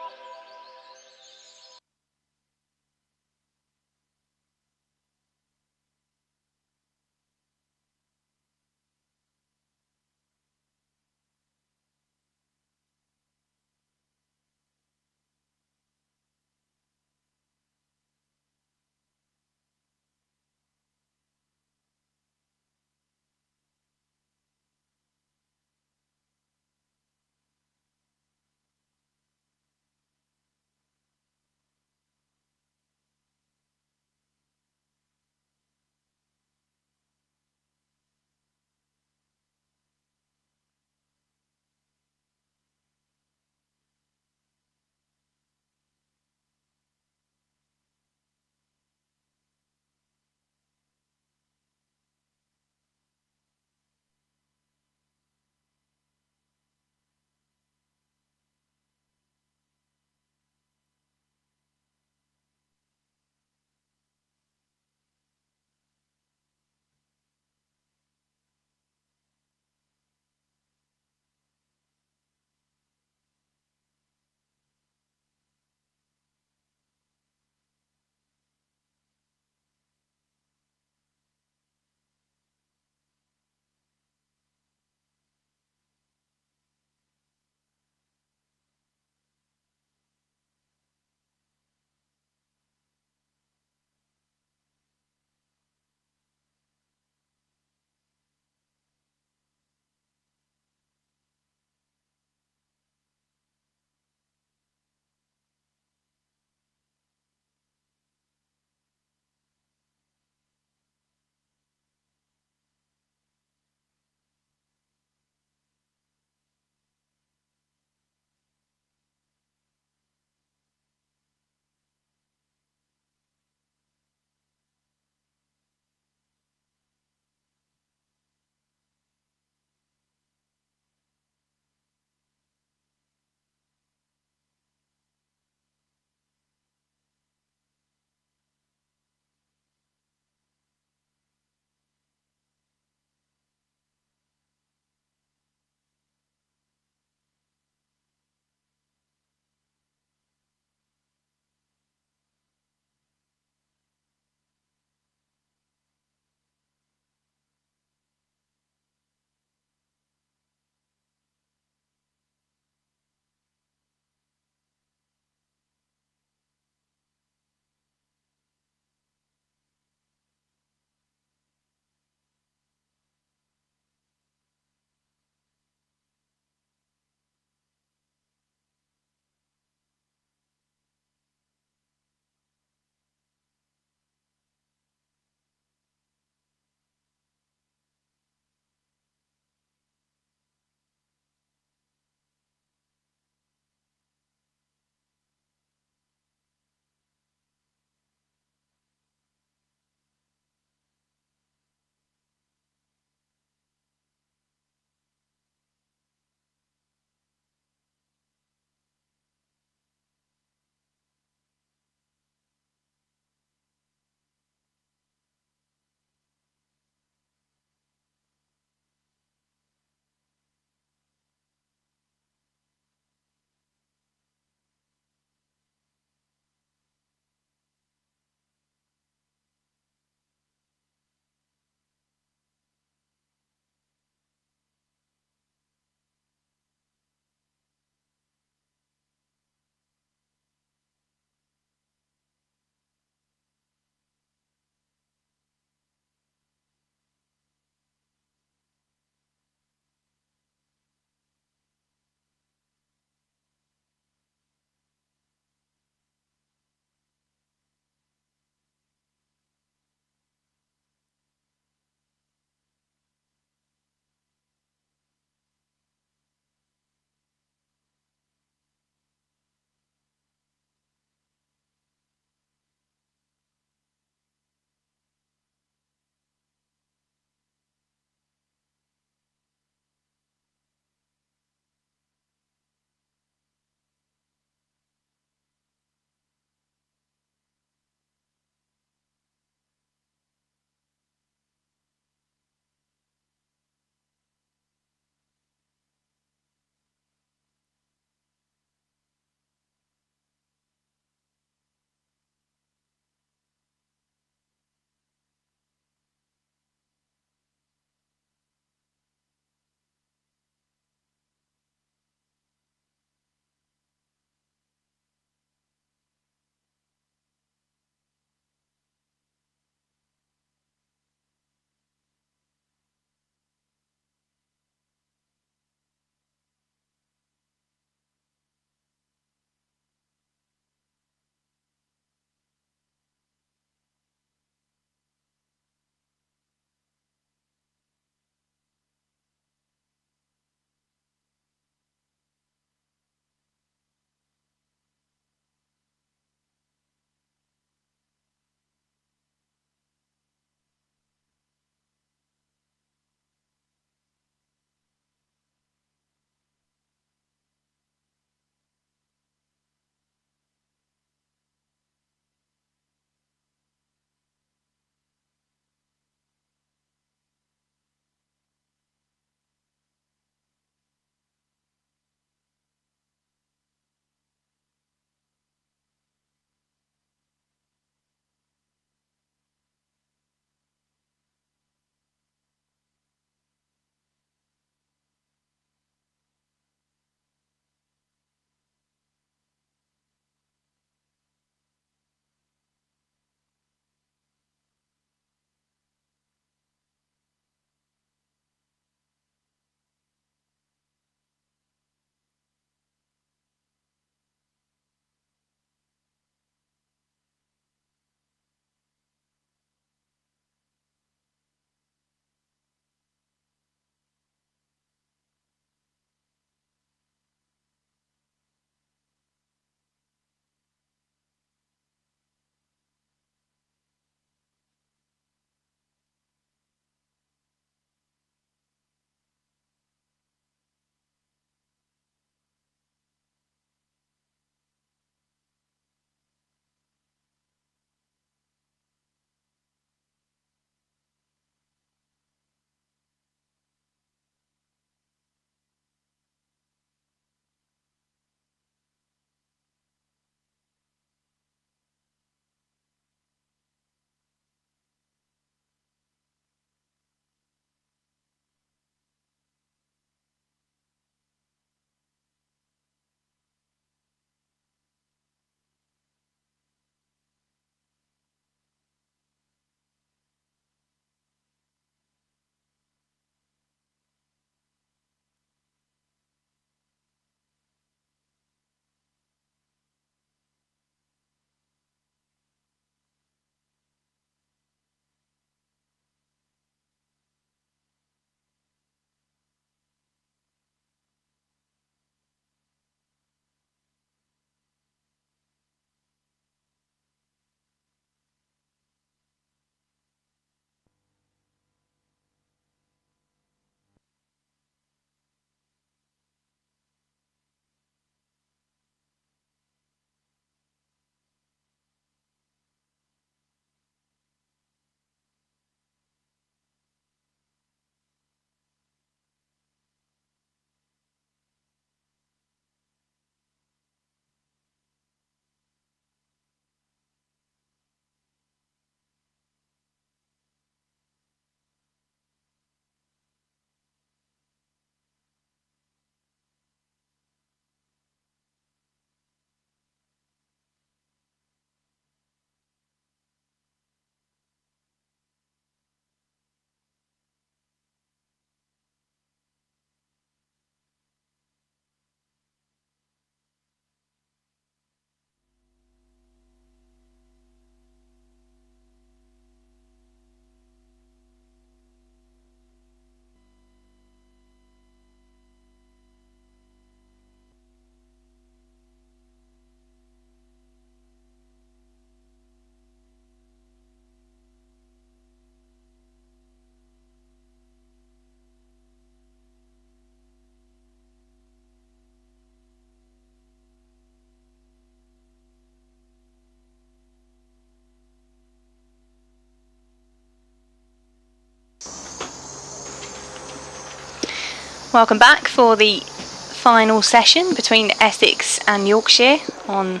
Welcome back for the final session between Essex and Yorkshire on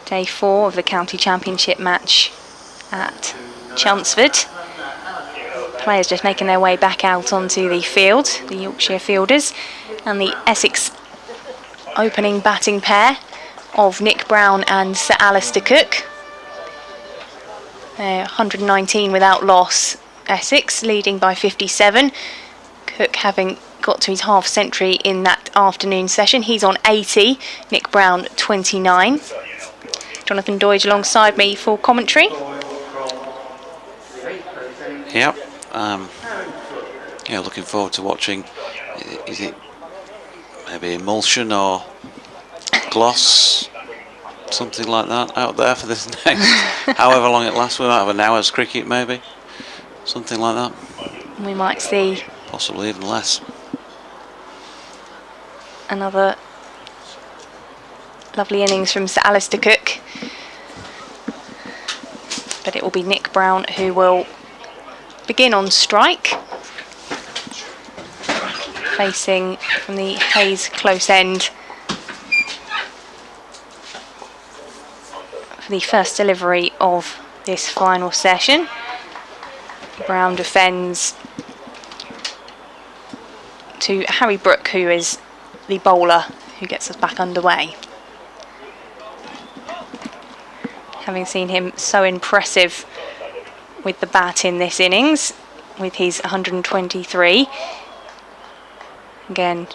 day 4 of the county championship match at Chelmsford. Players just making their way back out onto the field, the Yorkshire fielders, and the Essex opening batting pair of Nick Brown and Sir Alistair Cook. 119 without loss, Essex leading by 57. Cook having got to his half century in that afternoon session. He's on 80, Nick Brown 29. Jonathan Doidge alongside me for commentary. Yep. Yeah, looking forward to watching. Is it maybe emulsion or gloss, something like that out there for this next however long it lasts? We might have an hour's cricket maybe, something like that. We might see possibly even less. Another lovely innings from Sir Alistair Cook, but it will be Nick Brown who will begin on strike, facing from the Hayes close end for the first delivery of this final session. Brown defends to Harry Brook, who is the bowler who gets us back underway. Having seen him so impressive with the bat in this innings, with his 123. Again,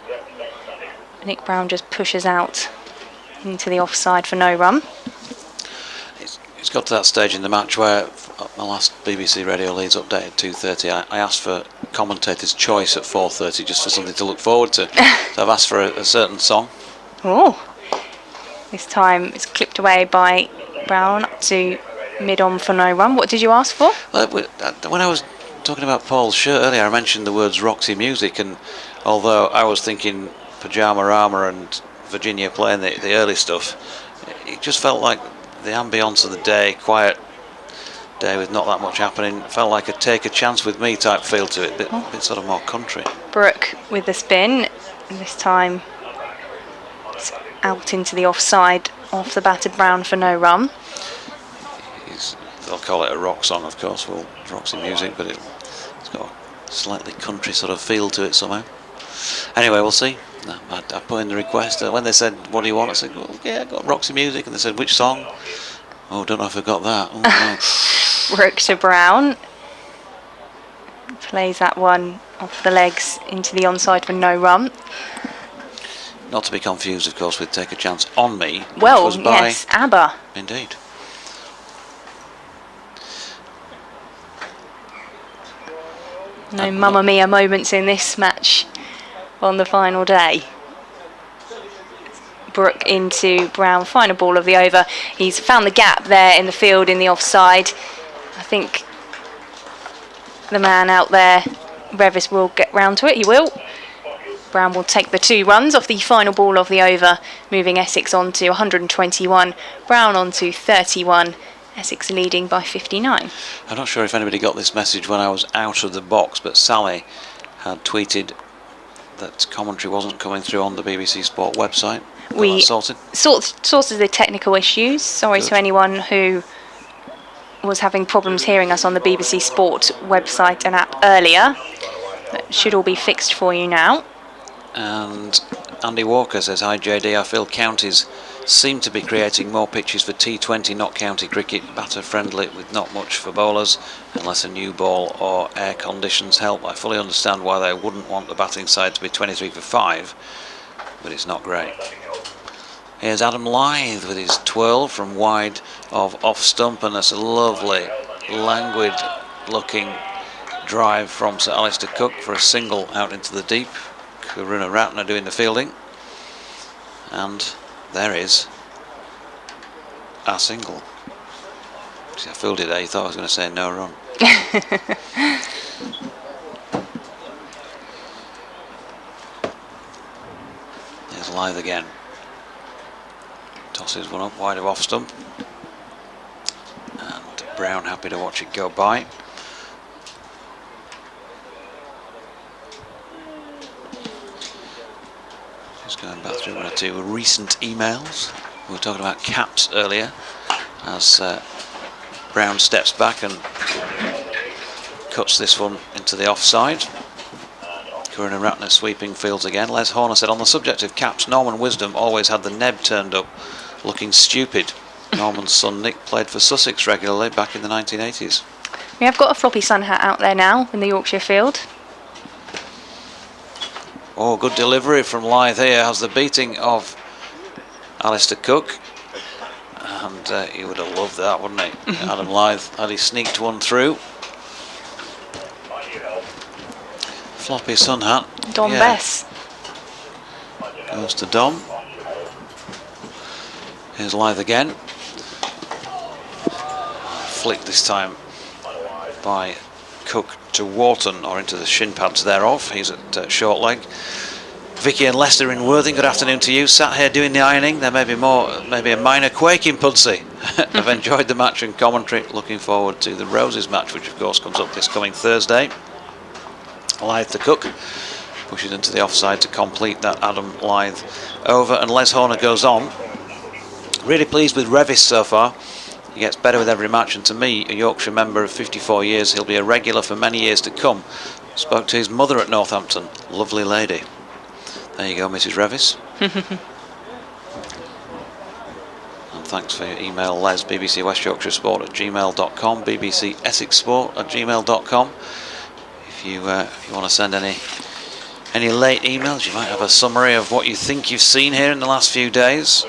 Nick Brown just pushes out into the offside for no run. It's got to that stage in the match where my last BBC Radio Leeds update at 2:30, I asked for commentator's choice at 4:30 just for something to look forward to. So I've asked for a certain song. Oh, this time it's clipped away by Brown up to mid-on for no run. What did you ask for? Well, when I was talking about Paul's shirt earlier, I mentioned the words Roxy Music, and although I was thinking Pajama Rama and Virginia playing the early stuff, it just felt like the ambience of the day, quiet day with not that much happening, felt like a take a chance with me type feel to it, a bit sort of more country. Brook with the spin, and this time it's out into the offside off the batted Brown for no run. They'll call it a rock song, of course, well, Roxy Music, but it's got a slightly country sort of feel to it somehow. Anyway, we'll see. I put in the request. When they said, what do you want? I said, well, yeah, I got Roxy Music. And they said, which song? Oh, don't know if I got that. Oh, no. Brook to Brown. Plays that one off the legs into the onside for no run. Not to be confused, of course, with Take a Chance on Me. Well, which was by, yes, ABBA. Indeed. No Mamma Mia moments in this match on the final day. Brook into Brown, final ball of the over. He's found the gap there in the field in the offside. I think the man out there, Revis, will get round to it. He will. Brown will take the 2 runs off the final ball of the over, moving Essex on to 121, Brown on to 31. Essex leading by 59. I'm not sure if anybody got this message when I was out of the box, but Sally had tweeted that commentary wasn't coming through on the BBC Sport website. We sorted the technical issues. Sorry Good. to anyone who was having problems hearing us on the BBC Sport website and app earlier. That should all be fixed for you now. And Andy Walker says, hi JD, I feel counties seem to be creating more pitches for T20 not county cricket, batter friendly with not much for bowlers unless a new ball or air conditions help. I fully understand why they wouldn't want the batting side to be 23 for 5, but it's not great. Here's Adam Lythe with his 12 from wide of off stump, and that's a lovely languid looking drive from Sir Alistair Cook for a single out into the deep. Karuna Ratner doing the fielding, and there is a single. See, I fooled it there, you thought I was going to say no run. There's Lythe again. Tosses one up wide of off stump, and Brown happy to watch it go by. Going back through one or two recent emails. We were talking about caps earlier as Brown steps back and cuts this one into the offside. Curran and Ratner sweeping fields again. Les Horner said, on the subject of caps, Norman Wisdom always had the neb turned up, looking stupid. Norman's son Nick played for Sussex regularly back in the 1980s. We have got a floppy sun hat out there now in the Yorkshire field. Oh, good delivery from Lythe here. Has the beating of Alistair Cook. And he would have loved that, wouldn't he? Adam Lythe had he sneaked one through. Floppy sun hat. Dom Bess. Goes to Dom. Here's Lythe again. Flicked this time by Cook to Wharton, or into the shin pads thereof. He's at short leg. Vicky and Lester in Worthing, good afternoon to you. Sat here doing the ironing. There may be maybe a minor quake in Pudsey. I've enjoyed the match and commentary. Looking forward to the Roses match, which of course comes up this coming Thursday. Lythe to Cook. Pushes into the offside to complete that Adam Lythe over. And Les Horner goes on. Really pleased with Revis so far. He gets better with every match, and to me, a Yorkshire member of 54 years, he'll be a regular for many years to come. Spoke to his mother at Northampton. Lovely lady. There you go, Mrs. Revis. And thanks for your email, Les, BBC West Yorkshire Sport at gmail.com, BBC Essex Sport at gmail.com. If you want to send any late emails, you might have a summary of what you think you've seen here in the last few days.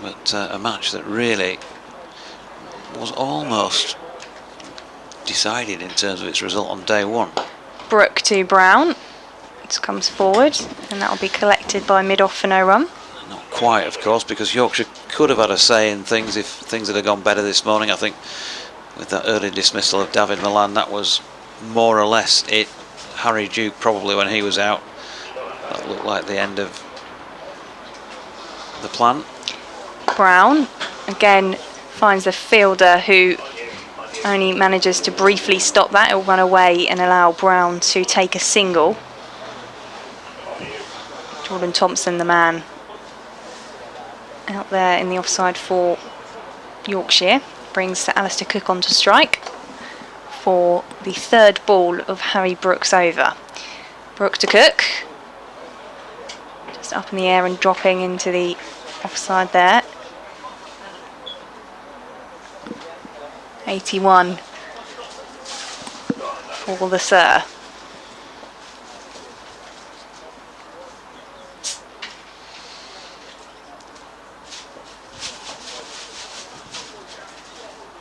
But a match that really was almost decided in terms of its result on day one. Brooke to Brown. It comes forward, and that will be collected by mid-off for no run. Not quite, of course, because Yorkshire could have had a say in things if things had gone better this morning. I think with that early dismissal of David Milan, that was more or less it. Harry Duke, probably when he was out, that looked like the end of the plan. Brown again finds the fielder, who only manages to briefly stop that. He'll run away and allow Brown to take a single. Jordan Thompson, the man out there in the offside for Yorkshire, brings Alistair Cook onto strike for the third ball of Harry Brooks over. Brooke to Cook, just up in the air and dropping into the offside there. 81 for the Sir.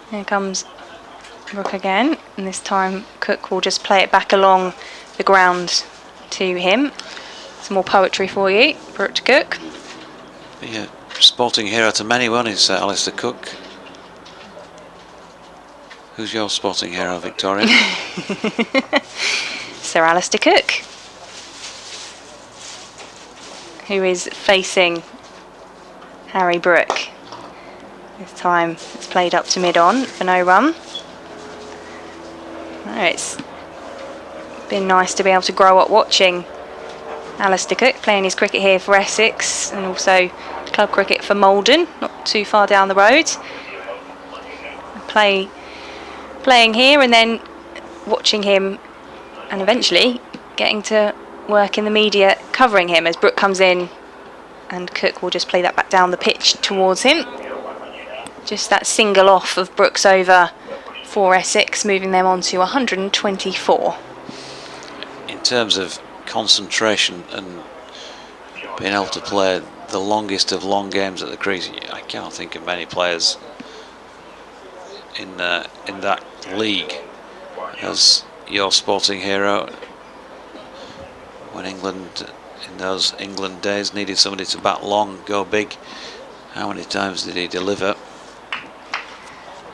Here comes Brooke again, and this time Cook will just play it back along the ground to him. Some more poetry for you. Brooke to Cook. The sporting hero to many one is Alistair Cook. Who's your sporting hero, Victoria? Sir Alistair Cook, who is facing Harry Brooke. This time it's played up to mid-on for no run. It's been nice to be able to grow up watching Alistair Cook playing his cricket here for Essex, and also club cricket for Malden, not too far down the road. Playing here and then watching him, and eventually getting to work in the media covering him as Brooke comes in, and Cook will just play that back down the pitch towards him. Just that single off of Brooks over for Essex, moving them on to 124. In terms of concentration and being able to play the longest of long games at the crease, I can't think of many players in that league as your sporting hero. When England, in those England days, needed somebody to bat long, go big, how many times did he deliver?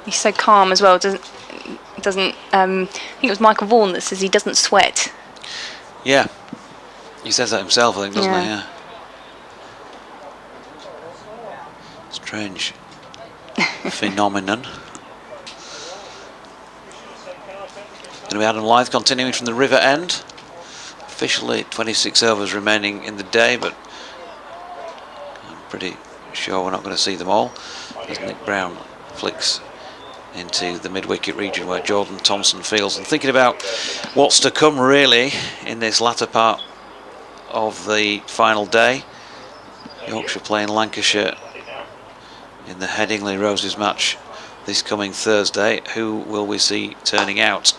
He's so calm as well. Doesn't I think it was Michael Vaughan that says he doesn't sweat. Yeah, he says that himself, I think, doesn't he? Yeah. Strange phenomenon. Going to be Adam Lythe continuing from the river end. officially 26 overs remaining in the day, but I'm pretty sure we're not going to see them all, as Nick Brown flicks into the mid-wicket region where Jordan Thompson fields. And thinking about what's to come really in this latter part of the final day, Yorkshire playing Lancashire in the Headingley Roses match this coming Thursday. Who will we see turning out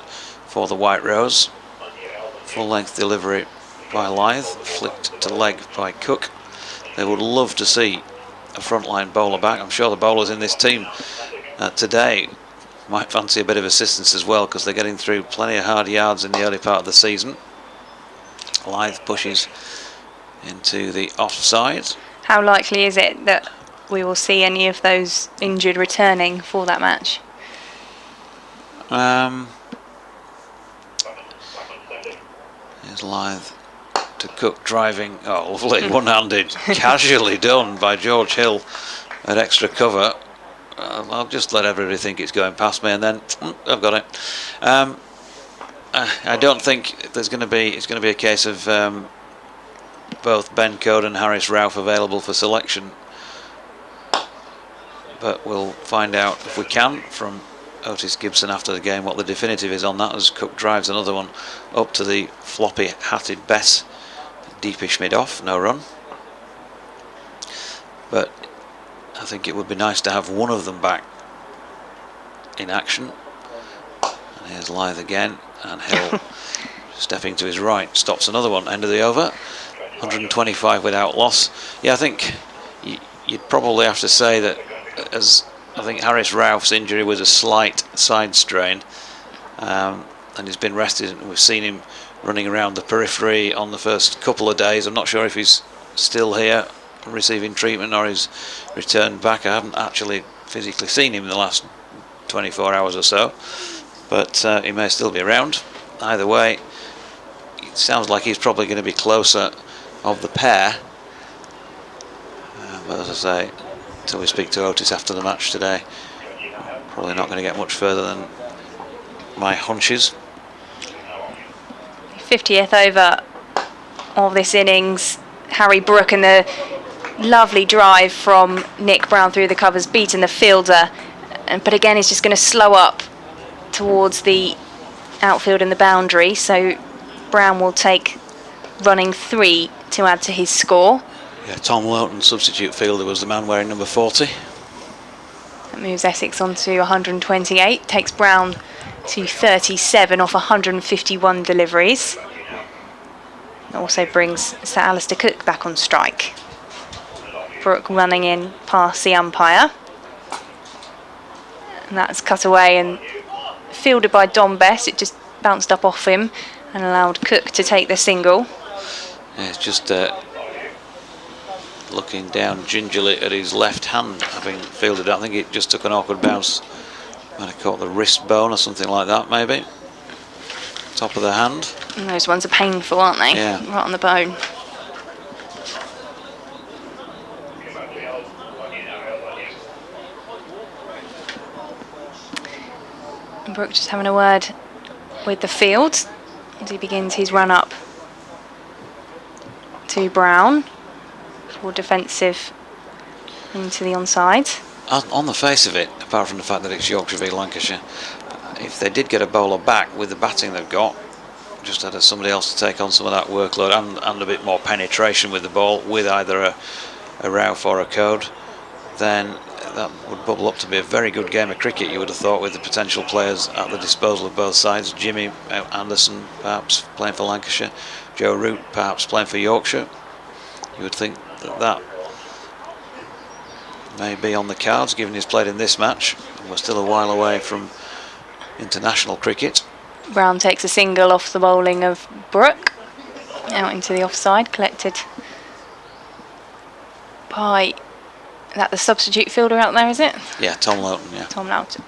for the White Rose? Full-length delivery by Lyth, flicked to leg by Cook. They would love to see a frontline bowler back. I'm sure the bowlers in this team today might fancy a bit of assistance as well, because they're getting through plenty of hard yards in the early part of the season. Lyth pushes into the offside. How likely is it that we will see any of those injured returning for that match? Here's Lyth to Cook driving. Oh, lovely, one-handed, casually done by George Hill at extra cover. I'll just let everybody think it's going past me, and then I've got it. I don't think there's going to be. It's going to be a case of both Ben Code and Harris Ralph available for selection, but we'll find out if we can from Otis Gibson after the game what the definitive is on that, as Cook drives another one up to the floppy hatted Bess, deepish mid-off, no run. But I think it would be nice to have one of them back in action. And here's Lyth again, and Hill stepping to his right stops another one. End of the over, 125 without loss. Yeah, I think you'd probably have to say that, as I think Harris Ralph's injury was a slight side strain, and he's been rested, and we've seen him running around the periphery on the first couple of days. I'm not sure if he's still here receiving treatment or he's returned back. I haven't actually physically seen him in the last 24 hours or so, but he may still be around. Either way, it sounds like he's probably going to be closer of the pair, but as I say, until we speak to Otis after the match today, probably not going to get much further than my hunches. 50th over of this innings. Harry Brook, and the lovely drive from Nick Brown through the covers, beating the fielder, but again he's just going to slow up towards the outfield and the boundary, so Brown will take running 3 to add to his score. Yeah, Tom Lowton, substitute fielder, was the man wearing number 40. That moves Essex on to 128, takes Brown to 37 off 151 deliveries. It also brings Sir Alistair Cook back on strike. Brook running in past the umpire. And that's cut away and fielded by Dom Bess. It just bounced up off him and allowed Cook to take the single. Yeah, it's just looking down gingerly at his left hand, having fielded it. I think it just took an awkward bounce. Might have caught the wrist bone or something like that, maybe. Top of the hand. And those ones are painful, aren't they? Yeah. Right on the bone. And Brook just having a word with the field as he begins his run up to Brown for defensive into the onside. On the face of it, apart from the fact that it's Yorkshire v Lancashire, if they did get a bowler back with the batting they've got, just had somebody else to take on some of that workload and a bit more penetration with the ball, with either a Ralph or a Code, then that would bubble up to be a very good game of cricket, you would have thought, with the potential players at the disposal of both sides. Jimmy Anderson perhaps playing for Lancashire, Joe Root perhaps playing for Yorkshire. You would think that may be on the cards, given he's played in this match. We're still a while away from international cricket. Brown takes a single off the bowling of Brook, out into the offside, collected by, is that the substitute fielder out there, is it? Yeah, Tom Lowton, yeah. Tom Lowton.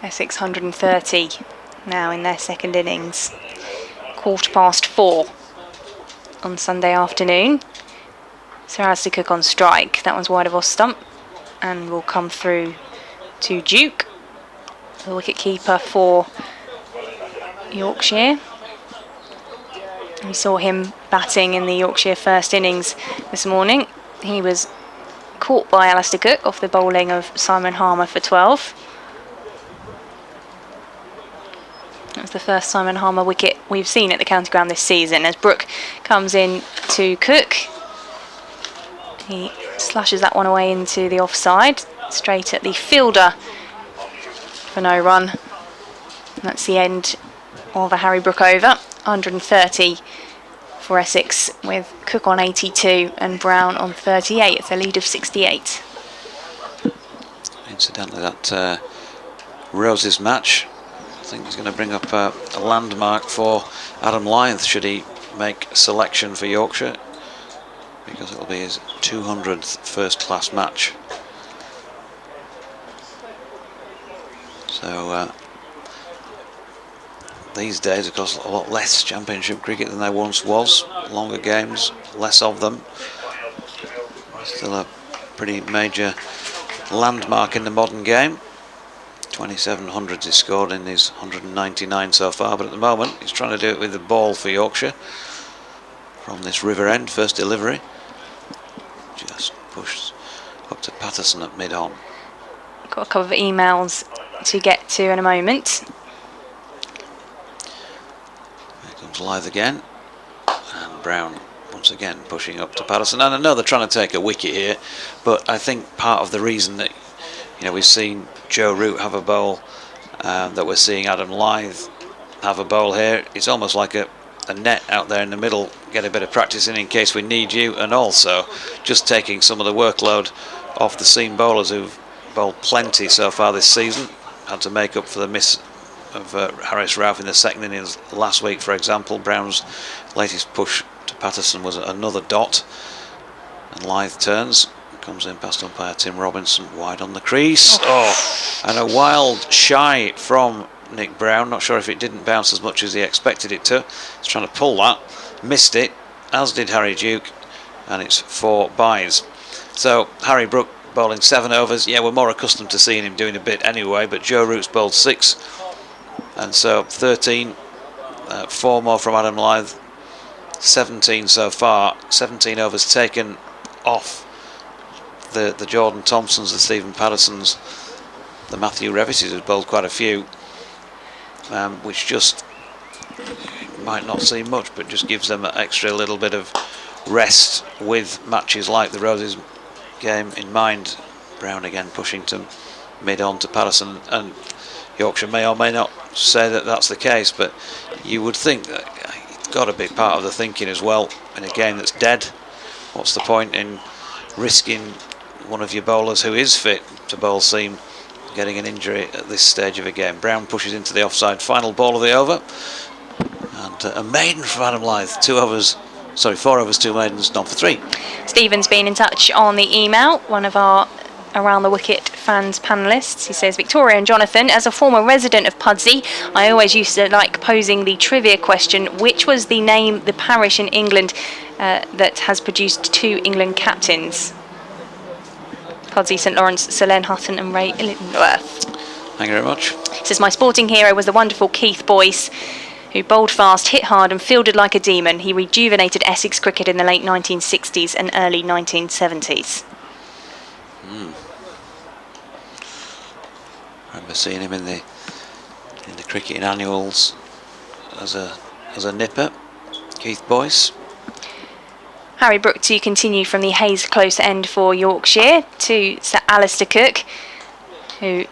Essex 130 now in their second innings. 4:15 on Sunday afternoon. Sir Alistair Cook on strike. That one's wide of off stump and will come through to Duke, the wicket keeper for Yorkshire. We saw him batting in the Yorkshire first innings this morning. He was caught by Alistair Cook off the bowling of Simon Harmer for 12. That was the first Simon Harmer wicket we've seen at the county ground this season. As Brooke comes in to Cook, he slashes that one away into the offside, straight at the fielder for no run. And that's the end of a Harry Brooke over. 130 for Essex, with Cook on 82 and Brown on 38. It's a lead of 68. Incidentally, that Roses match, I think, is going to bring up a landmark for Adam Lyth should he make selection for Yorkshire, because it'll be his 200th first-class match. So these days, of course, a lot less Championship cricket than there once was. Longer games, less of them. Still a pretty major landmark in the modern game. 27 hundreds he's scored in his 199 so far, but at the moment he's trying to do it with the ball for Yorkshire from this river end. First delivery, just pushed up to Patterson at mid-on. Got a couple of emails to get to in a moment. Here comes Lyth again, and Brown once again pushing up to Patterson. And I know they're trying to take a wicket here, but I think part of the reason that, you know, we've seen Joe Root have a bowl, that we're seeing Adam Lyth have a bowl here, it's almost like a net out there in the middle. Get a bit of practice in case we need you, and also just taking some of the workload off the seam bowlers who've bowled plenty so far this season. Had to make up for the miss of Harris Ralph in the second innings last week, for example. Brown's latest push to Patterson was another dot, and Lyth turns, comes in past umpire Tim Robinson, wide on the crease. Oh, and a wild shy from Nick Brown. Not sure if it didn't bounce as much as he expected it to. He's trying to pull that, missed it, as did Harry Duke, and it's 4 byes. So Harry Brooke bowling 7 overs. Yeah, we're more accustomed to seeing him doing a bit anyway, but Joe Root's bowled 6, and so 13, 4 more from Adam Lyth, 17 so far. 17 overs taken off the Jordan Thompsons, the Stephen Pattersons, the Matthew Revises, who's bowled quite a few, which just might not seem much, but just gives them an extra little bit of rest with matches like the Roses game in mind. Brown again pushing to mid-on to Patterson, and Yorkshire may or may not say that that's the case, but you would think that it's got to be part of the thinking as well. In a game that's dead, what's the point in risking one of your bowlers who is fit to bowl seam getting an injury at this stage of a game? Brown pushes into the offside, final ball of the over, and a maiden from Adam Lyth. 4 overs, 2 maidens, none for 3. Stephen's been in touch on the email, one of our Around the Wicket fans panellists. He says, Victoria and Jonathan, as a former resident of Pudsey, I always used to like posing the trivia question, which was the parish in England that has produced 2 England captains? Pudsey, St Lawrence, Sir Len Hutton and Ray Illingworth. Thank you very much. He says, my sporting hero was the wonderful Keith Boyce, who bowled fast, hit hard and fielded like a demon. He rejuvenated Essex cricket in the late 1960s and early 1970s. I remember seeing him in the cricketing annuals as a nipper, Keith Boyce. Harry Brooke to continue from the Hayes close end for Yorkshire to Sir Alistair Cook, who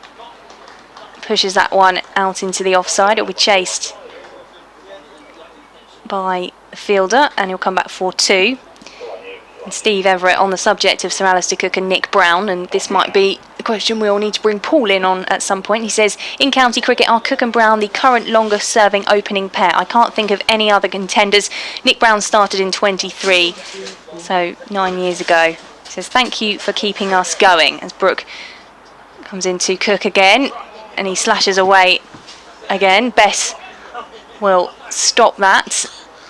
pushes that one out into the offside. It'll be chased by the fielder, and he'll come back for 2. And Steve Everett on the subject of Sir Alistair Cook and Nick Brown, and this might be a question we all need to bring Paul in on at some point. He says, in county cricket, are Cook and Brown the current longest serving opening pair? I can't think of any other contenders. Nick Brown started in 23, so 9 years ago. He says, thank you for keeping us going, as Brooke comes into Cook again, and he slashes away again. Bess will stop that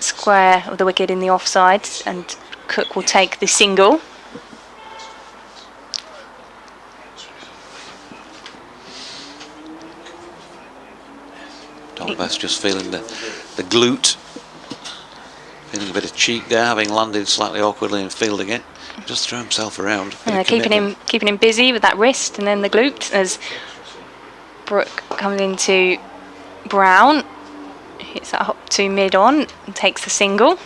square of the wicket in the offside, and Cook will take the single. Don Bess just feeling the glute. feeling a bit of cheek there, having landed slightly awkwardly and fielding it. Just throw himself around. Keeping him busy with that wrist and then the glute as Brooke comes into Brown. Hits that hop to mid on and takes the single.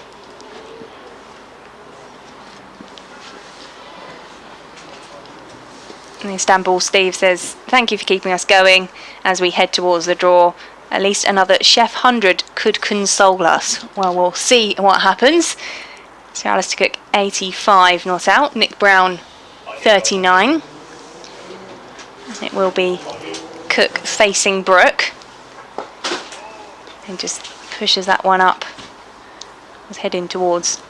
And Istanbul Steve says, thank you for keeping us going as we head towards the draw. At least another Chef 100 could console us. Well, we'll see what happens. So Alistair Cook 85 not out. Nick Brown 39. It will be Cook facing Brooke. And just pushes that one up. He's heading towards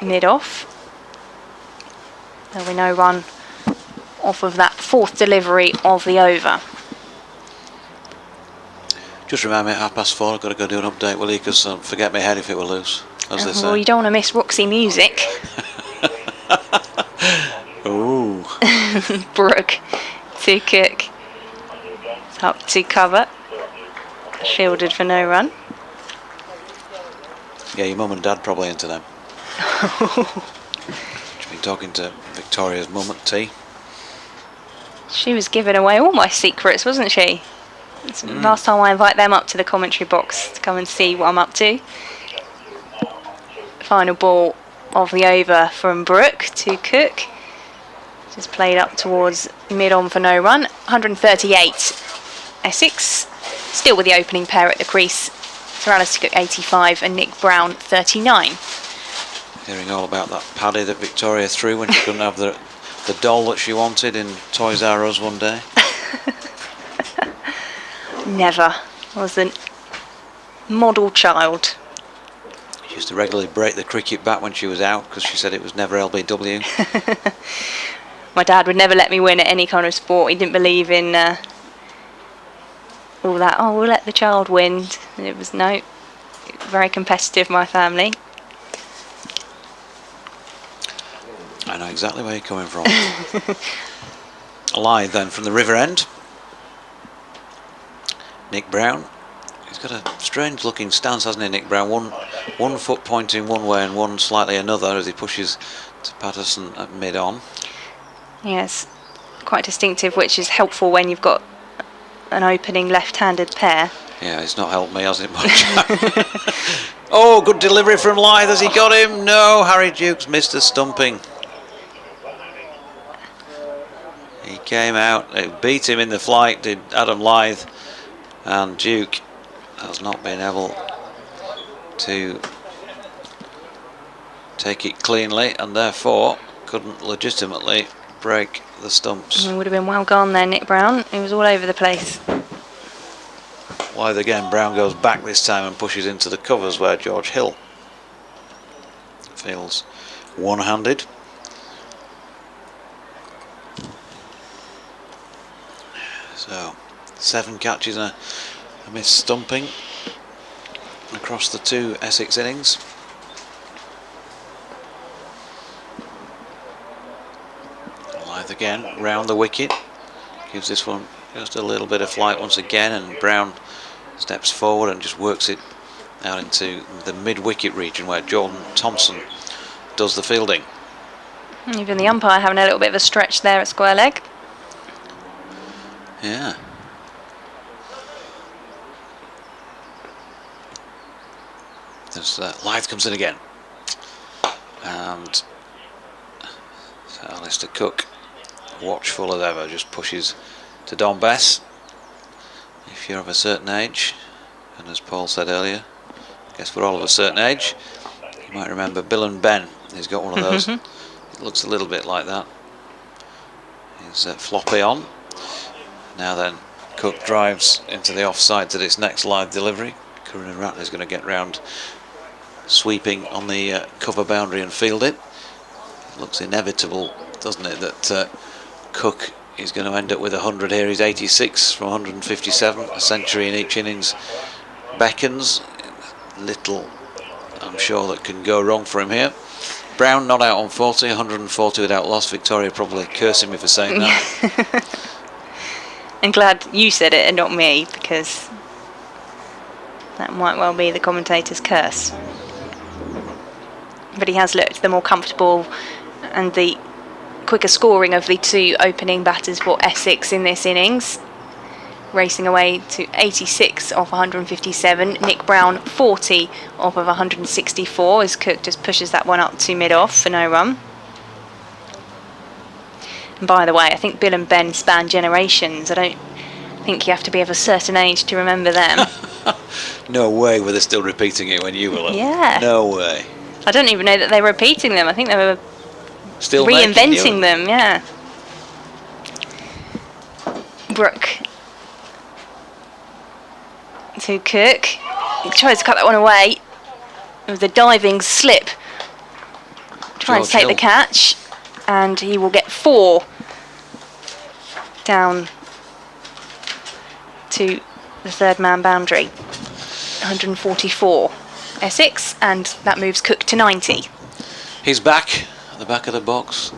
mid-off. There'll be no run off of that fourth delivery of the over. Just remind me at 4:30 I've got to go do an update, will you? Because forget my head if it were loose, as they say. Well, you don't want to miss Roxy music. Ooh. Brooke to Cook. Up to cover. Fielded for no run. Yeah, your mum and dad probably into them. She's been talking to Victoria's mum at tea. She was giving away all my secrets, wasn't she? Last time I invite them up to the commentary box to come and see what I'm up to. Final ball of the over from Brooke to Cook. Just played up towards mid-on for no run. 138 Essex. Still with the opening pair at the crease. Sir Alistair Cook 85 and Nick Brown 39. Hearing all about that paddy that Victoria threw when she couldn't have the doll that she wanted in Toys R Us one day. Never. I was a model child. She used to regularly break the cricket bat when she was out because she said it was never LBW. My dad would never let me win at any kind of sport. He didn't believe in all that. Oh, we'll let the child win. And it was no. Very competitive, my family. I know exactly where you're coming from. Live then from the river end. Nick Brown. He's got a strange looking stance, hasn't he, Nick Brown? One foot pointing one way and one slightly another as he pushes to Patterson at mid-on. Yes, quite distinctive, which is helpful when you've got an opening left-handed pair. Yeah, it's not helped me, has it much? Oh, good delivery from Lythe. Has he got him? No, Harry Dukes missed a stumping. He came out, it beat him in the flight, did Adam Lythe, and Duke has not been able to take it cleanly and therefore couldn't legitimately break the stumps. It would have been well gone there, Nick Brown. He was all over the place. Lythe again. Brown goes back this time and pushes into the covers where George Hill feels one-handed. So 7 catches and a missed stumping across the 2 Essex innings. Lythe again round the wicket, gives this one just a little bit of flight once again, and Brown steps forward and just works it out into the mid-wicket region where Jordan Thompson does the fielding. Even the umpire having a little bit of a stretch there at square leg. Yeah. There's Lythe comes in again, and so Alistair Cook, watchful as ever, just pushes to Don Bess. If you're of a certain age, and as Paul said earlier, I guess we're all of a certain age, you might remember Bill and Ben. He's got one of those. It looks a little bit like that. He's floppy on. Now then, Cook drives into the offside to this next live delivery. Curran and Ratner's going to get round, sweeping on the cover boundary and field it. It looks inevitable, doesn't it, that Cook is going to end up with 100 here. He's 86 from 157. A century in each innings beckons. Little, I'm sure, that can go wrong for him here. Brown not out on 40, 140 without loss. Victoria probably cursing me for saying that. I'm glad you said it and not me, because that might well be the commentator's curse. but he has looked the more comfortable and the quicker scoring of the two opening batters for Essex in this innings. Racing away to 86 off 157. Nick Brown 40 off of 164 as Cook just pushes that one up to mid-off for no run. And by the way, I think Bill and Ben span generations. I don't think you have to be of a certain age to remember them. No way were they still repeating it when you were little. Yeah. No way. I don't even know that they were repeating them. I think they were Still reinventing them, yeah. Brooke to Cook. He tries to cut that one away with the diving slip. Trying to take the catch, and he will get 4 down to the third man boundary. 144 Essex, and that moves Cook to 90. He's back at the back of the box,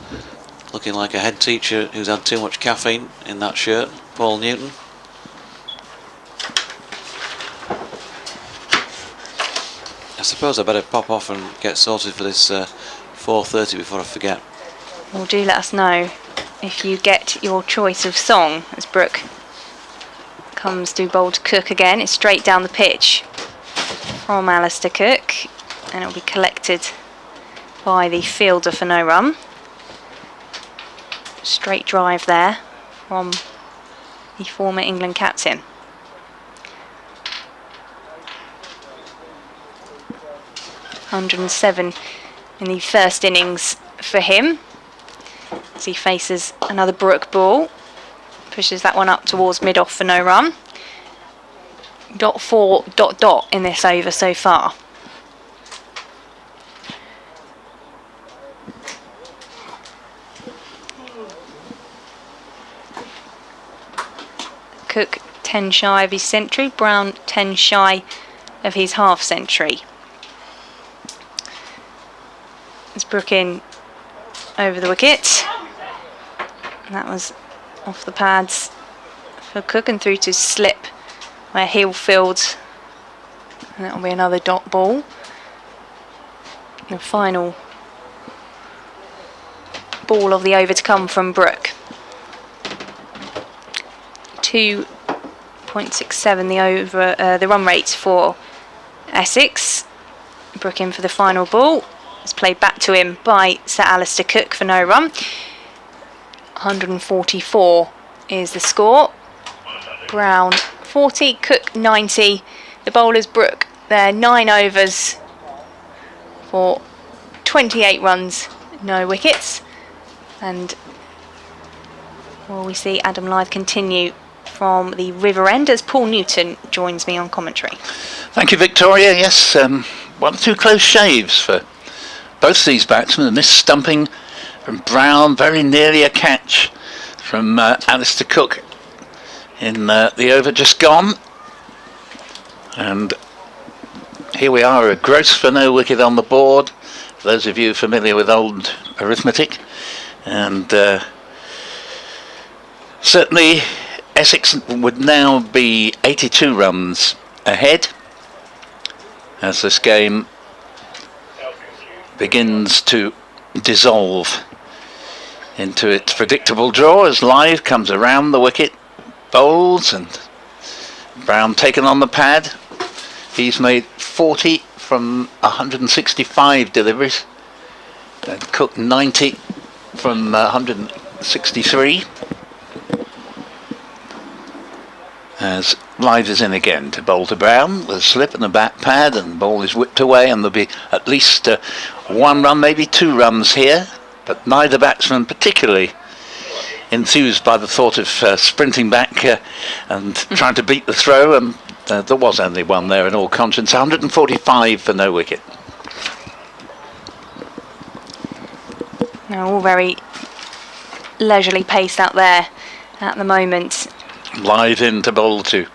looking like a head teacher who's had too much caffeine in that shirt, Paul Newton. I suppose I better pop off and get sorted for this 4:30 before I forget. Well, do let us know if you get your choice of song as Brooke comes to bowl to Cook again. It's straight down the pitch from Alistair Cook, and it will be collected by the fielder for no run. Straight drive there from the former England captain. .107 in the first innings for him as he faces another Brooke ball. Pushes that one up towards mid-off for no run. .4 ... in this over so far. Cook 10 shy of his century, Brown 10 shy of his half century. As Brooke in over the wicket. And that was off the pads for Cook and through to slip where he'll field. And that'll be another dot ball. The final ball of the over to come from Brooke. 2.67 the over, the run rate for Essex. Brooke in for the final ball. It's played back to him by Sir Alistair Cook for no run. 144 is the score. Brown 40, Cook 90. The bowlers Brooke, they're 9 overs for 28 runs, no wickets. And will we see Adam Lyth continue from the River End as Paul Newton joins me on commentary. Thank you, Victoria. Yes, 1 or 2 close shaves for both these batsmen. A missed stumping from Brown, very nearly a catch from Alistair Cook in the over just gone. And here we are, a gross for no wicket on the board, for those of you familiar with old arithmetic. And certainly Essex would now be 82 runs ahead as this game begins to dissolve into its predictable draw as Lyth comes around the wicket, bowls, and Brown taken on the pad. He's made 40 from 165 deliveries, and Cook 90 from 163. As Lyth is in again to bowl to Brown with a slip in the back pad, and the ball is whipped away, and there'll be at least 1 run, maybe 2 runs here, but neither batsman particularly enthused by the thought of sprinting back and trying to beat the throw, and there was only one there in all conscience. 145 for no wicket. Now all very leisurely paced out there at the moment. Lyth in to bowl to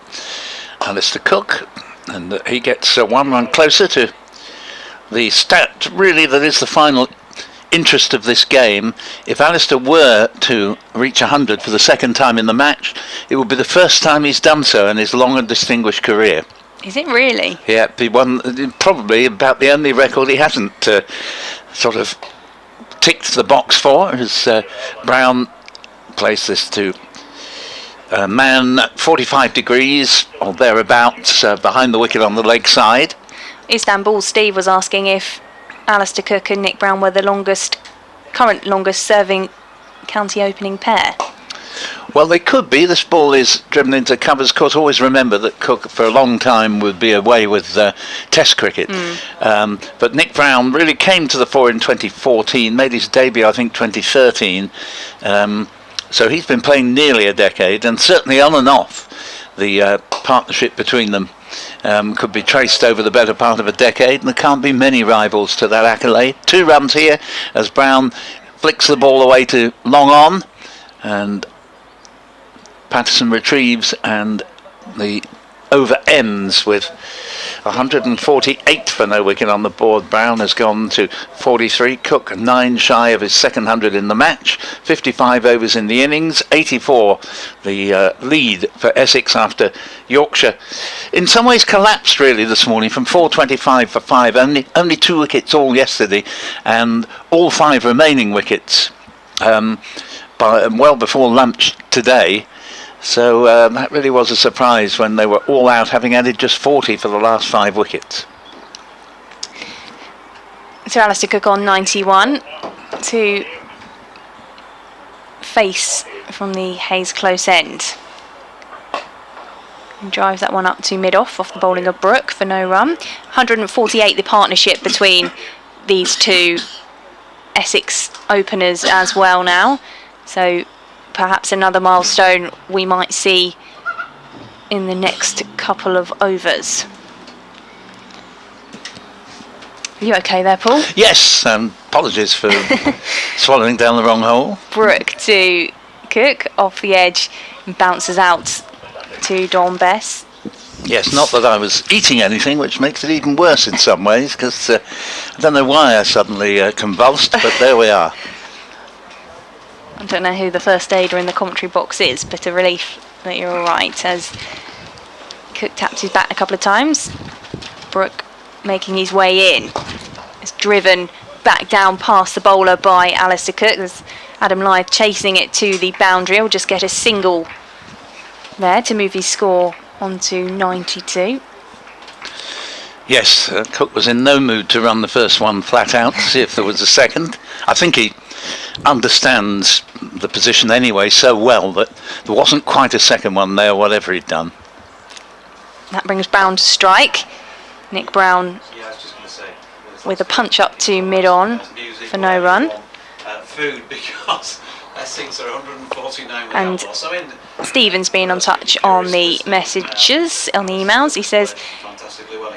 Alistair Cook, and he gets 1 run closer to the stat really that is the final interest of this game. If Alistair were to reach 100 for the second time in the match, it would be the first time he's done so in his long and distinguished career. Is it really? Yeah, he won probably about the only record he hasn't sort of ticked the box for, as Brown placed this to man 45 degrees or thereabouts behind the wicket on the leg side. Istanbul Steve was asking if Alistair Cook and Nick Brown were the current longest serving county opening pair. Well, they could be. This ball is driven into covers. Of course, always remember that Cook for a long time would be away with Test cricket. But Nick Brown really came to the fore in 2014, made his debut, I think, 2013. So he's been playing nearly a decade, and certainly on and off, the partnership between them could be traced over the better part of a decade, and there can't be many rivals to that accolade. 2 runs here as Brown flicks the ball away to long on, and Patterson retrieves, and the over ends with 148 for no wicket on the board. Brown has gone to 43. Cook 9 shy of his second 100 in the match. 55 overs in the innings. 84 the lead for Essex after Yorkshire in some ways collapsed really this morning from 425 for 5. Only 2 wickets all yesterday, and all 5 remaining wickets well before lunch today. So that really was a surprise when they were all out, having added just 40 for the last 5 wickets. So Alistair Cook on 91 to face from the Hayes close end. And drives that one up to mid-off the bowling of Brook for no run. 148 the partnership between these 2 Essex openers as well now. So perhaps another milestone we might see in the next couple of overs. Are you okay there, Paul? Yes, and apologies for swallowing down the wrong hole. Brook to Cook off the edge and bounces out to Don Bess. Yes, not that I was eating anything, which makes it even worse in some ways, because I don't know why I suddenly convulsed, but there we are. I don't know who the first aider in the commentary box is, but a relief that you're all right, as Cook tapped his bat a couple of times. Brook making his way in. It's driven back down past the bowler by Alistair Cook. There's Adam Lyth chasing it to the boundary. He'll just get a single there to move his score on to 92. Yes, Cook was in no mood to run the first one flat out to see if there was a second. I think he understands the position anyway so well that there wasn't quite a second one there, whatever he'd done. That brings Brown to strike. Nick Brown with a punch up to mid-on for no run. Food, because Essex are 149 and Stephen's been on touch on the messages, on the emails. He says,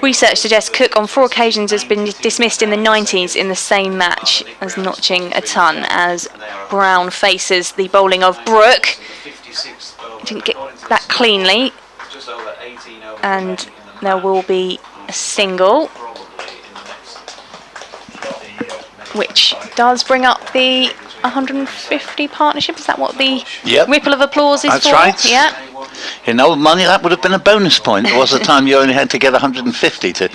research suggests Cook on 4 occasions has been dismissed in the 90s in the same match as notching a ton, as Brown faces the bowling of Brook. Didn't get that cleanly, and there will be a single, which does bring up the 150 partnership. Is that what the ripple of applause is for? That's right. Yeah. In old money, that would have been a bonus point. There was a time you only had to get 150 to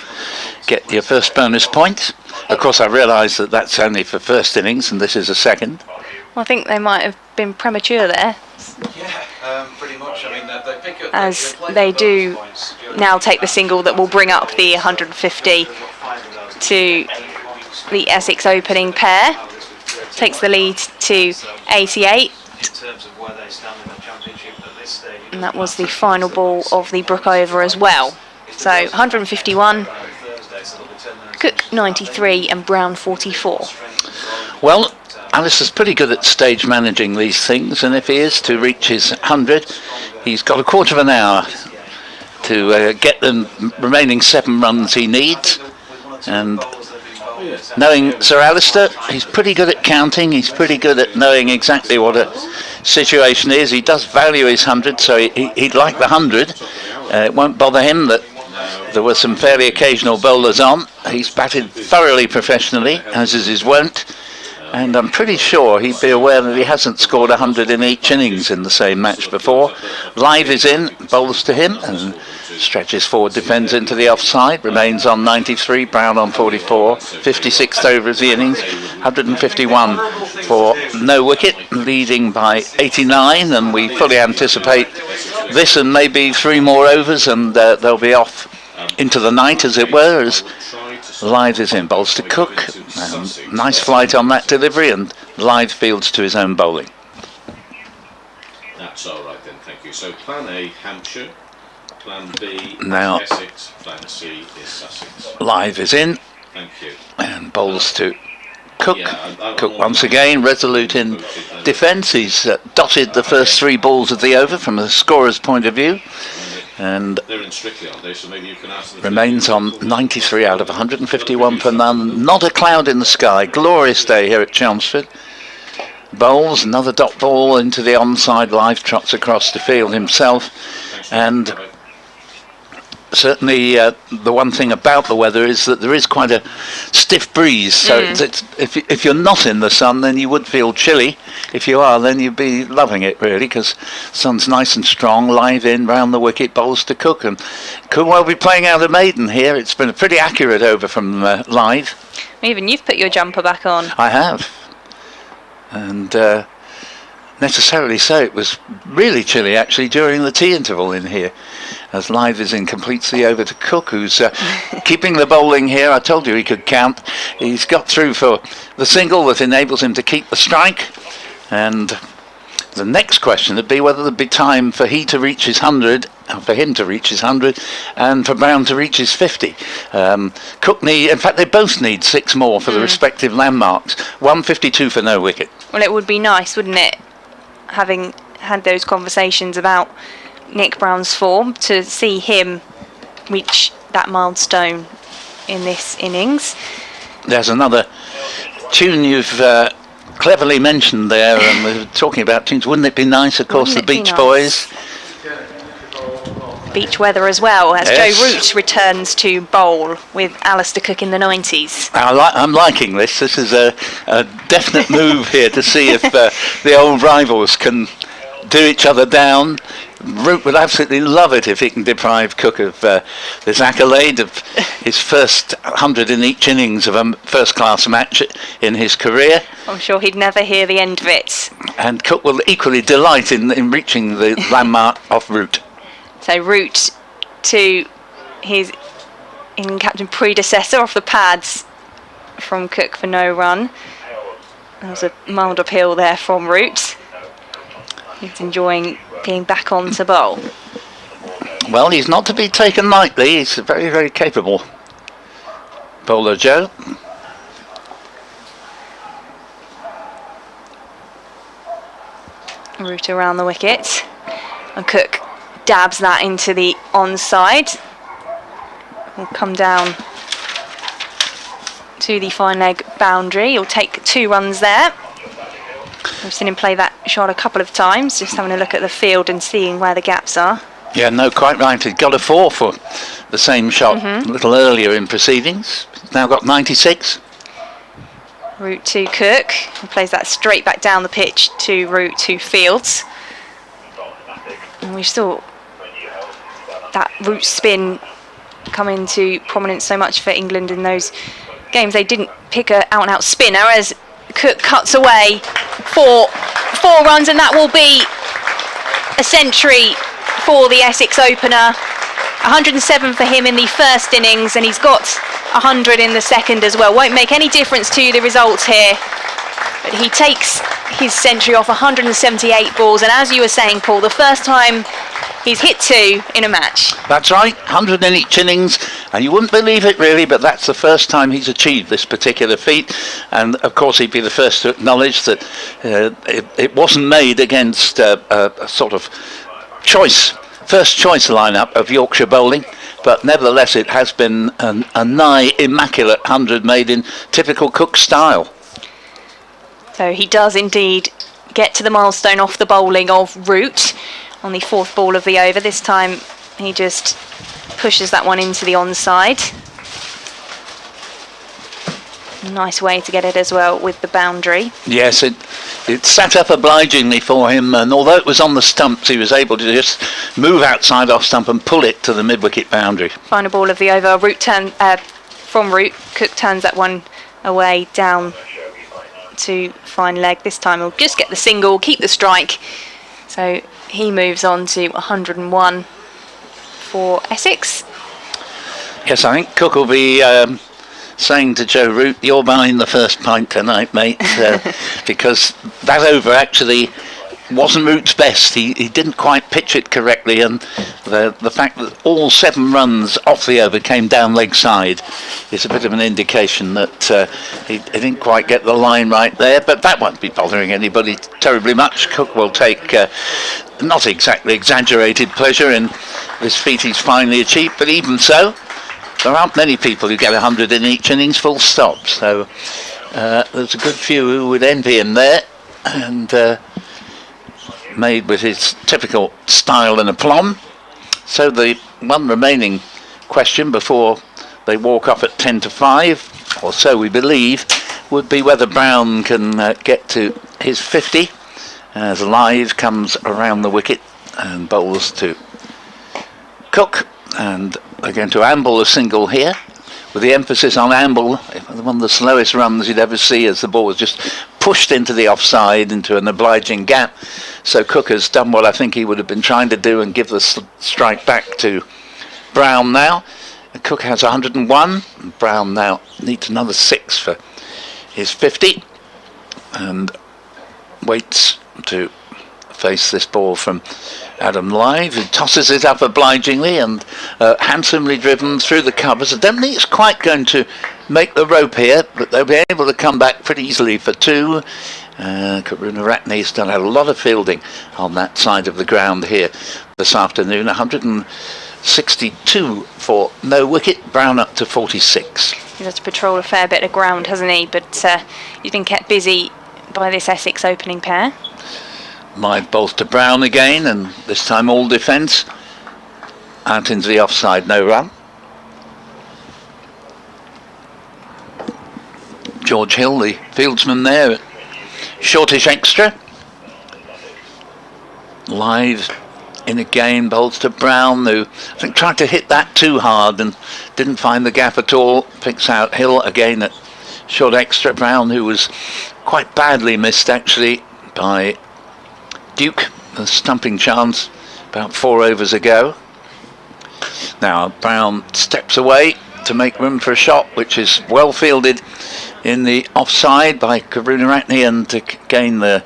get your first bonus point. Of course, I realise that that's only for first innings, and this is a second. Well, I think they might have been premature there. Yeah, pretty much. I mean, they pick up, as they do now take the single that will bring up the 150 to the Essex opening pair. Takes the lead to 88. And that was the final ball of the Brook over as well. So 151, Cook 93 and Brown 44. Well, Alistair's pretty good at stage managing these things, and if he is to reach his 100, he's got a quarter of an hour to get the remaining 7 runs he needs. And knowing Sir Alistair, he's pretty good at counting, he's pretty good at knowing exactly what a situation is. He does value his 100, so he'd like the 100. It won't bother him that there were some fairly occasional bowlers on. He's batted thoroughly professionally, as is his wont. and I'm pretty sure he'd be aware that he hasn't scored 100 in each innings in the same match before. Live is in, bowls to him, and stretches forward, defends into the offside, remains on 93, Brown on 44, 56th over of the innings, 151 for no wicket, leading by 89, and we fully anticipate this and maybe 3 more overs, and they'll be off into the night, as it were, as Live is in, bowls to Cook, nice flight on that delivery, and Live fields to his own bowling. That's all right then, thank you. So plan A, Hampshire, plan B, Now, Essex, plan C is Sussex. Live is in, Thank you. and bowls to Cook. Yeah, Cook once again, resolute in defence. He's dotted the first 3 balls of the over from a scorer's point of view, and they're in Strictly, aren't they? So maybe you can ask them. Remains on 93 out of 151 for none. Not a cloud in the sky. Glorious day here at Chelmsford. Bowls, another dot ball into the onside. Live trots across the field himself. And certainly the one thing about the weather is that there is quite a stiff breeze, so if you're not in the sun then you would feel chilly. If you are, then you'd be loving it really, because sun's nice and strong. Live in, round the wicket, bowls to Cook, and could well be playing out a maiden here. It's been a pretty accurate over from Live. Even you've put your jumper back on. I have, and necessarily so. It was really chilly actually during the tea interval in here, as Live is in, completes the over to Cook, who's keeping the bowling here. I told you he could count. He's got through for the single that enables him to keep the strike, and the next question would be whether there'd be time for he to reach his 100, for him to reach his 100, and for Brown to reach his 50. Cook in fact they both need 6 more for the respective landmarks. 152 for no wicket. Well, it would be nice, wouldn't it, having had those conversations about Nick Brown's form, to see him reach that milestone in this innings. There's another tune you've cleverly mentioned there, and we were talking about tunes. Wouldn't it be nice, of course, the Beach Boys. Beach weather as well, as Yes. Joe Root returns to bowl with Alistair Cook in the 90s. I'm liking this. This is a definite move here to see if the old rivals can do each other down. Root would absolutely love it if he can deprive Cook of this accolade of his first 100 in each innings of a first-class match in his career. I'm sure he'd never hear the end of it. And Cook will equally delight in reaching the landmark off Root. So Root to his England captain predecessor off the pads from Cook for no run. There was a mild uphill there from Root. He's enjoying being back on to bowl. Well, he's not to be taken lightly. He's a very, very capable bowler, Joe. Root around the wicket. And Cook dabs that into the onside. Will come down to the fine leg boundary. He'll take 2 runs there. We've seen him play that shot a couple of times, just having a look at the field and seeing where the gaps are. Yeah, no, quite right. He's got a 4 for the same shot a little earlier in proceedings. He's now got 96. Root to Cook. He plays that straight back down the pitch to Root to Fields. And we saw that Root spin come into prominence so much for England in those games. They didn't pick a out-and-out spinner, as Cook cuts away for 4 runs, and that will be a century for the Essex opener. 107 for him in the first innings, and he's got 100 in the second as well. Won't make any difference to the results here, but he takes his century off 178 balls, and as you were saying, Paul, the first time he's hit 2 in a match. That's right, 100 in each innings, and you wouldn't believe it really, but that's the first time he's achieved this particular feat. And of course he'd be the first to acknowledge that it wasn't made against a sort of first choice lineup of Yorkshire bowling, but nevertheless it has been a nigh immaculate 100 made in typical Cook style. So he does indeed get to the milestone off the bowling of Root on the 4th ball of the over. This time he just pushes that one into the onside. Nice way to get it as well with the boundary. Yes, it sat up obligingly for him, and although it was on the stumps, he was able to just move outside off stump and pull it to the mid-wicket boundary. Final ball of the over. Root turn from Root. Cook turns that one away down to fine leg. This time he'll just get the single, keep the strike. So he moves on to 101 for Essex. Yes, I think Cook will be saying to Joe Root, "You're buying the first pint tonight, mate," because that over actually wasn't Root's best. He didn't quite pitch it correctly, and the fact that all 7 runs off the over came down leg side is a bit of an indication that he didn't quite get the line right there, but that won't be bothering anybody terribly much. Cook will take not exactly exaggerated pleasure in this feat he's finally achieved, but even so, there aren't many people who get 100 in each innings full stop, so there's a good few who would envy him there, and made with his typical style and aplomb. So the one remaining question before they walk off at 10 to 5, or so we believe, would be whether Brown can get to his 50 as Live comes around the wicket and bowls to Cook, and they're going to amble a single here, with the emphasis on amble, one of the slowest runs you'd ever see, as the ball was just pushed into the offside, into an obliging gap. So Cook has done what I think he would have been trying to do and give the strike back to Brown now. Cook has 101, and Brown now needs another 6 for his 50, and waits to face this ball from Adam Live, who tosses it up obligingly and handsomely driven through the covers. I don't think it's quite going to make the rope here, but they'll be able to come back pretty easily for 2. Karuna Ratney's done a lot of fielding on that side of the ground here this afternoon. 162 for no wicket, Brown up to 46. He's had to patrol a fair bit of ground, hasn't he? But he's been kept busy by this Essex opening pair. Live bowls to Brown again, and this time all defence. Out into the offside, no run. George Hill, the fieldsman there, shortish extra. Live in again, bowls to Brown, who I think tried to hit that too hard and didn't find the gap at all. Picks out Hill again at short extra. Brown, who was quite badly missed actually by Duke, a stumping chance about 4 overs ago. Now Brown steps away to make room for a shot, which is well fielded in the offside by Karunaratne, and again there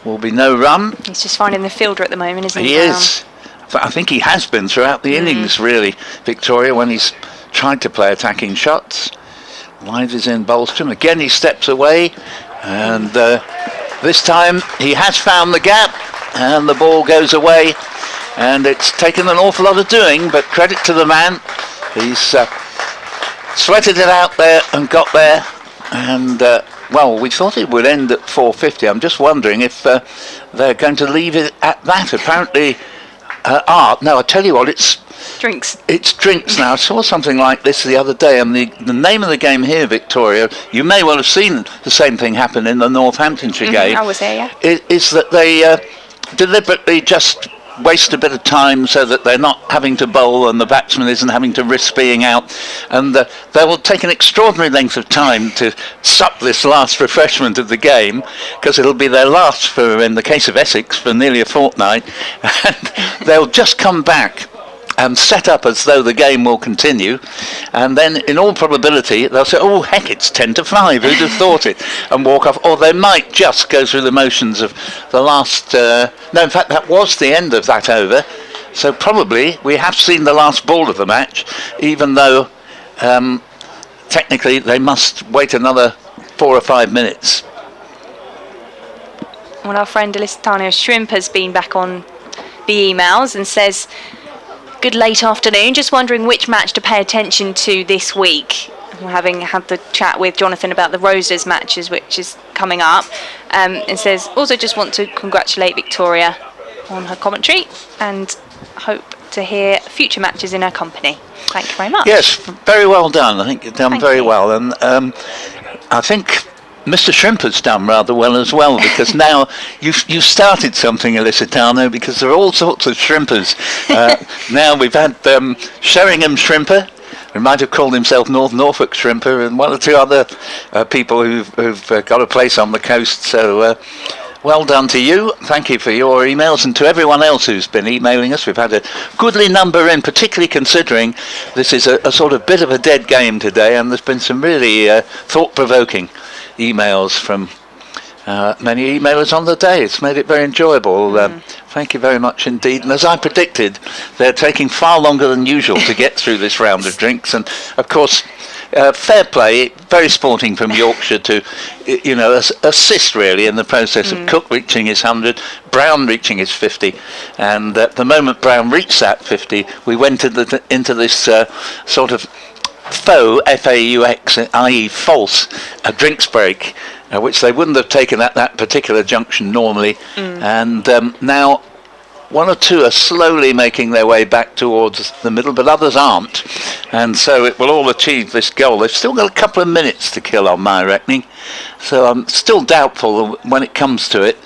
will be no run. He's just finding the fielder at the moment, isn't he? He is. I think he has been throughout the innings, really, Victoria, when he's tried to play attacking shots. Live is in Bolstrom. Again he steps away, and this time he has found the gap, and the ball goes away, and it's taken an awful lot of doing, but credit to the man. He's sweated it out there and got there, and well, we thought it would end at 4:50. I'm just wondering if they're going to leave it at that. Apparently, no, I tell you what, it's drinks. It's drinks now. I saw something like this the other day, and the name of the game here, Victoria, you may well have seen the same thing happen in the Northamptonshire game. I was there, yeah. Is that they deliberately just waste a bit of time so that they're not having to bowl and the batsman isn't having to risk being out, and they will take an extraordinary length of time to sup this last refreshment of the game, because it'll be their last for, in the case of Essex, for nearly a fortnight, and they'll just come back and set up as though the game will continue, and then in all probability they'll say, oh heck, it's 10 to 5, who'd have thought it, and walk off. Or they might just go through the motions of the last no, in fact that was the end of that over, so probably we have seen the last ball of the match, even though technically they must wait another 4 or 5 minutes. Well, our friend Elisitano Shrimp has been back on the emails and says, good late afternoon, just wondering which match to pay attention to this week. We're having had the chat with Jonathan about the Roses matches, which is coming up, and says also just want to congratulate Victoria on her commentary and hope to hear future matches in her company. Thank you very much. Yes, very well done. I think you've done very well, and I think Mr. Shrimper's done rather well as well, because now you've started something, Elisitano, because there are all sorts of shrimpers. Now we've had Sheringham Shrimper, who might have called himself North Norfolk Shrimper, and one or two other people who've got a place on the coast. So well done to you. Thank you for your emails, and to everyone else who's been emailing us. We've had a goodly number in, particularly considering this is a sort of bit of a dead game today, and there's been some really thought-provoking emails from many emailers on the day. It's made it very enjoyable. Thank you very much indeed. And as I predicted, they're taking far longer than usual to get through this round of drinks. And of course, fair play, very sporting from Yorkshire to, assist really in the process of Cook reaching his 100, Brown reaching his 50. And at the moment Brown reached that 50, we went into this sort of faux, F-A-U-X, i.e. false, a drinks break, which they wouldn't have taken at that particular junction normally. And now one or two are slowly making their way back towards the middle, but others aren't. And so it will all achieve this goal. They've still got a couple of minutes to kill on my reckoning. So I'm still doubtful when it comes to it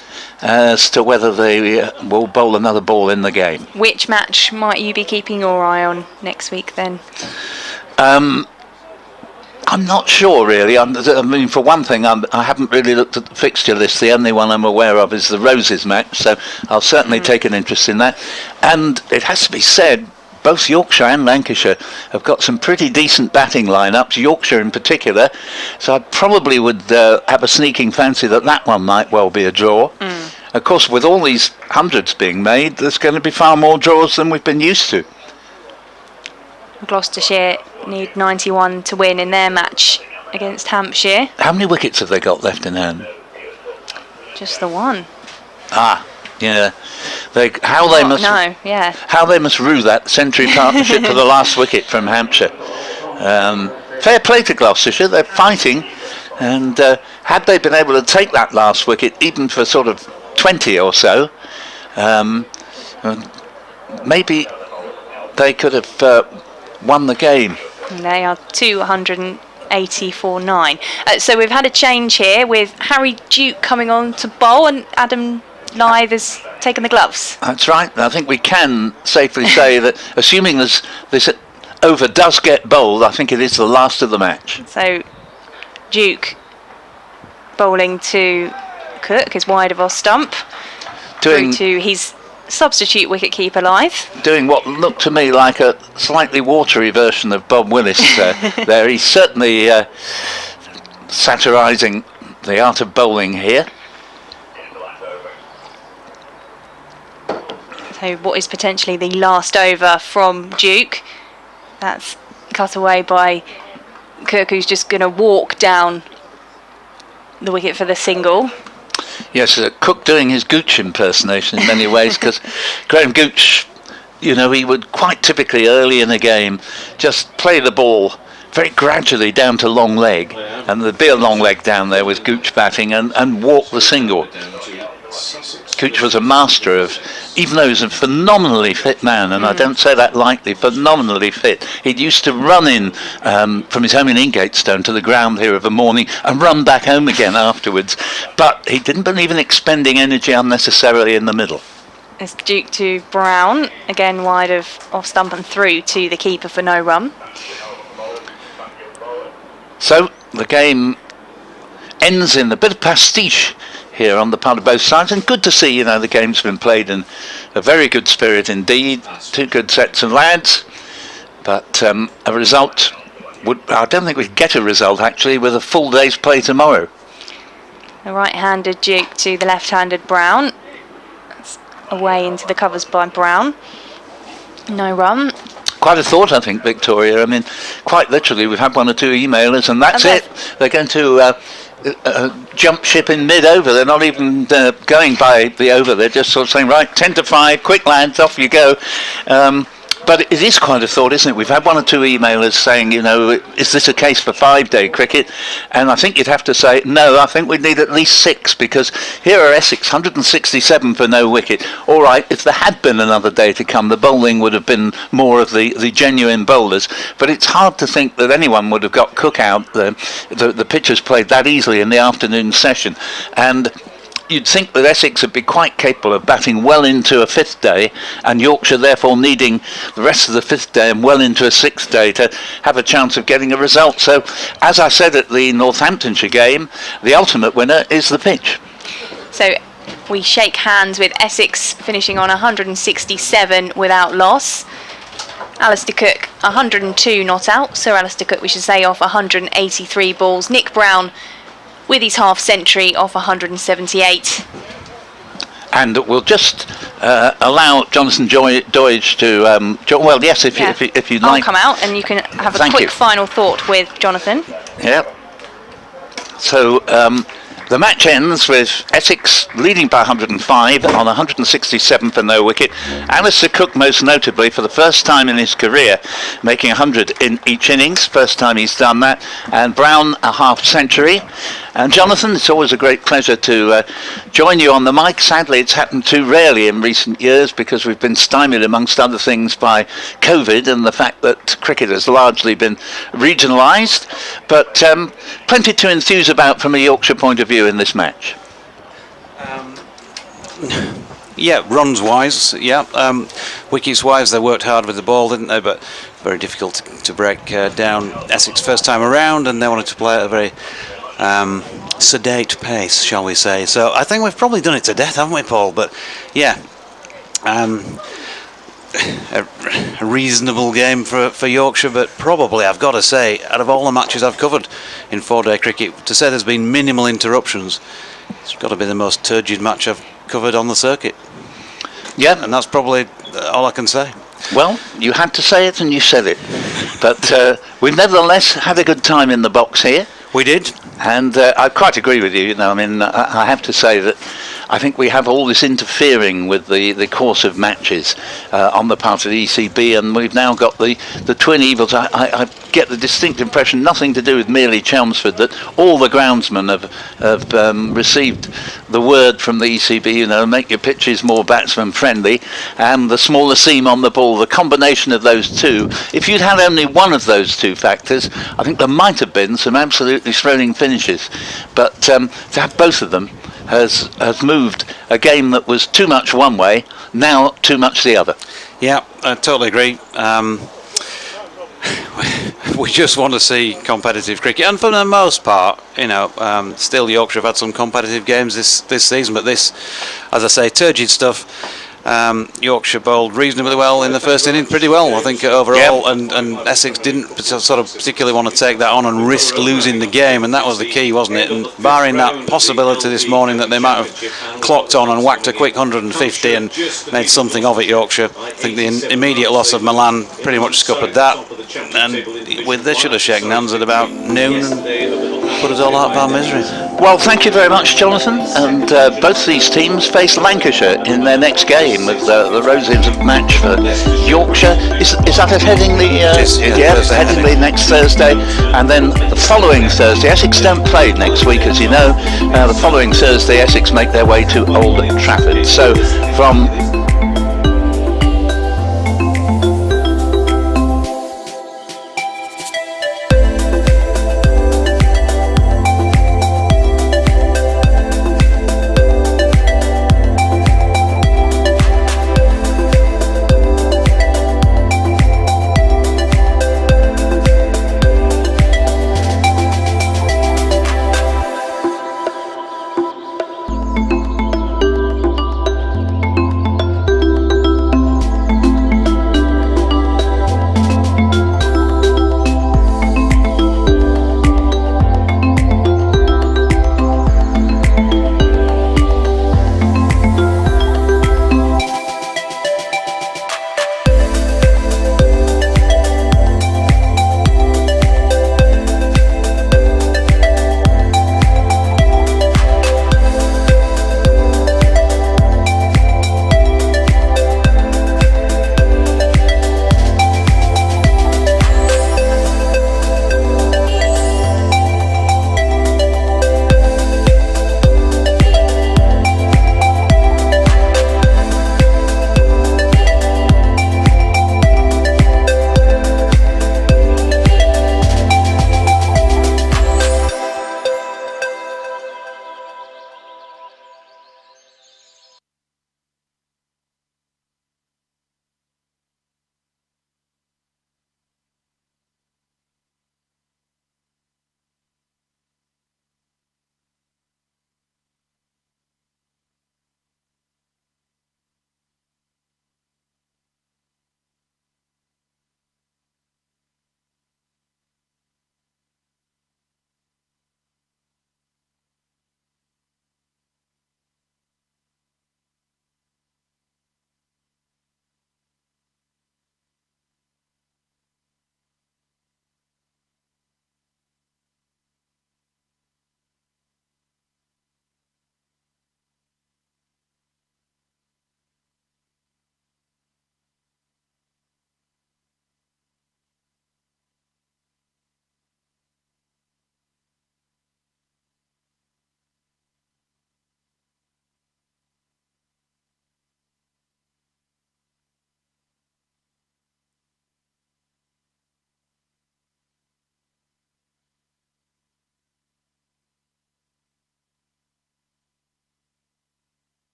as to whether they will bowl another ball in the game. Which match might you be keeping your eye on next week then? I'm not sure really. I mean, for one thing, I haven't really looked at the fixture list. The only one I'm aware of is the Roses match, so I'll certainly take an interest in that. And it has to be said, both Yorkshire and Lancashire have got some pretty decent batting lineups, Yorkshire in particular, so I probably would have a sneaking fancy that one might well be a draw. Of course, with all these hundreds being made, there's going to be far more draws than we've been used to. Gloucestershire need 91 to win in their match against Hampshire. How many wickets have they got left in hand? Just the one. Yeah. How they must rue that century partnership for the last wicket from Hampshire. Fair play to Gloucestershire, they're fighting, and had they been able to take that last wicket, even for sort of 20 or so, maybe they could have won the game. They are 280 for 9. So we've had a change here with Harry Duke coming on to bowl, and Adam Lythe has taken the gloves. That's right. I think we can safely say that, assuming this over does get bowled, I think it is the last of the match. So Duke bowling to Cook, is wide of off stump, through to his substitute wicketkeeper Lythe. Doing what looked to me like a slightly watery version of Bob Willis there. He's certainly satirising the art of bowling here. So what is potentially the last over from Duke? That's cut away by Cook, who's just going to walk down the wicket for the single. Yes, Cook doing his Gooch impersonation in many ways, because Graham Gooch, he would quite typically early in the game just play the ball very gradually down to long leg, and there'd be a long leg down there with Gooch batting, and walk the single. Gooch was a master of, even though he was a phenomenally fit man, and I don't say that lightly, phenomenally fit. He used to run in from his home in Ingatestone to the ground here of a morning and run back home again afterwards. But he didn't believe in expending energy unnecessarily in the middle. It's Duke to Brown, again wide of off stump and through to the keeper for no run. So the game ends in a bit of pastiche here on the part of both sides, and good to see, the game's been played in a very good spirit indeed. Two good sets of lads, but a result I don't think we'd get a result actually with a full day's play tomorrow. The right-handed Duke to the left-handed Brown. That's away into the covers by Brown. No run. Quite a thought, I think, Victoria. I mean, quite literally, we've had one or two emailers, and that's it. They're going to jump ship in mid-over. They're not even going by the over. They're just sort of saying, right, 10 to 5, quick lads, off you go. But it is quite a thought, isn't it? We've had one or two emailers saying, is this a case for 5-day cricket? And I think you'd have to say, no, I think we need at least 6, because here are Essex, 167 for no wicket. All right, if there had been another day to come, the bowling would have been more of the genuine bowlers. But it's hard to think that anyone would have got Cook out. The pitchers played that easily in the afternoon session. And you'd think that Essex would be quite capable of batting well into a 5th day, and Yorkshire therefore needing the rest of the 5th day and well into a 6th day to have a chance of getting a result. So, as I said at the Northamptonshire game, the ultimate winner is the pitch. So we shake hands with Essex finishing on 167 without loss. Alistair Cook 102 not out. Sir Alistair Cook, we should say, off 183 balls. Nick Brown with his half century off 178. And we'll just allow Jonathan Doidge to, well, yes, if you'd like. I'll come out and you can have a quick final thought with Jonathan. Yep. So the match ends with Essex leading by 105 on 167 for no wicket. Alistair Cook, most notably, for the first time in his career, making 100 in each innings. First time he's done that. And Brown, a half century. And Jonathan, it's always a great pleasure to join you on the mic. Sadly, it's happened too rarely in recent years because we've been stymied, amongst other things, by COVID and the fact that cricket has largely been regionalised. But plenty to enthuse about from a Yorkshire point of view in this match. Yeah, runs wise, yeah. Wickets wise, they worked hard with the ball, didn't they? But very difficult to break down Essex first time around, and they wanted to play at a very sedate pace, shall we say. So I think we've probably done it to death, haven't we, Paul? But yeah, a reasonable game for Yorkshire, but probably, I've got to say, out of all the matches I've covered in 4-day cricket, to say there's been minimal interruptions, it's got to be the most turgid match I've covered on the circuit. Yeah, and that's probably all I can say. Well, you had to say it and you said it. But we've nevertheless had a good time in the box here. We did. And I quite agree with you. I mean, I have to say that I think we have all this interfering with the course of matches on the part of the ECB, and we've now got the twin evils. I get the distinct impression, nothing to do with merely Chelmsford, that all the groundsmen have received the word from the ECB, make your pitches more batsman friendly, and the smaller seam on the ball, the combination of those two. If you'd had only one of those two factors, I think there might have been some absolutely thrilling finishes. But to have both of them has moved a game that was too much one way, now too much the other. Yeah, I totally agree. We just want to see competitive cricket, and for the most part, still Yorkshire have had some competitive games this season, but this, as I say, turgid stuff. Yorkshire bowled reasonably well in the first inning, pretty well, I think, overall, and Essex didn't sort of particularly want to take that on and risk losing the game, and that was the key, wasn't it? And barring that possibility this morning that they might have clocked on and whacked a quick 150 and made something of it, Yorkshire, I think the immediate loss of Milan pretty much scuppered that, and they should have shaken hands at about noon and put us all out of our misery. Well, thank you very much, Jonathan, and both these teams face Lancashire in their next game, with the Roses match for Yorkshire. Is that at Headingley? Headingley next Thursday, and then the following Thursday, Essex don't play next week, as you know. The following Thursday, Essex make their way to Old Trafford. So from